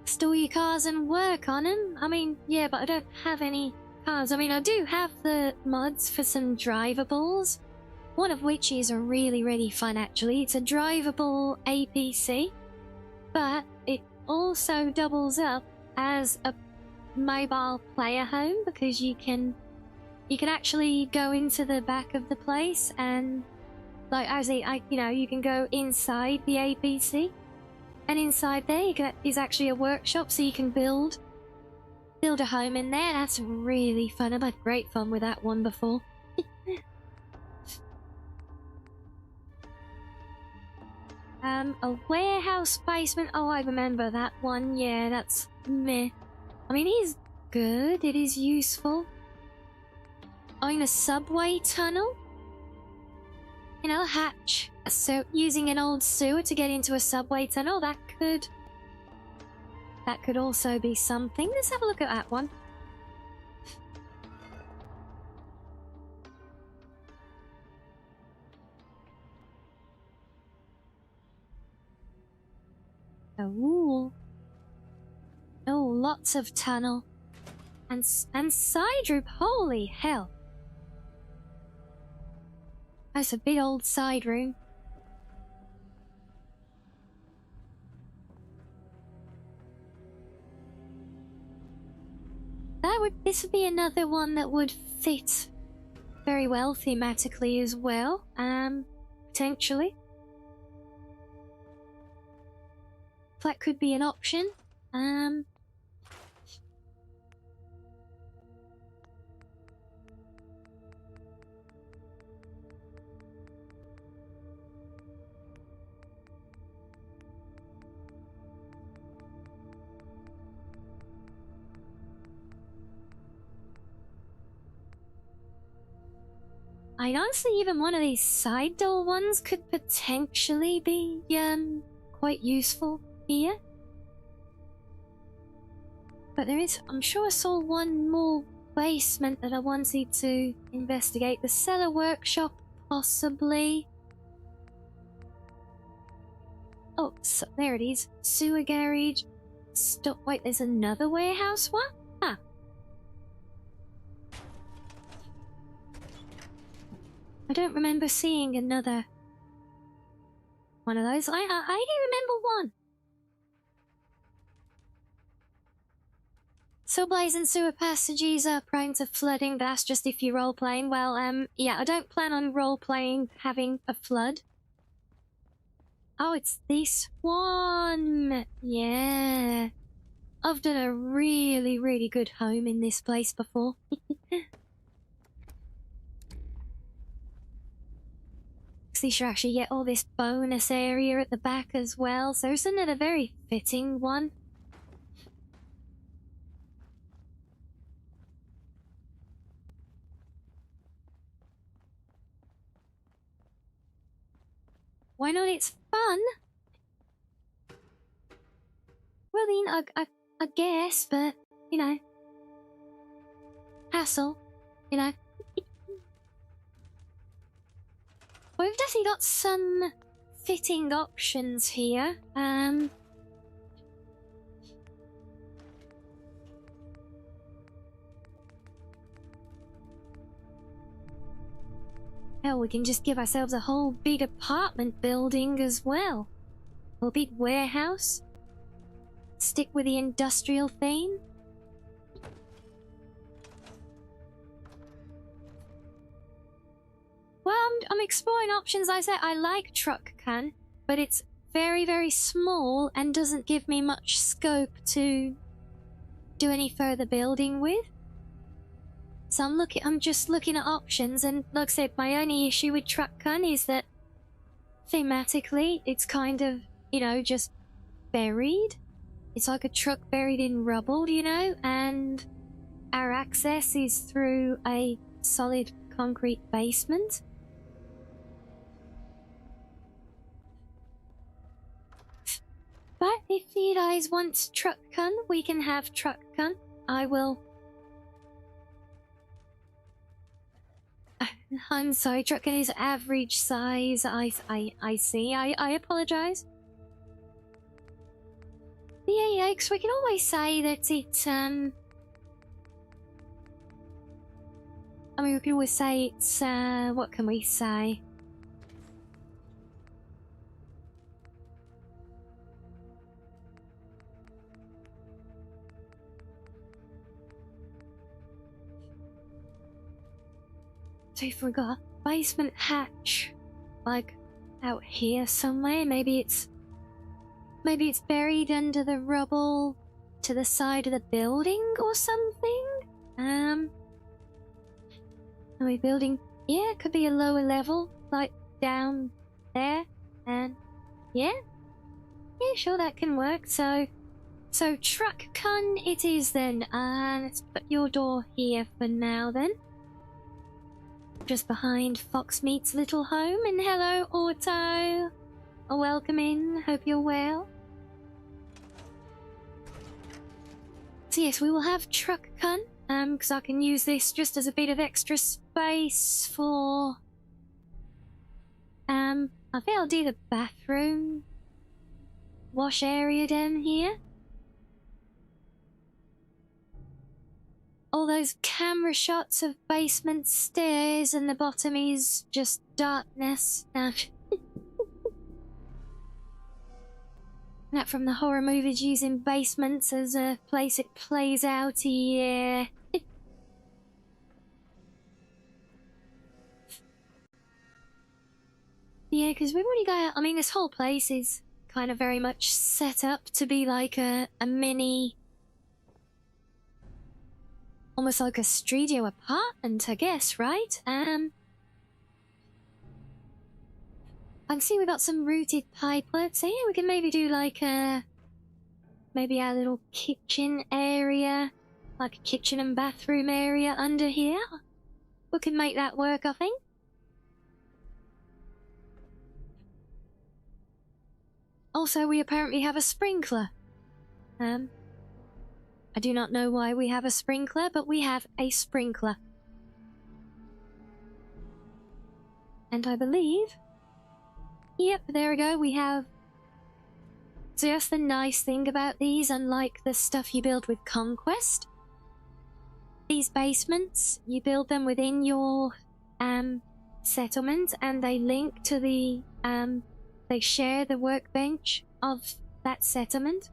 Speaker 2: Store your cars and work on them? I mean, yeah, but I don't have any cars. I mean, I do have the mods for some drivables. One of which is really, really fun, actually. It's a drivable APC, but it also doubles up as a mobile player home because you can actually go into the back of the place and, like, you can go inside the APC, and inside there is actually a workshop, so you can build a home in there. That's really fun. I've had great fun with that one before. A warehouse basement. Oh, I remember that one. Yeah, that's meh. I mean, it is good. It is useful. In a subway tunnel. You know, hatch. So using an old sewer to get into a subway tunnel, that That could also be something. Let's have a look at that one. Oh, oh, lots of tunnel and side room. Holy hell! That's a big old side room. This would be another one that would fit very well thematically as well. Potentially. That could be an option. I'd honestly, even one of these side door ones could potentially be quite useful here. But there is, I'm sure I saw one more basement that I wanted to investigate. The cellar workshop, possibly. Oh, so there it is. Sewer garage. Stop. Wait, there's another warehouse? What? Ah. I don't remember seeing another one of those. I do remember one. Subways and sewer passages are prone to flooding, but that's just if you're role-playing. Well, yeah, I don't plan on role-playing having a flood. Oh, it's this one. Yeah. I've done a really, really good home in this place before. You should actually get all this bonus area at the back as well, so it's another very fitting one. Why not? It's fun. Well, then, I guess, but, you know. Hassle, you know. Well, we've definitely got some fitting options here. Hell, we can just give ourselves a whole big apartment building as well. Or a big warehouse. Stick with the industrial theme. Well, I'm exploring options. I say I like truck can, but it's very, very small and doesn't give me much scope to do any further building with. So I'm just looking at options, and like I said, my only issue with truck can is that thematically it's kind of, you know, just buried. It's like a truck buried in rubble, you know, and our access is through a solid concrete basement. But if you guys want truck can, we can have truck can. I will. I'm sorry, truck can is average size. I see. I apologize. Yeah, because we can always say that it, I mean, we can always say it's, what can we say? So if we got a basement hatch, like, out here somewhere, maybe it's buried under the rubble to the side of the building or something. Are we building? Yeah, it could be a lower level, like down there. And yeah, sure, that can work. So truck can it is then. Let's put your door here for now then. Just behind Fox Meat's little home. And hello, Auto. Welcome in. Hope you're well. So yes, we will have truck con, because I can use this just as a bit of extra space for, I think I'll do the bathroom wash area down here. All those camera shots of basement stairs and the bottom is just darkness. That from the horror movies using basements as a place it plays out, yeah. Yeah, because we've already got, I mean, this whole place is kind of very much set up to be like a mini, almost like a studio apartment, I guess, right? I can see we got some rooted pipework, so yeah, we can maybe do like maybe our little kitchen area, like a kitchen and bathroom area under here. We can make that work, I think. Also, we apparently have a sprinkler. I do not know why we have a sprinkler, but we have a sprinkler. And I believe... Yep, there we go, we have... So that's the nice thing about these, unlike the stuff you build with Conquest. These basements, you build them within your settlement, and they link to the... They share the workbench of that settlement.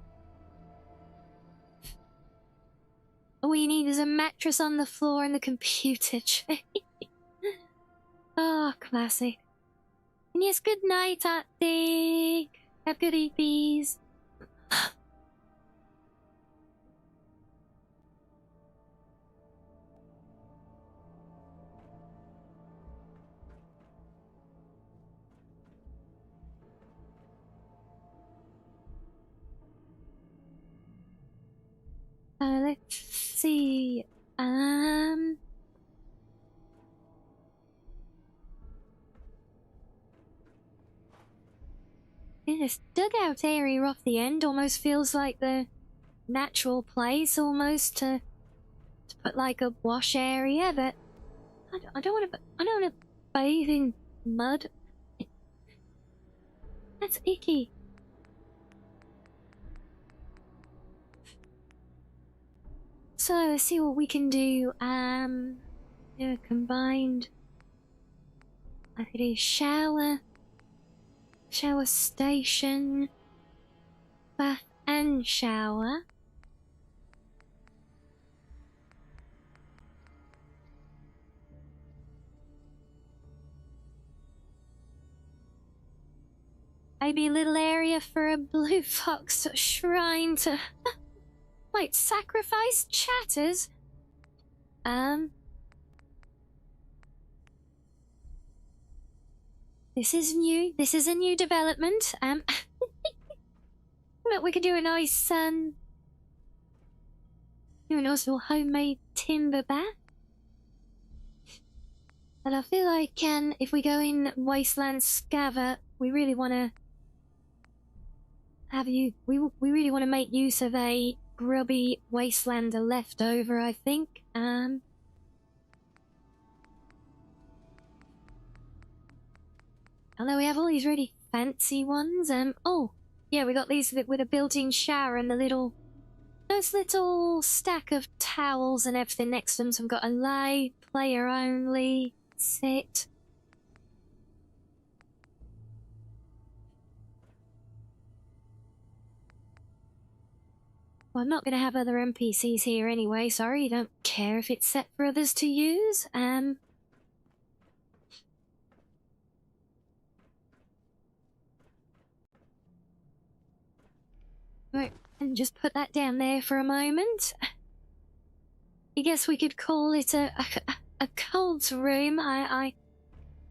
Speaker 2: All you need is a mattress on the floor and the computer tray. Oh, classic. And yes, good night, Arctic. Have good eepies. Let's see. This dugout area off the end almost feels like the natural place, almost to put like a wash area, but I don't want to bathe in mud. That's icky. So let's see what we can do. Yeah, combined. I could do shower station, bath and shower. Maybe a little area for a blue fox shrine to might sacrifice chatters. This is new. This is a new development. But we could do a nice do a nice little homemade timber bath. But I feel like if we go in Wasteland Scaver, we really want to have we really want to make use of a grubby Wastelander leftover, I think. Although we have all these really fancy ones. Oh, yeah, we got these with a built-in shower and the nice little stack of towels and everything next to them. So we've got a lay, player only, sit. Well, I'm not going to have other NPCs here anyway, sorry, you don't care if it's set for others to use. Right, and just put that down there for a moment. I guess we could call it a cold room. Well,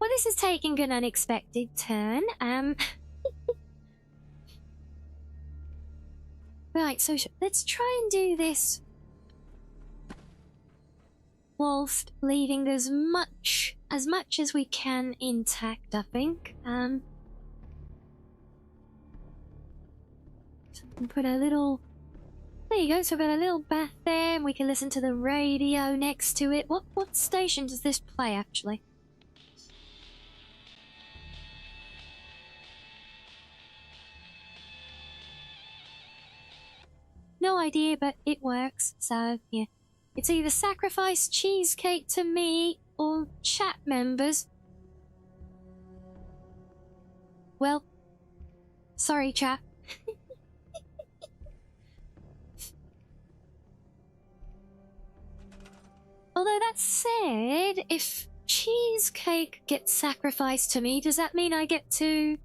Speaker 2: this is taking an unexpected turn. Right, so let's try and do this whilst leaving as much as we can intact, I think. So we can put a little There you go, so we've got a little bath there, and we can listen to the radio next to it. What station does this play, actually? No idea, but it works, so yeah. It's either sacrifice cheesecake to me or chat members. Well, sorry, chat. Although that said, if cheesecake gets sacrificed to me, does that mean I get to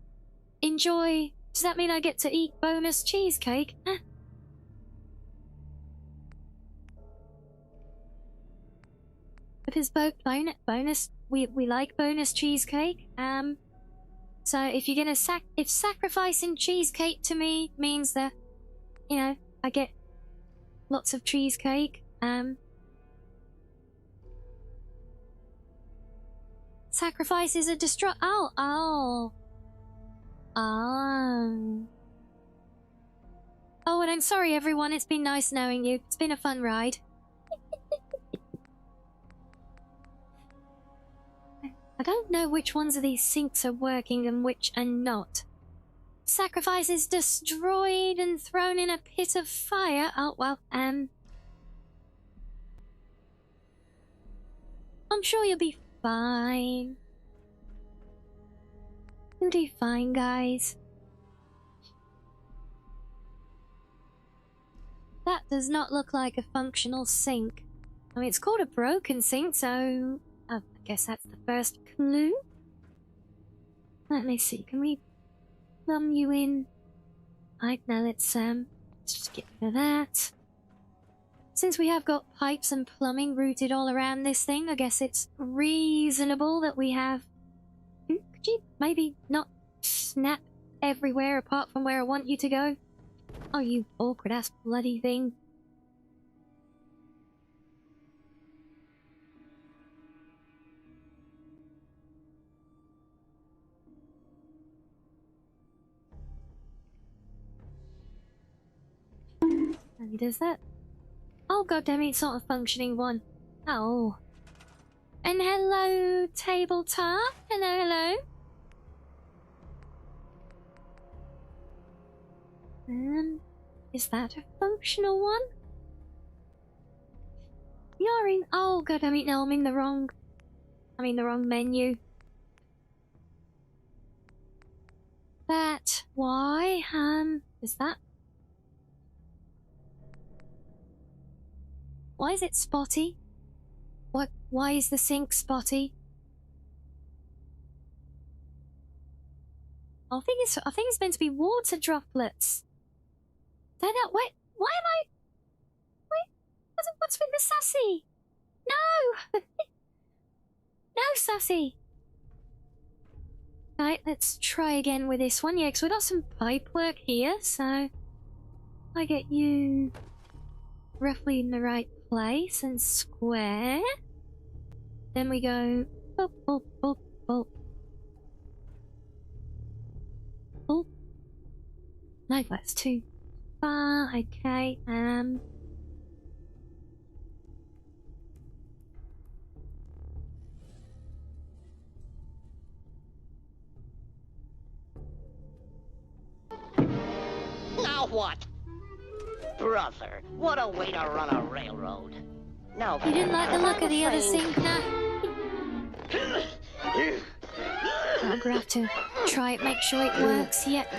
Speaker 2: enjoy... Does that mean I get to eat bonus cheesecake? Huh? Because bonus, we like bonus cheesecake. So if you're gonna if sacrificing cheesecake to me means that, you know, I get lots of cheesecake, sacrifice is a Oh, and I'm sorry everyone, it's been nice knowing you. It's been a fun ride. I don't know which ones of these sinks are working and which are not. Sacrifice is destroyed and thrown in a pit of fire. Oh, well, I'm sure you'll be fine. You'll do fine, guys. That does not look like a functional sink. I mean, it's called a broken sink, so... I guess that's the first clue. Let me see, can we plumb you in? No, let's just get rid of that. Since we have got pipes and plumbing routed all around this thing, I guess it's reasonable that we have... Could you maybe not snap everywhere apart from where I want you to go? Oh, you awkward ass bloody thing. And does that? Oh goddamn, it's not a functioning one. Oh. And hello, tabletop. Hello. Is that a functional one? You're in. Oh god, no, I'm in the wrong menu. That why? Is that? Why is it spotty? Why is the sink spotty? I think it's meant to be water droplets. Why am I? Wait, what's with the sassy? No! No, sassy! Right, let's try again with this one. Yeah, because we've got some pipe work here, so... I get you... roughly in the right place and square. Then we go... boop, boop, boop, boop. Oh. No, that's too far. Okay,
Speaker 8: Now what? Brother, what a way to run a railroad. Now
Speaker 2: you didn't like the look of the other sink, nah? I'm gonna have to try it, make sure it works. Yep.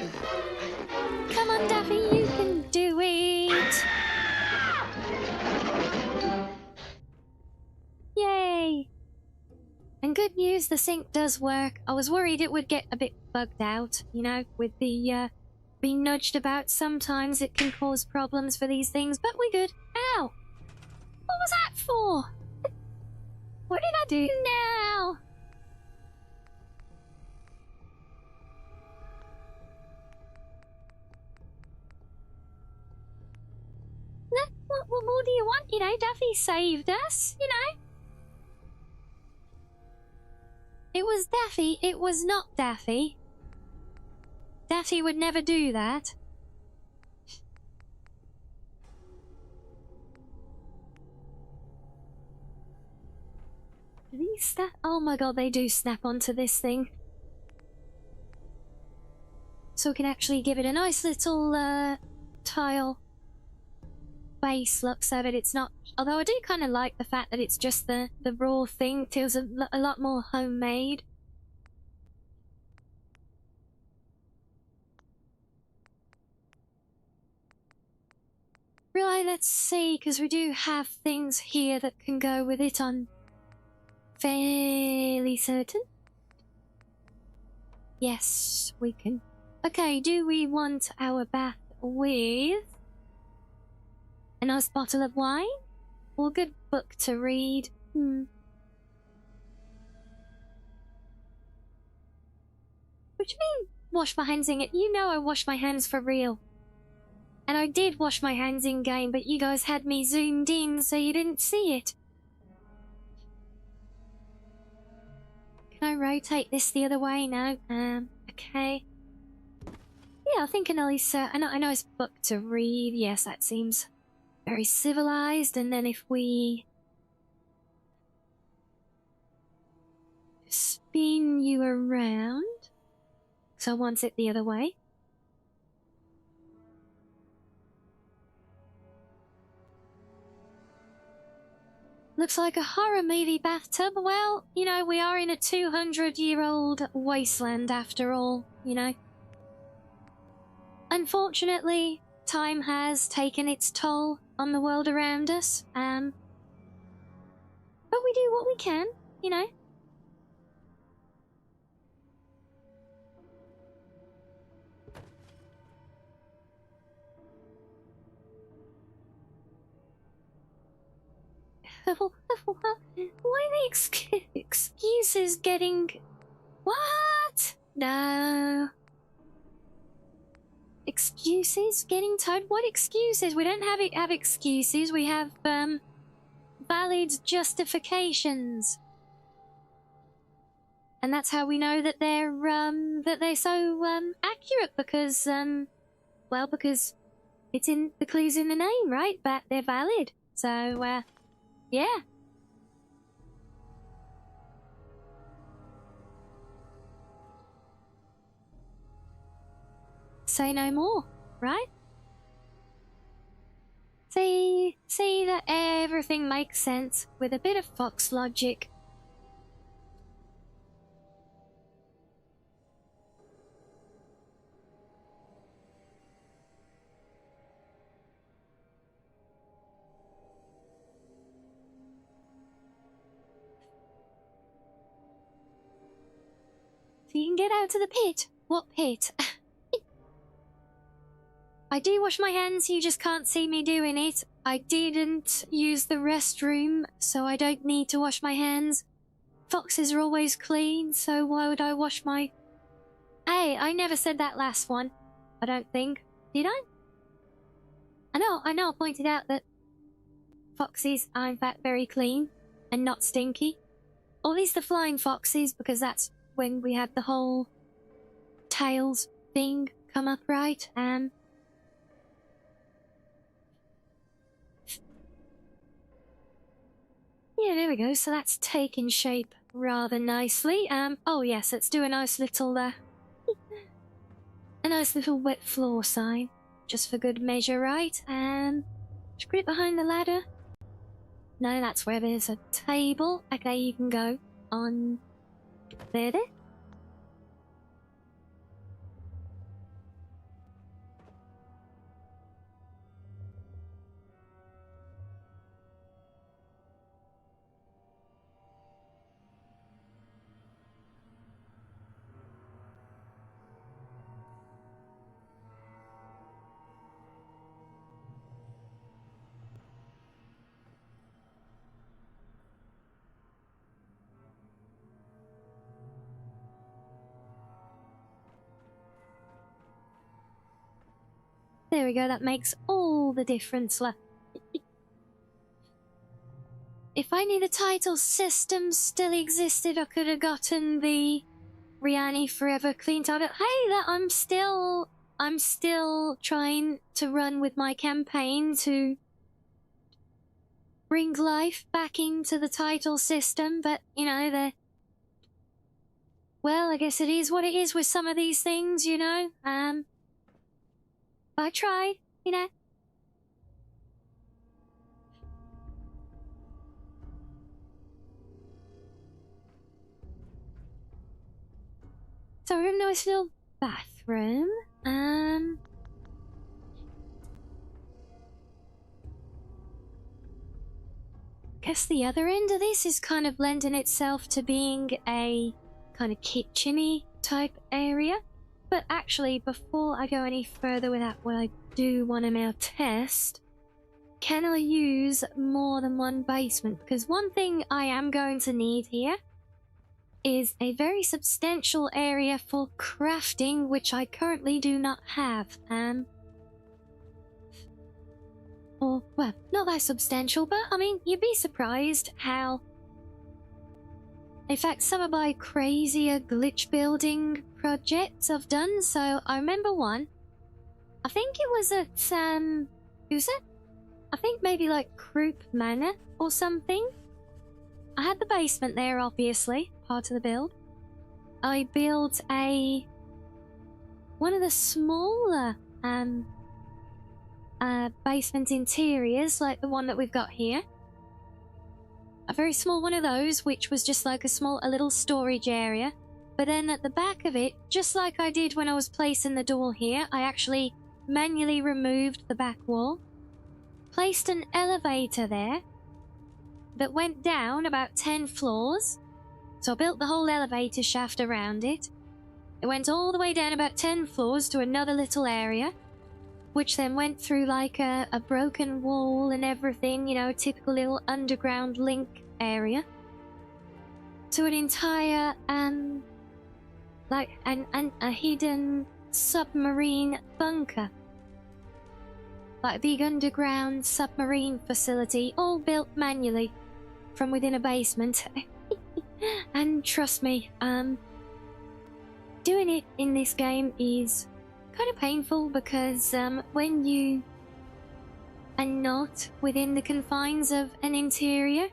Speaker 2: Come on, Daffy, you can do it! Yay! And good news, the sink does work. I was worried it would get a bit bugged out, you know, with the, being nudged about. Sometimes it can cause problems for these things, but we're good. Ow! What was that for? What did I do now? What more do you want? You know, Daffy saved us, you know. It was Daffy, it was not Daffy. Daffy would never do that. Do these snap? Oh my god, they do snap onto this thing. So we can actually give it a nice little tile base look so that it's not... Although I do kind of like the fact that it's just the raw thing. It feels a lot more homemade. Right, let's see, because we do have things here that can go with it, I'm fairly certain. Yes, we can. Okay, do we want our bath with a nice bottle of wine? Or a good book to read? What do you mean, wash my hands in it? You know I wash my hands for real. And I did wash my hands in game, but you guys had me zoomed in, so you didn't see it. Can I rotate this the other way? No. Okay. Yeah, I think a nice book to read. Yes, that seems very civilized. And then if we spin you around, so I want it the other way. Looks like a horror movie bathtub. Well, you know, we are in a 200-year-old wasteland after all, you know. Unfortunately, time has taken its toll on the world around us. But we do what we can, you know. Why are the excuses getting... What? No. Excuses getting towed? What excuses? We don't have excuses. We have, valid justifications. And that's how we know that they're so, accurate because, well, because it's in the clues in the name, right? But they're valid. So, yeah. Say no more, right? See that everything makes sense with a bit of fox logic. So you can get out to the pit. What pit? I do wash my hands, you just can't see me doing it. I didn't use the restroom, so I don't need to wash my hands. Foxes are always clean, so why would I wash my... Hey, I never said that last one. I don't think. Did I? I know I pointed out that foxes are in fact very clean and not stinky. Or at least the flying foxes, because that's when we had the whole tails thing come up, right? Yeah, there we go. So that's taken shape rather nicely. Oh yes, let's do a nice little, a nice little wet floor sign. Just for good measure, right? Just put it behind the ladder. No, that's where there's a table. Okay, you can go on there. There we go, that makes all the difference. If only the title system still existed, I could have gotten the Rianni Forever clean title. Hey, that I'm still trying to run with my campaign to bring life back into the title system, but, you know, well, I guess it is what it is with some of these things, you know. I tried, you know. So we have a nice little bathroom. Guess the other end of this is kind of lending itself to being a kind of kitchen-y type area. But actually, before I go any further with that, what I do want to now test, can I use more than one basement? Because one thing I am going to need here is a very substantial area for crafting, which I currently do not have. Or, well, not that substantial, but I mean, you'd be surprised how... In fact, some of my crazier glitch building projects I've done. So I remember one, I think it was at, who's it? I think maybe like Croup Manor or something. I had the basement there, obviously, part of the build. I built one of the smaller, basement interiors, like the one that we've got here. A very small one of those, which was just like a little storage area. But then at the back of it, just like I did when I was placing the door here, I actually manually removed the back wall, placed an elevator there that went down about 10 floors. So I built the whole elevator shaft around it. It went all the way down about 10 floors to another little area, which then went through like a broken wall and everything, you know, a typical little underground link area, to an entire, like a hidden submarine bunker. Like a big underground submarine facility, all built manually from within a basement. And trust me, doing it in this game is kind of painful because when you are not within the confines of an interior,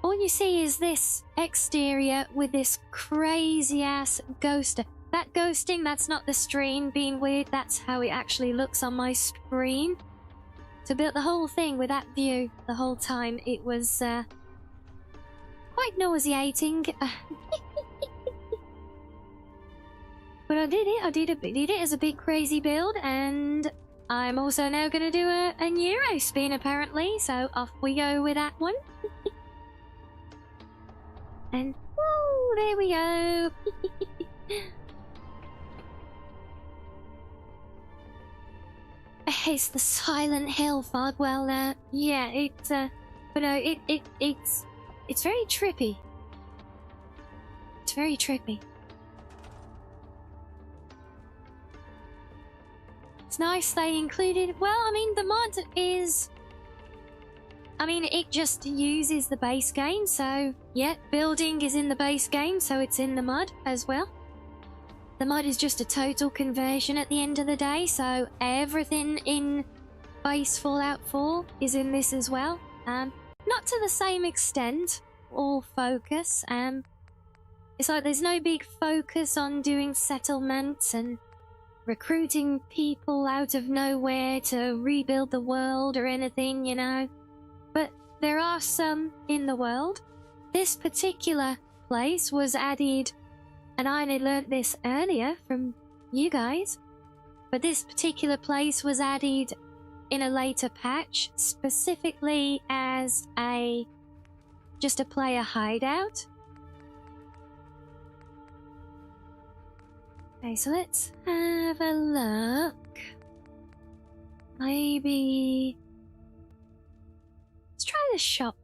Speaker 2: all you see is this exterior with this crazy ass ghoster. That ghosting, that's not the stream being weird, that's how it actually looks on my screen. To build the whole thing with that view the whole time, it was quite nauseating. But I did it. I did it as a big crazy build, and I'm also now going to do a Neuro spin apparently. So off we go with that one. And woo, there we go. It's the Silent Hill fog. Well, yeah, it's but no, it's very trippy. It's very trippy. It's nice they included, well, I mean, the mod is, I mean, it just uses the base game, so, yeah, building is in the base game, so it's in the mod as well. The mod is just a total conversion at the end of the day, so everything in base Fallout 4 is in this as well. Not to the same extent or focus. It's like there's no big focus on doing settlements and recruiting people out of nowhere to rebuild the world or anything, you know. But there are some in the world. This particular place was added, and I only learnt this earlier from you guys, but this particular place was added in a later patch, specifically as just a player hideout. Okay, so let's have a look. Maybe let's try the shop.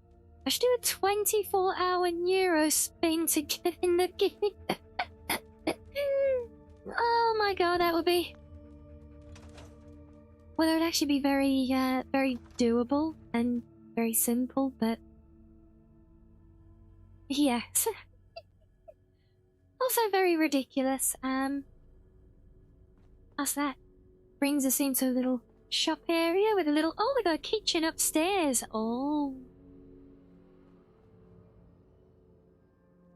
Speaker 2: I should do a 24-hour Neuro spin to get in the game. Oh my god, that would be... Well, it would actually be very, very doable and very simple, but... Yes. Also very ridiculous. That's that. Brings us into a little shop area with a little... Oh, we got a kitchen upstairs. Oh.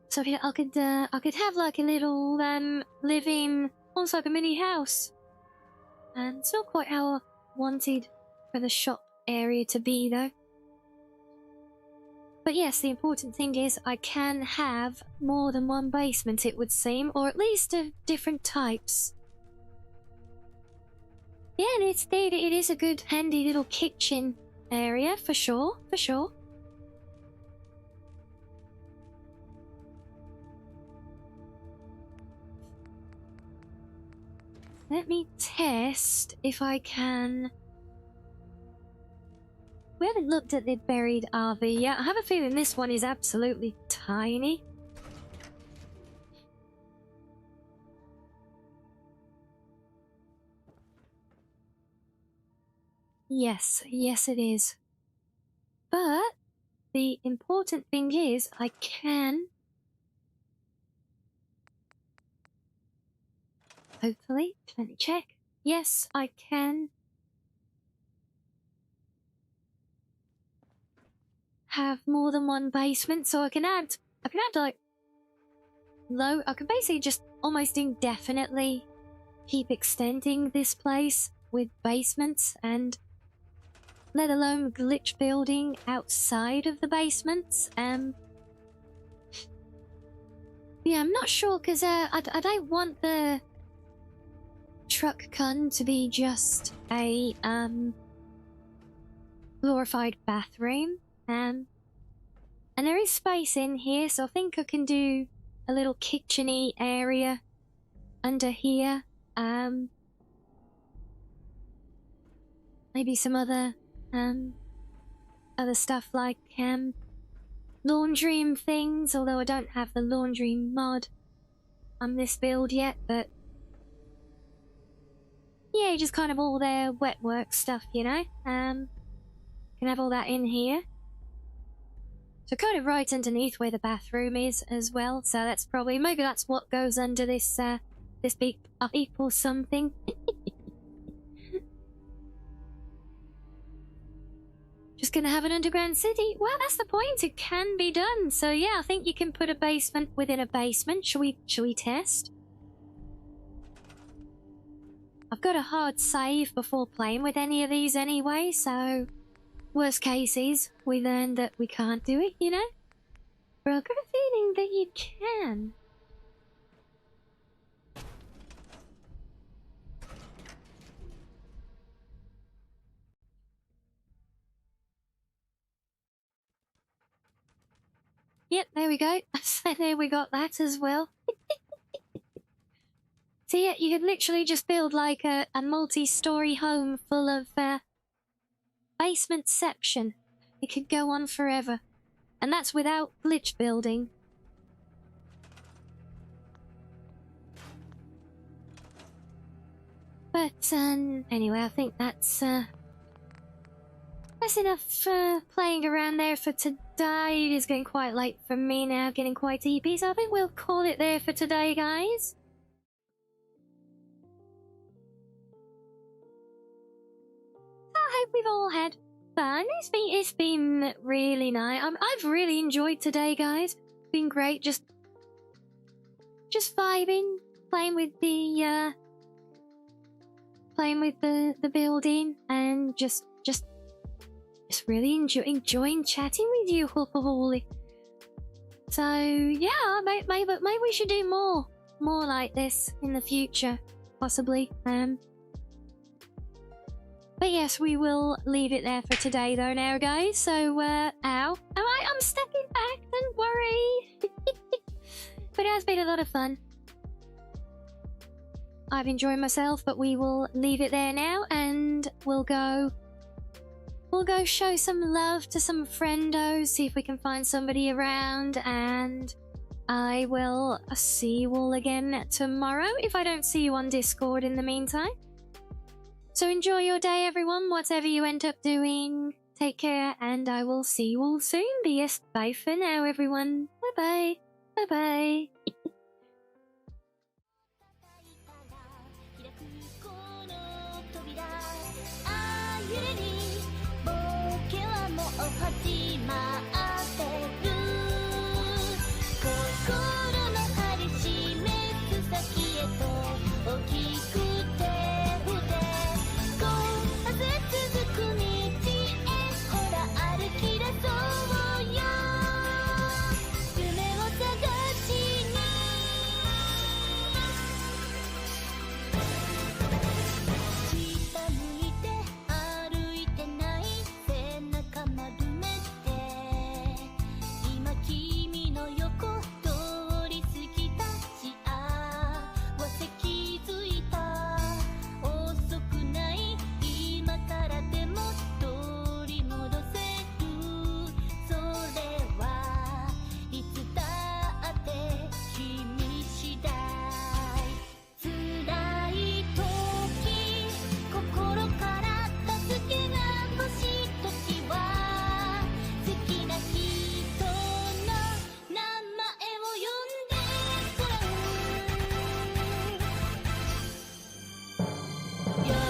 Speaker 2: So I could have like a little living, almost like a mini house. And it's not quite how I wanted for the shop area to be though. But yes, the important thing is I can have more than one basement, it would seem, or at least of different types. Yeah, and it is a good handy little kitchen area for sure, for sure. Let me test if I can... We haven't looked at the buried RV yet. I have a feeling this one is absolutely tiny. Yes, yes it is. But the important thing is I can... Hopefully, let me check. Yes, I can have more than one basement, so I can add like I can basically just almost indefinitely keep extending this place with basements, and let alone glitch building outside of the basements. Yeah, I'm not sure because I don't want the truck con to be just a glorified bathroom. And there is space in here, so I think I can do a little kitchen-y area under here. Maybe some other stuff like laundry and things, although I don't have the laundry mod on this build yet, but yeah, just kind of all their wet work stuff, you know. Can have all that in here. So kind of right underneath where the bathroom is as well. So that's probably, maybe that's what goes under this this big or something. Just gonna have an underground city. Well, that's the point. It can be done. So yeah, I think you can put a basement within a basement. Shall we test? I've got a hard save before playing with any of these anyway, so worst case is we learn that we can't do it, you know? But I've got a feeling that you can. Yep, there we go. So there we got that as well. So yeah, you could literally just build like a multi-story home full of basement section. It could go on forever. And that's without glitch building. But anyway, I think that's enough playing around there for today. It is getting quite late for me now, getting quite EP, so I think we'll call it there for today, guys. I hope we've all had fun. It's been really nice. I've really enjoyed today, guys. It's been great. Just vibing, playing with the building, and just really enjoying chatting with you, Holy. So yeah, maybe we should do more like this in the future, possibly. But yes, we will leave it there for today though now, guys. So, I'm stepping back, don't worry. But it has been a lot of fun. I've enjoyed myself, but we will leave it there now, and we'll go show some love to some friendos, see if we can find somebody around, and I will see you all again tomorrow if I don't see you on Discord in the meantime. So enjoy your day, everyone, whatever you end up doing. Take care, and I will see you all soon. Yes, bye for now, everyone. Bye-bye. Bye-bye.
Speaker 1: You're